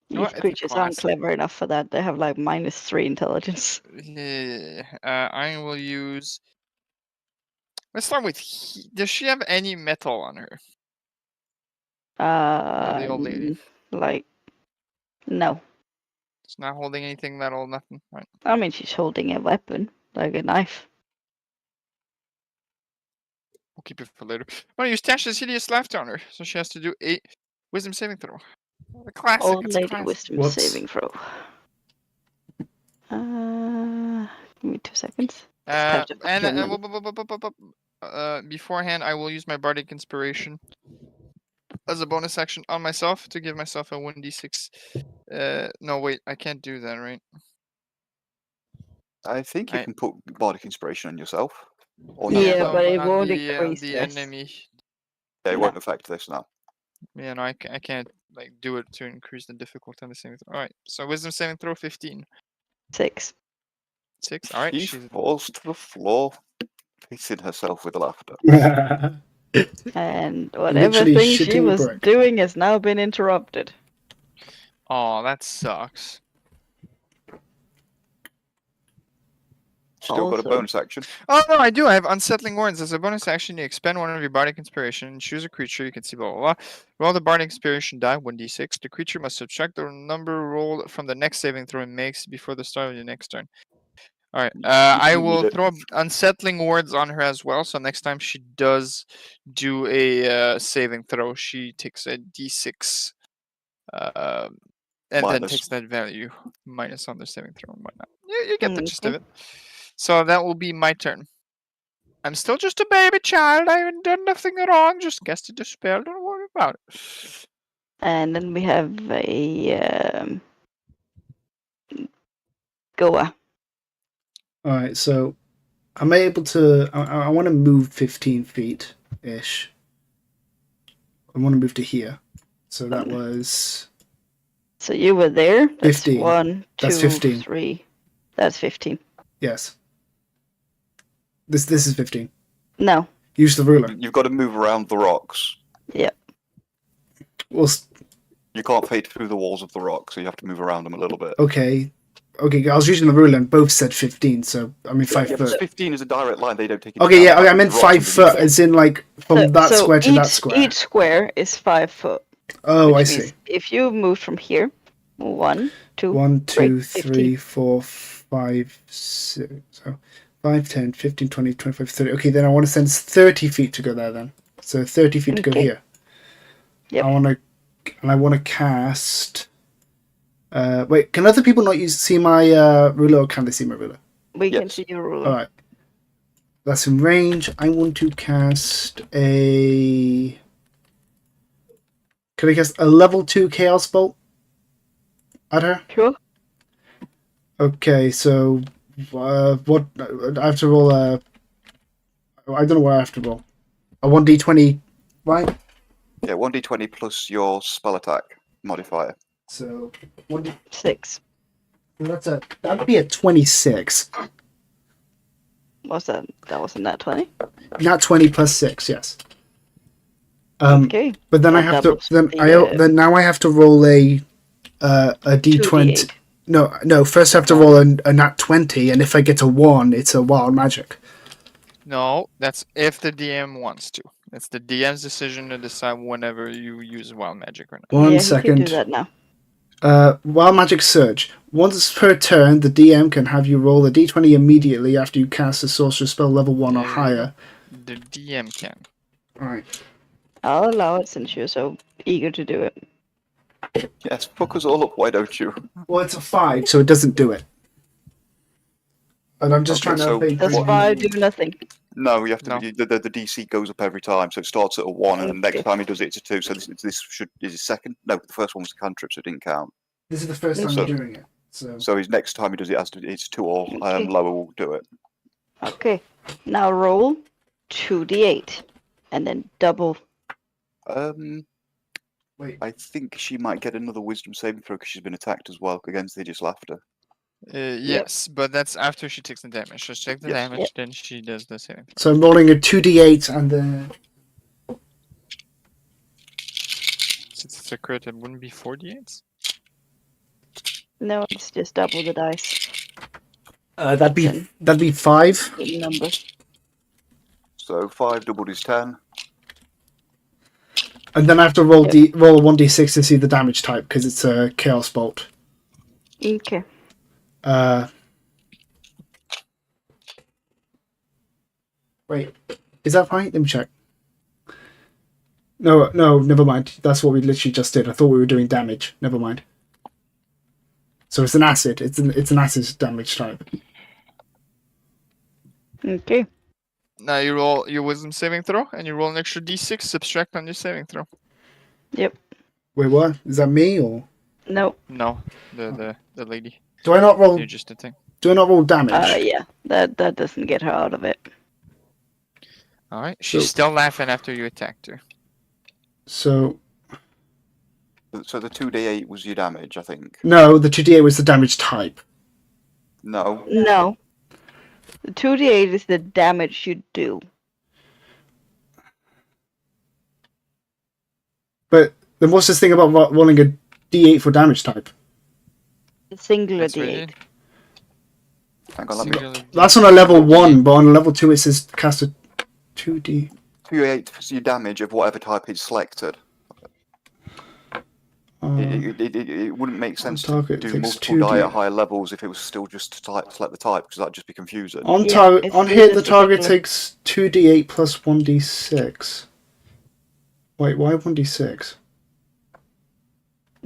You know These what? It's a creatures aren't classic. clever enough for that. They have like -3 intelligence. Yeah, I will use. Let's start with. Does she have any metal on her? The old lady. Like, no. She's not holding anything metal, nothing. Right. I mean, she's holding a weapon, like a knife. We'll keep it for later. Well, you stash this hideous laughter on her, so she has to do a wisdom saving throw. A classic. Old It's a lady classic. wisdom Whoops. saving throw. Give me 2 seconds. And Determine. beforehand, I will use my bardic inspiration as a bonus action on myself to give myself a 1d6. No, wait, I can't do that, right? I think you I- can put bardic inspiration on yourself. Or Yeah, not. but it on won't the, increase the this. enemy. Yeah, it No. won't affect this now. Yeah, no, I can't like do it to increase the difficulty on the saving throw. All right, so wisdom saving throw 15. 6. 6. All right, She she's falls to the floor, pissing herself with laughter. And whatever Literally thing she shitting was brick. doing has now been interrupted. Oh, that sucks. Still got a Also- bonus action. Oh no, I do. I have unsettling words as a bonus action. You expend one of your bardic inspiration and choose a creature. You can see blah blah blah. Roll the bardic inspiration die 1d6. The creature must subtract the number rolled from the next saving throw it makes before the start of your next turn. All right. I you will need it. throw unsettling words on her as well. So next time she does do a saving throw, she takes a d6, and then Minus. takes that value minus on the saving throw and whatnot. You get the gist of Okay. it. So that will be my turn. I'm still just a baby child. I haven't done nothing wrong. Just casted a spell. Don't worry about it. And then we have a Goa. Alright, so I'm able to. I want to move 15 feet ish. I want to move to here. So that was. So you were there. That's 15. 1, 2, That's 15. 3. That's 15. Yes. This is 15. No. Use the ruler. You've got to move around the rocks. Yep. Well, You can't fade through the walls of the rock, so you have to move around them a little bit. okay. Okay, I was using the ruler and both said 15, so I mean 5 Yeah, but foot. 15 is a direct line. They don't take it. Okay, yeah, okay, I meant 5 foot, as in like from that square to that square. Each square is 5 foot. Oh, I which see. means if you move from here, 1, 2, 1, 2, 15. 3, 4, 5, 6. So 5, 10, 15, 20, 25, 30. Okay, then I want to send 30 feet to go there then. So 30 feet to go Okay. here. Yep. I want to cast. Wait, can other people not see my ruler, or can they see my ruler? We can Yes. see your ruler. All right. That's in range. I want to cast a. Can I cast a level 2 Chaos Bolt at her? Sure. Okay, so what? I have to roll a. I don't know what I have to roll. A 1d20, right? Yeah, 1d20 plus your spell attack modifier. So 1d. 6. That'd be a 26. What's that? That wasn't that 20? Not 20 plus 6, yes. Okay. But then I That have to. doubles Then the, then now I have to roll a d20. 2d8. No. First I have to roll a nat 20, and if I get a 1, it's a wild magic. No, that's if the DM wants to. It's the DM's decision to decide whenever you use wild magic or not. One yeah, second. he can do that now. Wild magic surge. Once per turn, the DM can have you roll a d20 immediately after you cast a sorcerer spell level 1 or Yeah. higher. The DM can. Alright. I'll allow it since you're so eager to do it. Yes, fuck us all up, why don't you? Well, it's a 5, so it doesn't do it. And I'm just Okay, trying to so think. Does What- 5 do nothing? No, you have to. No. The DC goes up every time, so it starts at a 1, and the next Okay. time he does it, it's a 2. So this is his second. No, the first one was a cantrip, so it didn't count. This is the first time So- I'm doing it. So So his next time he does it, it's 2 or Okay. lower will do it. Okay. Now roll 2d8. And then double. wait. I think she might get another wisdom saving throw because she's been attacked as well against Hideous Laughter. Yes, but that's after she takes the damage. So she takes the Yes. damage, Yep. then she does the saving throw. So I'm rolling a 2d8 and then. Since it's a crit, it wouldn't be 4d8s? No, it's just double the dice. That'd be Ten. 5. Good number. So 5 doubled is 10. And then I have to roll Yep. roll a 1d6 to see the damage type because it's a chaos bolt. Okay. Wait, is that right? Let me check. No, never mind. That's what we literally just did. I thought we were doing damage. Never mind. So it's an acid. It's an acid damage type. Okay. Now you roll your wisdom saving throw, and you roll an extra d6, subtract on your saving throw. Yep. Wait, what? Is that me or No. No, the lady. do I not roll? You just a thing. Do I not roll damage? Yeah. That doesn't get her out of it. Alright, she's So- still laughing after you attacked her. So So the 2d8 was your damage, I think. no, the 2d8 was the damage type. No. No. The 2d8 is the damage you do. But then what's this thing about rolling a d8 for damage type? The singular That's what d8. you did. Hang on, let me. Singular That's on a level 1, but on a level 2 it says cast a 2d. 2d8 is your damage of whatever type is selected. It wouldn't make sense to target do takes multiple 2d. die at higher levels if it was still just to select the type, because that'd just be confusing. On Yeah, target, it's on really hit, the target particular. takes 2d8 plus 1d6. Wait, why 1d6?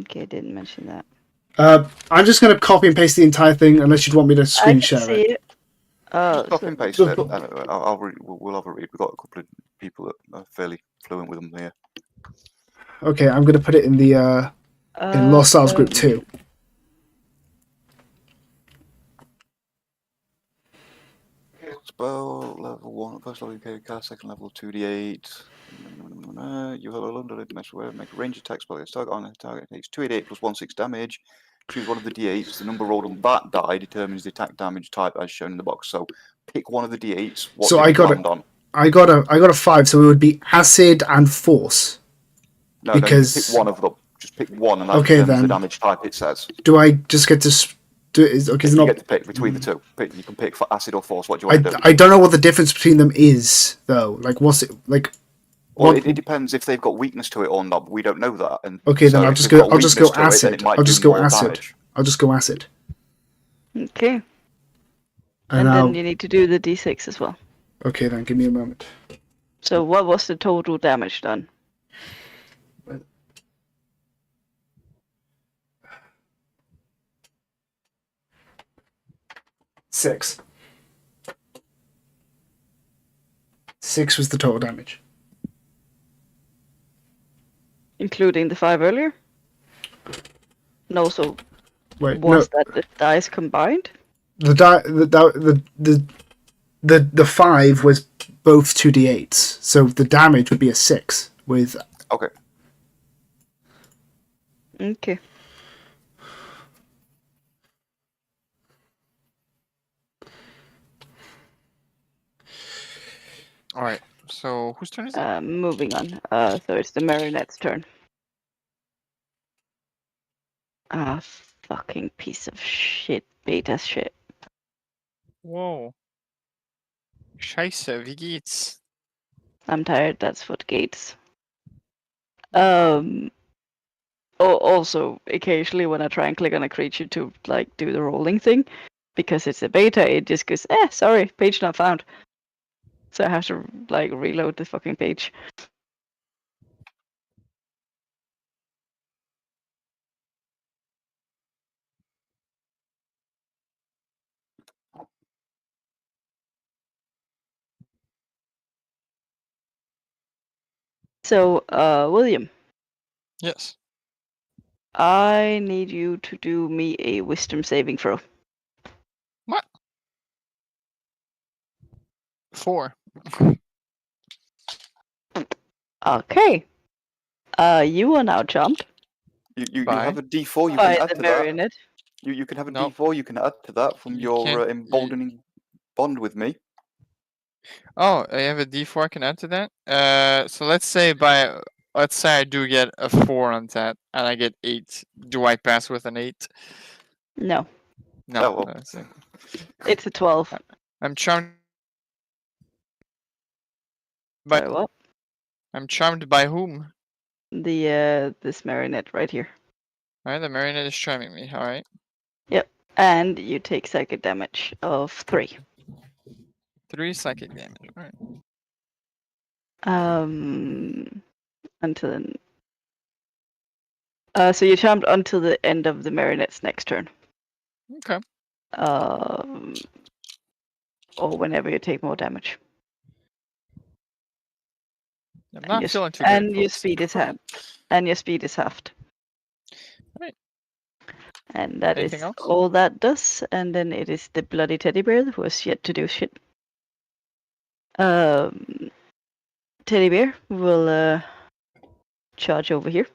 Okay, I didn't mention that. I'm just going to copy and paste the entire thing, unless you'd want me to I screen can share see it. it. Copy and paste it. And we'll have a read. We've got a couple of people that are fairly fluent with them here. Okay, I'm gonna put it in the in Lost Styles Group 2. Spell level 1, first level UK cast, second level 2d8. You have a London mesh where make a range attack spell against target on a target takes 2d8 plus 1/6 damage. Choose one of the d8s. The number rolled on that die determines the attack damage type as shown in the box. So pick one of the d8s. What So did I you got land on? I got a 5, so it would be acid and force. No, because no, you pick one of them. Just pick one, and that Okay, determines the then. damage type it says. Do I just get to do it? Okay, it's You not. get to pick between the two. You can pick for acid or force. What do you want to do? I don't know what the difference between them is though. Like, what's it like? Well, What- it depends if they've got weakness to it or not. But we don't know that. And Okay, so then I'll if just they've go. got I'll just go weakness to it, then it acid. might I'll do just go more acid. damage. I'll just go acid. Okay. And And I'll, then you need to do the d6 as well. okay, then give me a moment. So what was the total damage done? Six. 6 was the total damage. Including the 5 earlier? No, so Wait, was no. that the dice combined? The 5 was both 2d8s, so the damage would be a 6 with. Okay. Okay. All right. So whose turn is it? Moving on. So it's the marionette's turn. Ah, fucking piece of shit. Beta shit. Whoa. Scheiße, wie geht's? I'm tired, that's what gates. Also, occasionally when I try and click on a creature to like do the rolling thing, because it's a beta, it just goes, sorry, page not found. So I have to like reload the fucking page. So, William, Yes. I need you to do me a wisdom saving throw. What? 4. Okay. You are now jumped You Bye. have a D4. You by can add the to that. marionette. You can have a No. D4. You can add to that from You your can't- emboldening bond with me. Oh, I have a D4 I can add to that. So let's say I do get a 4 on that, and I get 8. Do I pass with an 8? No, No. Oh, well. That's it. it's a 12. I'm charmed. Sorry, what? I'm charmed by whom? This marionette right here. Alright, the marionette is charming me. Alright. And you take psychic damage of 3. 3 psychic damage. Alright. Until then. So you're charmed until the end of the marionette's next turn. Okay. Or whenever you take more damage. I'm And not your, feeling too and good. your folks. speed is halved. And your speed is halved. Right. And that Anything is else? all that does. And then it is the bloody teddy bear who has yet to do shit. Teddy bear will charge over here.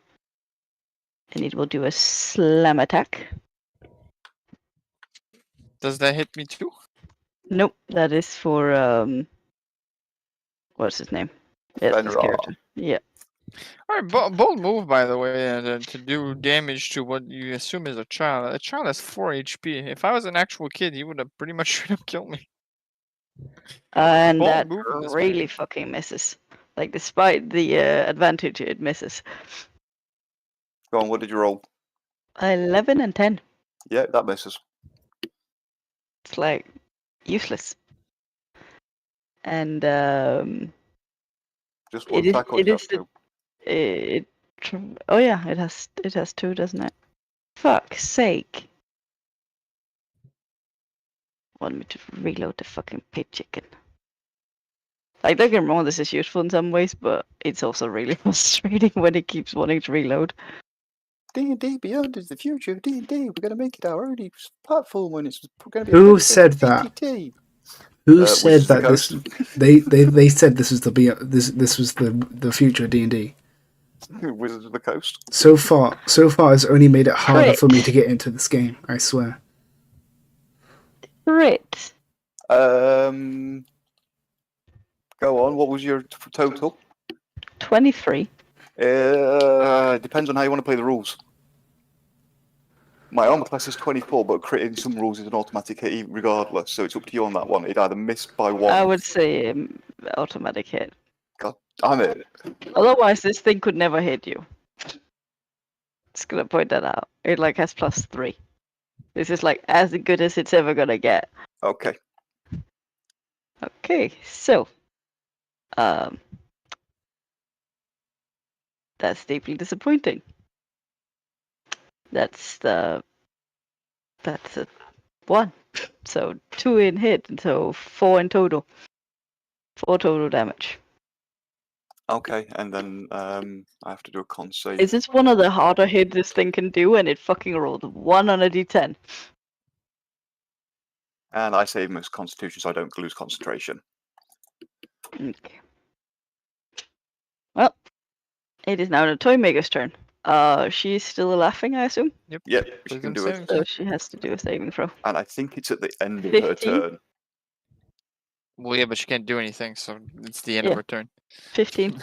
And it will do a slam attack. Does that hit me too? Nope, that is for what's his name? Yeah, this Fenrir. character. Yeah. Alright, bold move by the way, to do damage to what you assume is a child. A child has 4 HP. If I was an actual kid, he would have pretty much straight up killed me. And Bold that move from this really man. fucking misses. Like, despite the advantage, it misses. Go on. What did you roll? 11 and 10. Yeah, that misses. It's like useless. And Just one it is. attack or It does is it have the. two? Oh yeah, it has 2, doesn't it? Fuck's sake. want me to reload the fucking pig chicken. Like, don't get me wrong, this is useful in some ways, but it's also really frustrating when it keeps wanting to reload. D&D Beyond is the future of D&D. We're going to make it our own platform when it's going to be. Who said that? BTT. Who said Wizards of the that this? Coast. They said this was this was the future of D&D. Wizards of the Coast. So far, it's only made it harder for me Crit. to get into this game. I swear. Crit. Go on. What was your total? 23. Depends on how you want to play the rules. My armor class is 24, but crit in some rules is an automatic hit regardless, so it's up to you on that one. It either missed by one. I would say automatic hit. God damn it. Otherwise, this thing could never hit you. Just gonna point that out. It like has +3. This is like as good as it's ever gonna get. Okay. Okay, so that's deeply disappointing. That's a 1. So 2 in hit, so 4 in total. 4 total damage. Okay, and then I have to do a con save. Is this one of the harder hits this thing can do, and it fucking rolled 1 on a d10? And I save most constitution so I don't lose concentration. Okay. Well, it is now the Toymaker's turn. She's still laughing, I assume? Yep. Yep, she Wisdom can do it. saving So throw. she has to do a saving throw. And I think it's at the end of her 15? turn. Well, yeah, but she can't do anything, so it's the end of Yeah. her turn. 15.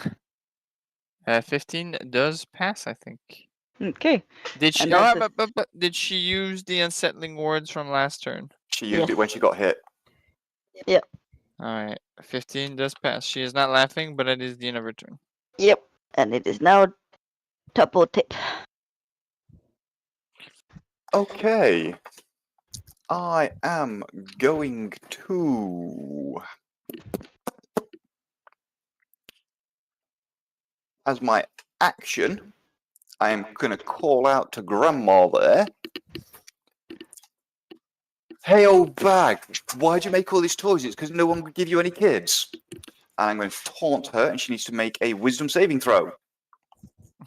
15 does pass, I think. Okay. Did she? And Oh, that's but did she use the unsettling words from last turn? She used it when she got hit. All right, 15 does pass. She is not laughing, but it is the end of her turn. Yep. And it is now double tip. Okay. I am going to... As my action, I am going to call out to Grandma there. Hey, old bag, why'd you make all these toys? It's because no one would give you any kids. And I'm going to taunt her, and she needs to make a wisdom saving throw.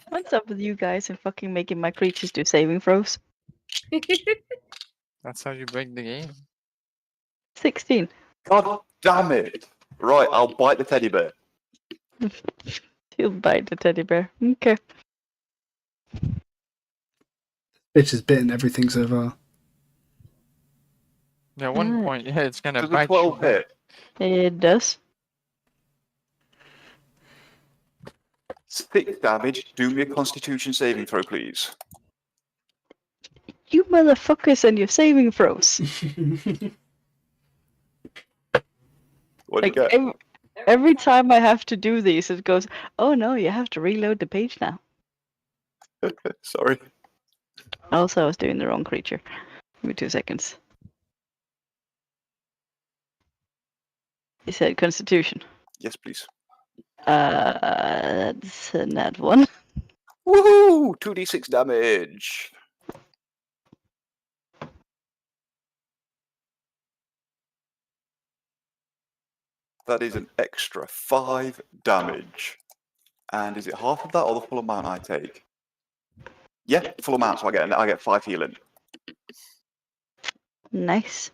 What's up with you guys and fucking making my creatures do saving throws? That's how you break the game. 16. God damn it. Right, I'll bite the teddy bear. He'll bite the teddy bear. Okay. Bitch has bitten everything so far. At one point, yeah, it's gonna Does a bite 12 you. hit? It does. 6 damage. Do me a constitution saving throw, please. You motherfuckers and your saving throws. What do you Like get? every time I have to do these, it goes, oh no, you have to reload the page now. Sorry. Also, I was doing the wrong creature. Give me 2 seconds. You said Constitution. Yes, please. That's a nat 1. Woohoo! 2d6 damage. That is an extra 5 damage. And is it half of that or the full amount I take? Yeah, full amount, so I get 5 healing. Nice.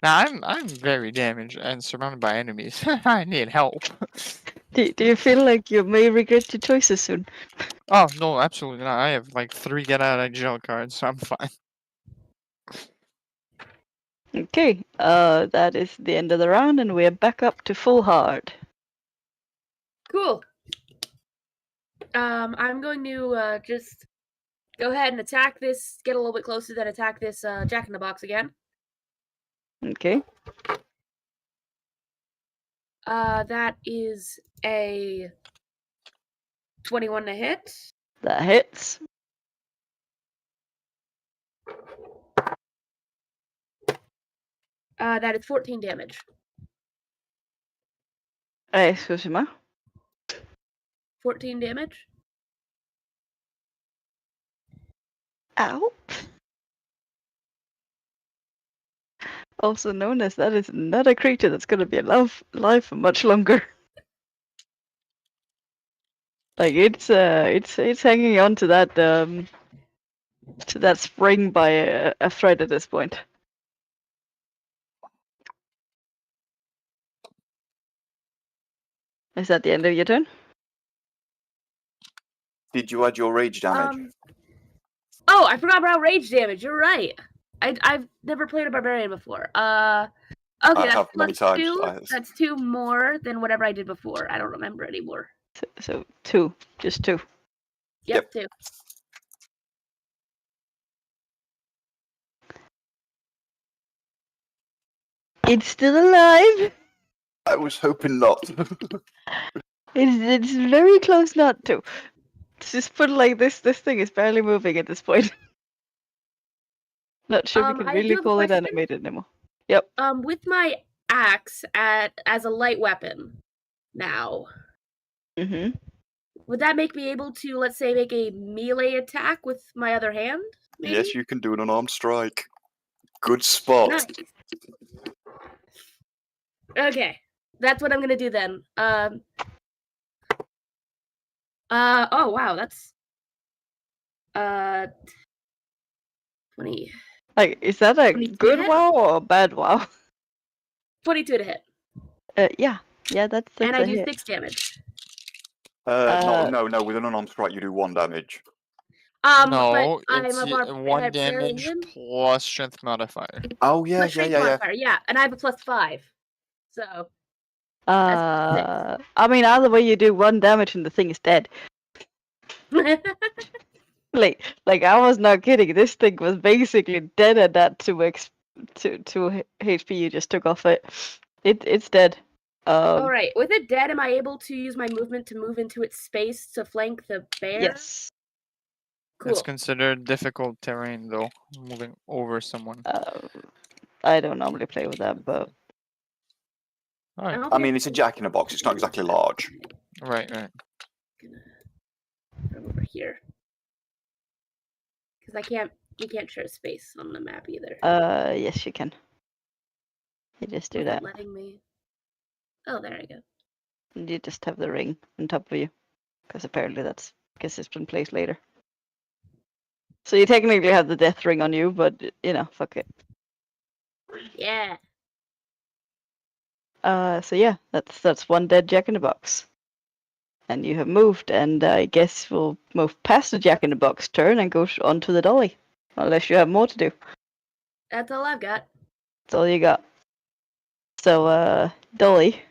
Now I'm very damaged and surrounded by enemies. I need help. Do you feel like you may regret your choices soon? Oh no, absolutely not. I have like 3 get out of jail cards, so I'm fine. Okay, that is the end of the round, and we're back up to full hard. Cool. I'm going to just go ahead and attack this. Get a little bit closer, then attack this Jack in the Box again. Okay. That is a 21 to hit. That hits. That is 14 damage. Excuse-moi. 14 damage. Ow. also known as that is not a creature that's going to be alive for much longer. Like it's hanging on to that spring by a thread at this point. Is that the end of your turn? Did you add your rage damage? Oh, I forgot about rage damage. You're right. I've never played a barbarian before. Okay, I that's have many plus times. 2. That's 2 more than whatever I did before. I don't remember anymore. So 2, just 2. Yep. 2. It's still alive. I was hoping not. It's very close not to. Just put it like this. This thing is barely moving at this point. Not sure we can I do really have a call it question. animated anymore. Yep. With my axe as a light weapon now, Mm-hmm. would that make me able to, let's say, make a melee attack with my other hand? Maybe? Yes, you can do an unarmed strike. Good spot. Nice. Okay, that's what I'm gonna do then. Oh wow, that's 20. Like, is that a 22 good hit? wow or a bad wow? 22 to hit, Yeah, that's and a I do hit. 6 damage. No. With an unarmed strike, you do 1 damage. No, but I'm it's a 1 damage barbarian. plus strength modifier. Oh yeah, Plus strength modifier, yeah, and I have a plus 5. So I mean, either way, you do 1 damage and the thing is dead. Like I was not kidding. This thing was basically dead at that 2 HP you just took off it. It's dead. all right. With it dead, am I able to use my movement to move into its space to flank the bear? Yes. Cool. It's considered difficult terrain though, moving over someone. I don't normally play with that, but Alright. I mean, it's a jack-in-a-box. It's not exactly large. Right. From over here, because we can't share space on the map either. yes, you can. You just do Wasn't that. letting me. Oh, there I go. And you just have the ring on top of you, because apparently that's because it's been placed later. So you technically have the death ring on you, but fuck it. Yeah. So yeah, that's 1 dead Jack in the Box. And you have moved, and I guess we'll move past the Jack in the Box turn and go on to the dolly. Unless you have more to do. That's all I've got. That's all you got. So dolly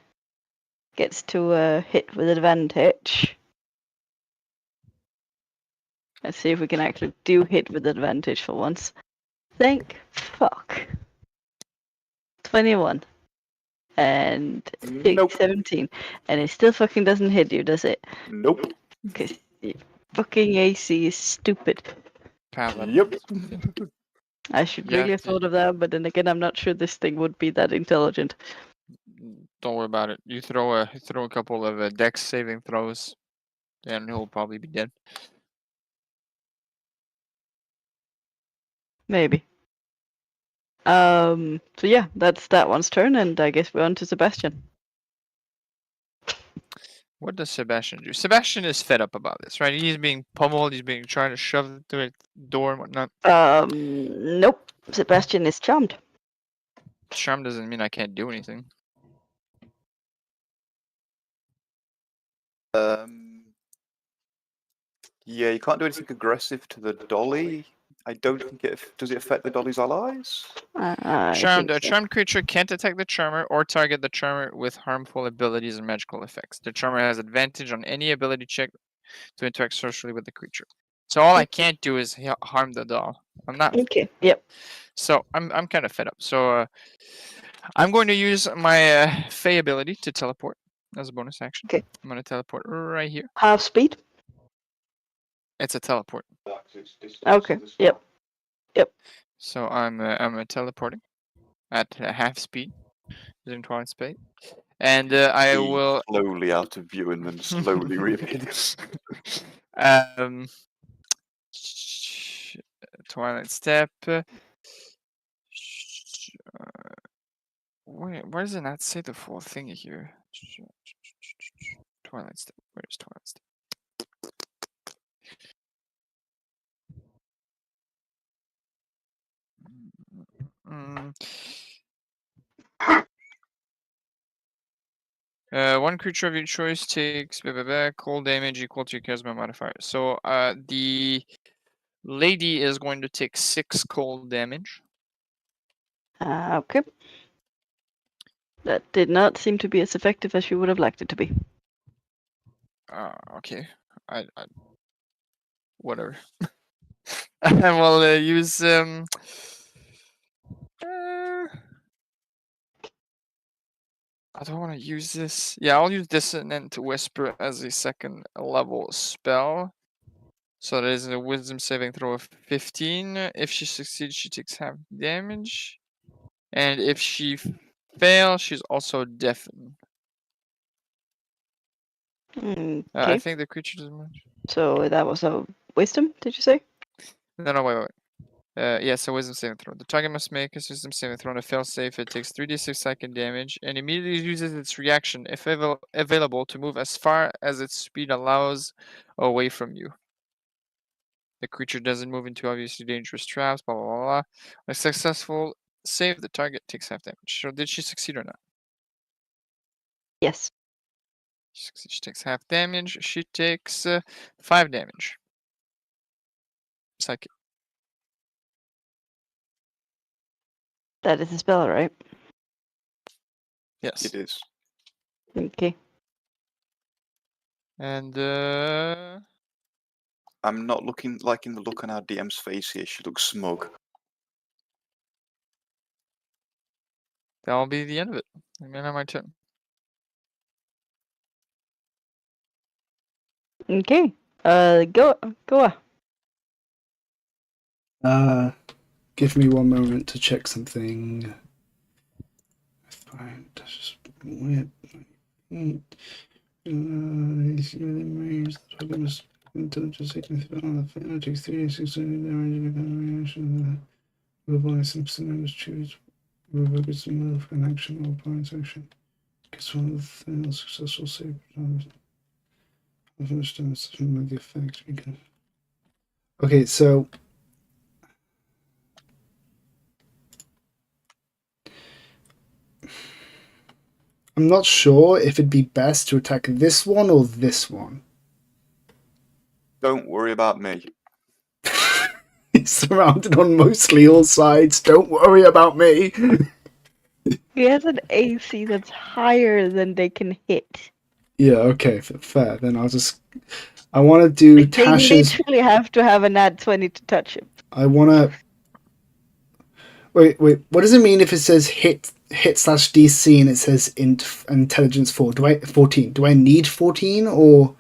gets to hit with advantage. Let's see if we can actually do hit with advantage for once. Thank fuck. 21. And Nope. 17. And it still fucking doesn't hit you, does it? Nope. Because fucking AC is stupid. Paladin. Yep. I should Yeah, really have thought of that, but then again, I'm not sure this thing would be that intelligent. Don't worry about it. You throw a couple of dex saving throws, and he'll probably be dead. Maybe. So yeah, that's that one's turn, and I guess we're on to Sebastian. What does Sebastian do? Sebastian is fed up about this, right? He's being pummeled. He's being trying to shove through the door and whatnot. Nope. Sebastian is charmed. Charm doesn't mean I can't do anything. Yeah, you can't do anything aggressive to the dolly. I don't think does it affect the dolly's allies? I Charmed. think A so. charmed creature can't attack the charmer or target the charmer with harmful abilities and magical effects. The charmer has advantage on any ability check to interact socially with the creature. So all I can't do is harm the doll. I'm not. Okay. Yep. So I'm kind of fed up. So I'm going to use my Fey ability to teleport as a bonus action. Okay. I'm going to teleport right here. Half speed. It's a teleport. Okay. Yep. So I'm teleporting at half speed using Twilight Spade, and I He will slowly out of view and then slowly reappear. Twilight Step. why does it not say the full thing here? Twilight Step. Where's Twilight Step? One creature of your choice takes cold damage equal to your charisma modifier. So the lady is going to take 6 cold damage. Okay. That did not seem to be as effective as you would have liked it to be. Okay. I whatever. I will use I don't want to use this. Yeah, I'll use Dissonant Whisper as a second level spell. So that is a Wisdom saving throw of 15. If she succeeds, she takes half damage. And if she fails, she's also deafened. Okay. I think the creature doesn't much. So that was a wisdom, did you say? No, wait. Yes, a wisdom saving throw. The target must make a wisdom saving throw on a fail save. It takes 3d6 psychic damage and immediately uses its reaction, if available, to move as far as its speed allows away from you. The creature doesn't move into obviously dangerous traps, blah, blah, blah, blah. On a successful save, the target takes half damage. So did she succeed or not? Yes. She takes half damage. She takes 5 damage. Psychic. That is a spell, right? Yes. It is. Okay. And I'm not liking the look on our DM's face here. She looks smug. that'll be the end of it. I'm gonna have my turn. Okay. Go. Give me one moment to check something. Fine. That's just weird. Intelligence saving throw on the fan takes 3d6 damage. The bonus symptom choose revoke its move an action or opponent's action. Gets one of the successful save. Understand the effect. Okay, so I'm not sure if it'd be best to attack this one or this one. Don't worry about me. He's surrounded on mostly all sides. Don't worry about me. He has an AC that's higher than they can hit. Yeah, okay, fair. Then I want to do Like, they Tasha's. literally have to have a nat 20 to touch him. I want to. Wait. What does it mean if it says hit slash DC and it says intelligence 4? 14? Do I need 14 or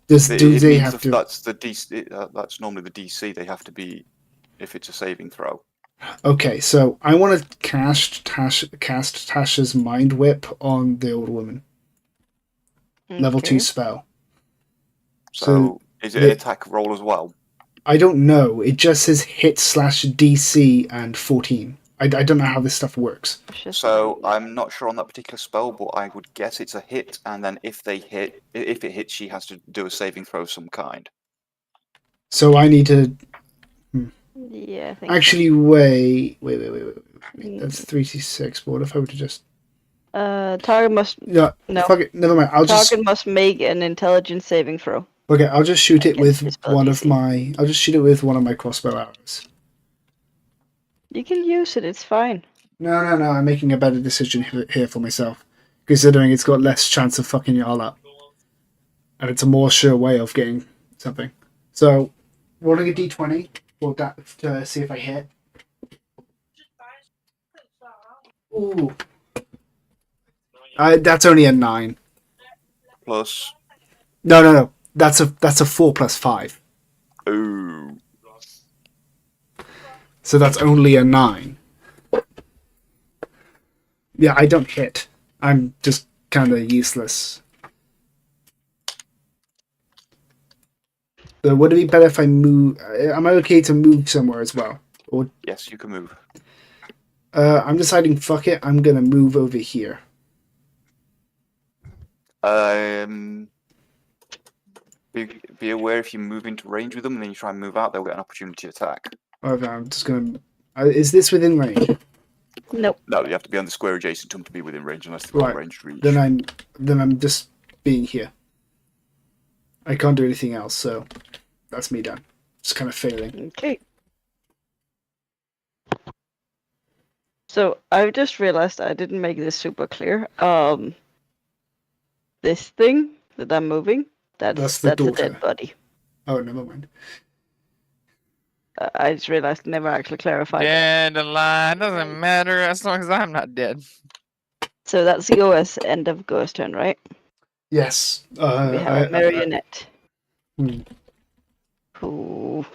do they have to? That's the DC. That's normally the DC. They have to be if it's a saving throw. Okay, so I want to cast Tasha's Mind Whip on the old woman. Level 2 spell. So is it an attack roll as well? I don't know. It just says hit slash DC and 14. I don't know how this stuff works. So I'm not sure on that particular spell, but I would guess it's a hit, and then if it hits, she has to do a saving throw of some kind. So I need to. Yeah, I think Actually, wait. That's 3d6. But what if I were to just? Target must. Yeah. No. Fuck it. Never mind. Target must make an intelligence saving throw. Okay, I'll just shoot it with Against his one DC. of my. I'll just shoot it with one of my crossbow arrows. You can use it. It's fine. No. I'm making a better decision here for myself, considering it's got less chance of fucking y'all up, and it's a more sure way of getting something. So, rolling a d20 for that to see if I hit. Ooh. That's only a 9. Plus. No. That's a 4 plus 5. Ooh. So that's only a 9. Yeah, I don't hit. I'm just kind of useless. So would it be better if I move? Am I okay to move somewhere as well? Or Yes, you can move. I'm deciding. Fuck it. I'm gonna move over here. Be aware if you move into range with them and then you try and move out, they'll get an opportunity to attack. Okay, I'm just gonna. Is this within range? Nope. No, you have to be on the square adjacent to them to be within range unless they've got Right. ranged reach. Then I'm just being here. I can't do anything else, so that's me done. Just kind of failing. Okay. So I've just realized I didn't make this super clear. This thing that I'm moving, That's that's the a daughter. dead body. Oh, never mind. I just realized never actually clarified. Dead, alive, doesn't matter as long as I'm not dead. So that's Go's end of Go's turn, right? Yes. We have a marionette. Hmm. Who,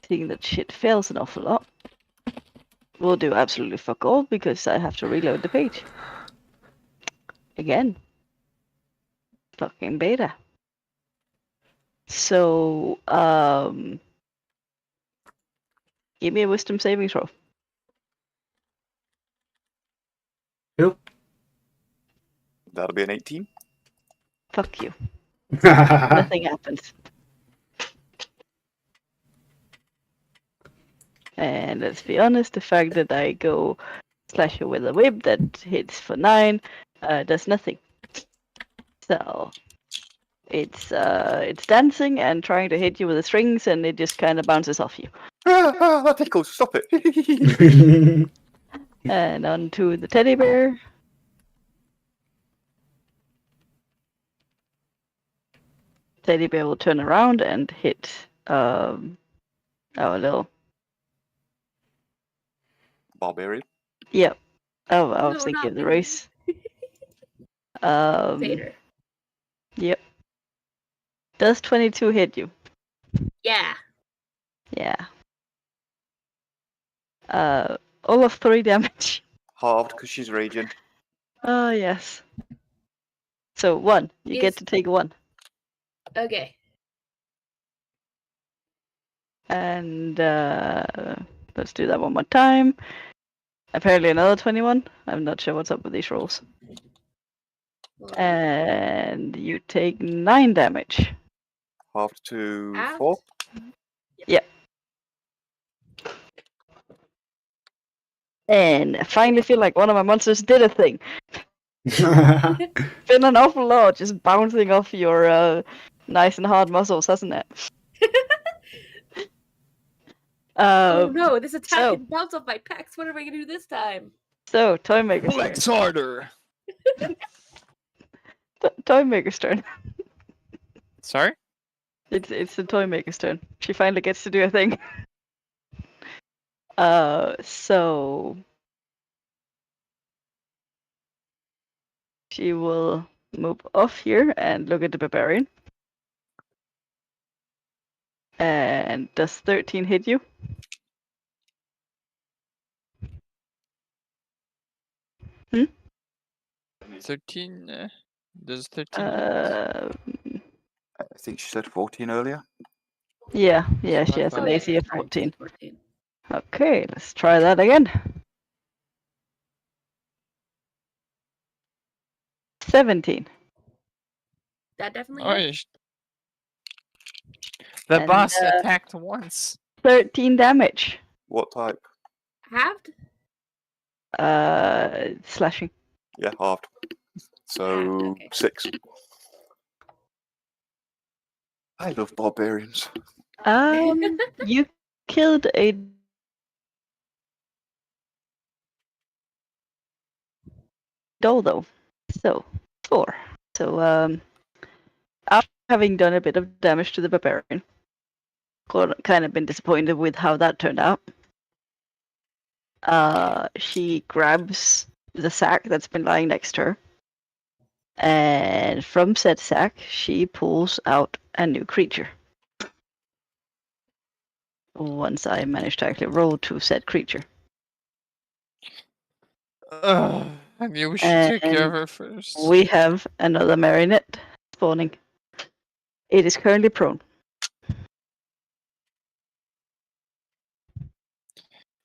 seeing that shit fails an awful lot, will do absolutely fuck all because I have to reload the page. Again. Fucking beta. So, give me a wisdom saving throw. Nope. That'll be an 18. Fuck you. Nothing happens. And let's be honest, the fact that I go slash her with a whip that hits for 9 does nothing. So it's dancing and trying to hit you with the strings, and it just kind of bounces off you. That tickles. Stop it. And onto the teddy bear. Teddy bear will turn around and hit our little. Barbarian. Yep. Oh, I was No, thinking not of the me. race. Vader. Yep. Does 22 hit you? Yeah. Yeah. All of 3 damage. Halved because she's raging. Oh, yes. So 1. You get Is- to take 1. Okay. And let's do that one more time. Apparently another 21. I'm not sure what's up with these rolls. Well, And you take 9 damage. Halved to Halved? 4. And I finally feel like one of my monsters did a thing. Been an awful lot just bouncing off your nice and hard muscles, hasn't it? oh no, this attack so- can bounce off my pecs. What are we gonna do this time? So, Toymaker's turn. Flex harder. Toymaker's turn. Sorry? It's the Toymaker's turn. She finally gets to do a thing. So she will move off here and look at the barbarian. And does 13 hit you? Hmm? 13? Does 13 Uh, I think she said 14 earlier. yeah, she has Oh, an yeah, AC of right, 14. 14. Okay, let's try that again. 17. That definitely Oh, hits. the And, boss attacked once. 13 damage. What type? Halved? Slashing. Yeah, halved. So okay. 6. I love barbarians. You killed a doll though. So 4. So after having done a bit of damage to the barbarian, kind of been disappointed with how that turned out. She grabs the sack that's been lying next to her, and from said sack, she pulls out a new creature. Once I manage to actually roll to said creature. I knew we should take care of her first. We have another marionette spawning. It is currently prone.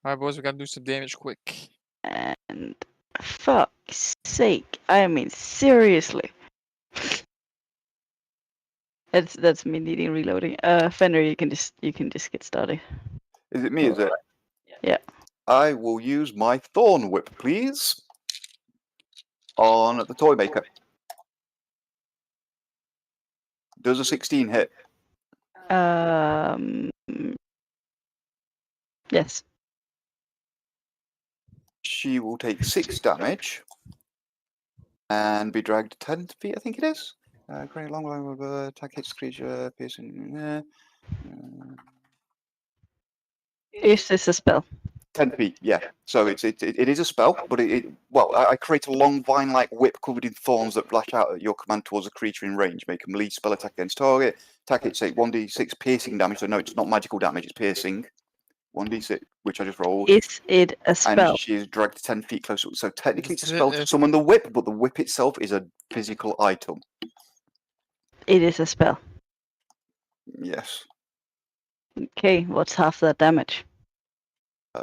Alright, boys, we gotta do some damage quick. And fuck's sake, I mean seriously. That's me needing reloading. Fenrir, you can just get started. Is it me, is it? Yeah. I will use my Thorn Whip, please. On the Toy Maker. Does a 16 hit? Yes. She will take 6 damage. And be dragged 10 feet, I think it is. Great long attack hits creature, piercing. Is this a spell? 10 feet, yeah. So it is a spell, but I create a long vine-like whip covered in thorns that lash out at your command towards a creature in range. Make a melee spell attack against target. Attack it, take 1d6 piercing damage. So no, it's not magical damage, it's piercing. 1d6, which I just rolled. Is it a spell? And she is dragged 10 feet closer. So technically it's a Is spell it to a- summon the whip, but the whip itself is a physical item. It is a spell. Yes. Okay, what's half that damage?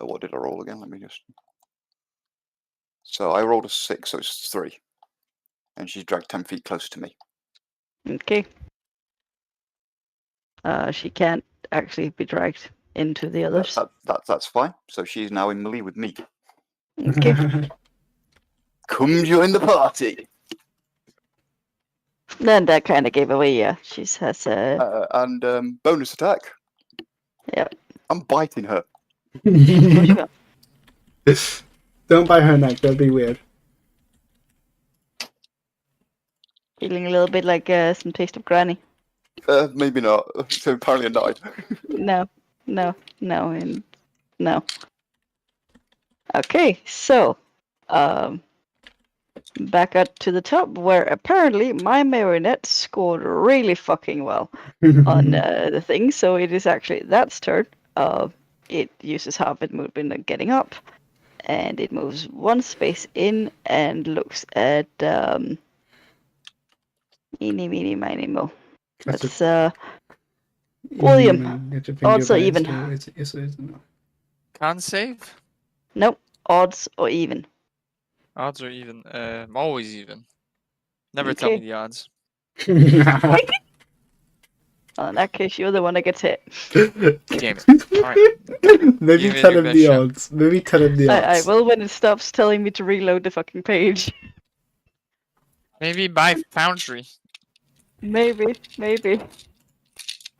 What did I roll again? Let me just... So I rolled a 6, so it's 3. And she's dragged 10 feet closer to me. Okay. She can't actually be dragged into the others. That's fine. So she's now in melee with me. Okay. Come join the party! Then that kind of gave away, yeah. She has a... And bonus attack. Yep. I'm biting her. Don't bite her neck, that'd be weird. Feeling a little bit like some taste of granny. Maybe not. So apparently a 9. No, and no. Okay, so back up to the top where apparently my marionette scored really fucking well on the thing. So it is actually that's turn. It uses half its movement and getting up, and it moves 1 space in and looks at eeny, meeny, miny, mo. That's William. Odds or even? Con save? Nope. Odds or even. Odds are even. Always even. Never tell me Okay. the odds. Well, in that case, you're the one that gets hit. Damn it. Alright. Maybe Give it tell your him best the shot. odds. Maybe tell him the I odds. will when it stops telling me to reload the fucking page. Maybe buy Foundry. Maybe.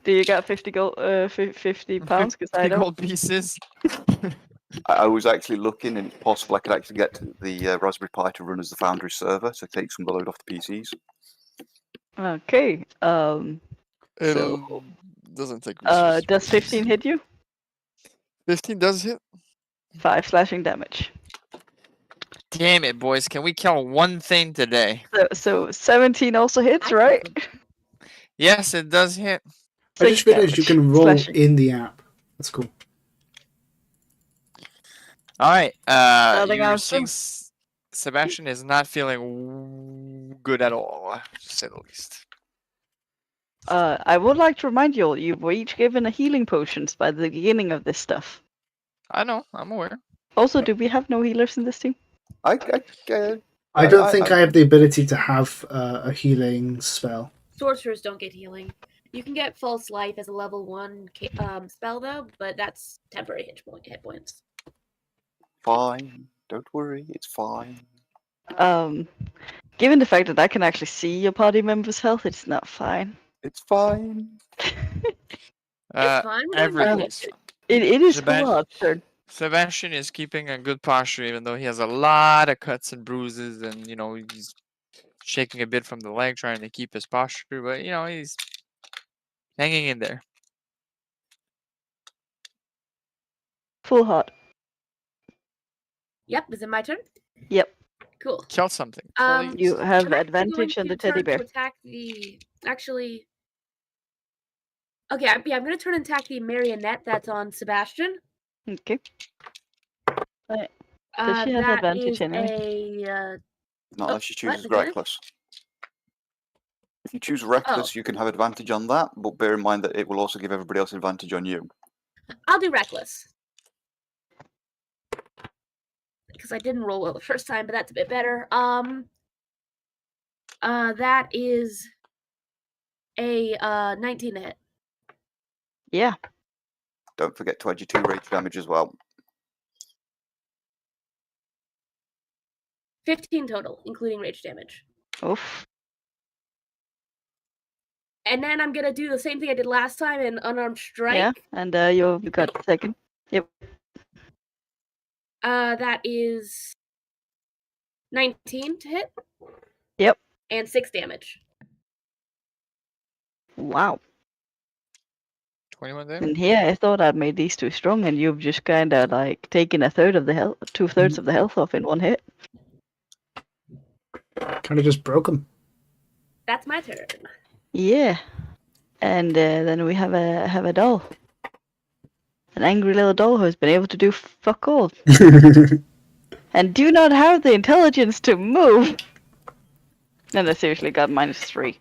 Do you got 50 gold, 50 pounds? Because I 50 don't. gold pieces. I was actually looking, and it's possible I could actually get the Raspberry Pi to run as the Foundry server, so take some of the load off the PCs. Okay. So, It'll doesn't take resources. does 15 hit you? 15 does hit. 5 slashing damage. Damn it, boys! Can we kill one thing today? So 17 also hits, right? Yes, it does hit. I just 6 realized you damage. can roll Slashing. in the app. That's cool. All right. Nothing You're else, seeing Jim? Sebastian is not feeling good at all, to say the least. I would like to remind you all, you were each given a healing potions by the beginning of this stuff. I know. I'm aware. Also, do we have no healers in this team? I don't think I have the ability to have a healing spell. Sorcerers don't get healing. You can get False Life as a level 1 spell, though, but that's temporary hit points. Fine. Don't worry. It's fine. Given the fact that I can actually see your party member's health, it's not fine. It's fine. It's fine. Everything's fine. It is Sebastian- hard, sir. Sebastian is keeping a good posture, even though he has a lot of cuts and bruises, and he's shaking a bit from the leg, trying to keep his posture. But he's hanging in there. Full heart. Yep, is it my turn? Yep. Cool. Kill something. Um, please. You have I'm actually advantage going on the to turn teddy bear. To attack the. Actually. Okay, I'm going to turn and attack the marionette that's on Sebastian. Okay. Does she have That advantage is anyway? Not unless she chooses what? Reckless. If you choose Reckless, you can have advantage on that, but bear in mind that it will also give everybody else advantage on you. I'll do reckless. because I didn't roll well the first time, but that's a bit better. That is a 19 to hit. Yeah. Don't forget to add your 2 rage damage as well. 15 total, including rage damage. Oof. And then I'm gonna do the same thing I did last time in unarmed strike. Yeah, and you got the second. Yep. That is 19 to hit. Yep. And 6 damage. Wow. 21 damage. And here I thought I'd made these two strong, and you've just kind of like taken a third of the health, 2/3 of the health off in one hit. Kind of just broke him. That's my turn. Yeah. And then we have a doll. An angry little doll who's been able to do fuck all. And do not have the intelligence to move. And I seriously got -3.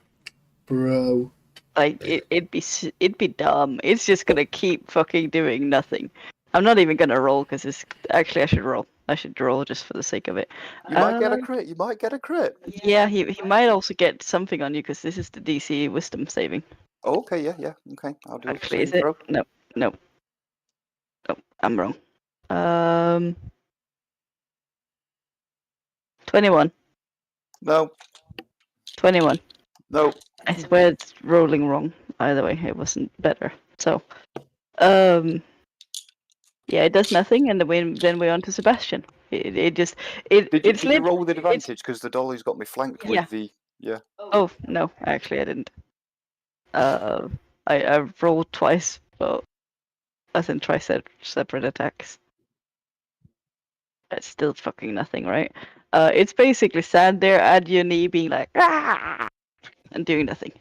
Bro. Like it'd be dumb. It's just gonna keep fucking doing nothing. I'm not even gonna roll because it's actually I should roll. I should roll just for the sake of it. You might get a crit. You might get a crit. Yeah, he might also get something on you because this is the DC Wisdom saving. Oh, okay, yeah. Okay, I'll do Actually, is saving it? throw. No, I'm wrong. 21. No, 21. no. I swear it's rolling wrong. Either way, it wasn't better. So, yeah, it does nothing, and then we're on to Sebastian. Did It's you roll with advantage? Because the dolly's got me flanked Yeah. with the... Yeah. Oh no, actually I didn't. I rolled twice, but as in separate attacks. That's still fucking nothing, right? It's basically stand there at your knee, being like ah, and doing nothing.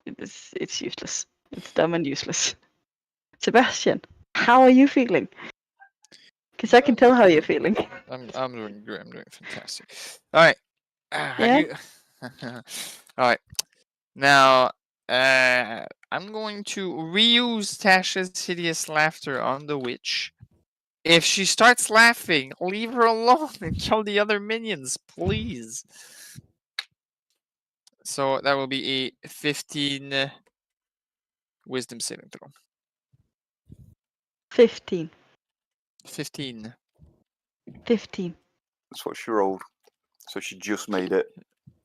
It's useless. It's dumb and useless. Sebastian, how are you feeling? Because I can tell how you're feeling. I'm doing great. I'm doing fantastic. All right. Yeah? All right. Now, I'm going to reuse Tasha's hideous laughter on the witch. If she starts laughing, leave her alone and kill the other minions, please. So that will be a 15 wisdom saving throw. 15. 15. 15. That's what she rolled. So she just made it.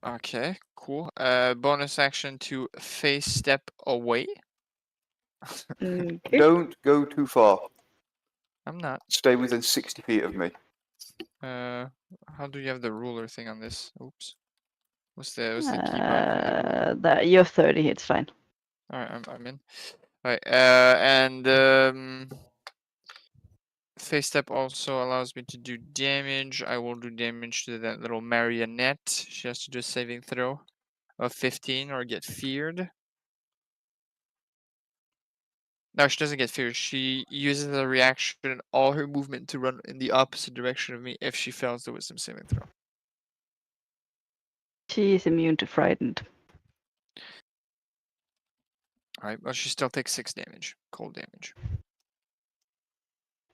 Okay, cool. Bonus action to face step away. Okay. Don't go too far. I'm not. Stay within 60 feet of me. How do you have the ruler thing on this? Oops. What's the keybind? That you're 30. It's fine. All right, I'm in. All right, and face step also allows me to do damage. I will do damage to that little marionette. She has to do a saving throw of 15 or get feared. No, she doesn't get feared. She uses a reaction and all her movement to run in the opposite direction of me if she fails the wisdom saving throw. She is immune to frightened. Alright, but she still takes 6 damage. Cold damage.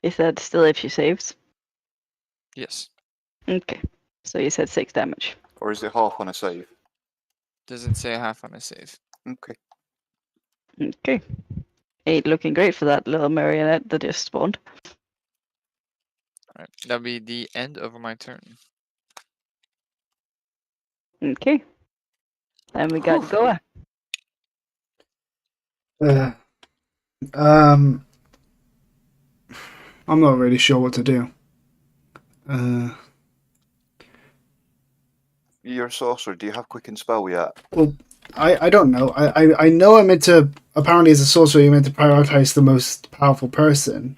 Is that still if she saves? Yes. Okay. So you said 6 damage. Or is it half on a save? Doesn't say half on a save. Okay. Okay. Ain't looking great for that little marionette that just spawned. Alright, that'll be the end of my turn. Okay. And we got Goa. I'm not really sure what to do. You're a sorcerer. Do you have quicken spell yet? Well, I don't know. I know I'm meant to. Apparently, as a sorcerer, you're meant to prioritize the most powerful person,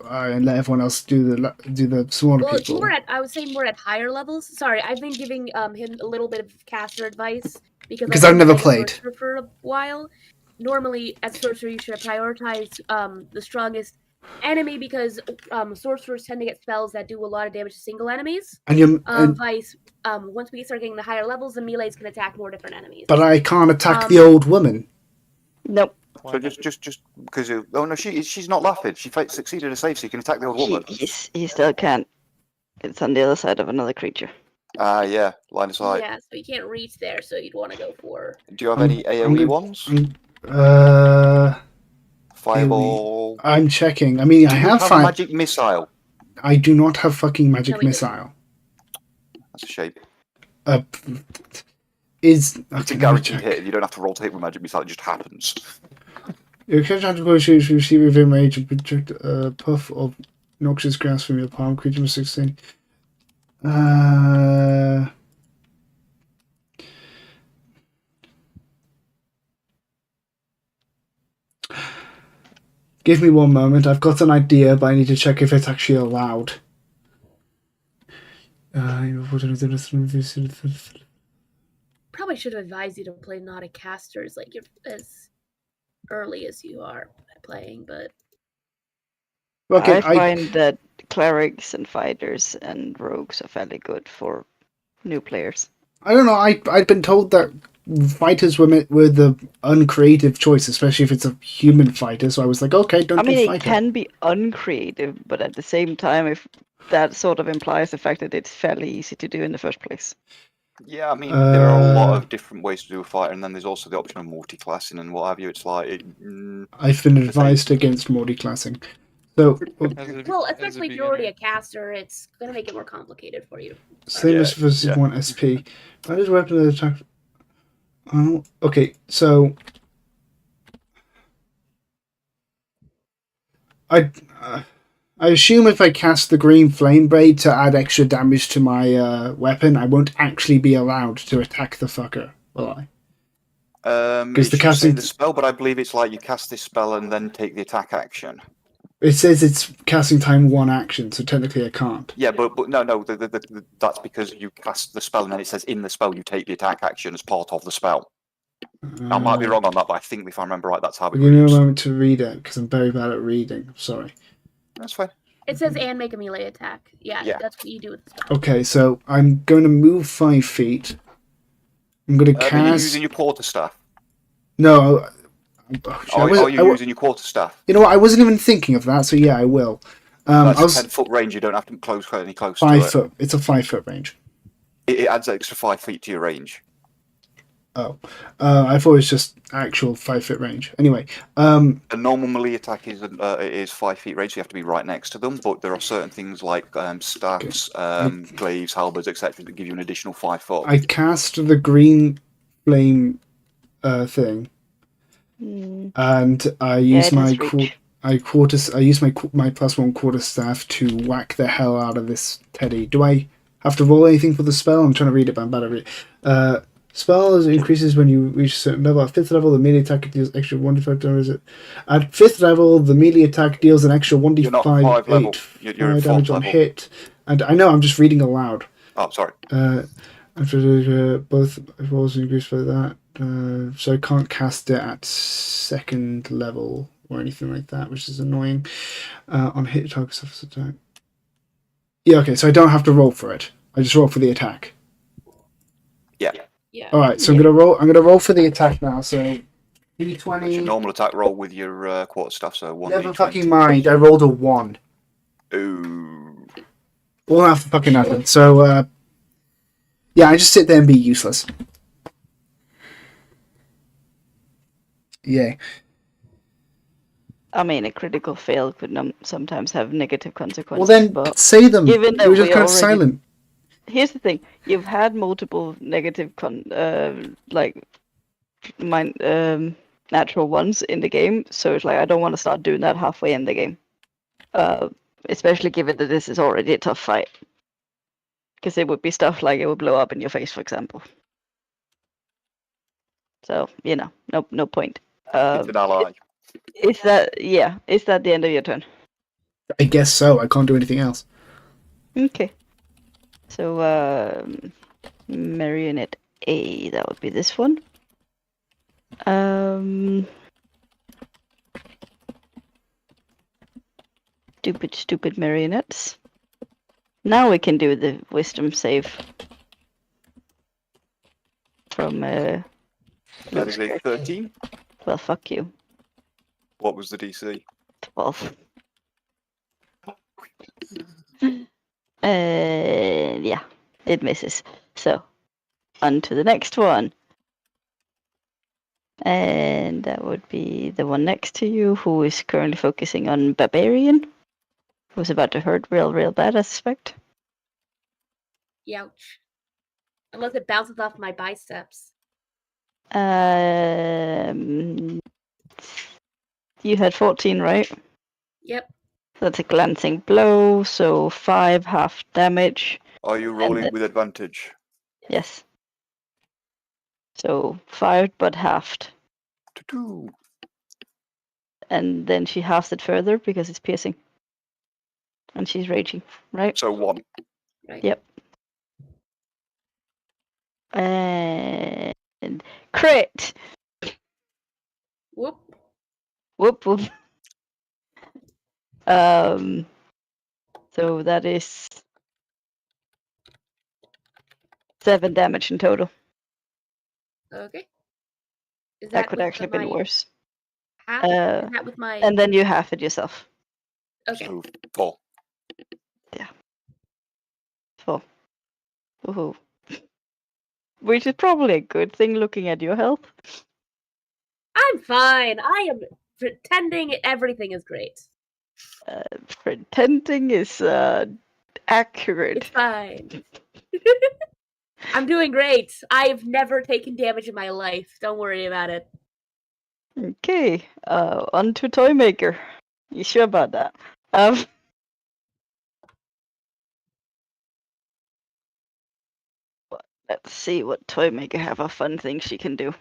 and let everyone else do the smaller Well, people. I would say more at higher levels. Sorry, I've been giving him a little bit of caster advice because I've never been playing played. sorcerer for a while. Normally, as a sorcerer, you should prioritize the strongest enemy because sorcerers tend to get spells that do a lot of damage to single enemies. And Once we start getting the higher levels, the melees can attack more different enemies. but I can't attack the old woman. Nope. Why So not? just because oh no, she's not laughing. She succeeded a save, so you can attack the old woman. He still can't. It's on the other side of another creature. Ah, yeah, line of sight. Yeah, so you can't reach there, so you'd want to go for. Do you have any AOE ones? Fireball. I'm checking. I mean, I Do you have have magic missile? I do not have fucking magic No, we don't. missile. That's a shame. Is It's okay, a let me guaranteed check. hit. You don't have to roll to hit with magic missile. It just happens. Your character has to push you to receive within range and project a puff of noxious grass from your palm. Creature must 16. Give me one moment. I've got an idea, but I need to check if it's actually allowed. Probably should have advised you to play not a casters like you're as early as you are playing, but Okay, I find that clerics and fighters and rogues are fairly good for new players. I don't know. I'd been told that fighters were the uncreative choice, especially if it's a human fighter. So I was like, okay, don't I mean, do it fighter. can be uncreative, but at the same time, if that sort of implies the fact that it's fairly easy to do in the first place. Yeah, I mean, there are a lot of different ways to do a fighter, and then there's also the option of multi-classing and what have you. It's like... I've been advised against multi-classing. So, well, especially if you're already a caster, it's gonna make it more complicated for you. same as versus 1 SP. How does weapon attack? Oh, okay, so I assume if I cast the green flame blade to add extra damage to my weapon, I won't actually be allowed to attack the fucker, will I? Because the casting the spell, but I believe it's like you cast this spell and then take the attack action. It says it's casting time 1 action, so technically I can't. Yeah, but no, that's because you cast the spell and then it says in the spell you take the attack action as part of the spell. I might be wrong on that, but I think if I remember right, that's how it Give me a reads. moment to read it, because I'm very bad at reading. I'm sorry. That's fine. It says and make a melee attack. Yeah, that's what you do with the spell. Okay, so I'm going to move 5 feet. I'm going to Are you cast... using your quarterstaff? No. Are you using your quarterstaff? You know what? I wasn't even thinking of that, so yeah, I will. That's 10-foot range. You don't have to close any closer. 5 foot. It's a 5 foot range. It adds extra 5 feet to your range. Oh, I thought it was just actual 5 foot range. Anyway, a normal melee attack is 5 feet range, so you have to be right next to them. But there are certain things like staffs, glaives, halberds, etc., that give you an additional 5 foot. I cast the green flame thing, and I use my my +1 quarterstaff to whack the hell out of this teddy. Do I have to roll anything for the spell? I'm trying to read it, but I'm bad at it. Spell increases when you reach a certain level. At 5th level, the melee attack deals extra 1d5 damage. At 5th level, the melee attack deals an extra 1d5 You're not 5 level. You're at 4th damage on level. hit. And I know, I'm just reading aloud. Oh, sorry. After both rolls increase by that. So I can't cast it at 2nd level or anything like that, which is annoying. On hit, target suffers attack. Yeah, okay, so I don't have to roll for it. I just roll for the attack. Yeah. Yeah. All right, so I'm gonna roll for the attack now. So D20. It's your normal attack roll with your quarterstaff, so 1d20. Never fucking mind. I rolled a 1. Ooh. All after fucking nothing. So yeah, I just sit there and be useless. Yay. I mean, a critical fail could sometimes have negative consequences. Well, then but say them. given that You were just we kind of already- silent. Here's the thing: you've had multiple negative natural ones in the game, so it's like I don't want to start doing that halfway in the game. Especially given that this is already a tough fight, because it would be stuff like it would blow up in your face, for example. So no point. It's an ally. Is that the end of your turn? I guess so. I can't do anything else. Okay. So, Marionette A, that would be this one. Stupid marionettes. Now we can do the wisdom save. From, That is a 13. well, fuck you. What was the DC? 12. Yeah, it misses. So, on to the next one. And that would be the one next to you, who is currently focusing on Barbarian, who's about to hurt real bad, I suspect. Youch. Unless it bounces off my biceps. You had 14, right? Yep. That's a glancing blow, so 5 half damage. Are you rolling with advantage? Yes. So 5 but halved. 2. And then she halves it further because it's piercing. And she's raging, right? So 1. Right. Yep. And crit! Whoop. Whoop whoop. So that is 7 damage in total. Okay. Is That could with actually have been my worse. half? Is that with my... And then you half it yourself. Okay. So 4. Yeah. 4. Woohoo. Which is probably a good thing looking at your health. I'm fine. I am pretending everything is great. Pretending is accurate. It's fine. I'm doing great. I've never taken damage in my life. Don't worry about it. Okay, on to Toymaker. You sure about that? Let's see what Toymaker have a fun thing she can do.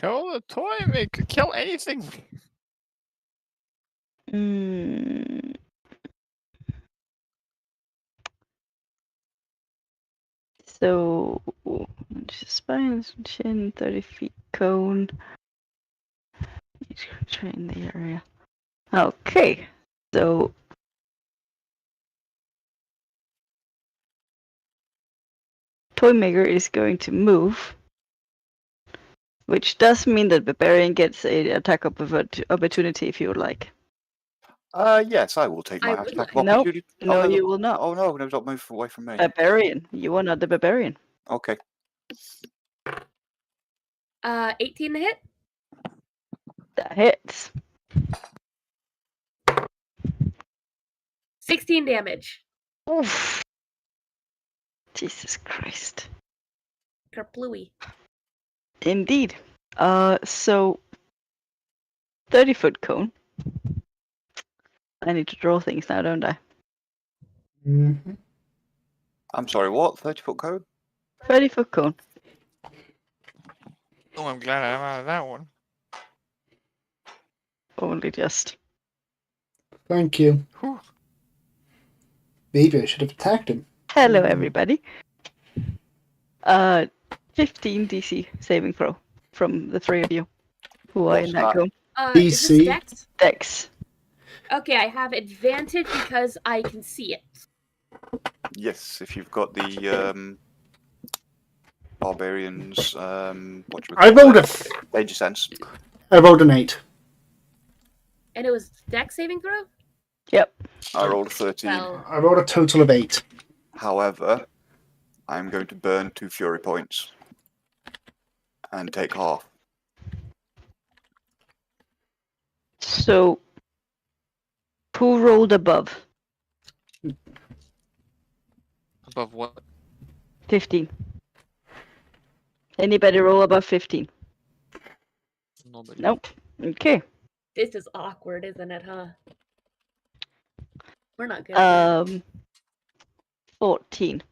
Kill the toy maker. Kill anything. So, spine, chin, 30 feet cone. Train the area. Okay, so Toymaker is going to move, which does mean that Barbarian gets an attack opportunity if you would like. Yes, I will take my I would attack like. of opportunity. No, Oh, you will not. Oh no, don't move away from me. Barbarian, you are not the Barbarian. Okay. 18 to hit? That hits. 16 damage. Oof. Jesus Christ. Kerplooey. Indeed. So 30-foot cone. I need to draw things now, don't I? Mm-hmm. I'm sorry, what? 30-foot code? 30-foot cone. Oh, I'm glad I'm out of that one. Only just. Thank you. Whew. Maybe I should have attacked him. Hello, everybody. 15 DC saving throw from the 3 of you who are in What's that that? cone. Is this DC? Dex? Dex. Okay, I have advantage because I can see it. Yes, if you've got the barbarians, what do we I call rolled it? Danger sense. I rolled an 8. And it was Dex saving throw? Yep. I rolled a 13. Well, I rolled a total of 8. However, I'm going to burn 2 fury points and take half. So, who rolled above? Above what? 15. Anybody roll above 15? Nobody. Nope. Okay. this is awkward, isn't it, huh? We're not good. 14.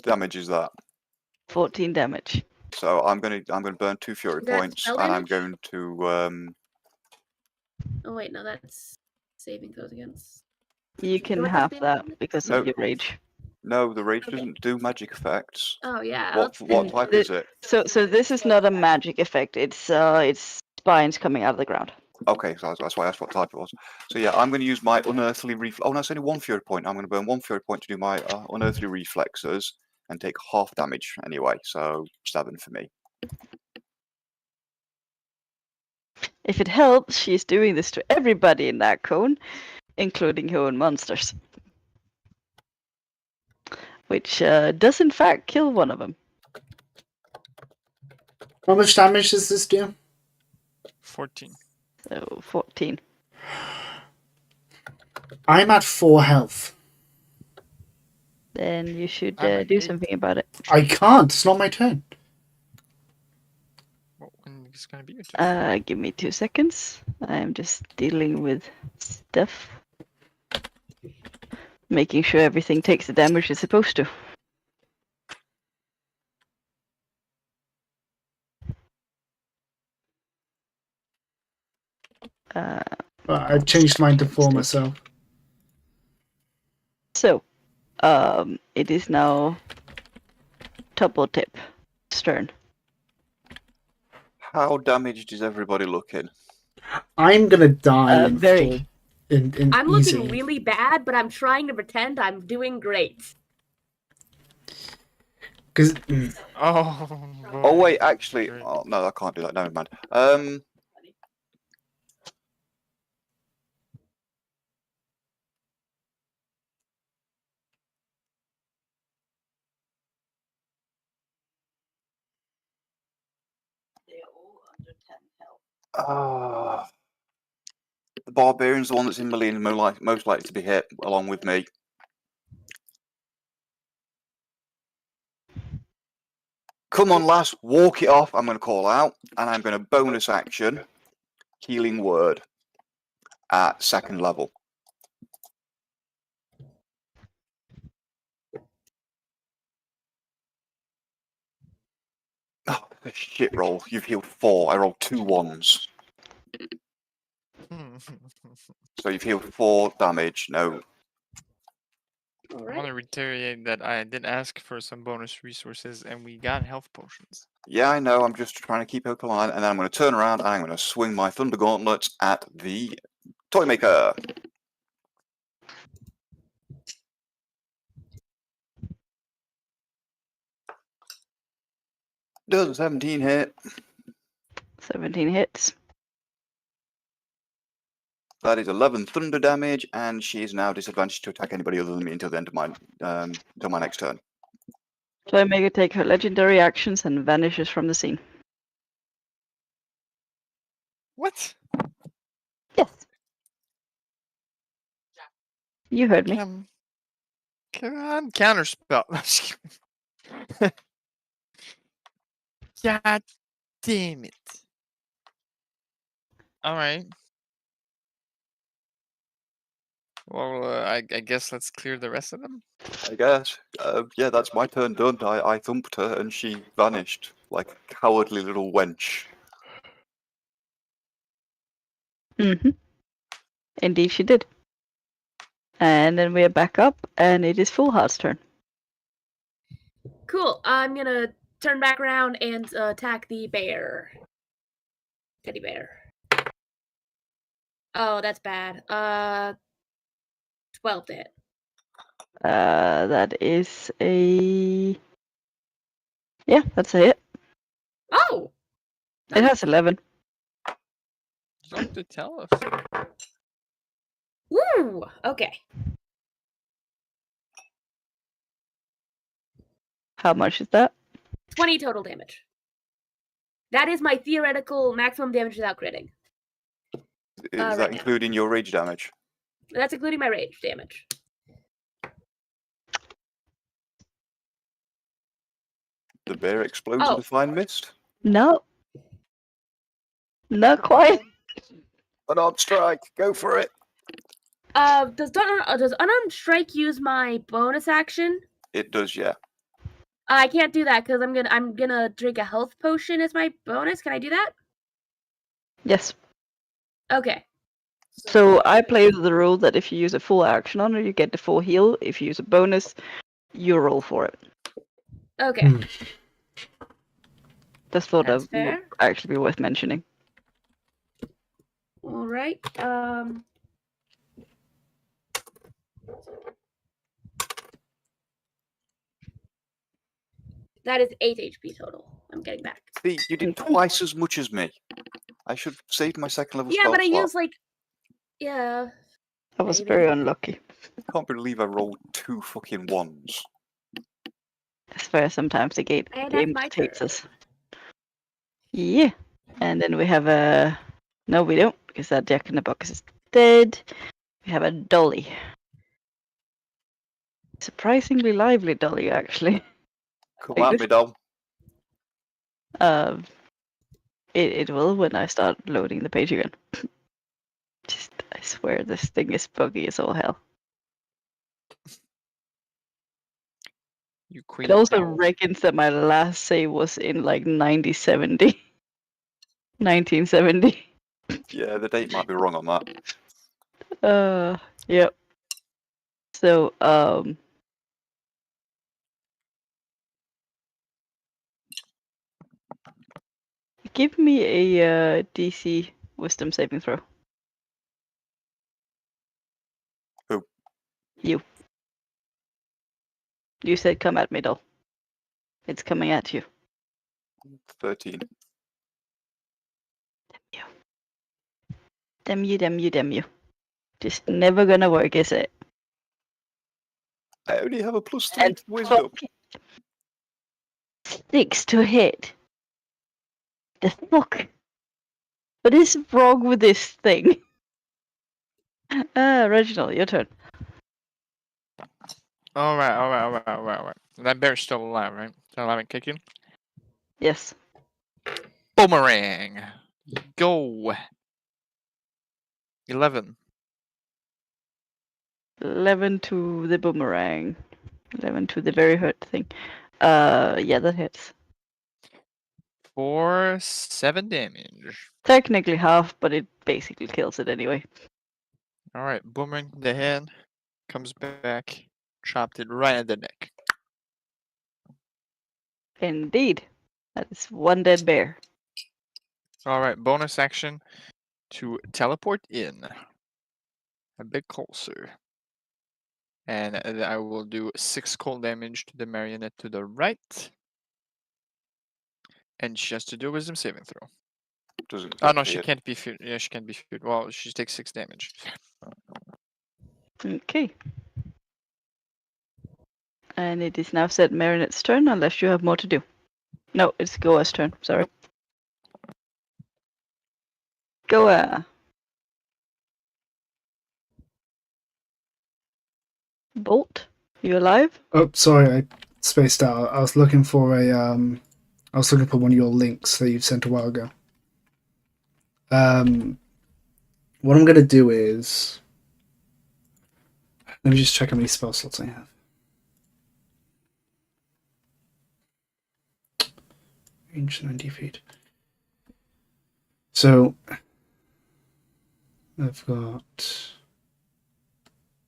Damage is that. 14 damage. So I'm gonna burn 2 fury Is that points, spell and I'm damage? going to Oh wait, no, that's saving throws against. You can What have does that damage? because No. of your rage. no, the rage Okay. doesn't do magic effects. Oh yeah. What type is it? So this is not a magic effect. It's spines coming out of the ground. Okay, so that's why I asked what type it was. So yeah, I'm going to use my unearthly reflex. Oh no, it's only 1 fury point. I'm going to burn 1 fury point to do my unearthly reflexes and take half damage anyway. So 7 for me. If it helps, she's doing this to everybody in that cone, including her own monsters. Which does in fact kill one of them. How much damage does this do? 14. So 14. I'm at 4 health. Then you should I'm at do 8. something about it. I can't. It's not my turn. Well, when it's gonna be your turn? Give me 2 seconds. I'm just dealing with stuff. Making sure everything takes the damage it's supposed to. I changed mine to 4 myself. So, it is now Double Tip's turn. How damaged is everybody looking? I'm gonna die in Very. in I'm easy. looking really bad, but I'm trying to pretend I'm doing great. Because Oh. Oh boy. wait, actually, Great. oh no, I can't do that. Never mind. The barbarian's the one that's in melee and most likely to be hit, along with me. Come on, lass, walk it off. I'm going to call out, and I'm going to bonus action healing word at 2nd level. Oh, shit roll. You've healed 4. I rolled 2 1s. So you've healed 4 damage. No. All I right. want to reiterate that I did ask for some bonus resources, and we got health potions. Yeah, I know. I'm just trying to keep open line, and then I'm going to turn around and I'm going to swing my Thunder Gauntlets at the Toymaker. Does a 17 hit? 17 hits. That is 11 thunder damage, and she is now disadvantaged to attack anybody other than me until the end of my next turn. Toymaker take her legendary actions and vanishes from the scene. What? Yes. You heard me. Come on, counterspell. God damn it. Alright. Well, I guess let's clear the rest of them. I guess. Yeah, that's my turn done. I thumped her, and she vanished like a cowardly little wench. Mm-hmm. Indeed she did. And then we are back up, and it is Full Heart's turn. Cool. I'm gonna turn back around and attack the bear. Teddy bear. Oh, that's bad. 12 to hit. That is a... Yeah, that's a hit. Oh! It has 11. You don't have to tell us. Woo! Okay. How much is that? 20 total damage. That is my theoretical maximum damage without critting. Is Right that now. including your rage damage? That's including my rage damage. The bear explodes in a fine mist? No. Not quite. Unarmed strike, go for it. Does unarmed strike use my bonus action? It does, yeah. I can't do that because I'm gonna drink a health potion as my bonus. Can I do that? Yes. Okay. So I play with the rule that if you use a full action on it, you get the full heal. If you use a bonus, you roll for it. Okay. Just thought That's that would fair. actually be worth mentioning. All right. That is 8 HP total. I'm getting back. See, you did twice as much as me. I should save my second level Yeah, spell but I slot. use like, yeah. I was Maybe. very unlucky. I can't believe I rolled 2 fucking ones. I swear sometimes the And that's game my takes turn. us. Yeah. And then we have a... No, we don't, because that Jack in the Box is dead. We have a Dolly. Surprisingly lively Dolly, actually. Come Like at this- me, doll. It will when I start loading the page again. Just, I swear this thing is buggy as all hell. You queen. It also doll. reckons that my last save was in like 1970. 1970. Yeah, the date might be wrong on that. Yep. So, give me a DC Wisdom saving throw. Who? You. You said come at me, doll. It's coming at you. 13. Damn you. Just never gonna work, is it? I only have a +3 And to wisdom. fuck 6 to hit. The fuck? What is wrong with this thing? Reginald, your turn. All right. That bear's still alive, right? Still alive and kicking. Yes. Boomerang. Go. 11. 11 to the boomerang. 11 to the very hurt thing. Yeah, that hits. For 7 damage. Technically half, but it basically kills it anyway. All right. Boomerang the head comes back. Chopped it right in the neck. Indeed. That is one dead bear. All right. Bonus action to teleport in. A bit closer. And I will do 6 cold damage to the marionette to the right. And she has to do a wisdom saving throw. Doesn't Oh get no, she feared. can't be feared. Yeah, she can't be feared. Well, she takes 6 damage. Okay. And it is now said Marinette's turn, unless you have more to do. No, it's Goa's turn. Sorry. Goa. Bolt, you alive? Oh, sorry, I spaced out. I was looking for I was looking for one of your links that you sent a while ago. What I'm gonna do is, let me just check how many spell slots I have. Range 90 feet. So I've got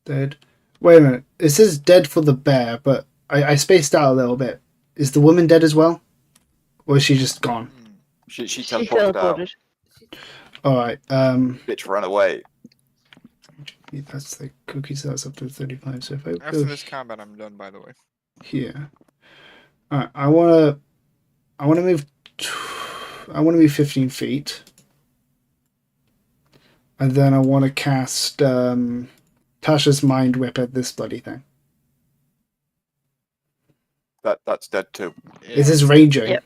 dead. Wait a minute. It says dead for the bear, but I spaced out a little bit. Is the woman dead as well? Or is she just gone? She She teleported out. teleported. Alright, Bitch ran away. that's the cookies, that's up to 35. So if I After go this combat, I'm done, by the way. here. Alright, I wanna move 15 feet. And then I wanna cast Tasha's Mind Whip at this bloody thing. That's dead too. Is this raging? Yep.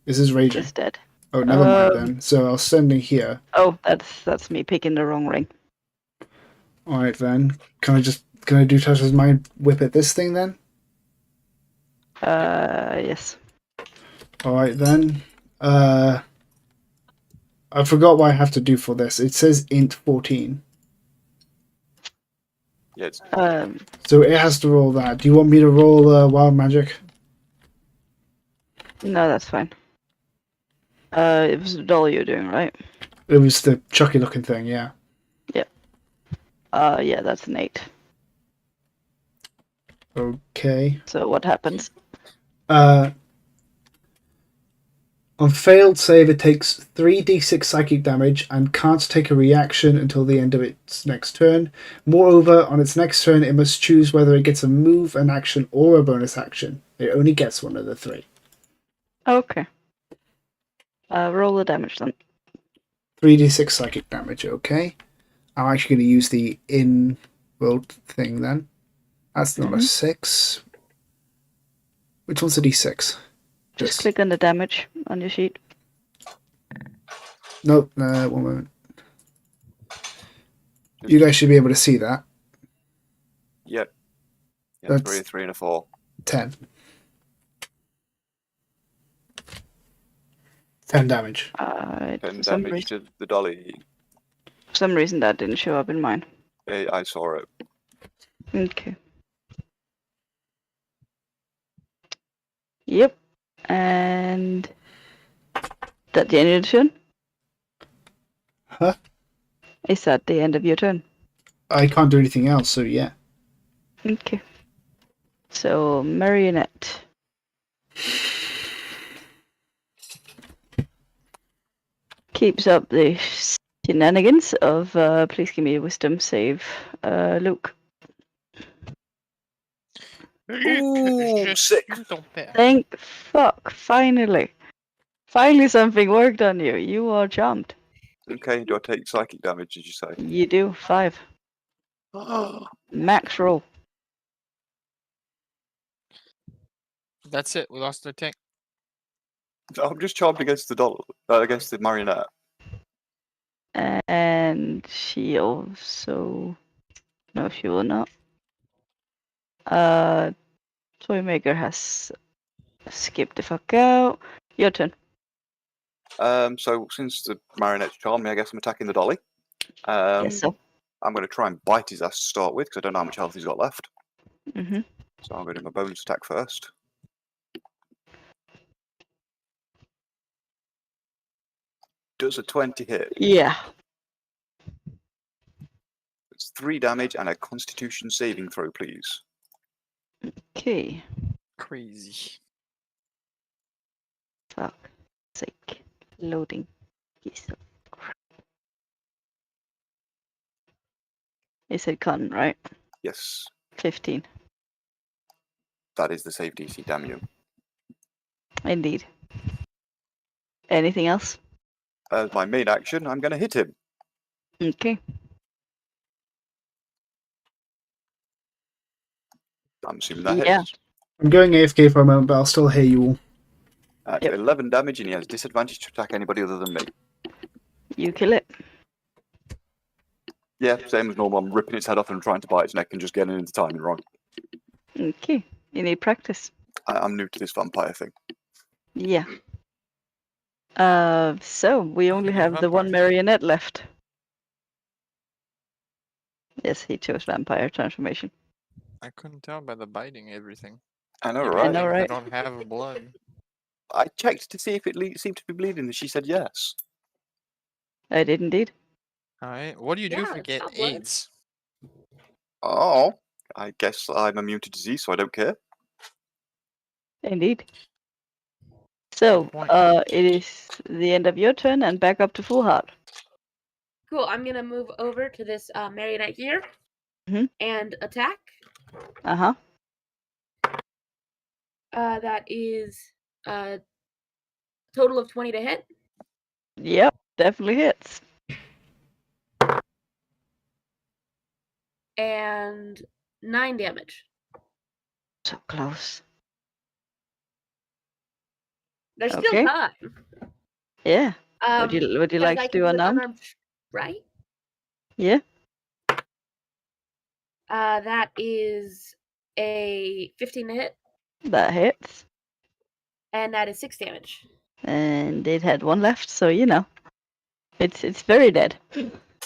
Is this raging? It's dead. Oh, never mind Um, then. So I'll send it here. Oh, that's me picking the wrong ring. Alright then. Can I do Tasha's Mind Whip at this thing then? Yes. Alright then. I forgot what I have to do for this. It says int 14. Yeah, it's So it has to roll that. Do you want me to roll Wild Magic? No, that's fine. It was the doll you're doing, right? It was the Chucky looking thing, yeah. Yeah, that's an 8. Okay. So what happens? On failed save, it takes 3d6 psychic damage and can't take a reaction until the end of its next turn. Moreover, on its next turn, it must choose whether it gets a move, an action, or a bonus action. It only gets one of the 3. Okay. Roll the damage then. 3d6 psychic damage, okay. I'm actually going to use the in-world thing then. That's not a 6. Which one's a d6? Just click on the damage on your sheet. Nope, 1 moment. You guys should be able to see that. Yep. Yeah, That's 3, a 3, and a 4. 10. 10 damage. 10 For some damage reason, to the dolly. for some reason that didn't show up in mine. I saw it. Okay. Yep. And that the end of your turn? Huh? Is that the end of your turn? I can't do anything else, so yeah. Okay. So Marionette. Keeps up the shenanigans of please give me a wisdom save, Luke. Ooh, 6. Thank fuck, finally. Finally something worked on you. You are jumped. Okay, do I take psychic damage, did you say? You do, 5. Max roll. That's it. We lost our tank. I'm just charmed against the doll, against the marionette. And she also... No, she will not. Toymaker has skipped the fuck out. Your turn. So since the marionette's charmed me, I guess I'm attacking the dolly. Yes, so. I'm going to try and bite his ass to start with, because I don't know how much health he's got left. Mm-hmm. So I'm going to do my bonus attack first. Does a 20 hit? Yeah. It's 3 damage and a constitution saving throw, please. Okay. Crazy. Fuck sake. Loading. Piece of crap. You said con, right? Yes, 15. that is the save DC, damn you. Indeed. Anything else? As my main action, I'm going to hit him. Okay. I'm assuming that Yeah. hits. I'm going AFK for a moment, but I'll still hear you all. At Yep. 11 damage, and he has disadvantage to attack anybody other than me. You kill it. Yeah, same as normal. I'm ripping its head off and trying to bite its neck and just getting into timing wrong. Okay. You need practice. I'm new to this vampire thing. Yeah. So we only have the one Vampire. marionette left. Yes, he chose vampire transformation. I couldn't tell by the biting everything. I know, Maybe right? I know, they right? don't have blood. I checked to see if it seemed to be bleeding, and she said yes. I did indeed. Alright. What do you do Yeah, if you it's get not blood. AIDS? Oh, I guess I'm immune to disease, so I don't care. Indeed. So, point. it is the end of your turn and back up to full heart. Cool. I'm gonna move over to this marionette here Mhm. and attack. Uh-huh. That is a total of 20 to hit. Yep, definitely hits. And 9 damage. So close. There's Okay. still time. Yeah. Would you because like I to can do an unarmed? unarmed right? Yeah. That is a 15 to hit, That hits. and that is 6 damage. And it had one left, so you know. It's very dead.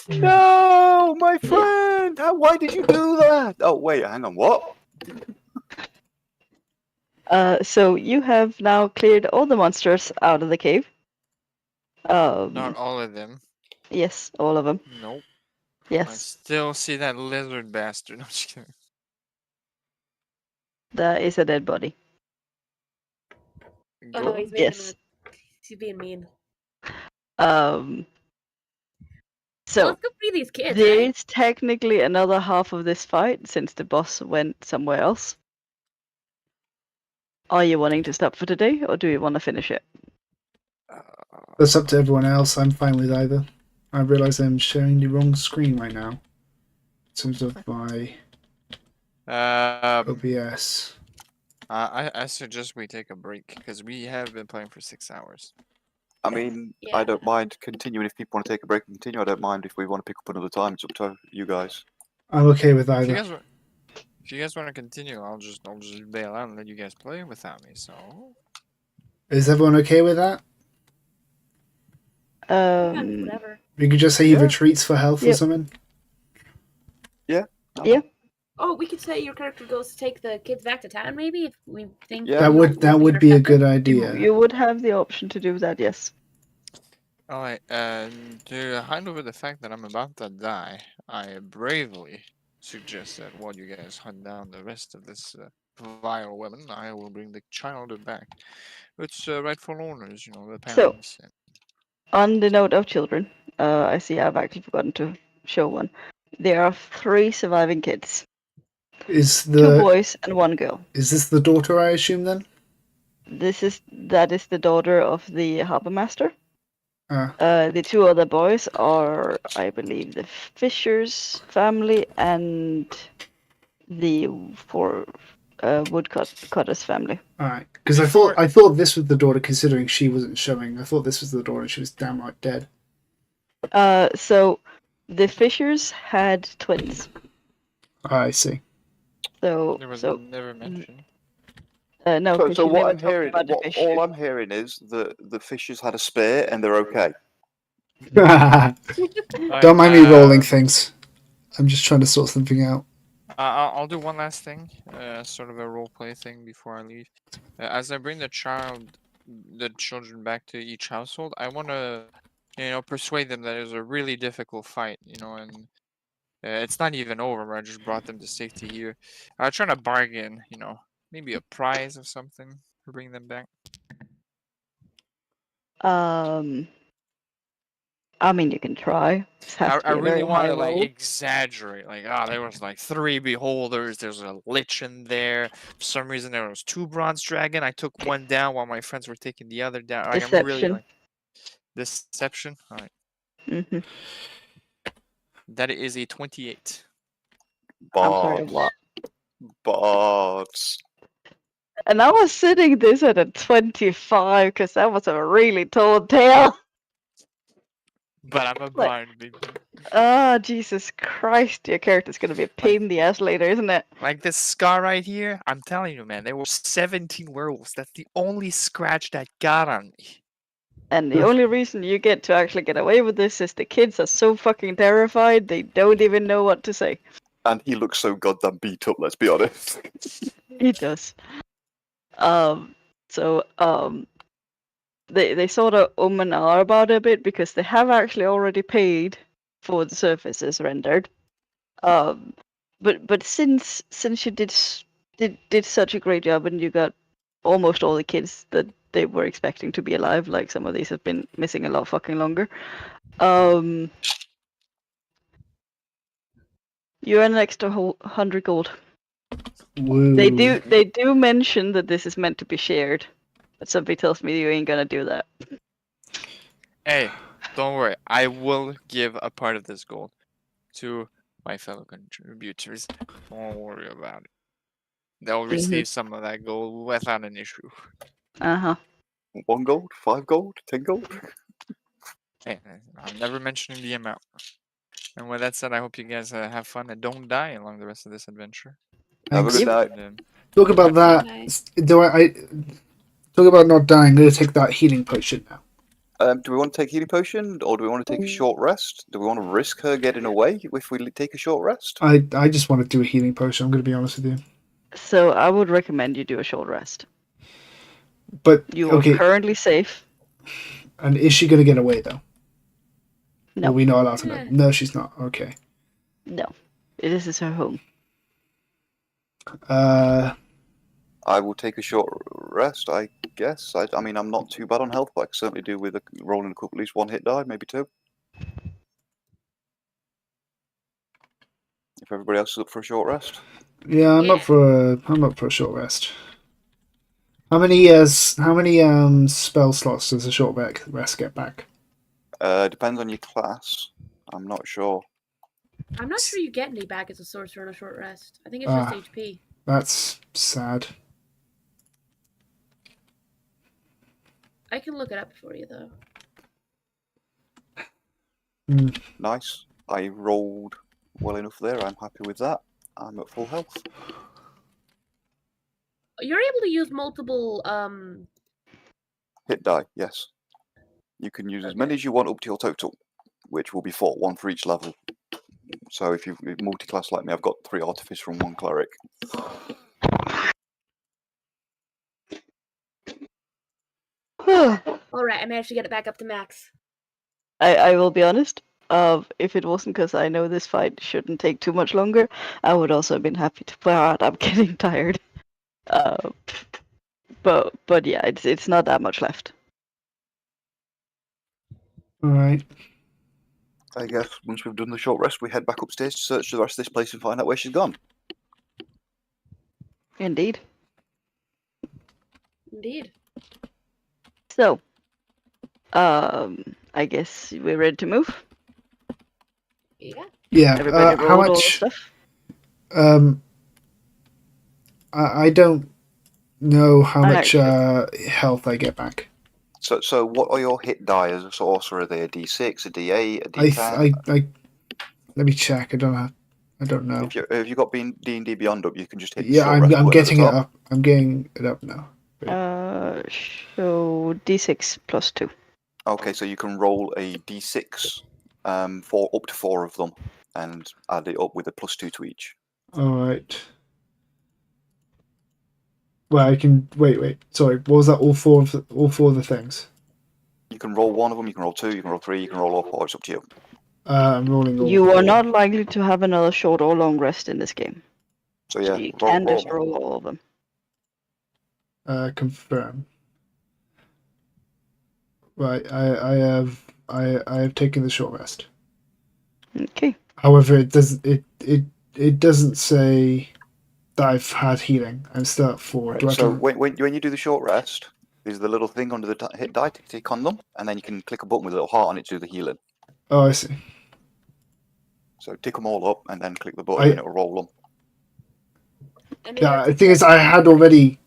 No, my friend! Why did you do that? Oh, wait, hang on, what? So you have now cleared all the monsters out of the cave. Not all of them. Yes, all of them. Nope. I Yes, still see that lizard bastard. I'm just kidding. that is a dead body. Oh no, he's being Yes. he's being mean. So Let's go free these kids, there right? is technically another half of this fight since the boss went somewhere else. Are you wanting to stop for today, or do you want to finish it? That's up to everyone else. I'm fine with either. I realise I'm sharing the wrong screen right now. In terms of my OBS. I suggest we take a break because we have been playing for 6 hours. I mean, Yeah. I don't mind continuing if people want to take a break and continue. I don't mind if we want to pick up another time. It's up to you guys. I'm okay with If you either. guys wa- if you guys want to continue, I'll just bail out and let you guys play without me. So Is everyone okay with that? Whatever. We could just say he Yeah. retreats for health or Yep. something. Oh, we could say your character goes to take the kids back to town, maybe if we think Yeah. That you would won't be a intercept good them. idea. You would have the option to do that, yes. all right, to hide over the fact that I'm about to die, I bravely suggest that while you guys hunt down the rest of this vile woman, I will bring the child back. Its rightful owners, you know, the So- parents. On the note of children, I see I've actually forgotten to show one. There are 3 surviving kids. Is 2 boys and 1 girl. this the daughter? I assume then. That is the daughter of the harbor master. Ah. The 2 other boys are, I believe, the Fisher's family and the 4 woodcutter's family. All right. Because Before- I thought this was the daughter, considering she wasn't showing. I thought this was the daughter. And she was downright dead. So the Fishers had twins. I see. So There was so never mentioned. no. So, 'cause so you what never I'm talked hearing, about the fish. all I'm hearing is that the Fishers had a spare and they're okay. Don't mind me rolling things. I'm just trying to sort something out. I'll do one last thing, sort of a role play thing before I leave. As I bring the children back to each household, I want to, persuade them that it was a really difficult fight, and it's not even over. I just brought them to safety here. I'm trying to bargain, maybe a prize of something for bringing them back. I mean, you can try. Just have to I be a really very want high to roll. exaggerate. There was 3 beholders. There's a lich in there. For some reason, there was 2 bronze dragon. I took one down while my friends were taking the other down. I'm really Deception. deception. All right, Hmm. that is a 28. I'm sorry, Bards. what? Bards. And I was sitting this at a 25 because that was a really tall tale. But I'm a bard, big man. Ah, Jesus Christ, your character's gonna be a pain in the ass later, isn't it? Like this scar right here. I'm telling you, man. There were 17 werewolves. That's the only scratch that got on me. And the only reason you get to actually get away with this is the kids are so fucking terrified they don't even know what to say. And he looks so goddamn beat up, let's be honest. He does. They sort of and ah about it a bit because they have actually already paid for the surfaces rendered. But since you did such a great job and you got almost all the kids that they were expecting to be alive, like some of these have been missing a lot fucking longer. You earn an extra 100 gold. Woo. They do mention that this is meant to be shared, but somebody tells me you ain't gonna do that. Hey, don't worry. I will give a part of this gold to my fellow contributors. Don't worry about it. They'll receive some of that gold without an issue. 1 gold? 5 gold? 10 gold? Hey, I'm never mentioning the amount. And with that said, I hope you guys have fun and don't die along the rest of this adventure. Have a Thanks. good night. And, Talk about that. Do I talk about not dying? I'm going to take that healing potion now. Do we want to take healing potion, or do we want to take a short rest? Do we want to risk her getting away if we take a short rest? I just want to do a healing potion. I'm going to be honest with you. So I would recommend you do a short rest. But You okay, are currently safe. and is she going to get away though? No. Are we not allowed to know? Yeah. No, she's not. Okay. No, this is her home. I will take a short rest, I guess. I mean, I'm not too bad on health, but I can certainly do with rolling at least 1 hit die, maybe 2. If everybody else is up for a short rest. Yeah, I'm up for a short rest. How many spell slots does a short rest get back? Depends on your class. I'm not sure. I'm not sure you get any back as a sorcerer on a short rest. I think it's just HP. That's sad. I can look it up for you though. Nice. I rolled well enough there. I'm happy with that. I'm at full health. You're able to use multiple Hit die, yes. You can use as many as you want up to your total, which will be 4, 1 for each level. So if you're multi-class like me, I've got 3 artificer and 1 cleric. Alright, I managed to get it back up to max. I will be honest. If it wasn't because I know this fight shouldn't take too much longer, I would also have been happy to play out. I'm getting tired. But yeah, it's not that much left. Alright. I guess once we've done the short rest, we head back upstairs to search the rest of this place and find out where she's gone. Indeed. Indeed. So, I guess we're ready to move. Yeah. Yeah, Everybody how rolled all the much... stuff. I don't know how I much actually- health I get back. So what are your hit die as a sorcerer? Are they a D6, a D8, a I D10? let me check. I don't know. If you've got D&D Beyond up, you can just hit the Yeah, short I'm rest button at getting the it top. up. I'm getting it up now. So D6 plus 2. Okay, so you can roll a D6 for up to 4 of them and add it up with a +2 to each. Alright. Well, I can wait. Sorry, what was that? All four of the things. You can roll 1 of them. You can roll 2. You can roll 3. You can roll all 4. It's up to you. I'm rolling all You four. are not likely to have another short or long rest in this game. So yeah, So you roll, can roll. just roll all of them. Confirm. Right, I have taken the short rest. Okay. However, it doesn't say that I've had healing. I'm still at 4. Right, Do I have so to... when you do the short rest, there's the little thing under the hit die to tick on them, and then you can click a button with a little heart on it to do the healing. Oh, I see. So tick them all up, and then click the button, and it'll roll them. And Yeah, the thing is, I'd already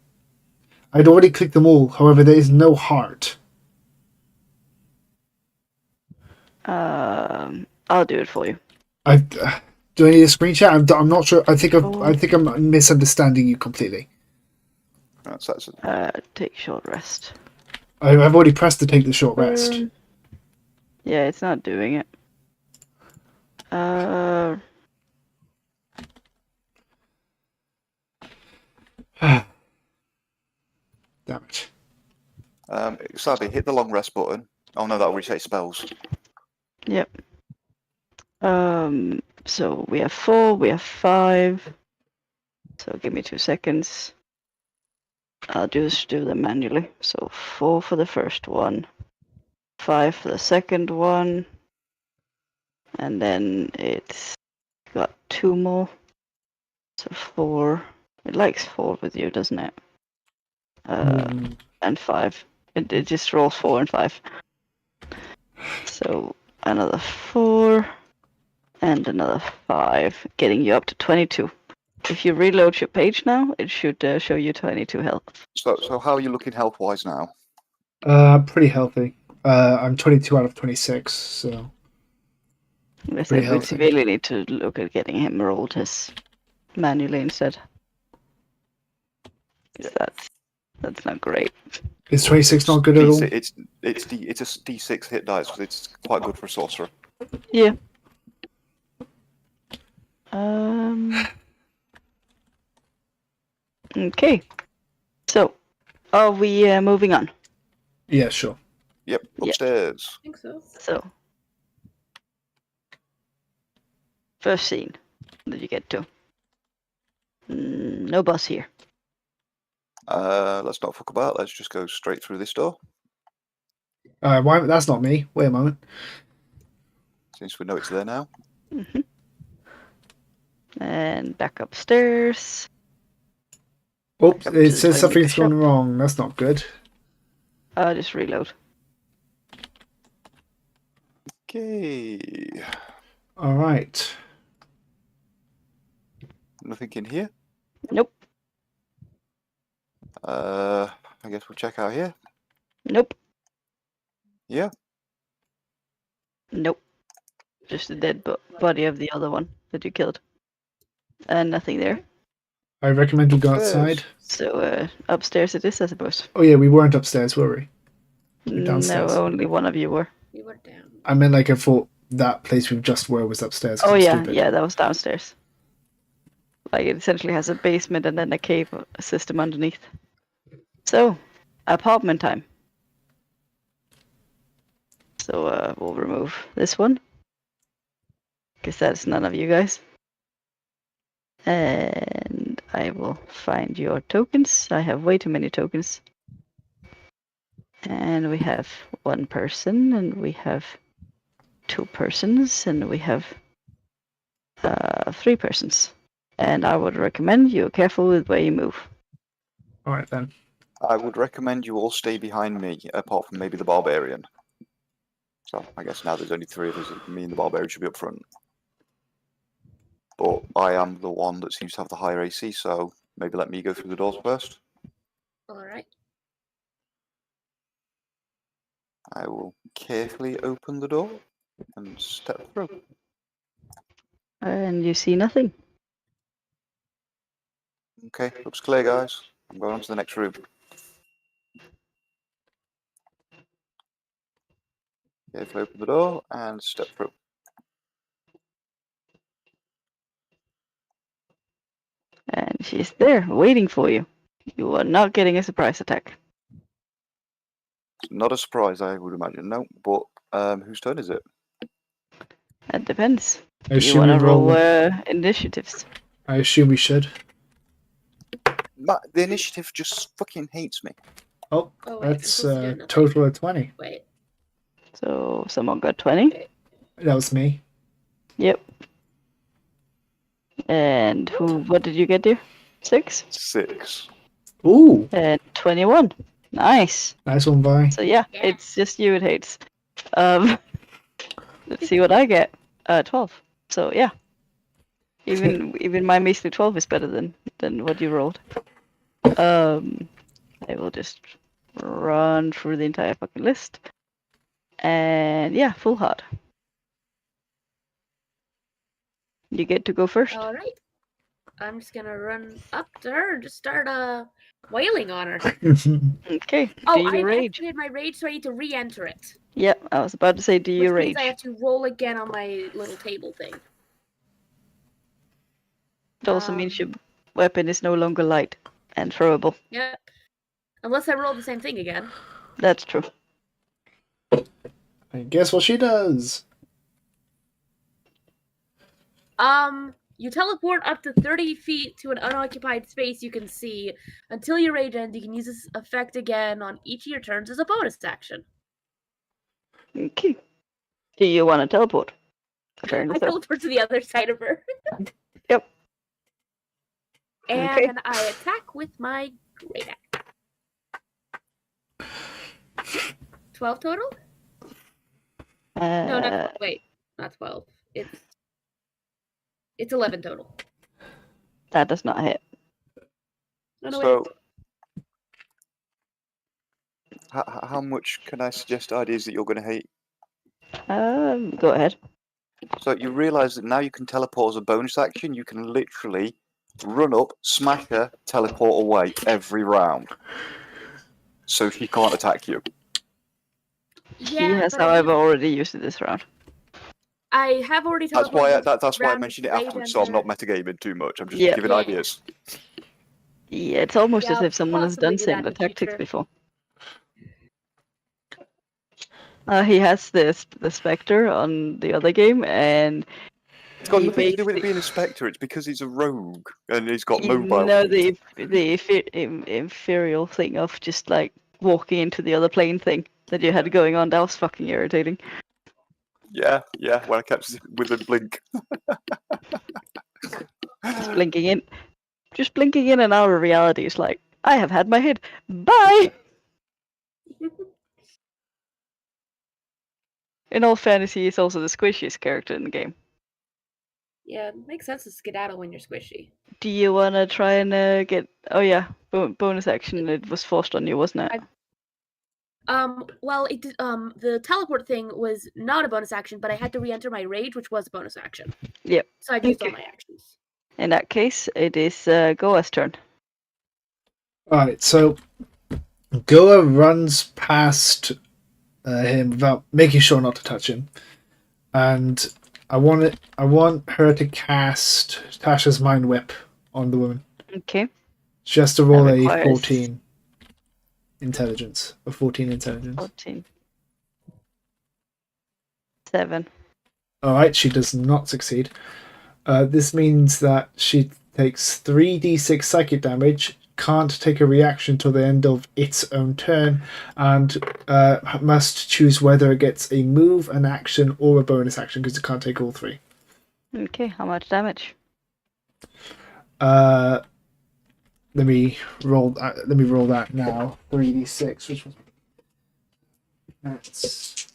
clicked them all. However, there is no heart. I'll do it for you. Do I need a screenshot? I'm not sure. I think I'm misunderstanding you completely. That's Take short rest. I've already pressed to take the short rest. Yeah, it's not doing it. Damn it. Sadly, hit the long rest button. Oh no, that'll reset spells. Yep. So we have 4, we have 5. So give me 2 seconds. I'll just do them manually. So 4 for the first one, 5 for the second one, and then it's got 2 more. So 4. It likes 4 with you, doesn't it? And 5. It just rolls 4 and 5. So another 4 and another 5, getting you up to 22. If you reload your page now, it should show you 22 health. So how are you looking health-wise now? Pretty healthy. I'm 22 out of 26, so... I said we really need to look at getting him rolled manually instead. Yeah. That's not great. Is 26 not good at all? It's a D6 hit die, so it's quite good for a sorcerer. Yeah. Okay. So, are we moving on? Yeah, sure. Yep, upstairs. I think so. So, first scene that you get to. No bus here. Let's not fuck about. Let's just go straight through this door. Why? That's not me. Wait a moment. Since we know it's there now. Mm-hmm. And back upstairs. Oops, Back up it to says the something's shop. gone wrong. That's not good. Just reload. Okay. All right. Nothing in here. Nope. I guess we'll check out here. Nope. Yeah. Nope. Just the dead body of the other one that you killed. And nothing there. I recommend you go Upstairs. outside. So upstairs it is, I suppose. Oh yeah, we weren't upstairs, were we? You're No, downstairs. only one of you were. We were down. I meant like I thought that place we just were was upstairs. 'cause Oh I'm yeah, stupid. yeah, that was downstairs. Like it essentially has a basement and then a cave system underneath. So, apartment time. So we'll remove this one. Because that's none of you guys. And I will find your tokens. I have way too many tokens. And we have one person, and we have 2 persons, and we have 3 persons. And I would recommend you're careful with where you move. All right then. I would recommend you all stay behind me, apart from maybe the barbarian. So I guess now there's only 3 of us. Me and the barbarian should be up front. But I am the one that seems to have the higher AC, so maybe let me go through the doors first. Alright. I will carefully open the door and step through. And you see nothing. Okay, looks clear, guys. I'm going on to the next room. Carefully open the door and step through. And she's there, waiting for you. You are not getting a surprise attack. Not a surprise, I would imagine. No, but whose turn is it? That depends. I You assume want we to roll roll. initiatives? I assume we should. The initiative just fucking hates me. Oh, Oh, wait, I'm that's supposed to do nothing. total of 20. Wait. So someone got 20. That was me. Yep. And what did you get there? 6? 6. Ooh, And 21. Nice. nice one, Vi. So yeah, Yeah. it's just you it hates. Let's see what I get. 12. So yeah. Even my measly 12 is better than what you rolled. I will just run through the entire fucking list. And yeah, full hard. You get to go first. Alright. I'm just gonna run up to her and just start wailing on her. Okay. Oh, do you I rage? activated my rage, so I need to re-enter it. Yep, I was about to say, do you Which rage? means I have to roll again on my little table thing. It also means your weapon is no longer light and throwable. Yep. Unless I roll the same thing again. That's true. And guess what she does? You teleport up to 30 feet to an unoccupied space you can see. Until your rage ends, you can use this effect again on each of your turns as a bonus action. Okay. Do you want to teleport? I Apparently so. teleport to the other side of her. Yep. And Okay. I attack with my great axe. 12 total? No, not wait, not 12. It's 11 total. That does not hit. No, wait. So, how much can I suggest ideas that you're going to hate? Go ahead. So you realise that now you can teleport as a bonus action. You can literally run up, smash her, teleport away every round. So she can't attack you. He Yeah, has, but however, already used it this round. I have already That's why teleported. that's why I round mentioned it rage afterwards. So I'm not enter. metagaming too much. I'm just Yeah. giving Yeah. ideas. Yeah, it's almost Yeah, as I'll if someone has possibly done do that similar in the tactics future. before. He has the Spectre on the other game, and It's got he nothing to do with it basically- being a spectre. It's because he's a rogue and he's got mobile. No, the inferior thing of just like walking into the other plane thing that you had going on. That was fucking irritating. Yeah. When I kept with a blink. Just blinking in and out of reality is like, I have had my hit. Bye. In all fairness, he is also the squishiest character in the game. Yeah, it makes sense to skedaddle when you're squishy. Do you want to try and get... Oh yeah, bonus action. It was forced on you, wasn't it? Well, it did, the teleport thing was not a bonus action, but I had to re-enter my rage, which was a bonus action. Yep. So I've used all Okay. my actions. In that case, it is Goa's turn. Alright, so Goa runs past him without making sure not to touch him. And I want her to cast Tasha's Mind Whip on the woman. Okay. She has to roll That a requires- 14 intelligence. A 14 intelligence. 14. 7. Alright, she does not succeed. This means that she takes 3d6 psychic damage, can't take a reaction till the end of its own turn, and must choose whether it gets a move, an action, or a bonus action because it can't take all three. Okay, how much damage? Let me roll that now. 3d6, which was that's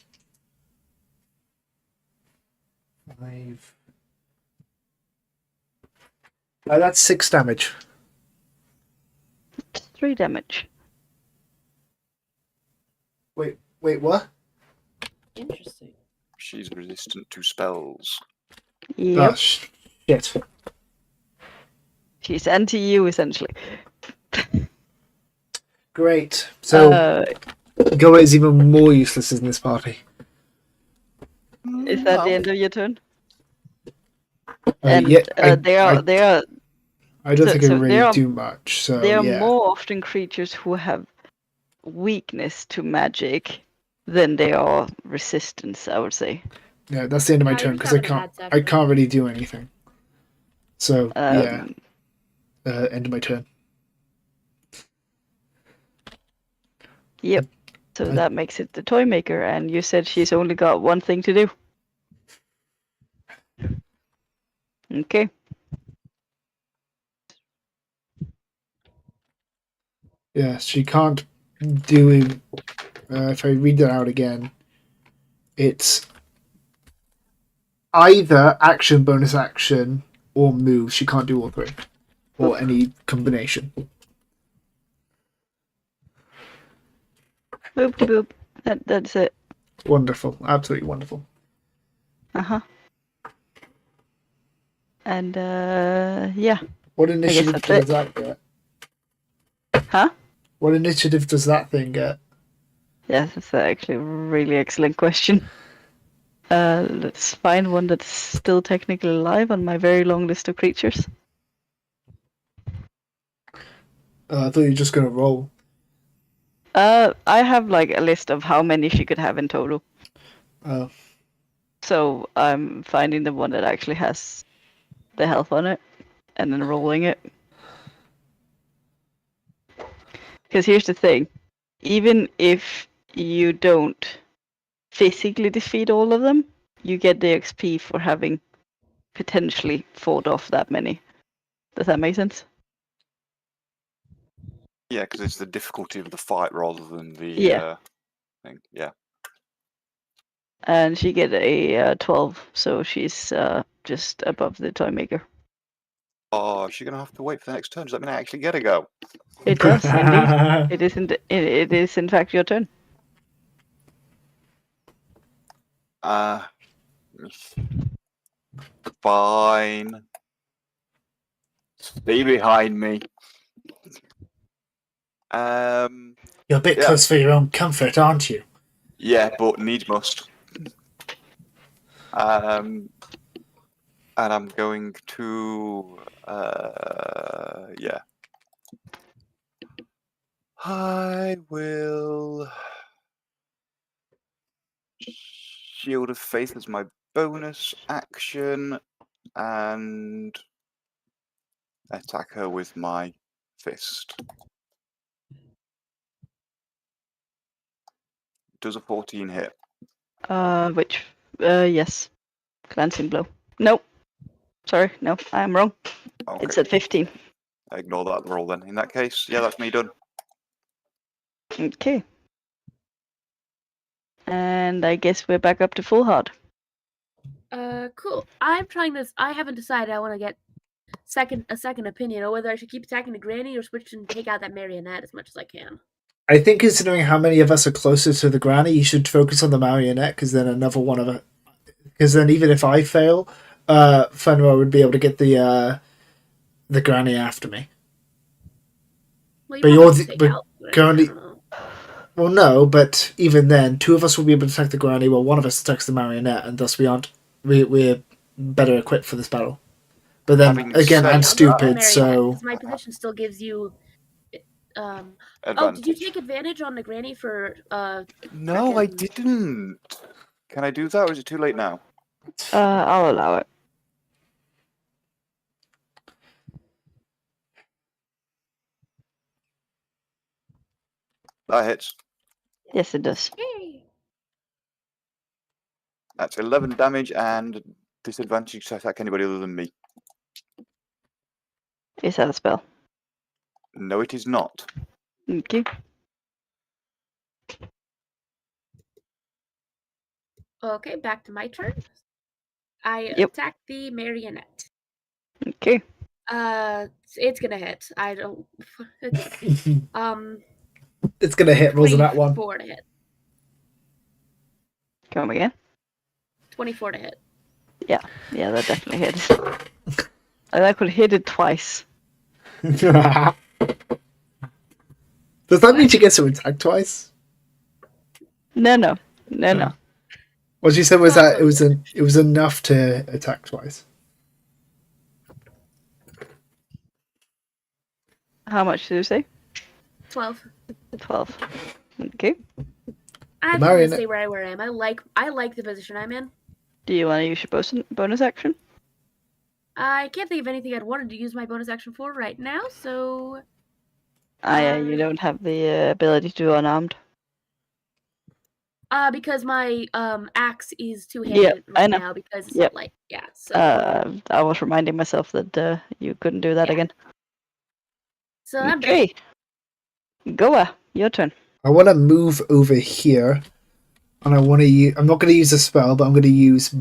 5. That's 6 damage. 3 damage. Wait, what? Interesting. She's resistant to spells. Yep. Oh, shit. She's anti-you, essentially. Great. So Goa is even more useless in this party. Is that the end of your turn? I They are I don't think I so really there are- do much. So they are yeah. more often creatures who have weakness to magic than they are resistance, I would say. Yeah, that's the end of my Yeah, you turn just because have a bad I second. can't really do anything. So yeah, Um, end of my turn. Yep. So that makes it the toy maker, and you said she's only got one thing to do. Okay. Yeah, she can't do it. If I read that out again, it's either action, bonus action, or move. She can't do all three, or any combination. Boop de boop. That's it. Wonderful, absolutely wonderful. Uh-huh. And yeah. What initiative that's does it. that get? Huh? What initiative does that thing get? Yeah, that's actually a really excellent question. Let's find one that's still technically alive on my very long list of creatures. I thought you were just gonna roll. I have like a list of how many she could have in total. Oh, So I'm finding the one that actually has the health on it and then rolling it. Because here's the thing. Even if you don't physically defeat all of them, you get the XP for having potentially fought off that many. Does that make sense? Yeah, because it's the difficulty of the fight rather than the Yeah. thing. Yeah. And she get a 12, so she's just above the toy maker. Oh, is she gonna have to wait for the next turn? Does that mean I actually get a go? It does indeed. It is in fact your turn. Fine. Stay behind me. You're a bit Yeah. close for your own comfort, aren't you? Yeah, but needs must. And I'm going to yeah. I will Shield of Faith as my bonus action and attack her with my fist. Does a 14 hit? Yes. Glancing blow. Nope. Sorry, no, I'm wrong. Okay. It's at 15. Ignore that roll then. In that case, yeah, that's me done. Okay. And I guess we're back up to full hard. Cool. I'm trying this. I haven't decided. I want to get a second opinion on whether I should keep attacking the granny or switch and take out that marionette as much as I can. I think considering how many of us are closer to the granny, you should focus on the marionette because then another one of it. Because then even if I fail, Fenrir would be able to get the granny after me. Well, But might you're have to the- take but out the granny, currently- I don't know. Well, no, but even then, two of us will be able to attack the granny, while one of us attacks the marionette, and thus we're better equipped for this battle. But then Having again, said I'm that- stupid, so Because my position still gives you. Oh, Advantage. did you take advantage on the granny for No, I frickin- didn't. Can I do that, or is it too late now? I'll allow it. That hits. Yes, it does. Yay! That's 11 damage and disadvantage to attack anybody other than me. Is that a spell? No, it is not. Okay. Okay, back to my turn. I Yep. attack the marionette. Okay. It's gonna hit. I don't. it's gonna hit. Rolls on that one. 24 to hit. Come again? 24 to hit. Yeah, that definitely hits. I could hit it twice. Does that mean she gets to attack twice? No. What you said was that it was enough to attack twice. How much did you say? 12. 12. Okay. I think I'm marionette- gonna stay where I am. I like the position I'm in. Do you want to use your bonus action? I can't think of anything I'd wanted to use my bonus action for right now, so You don't have the ability to do unarmed. because my axe is two-handed Yep, I right know. now because it's Yep. not light. Yeah, so I was reminding myself that you couldn't do that Yeah. again. so I'm good. Okay. Goa, your turn. I want to move over here, and I want to use. I'm not going to use a spell, but I'm going to use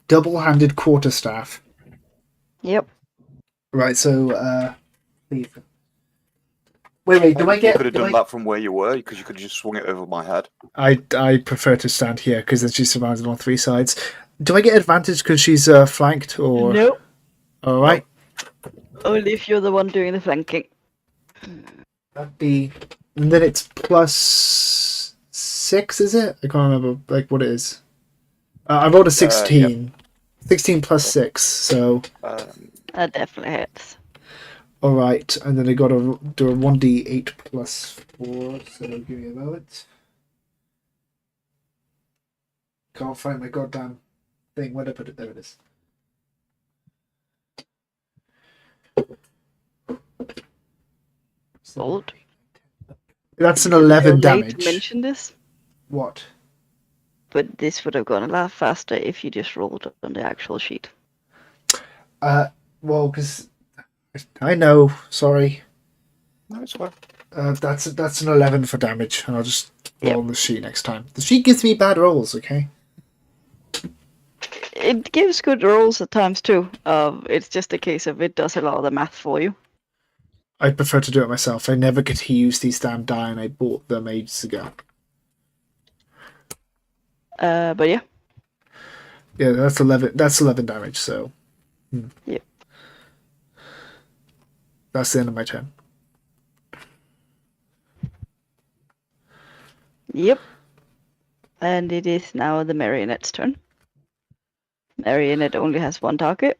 double-handed quarterstaff. Yep. Right. So, leave. Wait. Do I You get? could have done that from where you were, because you could have just swung it over my head. I prefer to stand here because then she's surrounded on three sides. Do I get advantage because she's flanked or? Nope. All right. Only if you're the one doing the flanking. That'd be. And then it's plus 6, is it? I can't remember like what it is. I rolled a 16. 16 plus 6, so That definitely hits. all right. And then I got to do a 1d8 plus 4. So give me a moment. Can't find my goddamn thing. Where'd I put it? There it is. Old. That's an You're 11 late damage. to mention this, What? but this would have gone a lot faster if you just rolled on the actual sheet. Well, because I know. Sorry. No, it's fine. That's an 11 for damage, and I'll just roll Yep. on the sheet next time. The sheet gives me bad rolls, okay? It gives good rolls at times too. It's just a case of it does a lot of the math for you. I prefer to do it myself. I never get to use these damn die, and I bought them ages ago. But yeah. Yeah, that's 11. That's 11 damage. So. Yep. That's the end of my turn. Yep. And it is now the marionette's turn. Marionette only has one target.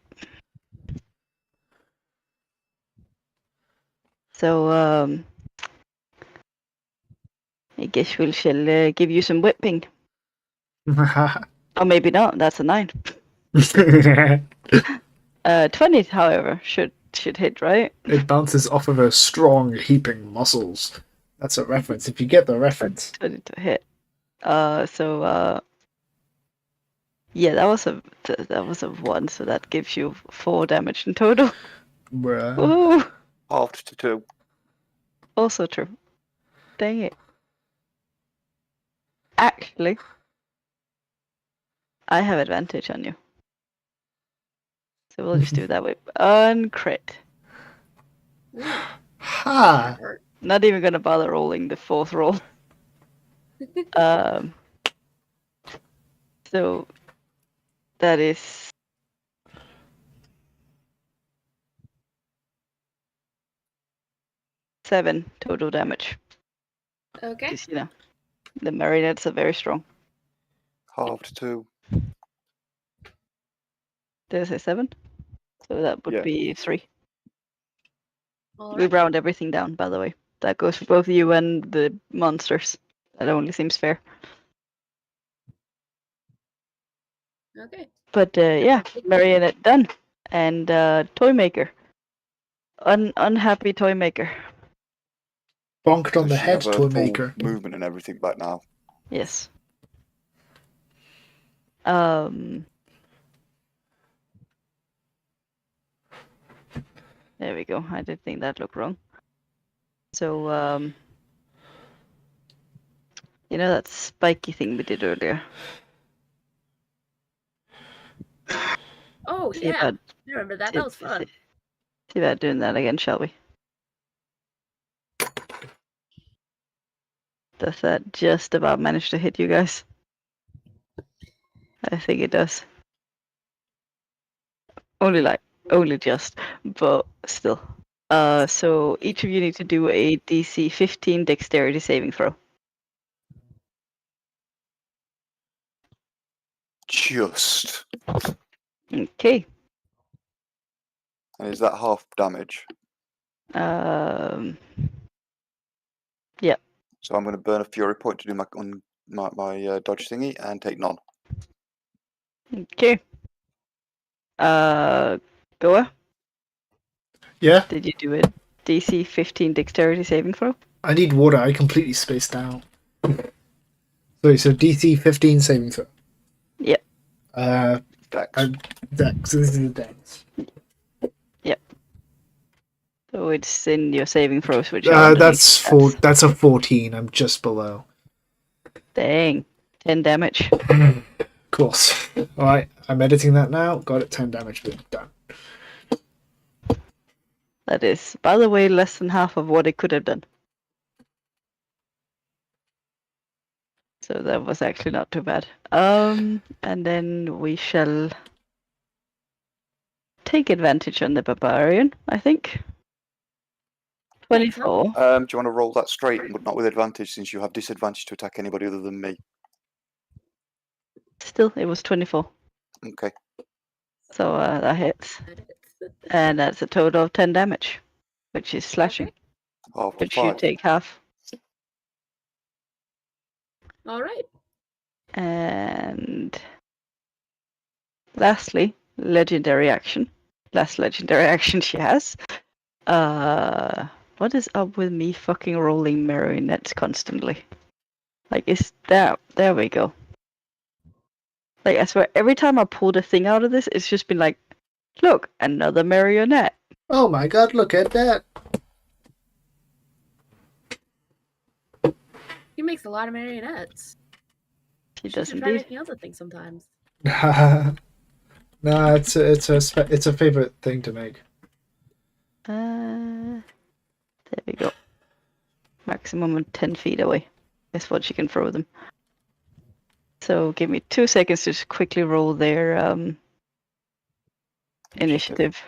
So, I guess we shall give you some whipping. Or maybe not, that's a 9. 20, however, should hit, right? It bounces off of her strong, heaping muscles. That's a reference. If you get the reference. 20 to hit. Yeah, that was a 1, so that gives you 4 damage in total. Bruh. Ooh, Halved to 2. also true. Dang it. Actually, I have advantage on you. So we'll just do it that way. Uncrit. Ha! Hurt. Not even gonna bother rolling the fourth roll. So that is 7 total damage. Okay. Because, you know, the marionettes are very strong. Halved 2. Did I say 7? So that would Yeah. be 3. All We right. round everything down, by the way. That goes for both you and the monsters. That only seems fair. Okay. But yeah, marionette done. And toy maker. Unhappy toy maker. Bonked on Does the she head, have her toy full maker. movement and everything back now? Yes. There we go. I did think that looked wrong. So you know that spiky thing we did earlier? Oh See yeah. about I remember that. That was fun. see about doing that again, shall we? Does that just about manage to hit you guys? I think it does. Only just, but still. So each of you need to do a DC 15 dexterity saving throw. Just. Okay. And is that half damage? Yeah. So I'm going to burn a fury point to do my dodge thingy and take none. Okay. Goa, Yeah? did you do a DC 15 dexterity saving throw? I need water. I completely spaced out. Sorry, so DC 15 saving throw. Yep. Dex. Dex. So this is the Dex. So it's in your saving throws, which are That's a 14. I'm just below. Dang. 10 damage. Of course. Alright, I'm editing that now. Got it, 10 damage. Done. That is, by the way, less than half of what it could have done. So that was actually not too bad. And then we shall take advantage on the barbarian, I think. 24. Do you want to roll that straight, but not with advantage, since you have disadvantage to attack anybody other than me? Still, it was 24. Okay. So that hits. And that's a total of 10 damage, which is slashing. Okay. Half Which you 5. take half. All right. And lastly, legendary action. Last legendary action she has. What is up with me fucking rolling marionettes constantly? Like, there we go. Like, I swear, every time I pull the thing out of this, it's just been like, look, another marionette. Oh my god, look at that. He makes a lot of marionettes. She She does should try indeed. making other things sometimes. No, it's a favorite thing to make. There we go. Maximum of 10 feet away. That's what she can throw them. So give me 2 seconds to just quickly roll their initiative.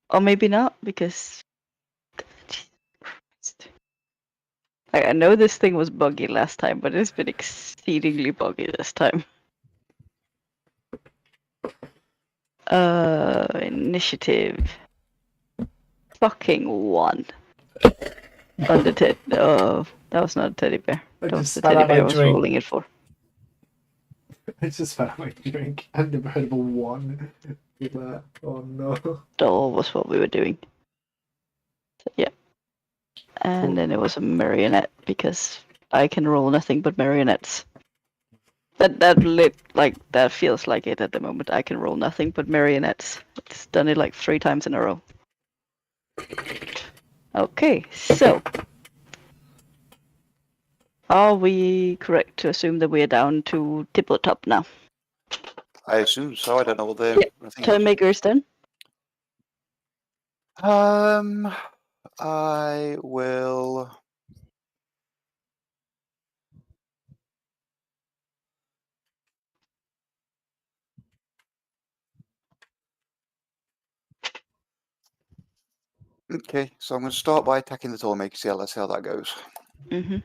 Or maybe not, because Jesus Christ. I know this thing was buggy last time, but it's been exceedingly buggy this time. Initiative. Fucking 1. On the teddy. Oh, that was not a teddy bear. I That was just the spat teddy out my bear I was drink. rolling it for. I just found my drink and the incredible 1. Oh no. That was what we were doing. So, yeah. And Cool. then it was a marionette, because I can roll nothing but marionettes. That feels like it at the moment. I can roll nothing but marionettes. It's done it like 3 times in a row. Okay, so Are we correct to assume that we are down to tabletop now? I assume so. I don't know what they're. Yeah. I think Time makers then? I will. Okay, so I'm going to start by attacking the toymaker. Let's see how that goes. Mm-hmm.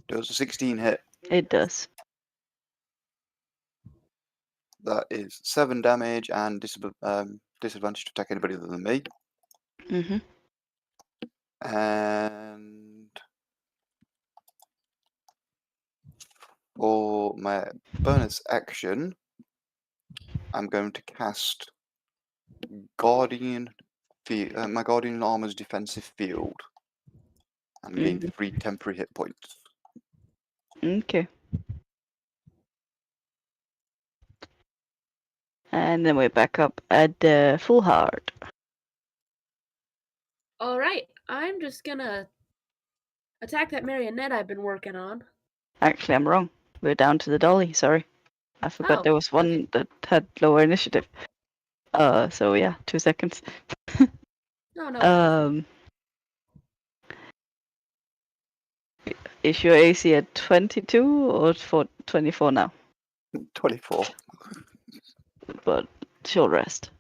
Does a 16 hit? It does. That is 7 damage and disadvantage to attack anybody other than me. Mm-hmm. And for my bonus action, I'm going to cast my Guardian Armor's defensive field and gain 3 temporary hit points. Okay. And then we're back up at full heart. All right, I'm just gonna attack that marionette I've been working on. Actually, I'm wrong. We're down to the dolly. Sorry, I forgot Oh, there was one okay. that had lower initiative. So yeah, 2 seconds. No. Is your AC at 22 or 24 now? 24. But she'll rest.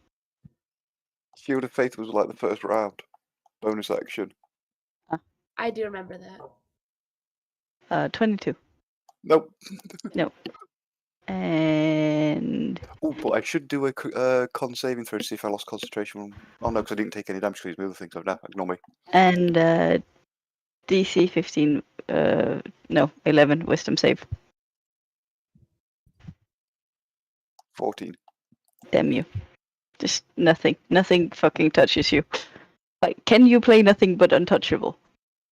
Shield of Faith was like the first round. Bonus action. I do remember that. 22. Nope. Nope. And Oh, but I should do a con saving throw to see if I lost concentration. Oh no, because I didn't take any damage because these other things. So no, ignore me. and DC 15. No, 11 Wisdom save. 14. Damn you. Just nothing. Nothing fucking touches you. Like, can you play nothing but untouchable?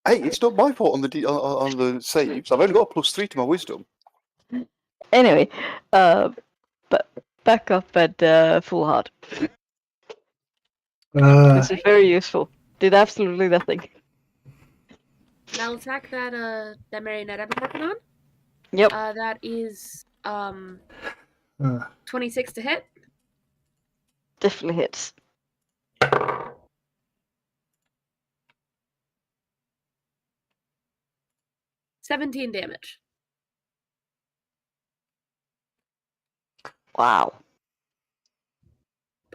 Hey, it's not my fault on the saves. I've only got a +3 to my wisdom. Anyway, but back up at full heart. This is very useful. Did absolutely nothing. And I'll attack that marionette I've been working on. Yep. That is 26 to hit. Definitely hits. $17 damage. Wow.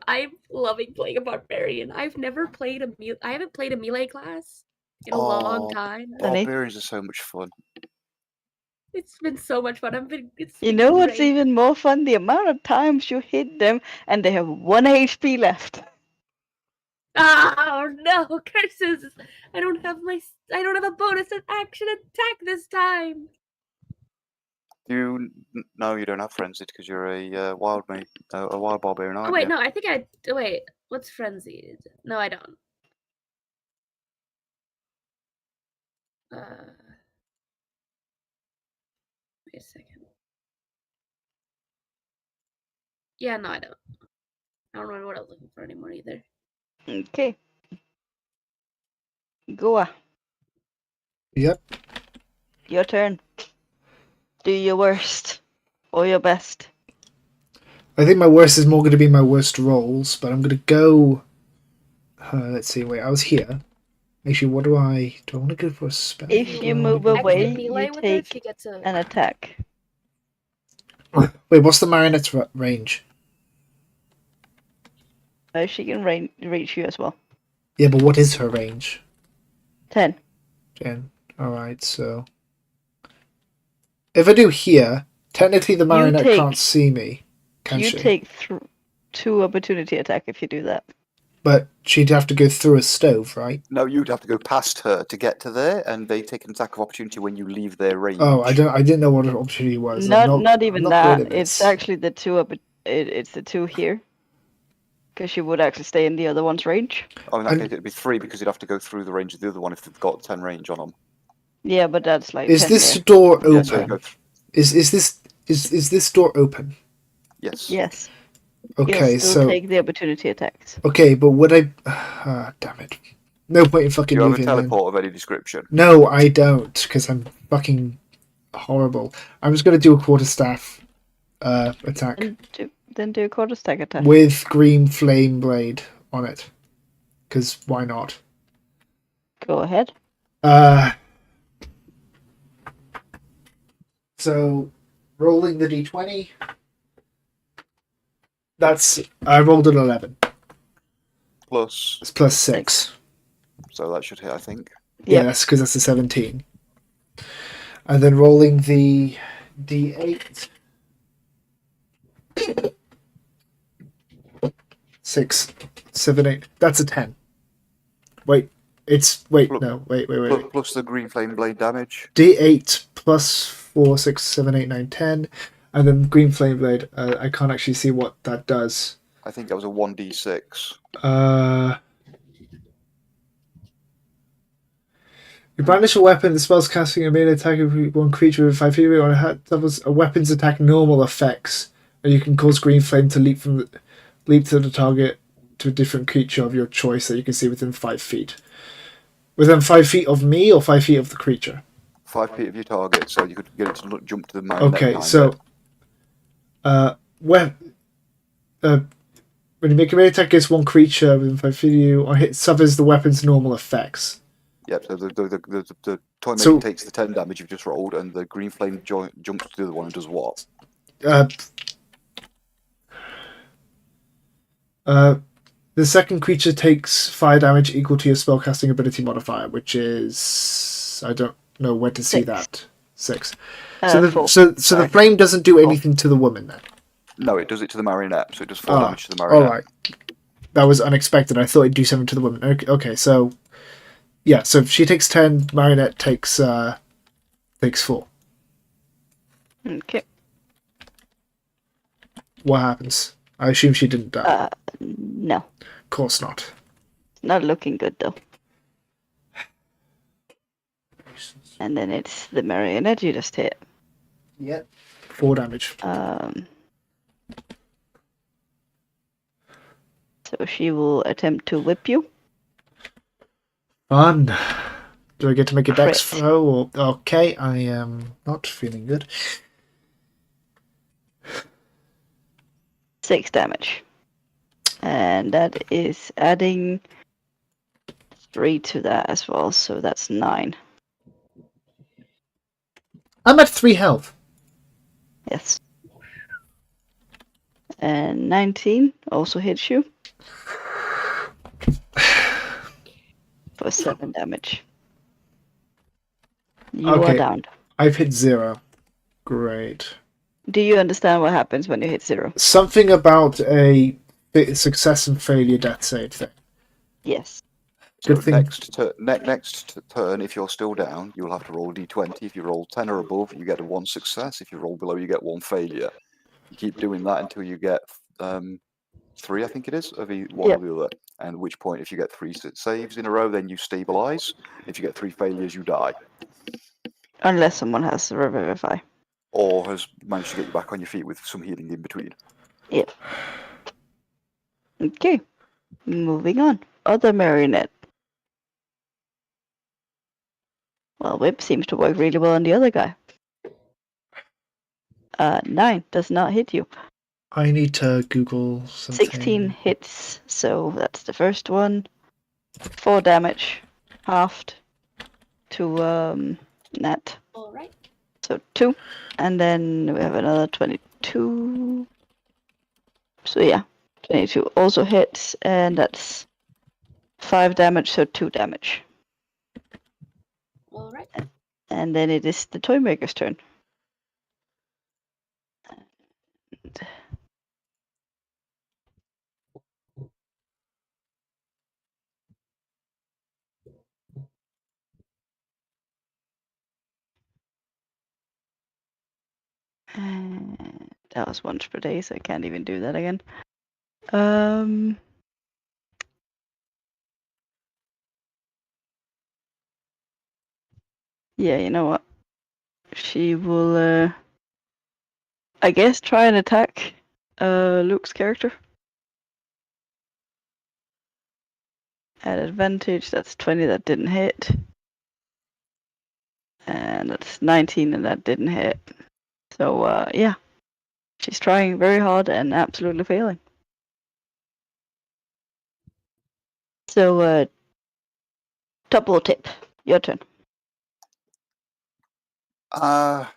I'm loving playing a barbarian. I haven't played a melee class in a long time. Barbarians are so much fun. It's been so much fun. You know what's even more fun? The amount of times you hit them and they have 1 HP left. Oh no, curses! I don't have a bonus action attack this time. No, you don't have frenzied because you're a wild barbarian, aren't Oh wait, you? no, I think wait. What's frenzied? No, I don't. Wait a second. Yeah, no, I don't. I don't remember what I was looking for anymore either. Okay. Goa. Yep. Your turn. Do your worst. Or your best. I think my worst is more going to be my worst rolls, but I'm going to go... let's see, wait, I was here. Actually, what do I want to go for a spell? If you move away, melee you with her, take she gets an attack. Wait, what's the marionette's range? She can reach you as well. Yeah, but what is her range? 10. 10. Alright, so... If I do here, technically the marionette can't see me, can she? You take 2 opportunity attack if you do that. But she'd have to go through a stove, right? No, you'd have to go past her to get to there, and they take an attack of opportunity when you leave their range. Oh, I didn't know what an opportunity was. Not even that. It's It's actually the 2 it's the 2 here. Because she would actually stay in the other one's range. Oh, in that case, it'd be 3 because you'd have to go through the range of the other one if they've got 10 range on them. Yeah, but that's like. Is 10 this there. door Yeah, so open? Is this door open? Yes. Yes. Okay, Yes, so take the opportunity attacks. okay, but would I? Damn it! No point in fucking Do you have a moving then. teleport of any description? No, I don't, because I'm fucking horrible. I'm just gonna do a quarterstaff attack Then do a quarterstaff attack. with green flame blade on it, because why not? Go ahead. So rolling the d20. I rolled an 11. Plus, It's plus 6. so that should hit, I think. Yeah, Yep. that's because that's a 17. And then rolling the d8. 6, 7, 8. That's a 10. Wait, wait. Plus the green flame blade damage. D8 plus 4, 6, 7, 8, 9, 10. And then green flame blade. I can't actually see what that does. I think that was a 1d6. You brandish a weapon, the spell's casting a melee attack of one creature with 5 feet away on a weapon's attack normal effects. And you can cause green flame to leap to the target to a different creature of your choice that you can see within 5 feet. Within 5 feet of me or 5 feet of the creature? 5 feet of your target, so you could get it to jump to the marionette. Okay, so when you make a melee attack against one creature within 5 feet of you, or hit suffers the weapon's normal effects. Yep, so the toymaker takes the 10 damage you've just rolled, and the green flame jumps to the other one and does what? The second creature takes fire damage equal to your spellcasting ability modifier, which is... I don't know where to see 6. that. 6. 4. So the flame doesn't do anything to the woman then? No, it does it to the marionette, so it does 4 damage to the marionette. Alright. That was unexpected. I thought it'd do something to the woman. Okay, so... Yeah, so if she takes 10, marionette takes 4. Okay. What happens? I assume she didn't die. No. Of course not. Not looking good though. And then it's the marionette you just hit. Yep. 4 damage. So she will attempt to whip you. Fun. Do I get to make a dex Crit. throw? Or... Okay, I am not feeling good. 6 damage. And that is adding 3 to that as well, so that's 9. I'm at 3 health. Yes. And 19 also hits you. For 7 damage. You are Okay. down. I've hit 0. Great. Do you understand what happens when you hit 0? Something about a success and failure death save thing. Yes. Good So thing. next turn, if you're still down, you'll have to roll d20. If you roll 10 or above, you get 1 success. If you roll below, you get 1 failure. You keep doing that until you get 3, I think it is, of one Yep. or the other. And at which point, if you get 3 saves in a row, then you stabilize. If you get 3 failures, you die. Unless someone has to revivify. Or has managed to get you back on your feet with some healing in between. Yep. Okay. Moving on. Other marionette. Well, whip seems to work really well on the other guy. 9 does not hit you. I need to Google something. 16 hits, so that's the first one. 4 damage, halved to Nat. All right. So 2. And then we have another 22. So yeah, 22 also hits, and that's 5 damage, so 2 damage. All right. And then it is the Toymaker's turn. And that was once per day, so I can't even do that again. Yeah, you know what? She will, I guess, try and attack Luke's character. At advantage, that's 20, that didn't hit. And that's 19, and that didn't hit. So, yeah. She's trying very hard and absolutely failing. So, double tip. Your turn.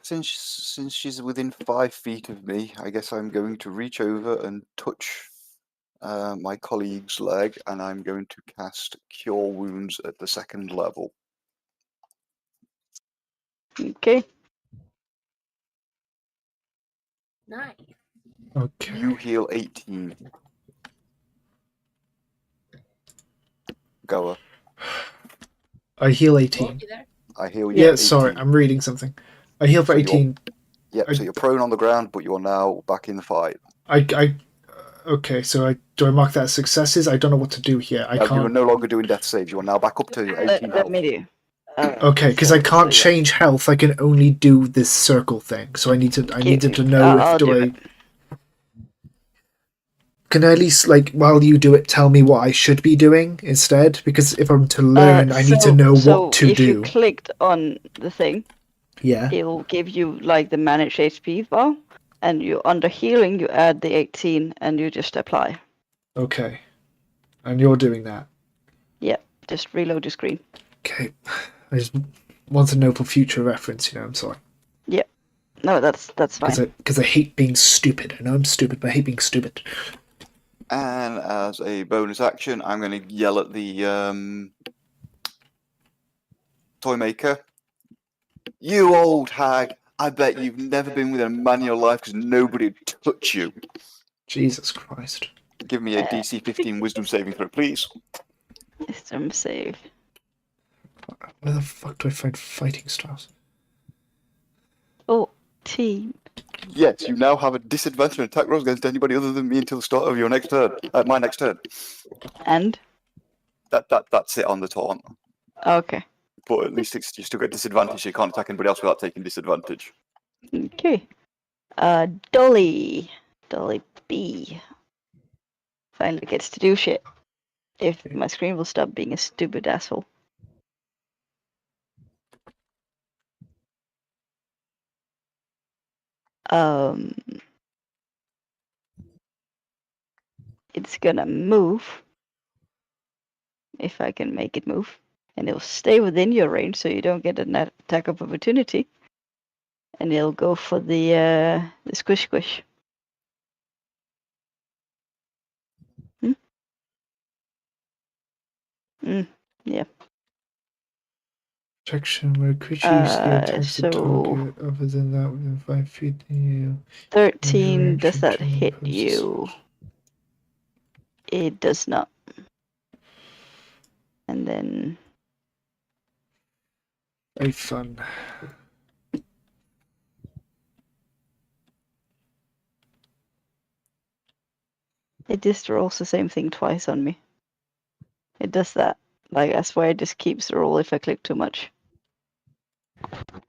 Since she's within 5 feet of me, I guess I'm going to reach over and touch my colleague's leg, and I'm going to cast Cure Wounds at the 2nd level. Okay. Nice. Okay. You heal 18. Goa. I heal Oh, 18. you there? I heal you. Yeah, for sorry, 18. I'm reading something. I heal for So you're- 18. Yep, so you're prone on the ground, but you're now back in the fight. Okay, so do I mark that as successes? I don't know what to do here. I You are can't. no longer doing death saves. You are now back up to 18 Let health. me do. Okay, because I can't change health. I can only do this circle thing. So I needed to know I'll if do I. it. Can I at least, like, while you do it, tell me what I should be doing instead? Because if I'm to learn, I need to know what to if do. If you clicked on the thing, Yeah. it will give you like the manage HP bar, and you under healing you add the 18 and you just apply. Okay. And you're doing that. Yep. Just reload your screen. Okay. I just want to know for future reference. I'm sorry. Yep. No, that's fine. Because I hate being stupid. I know I'm stupid, but I hate being stupid. And as a bonus action, I'm going to yell at the toy maker. You old hag! I bet you've never been with a man in your life because nobody would touch you. Jesus Christ. Give me a DC 15 Wisdom saving throw, please. Wisdom save. Where the fuck do I find fighting styles? 14. Yes, you now have a disadvantage on attack rolls against anybody other than me until the start of your next turn. My next turn. And? That's it on the taunt. Okay. But at least you still get disadvantage, so you can't attack anybody else without taking disadvantage. Okay. Dolly. Dolly B. Finally gets to do shit. If my screen will stop being a stupid asshole. It's gonna move. If I can make it move. And it'll stay within your range so you don't get an attack of opportunity. And it'll go for the squish squish. Yeah. Protection where creature usually attacks the target other than that within 5 feet of you. 13, does that hit you? It does not. And then... Very fun. It just rolls the same thing twice on me. It does that. Like, I swear it just keeps the roll if I click too much.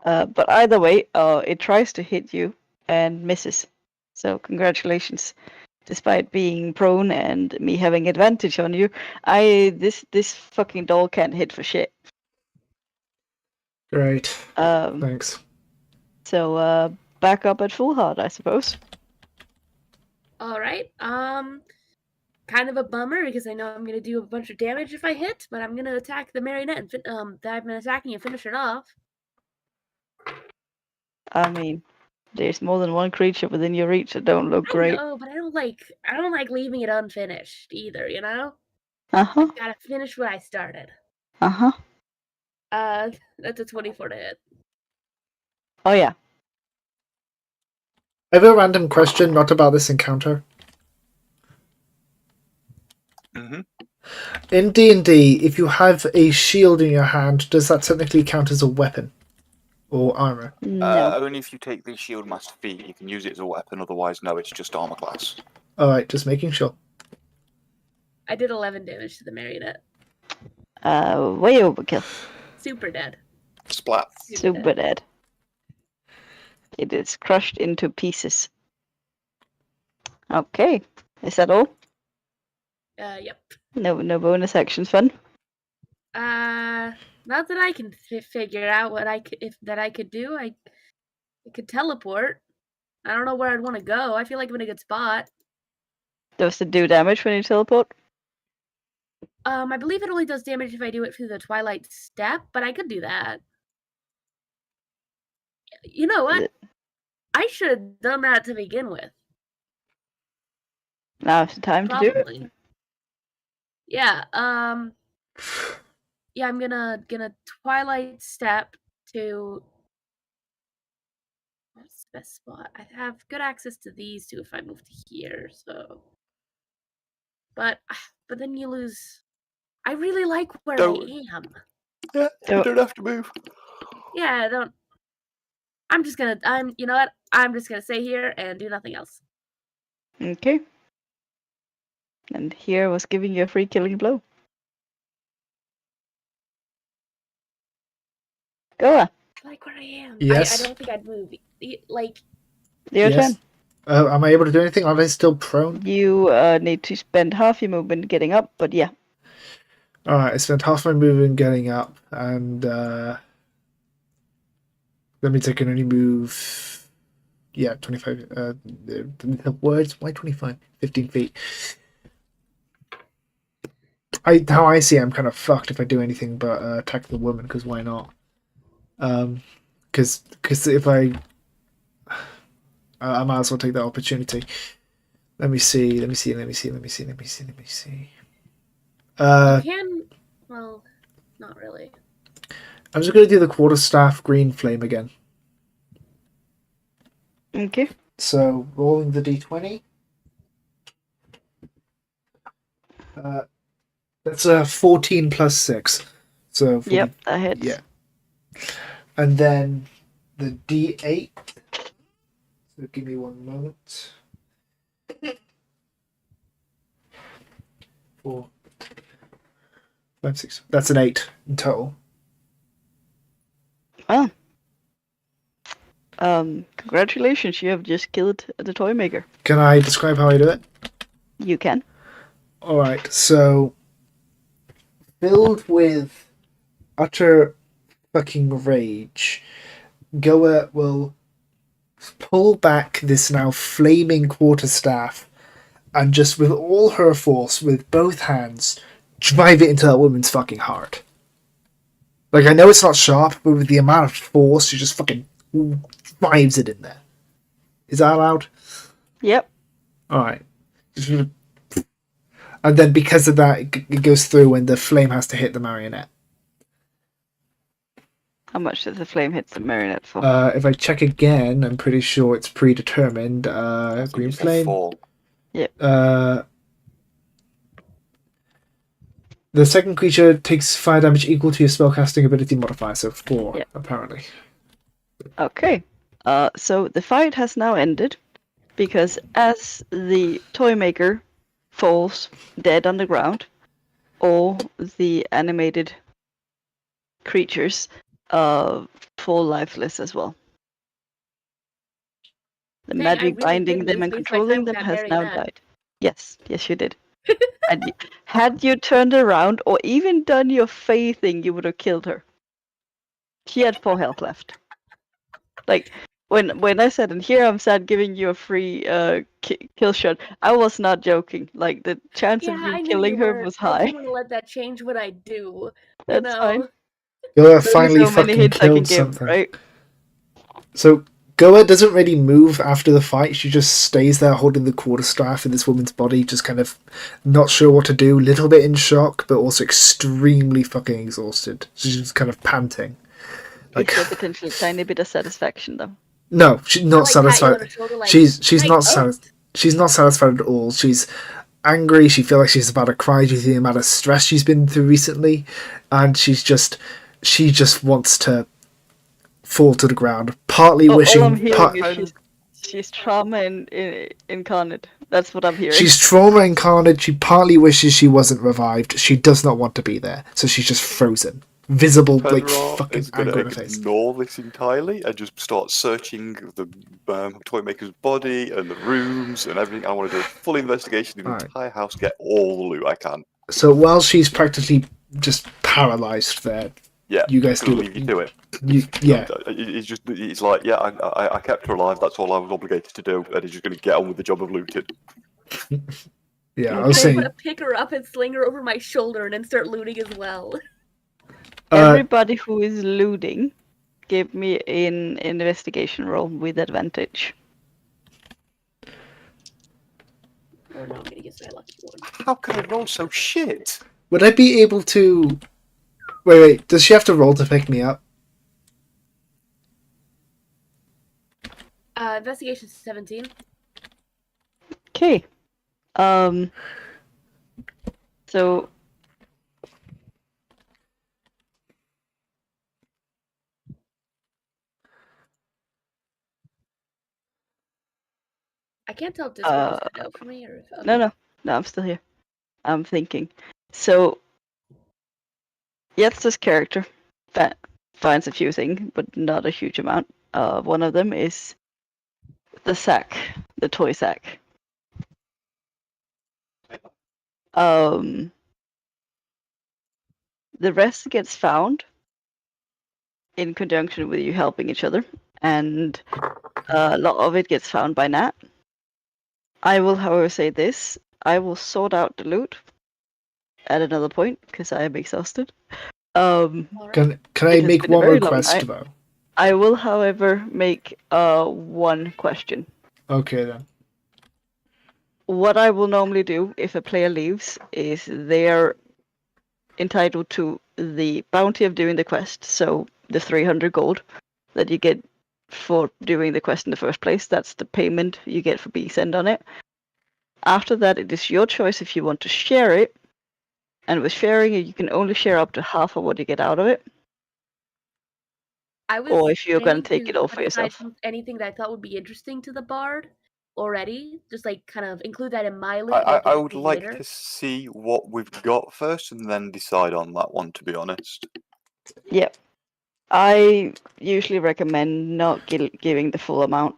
But either way, it tries to hit you and misses. So congratulations. Despite being prone and me having advantage on you, this fucking doll can't hit for shit. Great. Thanks. So back up at full heart, I suppose. All right. Kind of a bummer because I know I'm gonna do a bunch of damage if I hit, but I'm gonna attack the marionette and that I've been attacking and finish it off. I mean, there's more than one creature within your reach that don't look great. I know, but I don't like leaving it unfinished either, you know? Uh-huh. Gotta finish what I started. Uh-huh. That's a 24 to hit. Oh yeah. I have a random question, not about this encounter. Mm-hmm. In D&D, if you have a shield in your hand, does that technically count as a weapon? Or armor? No. Only if you take the shield master feat, you can use it as a weapon, otherwise no, it's just armor class. Alright, just making sure. I did 11 damage to the marionette. Way overkill. Super dead. Splat. Super dead. It is crushed into pieces. Okay. Is that all? Yep. No bonus actions, fun? Not that I can figure out what I could do. I could teleport. I don't know where I'd want to go. I feel like I'm in a good spot. Does it do damage when you teleport? I believe it only does damage if I do it through the Twilight Step, but I could do that. You know what? I should have done that to begin with. Now's the time to do it. Probably. Yeah. Yeah, I'm gonna Twilight Step to. What's the best spot? I have good access to these two if I move to here. So. But then you lose. I really like where Don't. I am. Yeah, you don't have to move. Yeah, I don't. I'm just gonna. You know what? I'm just gonna stay here and do nothing else. Okay. And here was giving you a free killing blow. Go on. I like where I am. Yes. I don't think I'd move. Like. Your Yes. turn. Am I able to do anything? Are they still prone? You need to spend half your movement getting up, but yeah. Alright, I spent half my movement getting up, and that means I can only move. Yeah, 25. The words? Why 25? 15 feet. How I see it, I'm kind of fucked if I do anything but attack the woman, because why not? Because if I might as well take that opportunity. Let me see. You can. Well, not really. I'm just going to do the quarterstaff green flame again. Okay. So, rolling the d20. That's a 14 plus 6. So 40, Yep, that hits. Yeah. And then the d8. So give me one moment. 4, 5, 6. That's an 8 in total. Well. Congratulations, you have just killed the toy maker. Can I describe how I do it? You can. Alright, so filled with utter fucking rage, Goa will pull back this now flaming quarterstaff and just with all her force, with both hands, drive it into that woman's fucking heart. Like, I know it's not sharp, but with the amount of force, she just fucking drives it in there. Is that allowed? Yep. Alright. And then because of that, it goes through and the flame has to hit the marionette. How much does the flame hit the marionette for? If I check again, I'm pretty sure it's predetermined. Green flame. 4. Yep. The second creature takes fire damage equal to your spellcasting ability modifier, so 4, Yep. apparently. Okay. So the fight has now ended because as the toy maker falls dead on the ground, all the animated creatures fall lifeless as well. The Dang, I magic really binding did them and waste my controlling time with them that has very now man. died. Yes, you did. Had you turned around or even done your Fae thing, you would have killed her. She had 4 health left. Like, when I said, and here I'm sad giving you a free kill shot, I was not joking. Like, the chance of Yeah, I you knew killing you her were. was I high. didn't want to let that change what I do. That's fine. Goa There's only finally so many fucking hits I can killed give, something. right? So Goa doesn't really move after the fight. She just stays there holding the quarterstaff in this woman's body, just kind of not sure what to do, a little bit in shock, but also extremely fucking exhausted. She's just kind of panting. Like, Is there potentially a tiny bit of satisfaction, though? no, she's not satisfied. She's not satisfied. She's not satisfied at all. She's angry. She feels like she's about to cry due to the amount of stress she's been through recently, and she just wants to fall to the ground. Partly wishing. All I'm hearing is she's trauma incarnate. That's what I'm hearing. She's trauma incarnate. She partly wishes she wasn't revived. She does not want to be there, so she's just frozen. Visible, like, Penra fucking is going anger to in her face. ignore this entirely and just start searching the toy maker's body and the rooms and everything. I want to do a full investigation of the Alright. entire house, get all the loot I can. So while she's practically just paralyzed there. Yeah, You guys gonna do leave you to it. Yeah. He's like, yeah, I kept her alive. That's all I was obligated to do, and he's just going to get on with the job of looting. Yeah, I I was just saying. want to pick her up and sling her over my shoulder and then start looting as well. Everybody who is looting, give me an investigation roll with advantage. Or no, I'm gonna guess my lucky one. How can I roll so shit? Would I be able to? Wait. Does she have to roll to pick me up? Investigation 17. Okay. So I can't tell if Discord just cut out for me or if no, I'm still here. I'm thinking. So Yet's character finds a few things, but not a huge amount. One of them is the sack, the toy sack. The rest gets found in conjunction with you helping each other, and a lot of it gets found by Nat. I will, however, say this: I will sort out the loot at another point because I am exhausted. Can I It has make been a one very long request night. though? I will, however, make one question. Okay then. What I will normally do if a player leaves is they're entitled to the bounty of doing the quest, so the 300 gold that you get for doing the quest in the first place. That's the payment you get for being sent on it. After that, it is your choice if you want to share it, and with sharing it, you can only share up to half of what you get out of it, or if you're going to take it all for yourself. Anything that I thought would be interesting to the bard already, just like kind of include that in my loot. I would like to see what we've got first and then decide on that one, to be honest. Yep. I usually recommend not giving the full amount,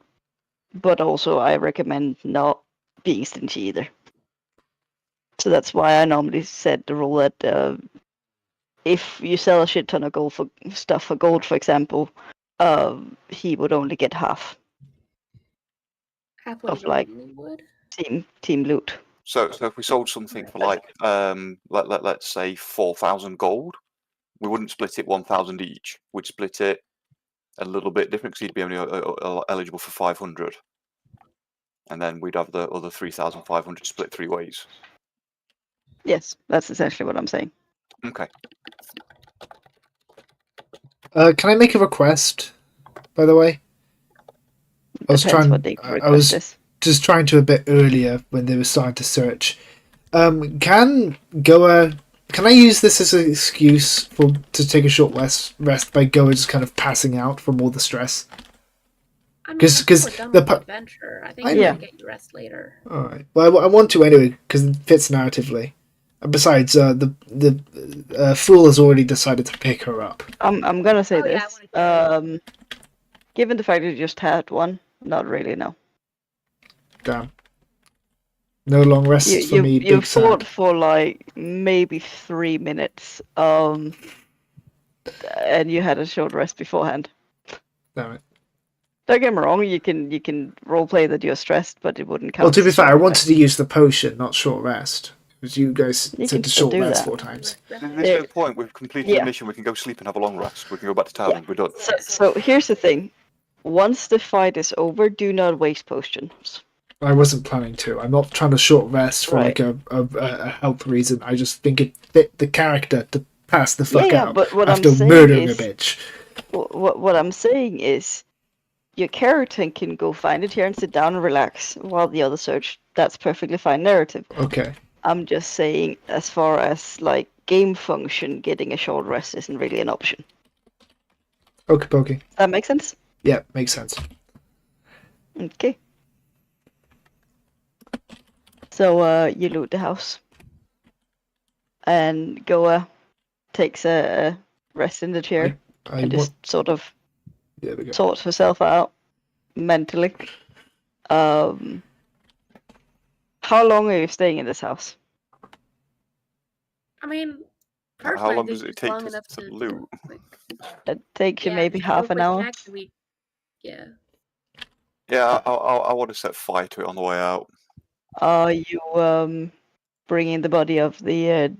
but also I recommend not being stingy either. So that's why I normally set the rule that if you sell a shit ton of gold for stuff for gold, for example, he would only get half Half what of he like normally would. team loot. So if we sold something for like let's say 4,000 gold, we wouldn't split it 1,000 each. We'd split it a little bit different because he'd be only eligible for 500, and then we'd have the other 3,500 split 3 ways. Yes, that's essentially what I'm saying. Okay. Can I make a request? By the way, Depends what the request is. Just trying to a bit earlier when they were starting to search. Can I use this as an excuse to take a short rest by Goa just kind of passing out from all the stress? Because the adventure, I think you can get your rest later. All right. Well, I want to anyway because it fits narratively. And besides, the fool has already decided to pick her up. I'm gonna say this. Given the fact that you just had one, not really, no. Damn. No long rests for me. You fought for like maybe 3 minutes, and you had a short rest beforehand. Damn it. Don't get me wrong. You can roleplay that you're stressed, but it wouldn't count. Well, to be fair, I wanted to use the potion, not short rest. Because you guys said to short rest that. 4 times. This is the point. We've completed the mission. We can go sleep and have a long rest. We can go back to town and we're done. So here's the thing. Once the fight is over, do not waste potions. I wasn't planning to. I'm not trying to short rest for like a health reason. I just think it fit the character to pass the fuck out but what after I'm saying murdering is, a bitch. What I'm saying is, your character can go find it here and sit down and relax while the other search. That's perfectly fine narrative. Okay. I'm just saying, as far as like game function, getting a short rest isn't really an option. Okay, pokey. That makes sense? Yeah, makes sense. Okay. So you loot the house, and Goa takes a rest in the chair and just sort of sorts herself out mentally. How long are you staying in this house? I mean, Personally, I long think does it it's take long to, enough to to loot? quick. It takes you Yeah, maybe just a real half an quick hour. hack that we. Yeah. Yeah, I want to set fire to it on the way out. Are you bringing the body of the?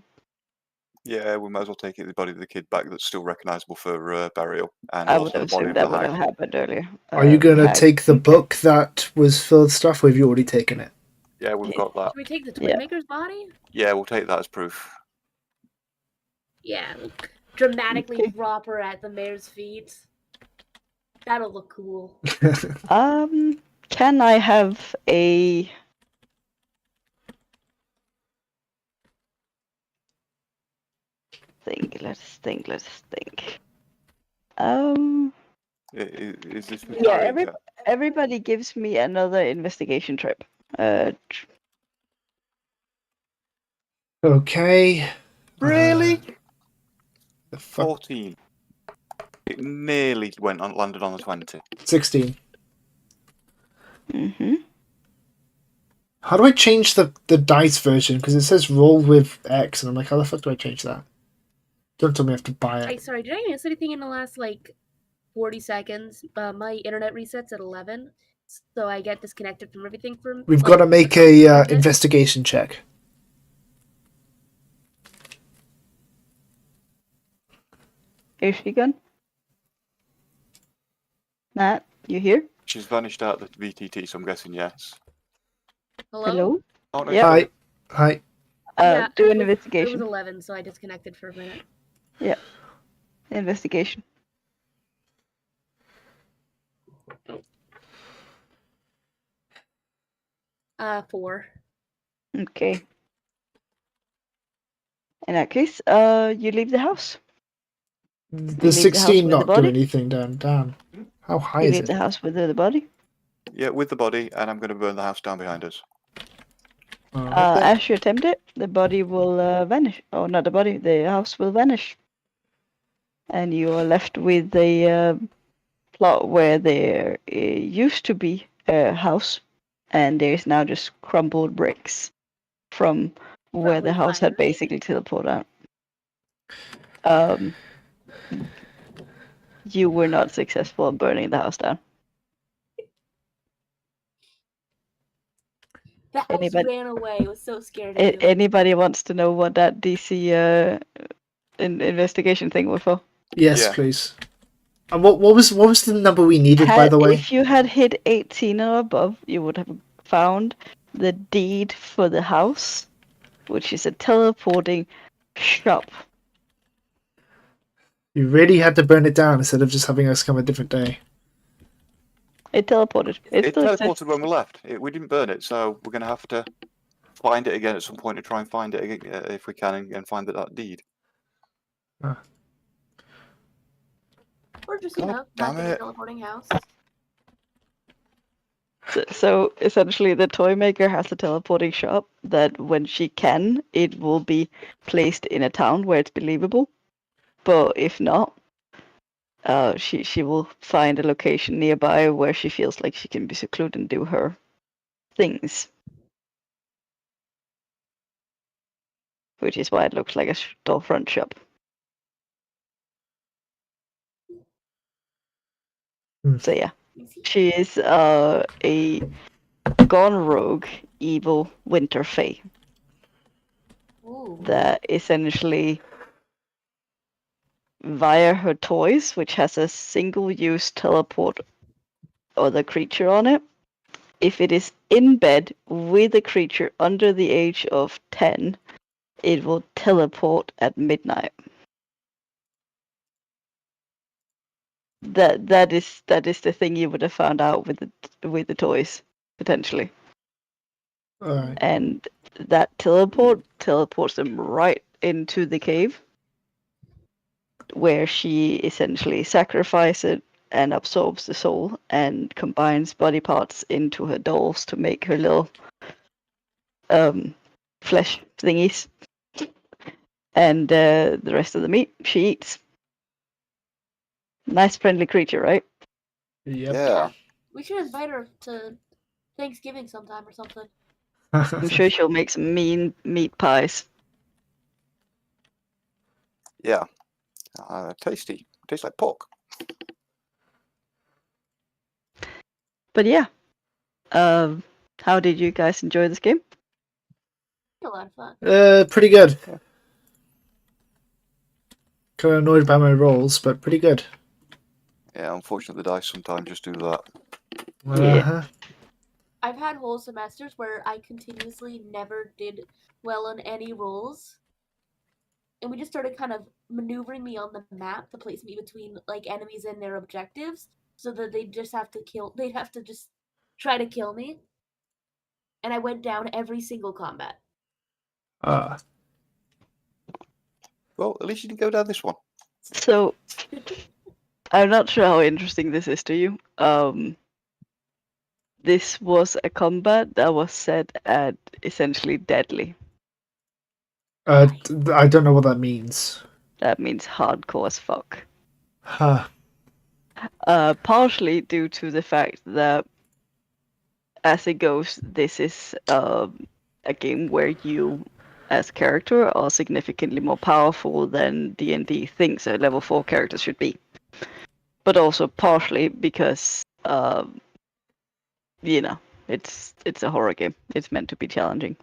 Yeah, we might as well take the body of the kid back that's still recognisable for burial, and I would also have the body assumed of that the would have hag. happened earlier. Are you going to hag. take the book that was filled with stuff, or have you already taken it? Yeah, we've got that. Should we take the Yeah. Toymaker's body? Yeah, we'll take that as proof. Yeah, we'll dramatically Okay. drop her at the mayor's feet. That'll look cool. Can I have a? Let's think. Is this for Yeah, character? everybody gives me another investigation trip. Okay. Really? The fuck? 14. It nearly landed on the 20. 16. Mm-hmm. How do I change the dice version? Because it says roll with X, and I'm like, how the fuck do I change that? Don't tell me I have to buy it. Sorry, did I miss anything in the last 40 seconds? My internet resets at 11, so I get disconnected from everything from. We've got to make a investigation check. Is she gone? Matt, you here? She's vanished out the VTT, so I'm guessing yes. Hello? Oh, no, Yeah. Hi. Hi. Yeah, Do an It was investigation. 11, so I disconnected for a minute. Investigation. Four. Okay. In that case, you leave the house. Does leave the house 16 with the not do body? anything down? Damn. How high You is leave it? the house with the body. Yeah, with the body, and I'm going to burn the house down behind us. Alright then. As you attempt it, the body will vanish. Oh, not the body. The house will vanish, and you are left with a plot where there used to be a house, and there's now just crumbled bricks from where the Probably house fire, had maybe. basically teleported out. You were not successful in burning the house down. The house Anybody- ran away. I was so scared of you. Anybody wants to know what that DC investigation thing was for? Yes, Yeah. please. And what was the number we needed, by the way? If you had hit 18 or above, you would have found the deed for the house, which is a teleporting shop. You really had to burn it down instead of just having us come a different day. It teleported. It still exists. teleported when we left. We didn't burn it, so we're going to have to find it again at some point to try and find it again, if we can, and find that deed. Or just, God not damn get a it. teleporting house. So essentially, the toy maker has a teleporting shop that, when she can, it will be placed in a town where it's believable. But if not, she will find a location nearby where she feels like she can be secluded and do her things. Which is why it looks like a storefront shop. So yeah, she is a gone rogue, evil winter fae Ooh. that essentially, via her toys, which has a single-use teleport or the creature on it, if it is in bed with a creature under the age of 10, it will teleport at midnight. That is the thing you would have found out with the toys, potentially. Alright. And that teleports them right into the cave, where she essentially sacrifices it and absorbs the soul and combines body parts into her dolls to make her little flesh thingies. And the rest of the meat she eats. Nice friendly creature, right? Yep. Yeah. We should invite her to Thanksgiving sometime or something. I'm sure she'll make some mean meat pies. Yeah. Tasty. Tastes like pork. But yeah, how did you guys enjoy this game? A lot of fun. Pretty good. Kind of annoyed by my rolls, but pretty good. Yeah, unfortunately the dice sometimes just do that. Yeah. Uh-huh. I've had whole semesters where I continuously never did well on any rolls. And we just started kind of maneuvering me on the map to place me between like enemies and their objectives, so that they'd have to just try to kill me. And I went down every single combat. Well, at least you didn't go down this one. So I'm not sure how interesting this is to you. This was a combat that was set at essentially deadly. I don't know what that means. That means hardcore as fuck. Huh. Partially due to the fact that, as it goes, this is a game where you, as character, are significantly more powerful than D&D thinks a level 4 character should be. But also partially because, you know, it's a horror game. It's meant to be challenging.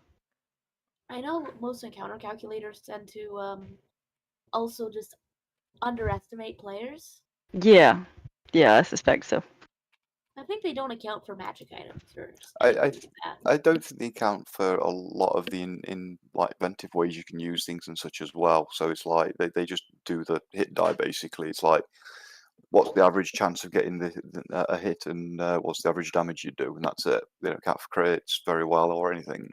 I know most encounter calculators tend to also just underestimate players. Yeah, I suspect so. I think they don't account for magic items or I don't think they account for a lot of the in like inventive ways you can use things and such as well. So it's like they just do the hit die basically. It's like what's the average chance of getting a hit and what's the average damage you do, and that's it. They don't account for crits very well or anything.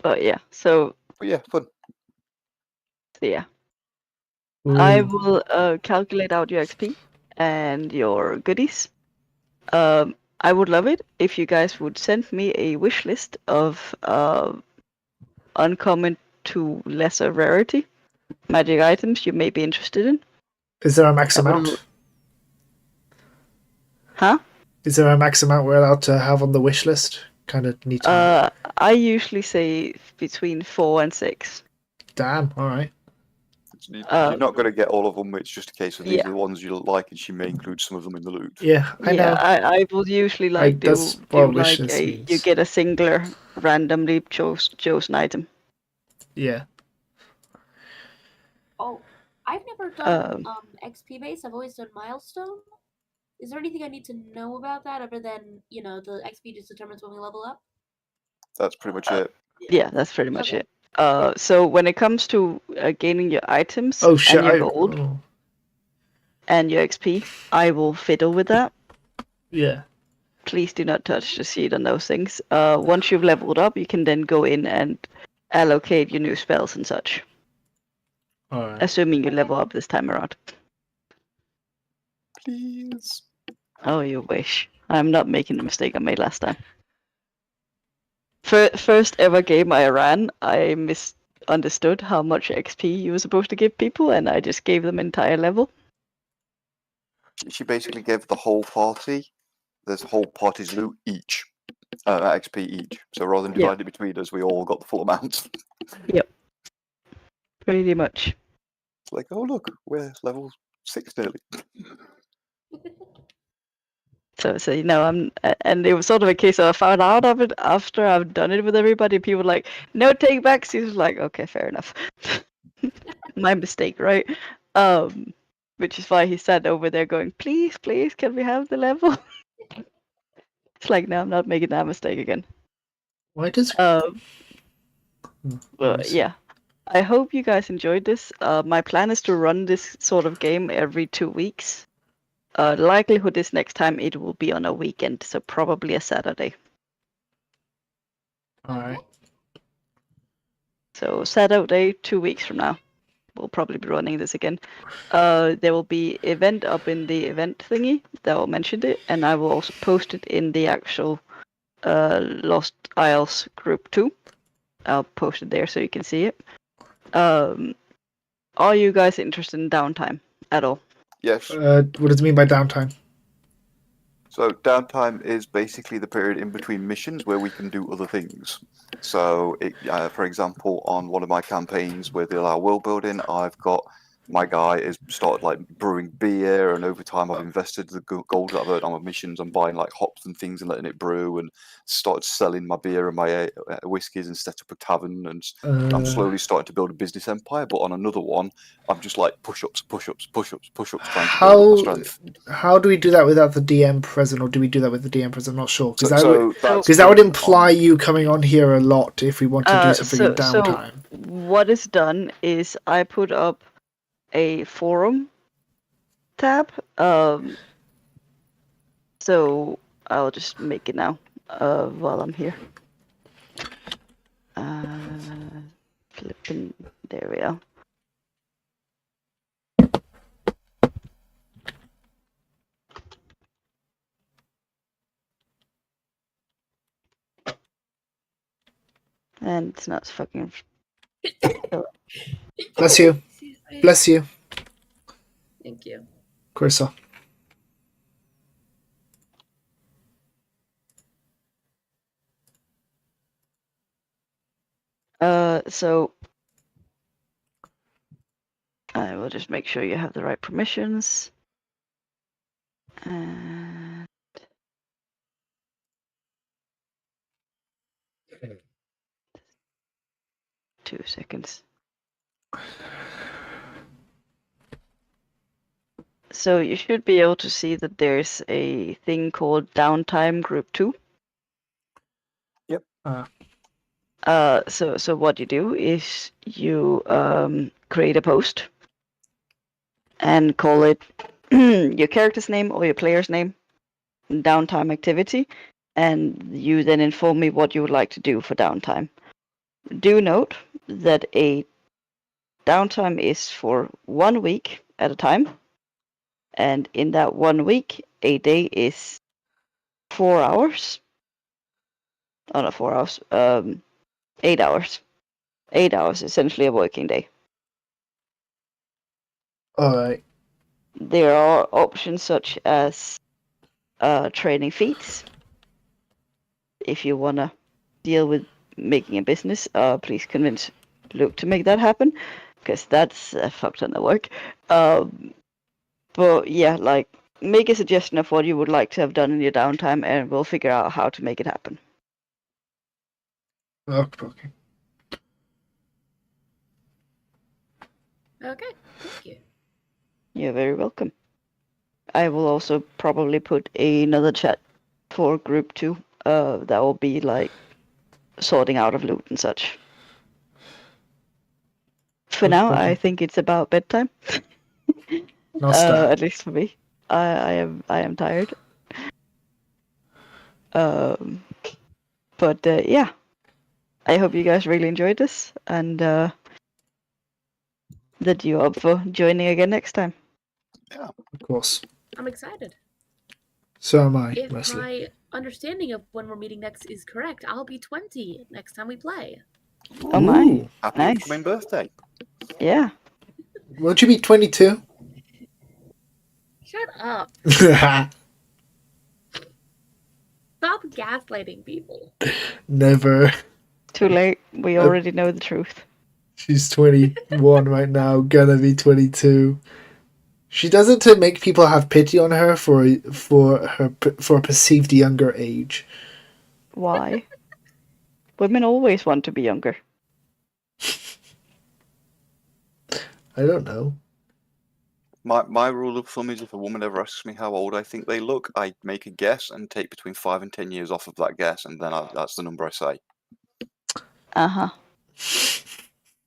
But yeah, so But yeah, fun. yeah. Ooh. I will calculate out your XP and your goodies. I would love it if you guys would send me a wish list of uncommon to lesser rarity magic items you may be interested in. Is there a max I will- amount? Huh? Is there a max amount we're allowed to have on the wish list? Kind of need to know. I usually say between 4 and 6. Damn, alright. You're not going to get all of them. It's just a case of these yeah. are the ones you like, and she may include some of them in the loot. Yeah, I Yeah, know. I will usually like do that's what wish like list you means. get a singular randomly chosen item. Yeah. Oh, I've never done XP base. I've always done milestone. Is there anything I need to know about that other than the XP just determines when we level up? That's pretty much it. Yeah, that's pretty much Okay. it. So when it comes to gaining your items Oh shit, and your gold and your XP, I will fiddle with that. Yeah. Please do not touch the seed on those things. Once you've leveled up, you can then go in and allocate your new spells and such. Alright. Assuming you level up this time around. Please. Oh, you wish. I'm not making the mistake I made last time. First ever game I ran, I misunderstood how much XP you were supposed to give people, and I just gave them entire level. She basically gave the whole party this whole party's loot each. XP each. So rather than divide it between us, we all got the full amount. Yep. Pretty much. It's like, oh look, we're level 6 nearly. So and it was sort of a case of I found out of it after I've done it with everybody. People were like, no take backs. He was like, okay, fair enough. My mistake, right? Which is why he sat over there going, please, can we have the level? It's like, no, I'm not making that mistake again. Why does Well, yeah. I hope you guys enjoyed this. My plan is to run this sort of game every 2 weeks. Likelihood is next time it will be on a weekend, so probably a Saturday. Alright. So Saturday, 2 weeks from now, we'll probably be running this again. There will be event up in the event thingy that will mention it, and I will also post it in the actual Lost Isles group too. I'll post it there so you can see it. Are you guys interested in downtime at all? Yes. What does it mean by downtime? So downtime is basically the period in between missions where we can do other things. So, for example, on one of my campaigns where they allow world building, I've got my guy has started like brewing beer, and over time I've invested the gold that I've earned on my missions. I'm buying like hops and things and letting it brew, and started selling my beer and my whiskies and set up a tavern. And I'm slowly starting to build a business empire. But on another one, I'm just like push-ups, push-ups, push-ups, push-ups, trying to build up my strength. How do we do that without the DM present, or do we do that with the DM present? I'm not sure, because Because that would imply you coming on here a lot if we want to do something in So downtime. what is done is I put up a forum tab. So I'll just make it now while I'm here. Flipping, there we are. And it's not fucking. Bless you. Bless you, Thank you. Carissa. So I will just make sure you have the right permissions. And 2 seconds. So you should be able to see that there's a thing called downtime group 2. Yep. So what you do is you create a post and call it your character's name or your player's name, downtime activity, and you then inform me what you would like to do for downtime. Do note that a downtime is for 1 week at a time, and in that 1 week, a day is 4 hours. Oh, not 4 hours. 8 hours. 8 hours, essentially a working day. All right. There are options such as training feats. If you want to deal with making a business, please convince Luke to make that happen, because that's a fuck ton of work. But yeah, like, make a suggestion of what you would like to have done in your downtime, and we'll figure out how to make it happen. Okay. Okay, thank you. You're very welcome. I will also probably put another chat for group 2. That will be like sorting out of loot and such. For now, I think it's about bedtime. At least for me. I am tired. But yeah, I hope you guys really enjoyed this, and that you're up for joining again next time. Yeah, Of course. I'm excited. So am I, If Leslie. my understanding of when we're meeting next is correct, I'll be 20 next time we play. Oh my, Ooh. happy nice. upcoming birthday. Yeah. Won't you be 22? Shut up. Stop gaslighting people. Never. Too late. We already know the truth. She's 21 right now, gonna be 22. She does it to make people have pity on her for a perceived younger age. Why? Women always want to be younger. I don't know. My rule of thumb is if a woman ever asks me how old I think they look, I make a guess and take between 5 and 10 years off of that guess, and then that's the number I say. Uh-huh.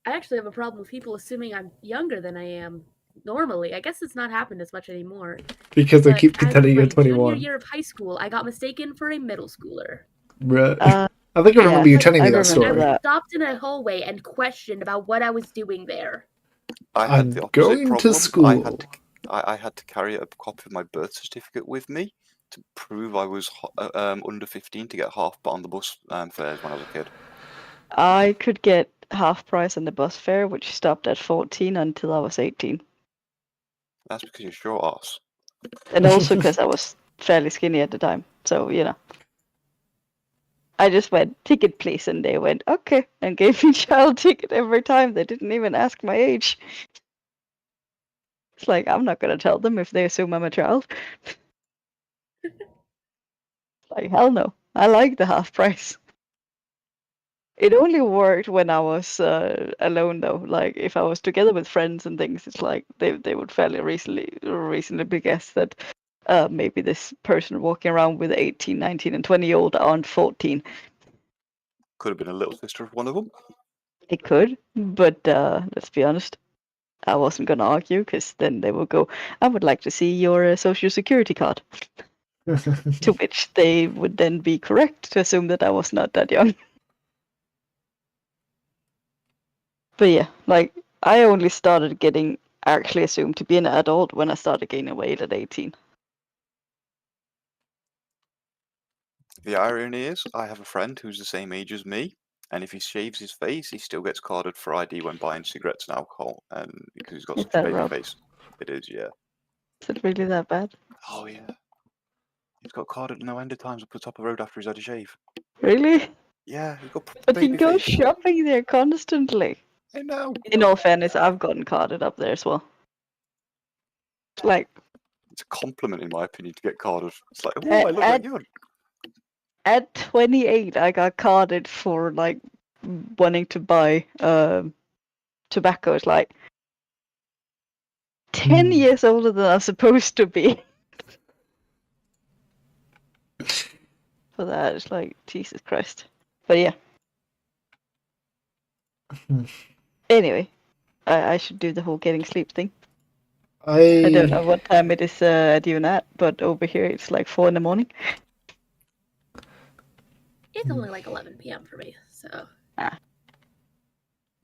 I actually have a problem with people assuming I'm younger than I am normally. I guess it's not happened as much anymore. Because they But keep as pretending of you're my junior 21. year of high school, I got mistaken for a middle schooler. Right. I think I remember you telling me that story. I stopped in a hallway and questioned about what I was doing there. I had the opposite going to problem. school. I had to carry a copy of my birth certificate with me to prove I was under 15 to get half on the bus fares when I was a kid. I could get half price on the bus fare, which stopped at 14 until I was 18. That's because you're short ass. And also because I was fairly skinny at the time, so you know. I just went, ticket please, and they went, okay, and gave me child ticket every time. They didn't even ask my age. It's like, I'm not gonna tell them if they assume I'm a child. Like, hell no. I like the half price. It only worked when I was alone, though. Like, if I was together with friends and things, it's like they would fairly reasonably guess that maybe this person walking around with 18, 19, and 20-year-old aren't 14. Could have been a little sister of one of them. It could, but let's be honest. I wasn't going to argue, because then they would go, I would like to see your social security card. To which they would then be correct to assume that I was not that young. But yeah, like, I only started getting actually assumed to be an adult when I started gaining weight at 18. The irony is, I have a friend who's the same age as me, and if he shaves his face, he still gets carded for ID when buying cigarettes and alcohol, and because he's got Is such a that baby rough? face. It is, yeah. Is it really that bad? Oh yeah. He's got carded no end of times up the top of the road after he's had a shave. He Yeah, he's got But he baby goes face. shopping there constantly. I know. In all fairness, I've gotten carded up there as well. Like, It's a compliment, in my opinion, to get carded. It's like, oh, I look like you. at 28, I got carded for, like, wanting to buy tobacco. It's like 10 years older than I'm supposed to be. For that, it's like, Jesus Christ. But yeah. Anyway, I should do the whole getting sleep thing. I don't know what time it is at you at, but over here it's like 4 in the morning. It's only like 11 p.m. for me, so.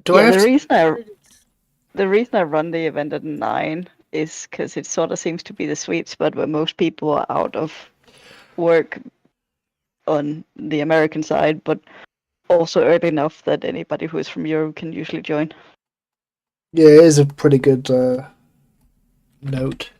The reason I run the event at 9 is because it sort of seems to be the sweet spot where most people are out of work on the American side, but also early enough that anybody who is from Europe can usually join. Yeah, it is a pretty good note.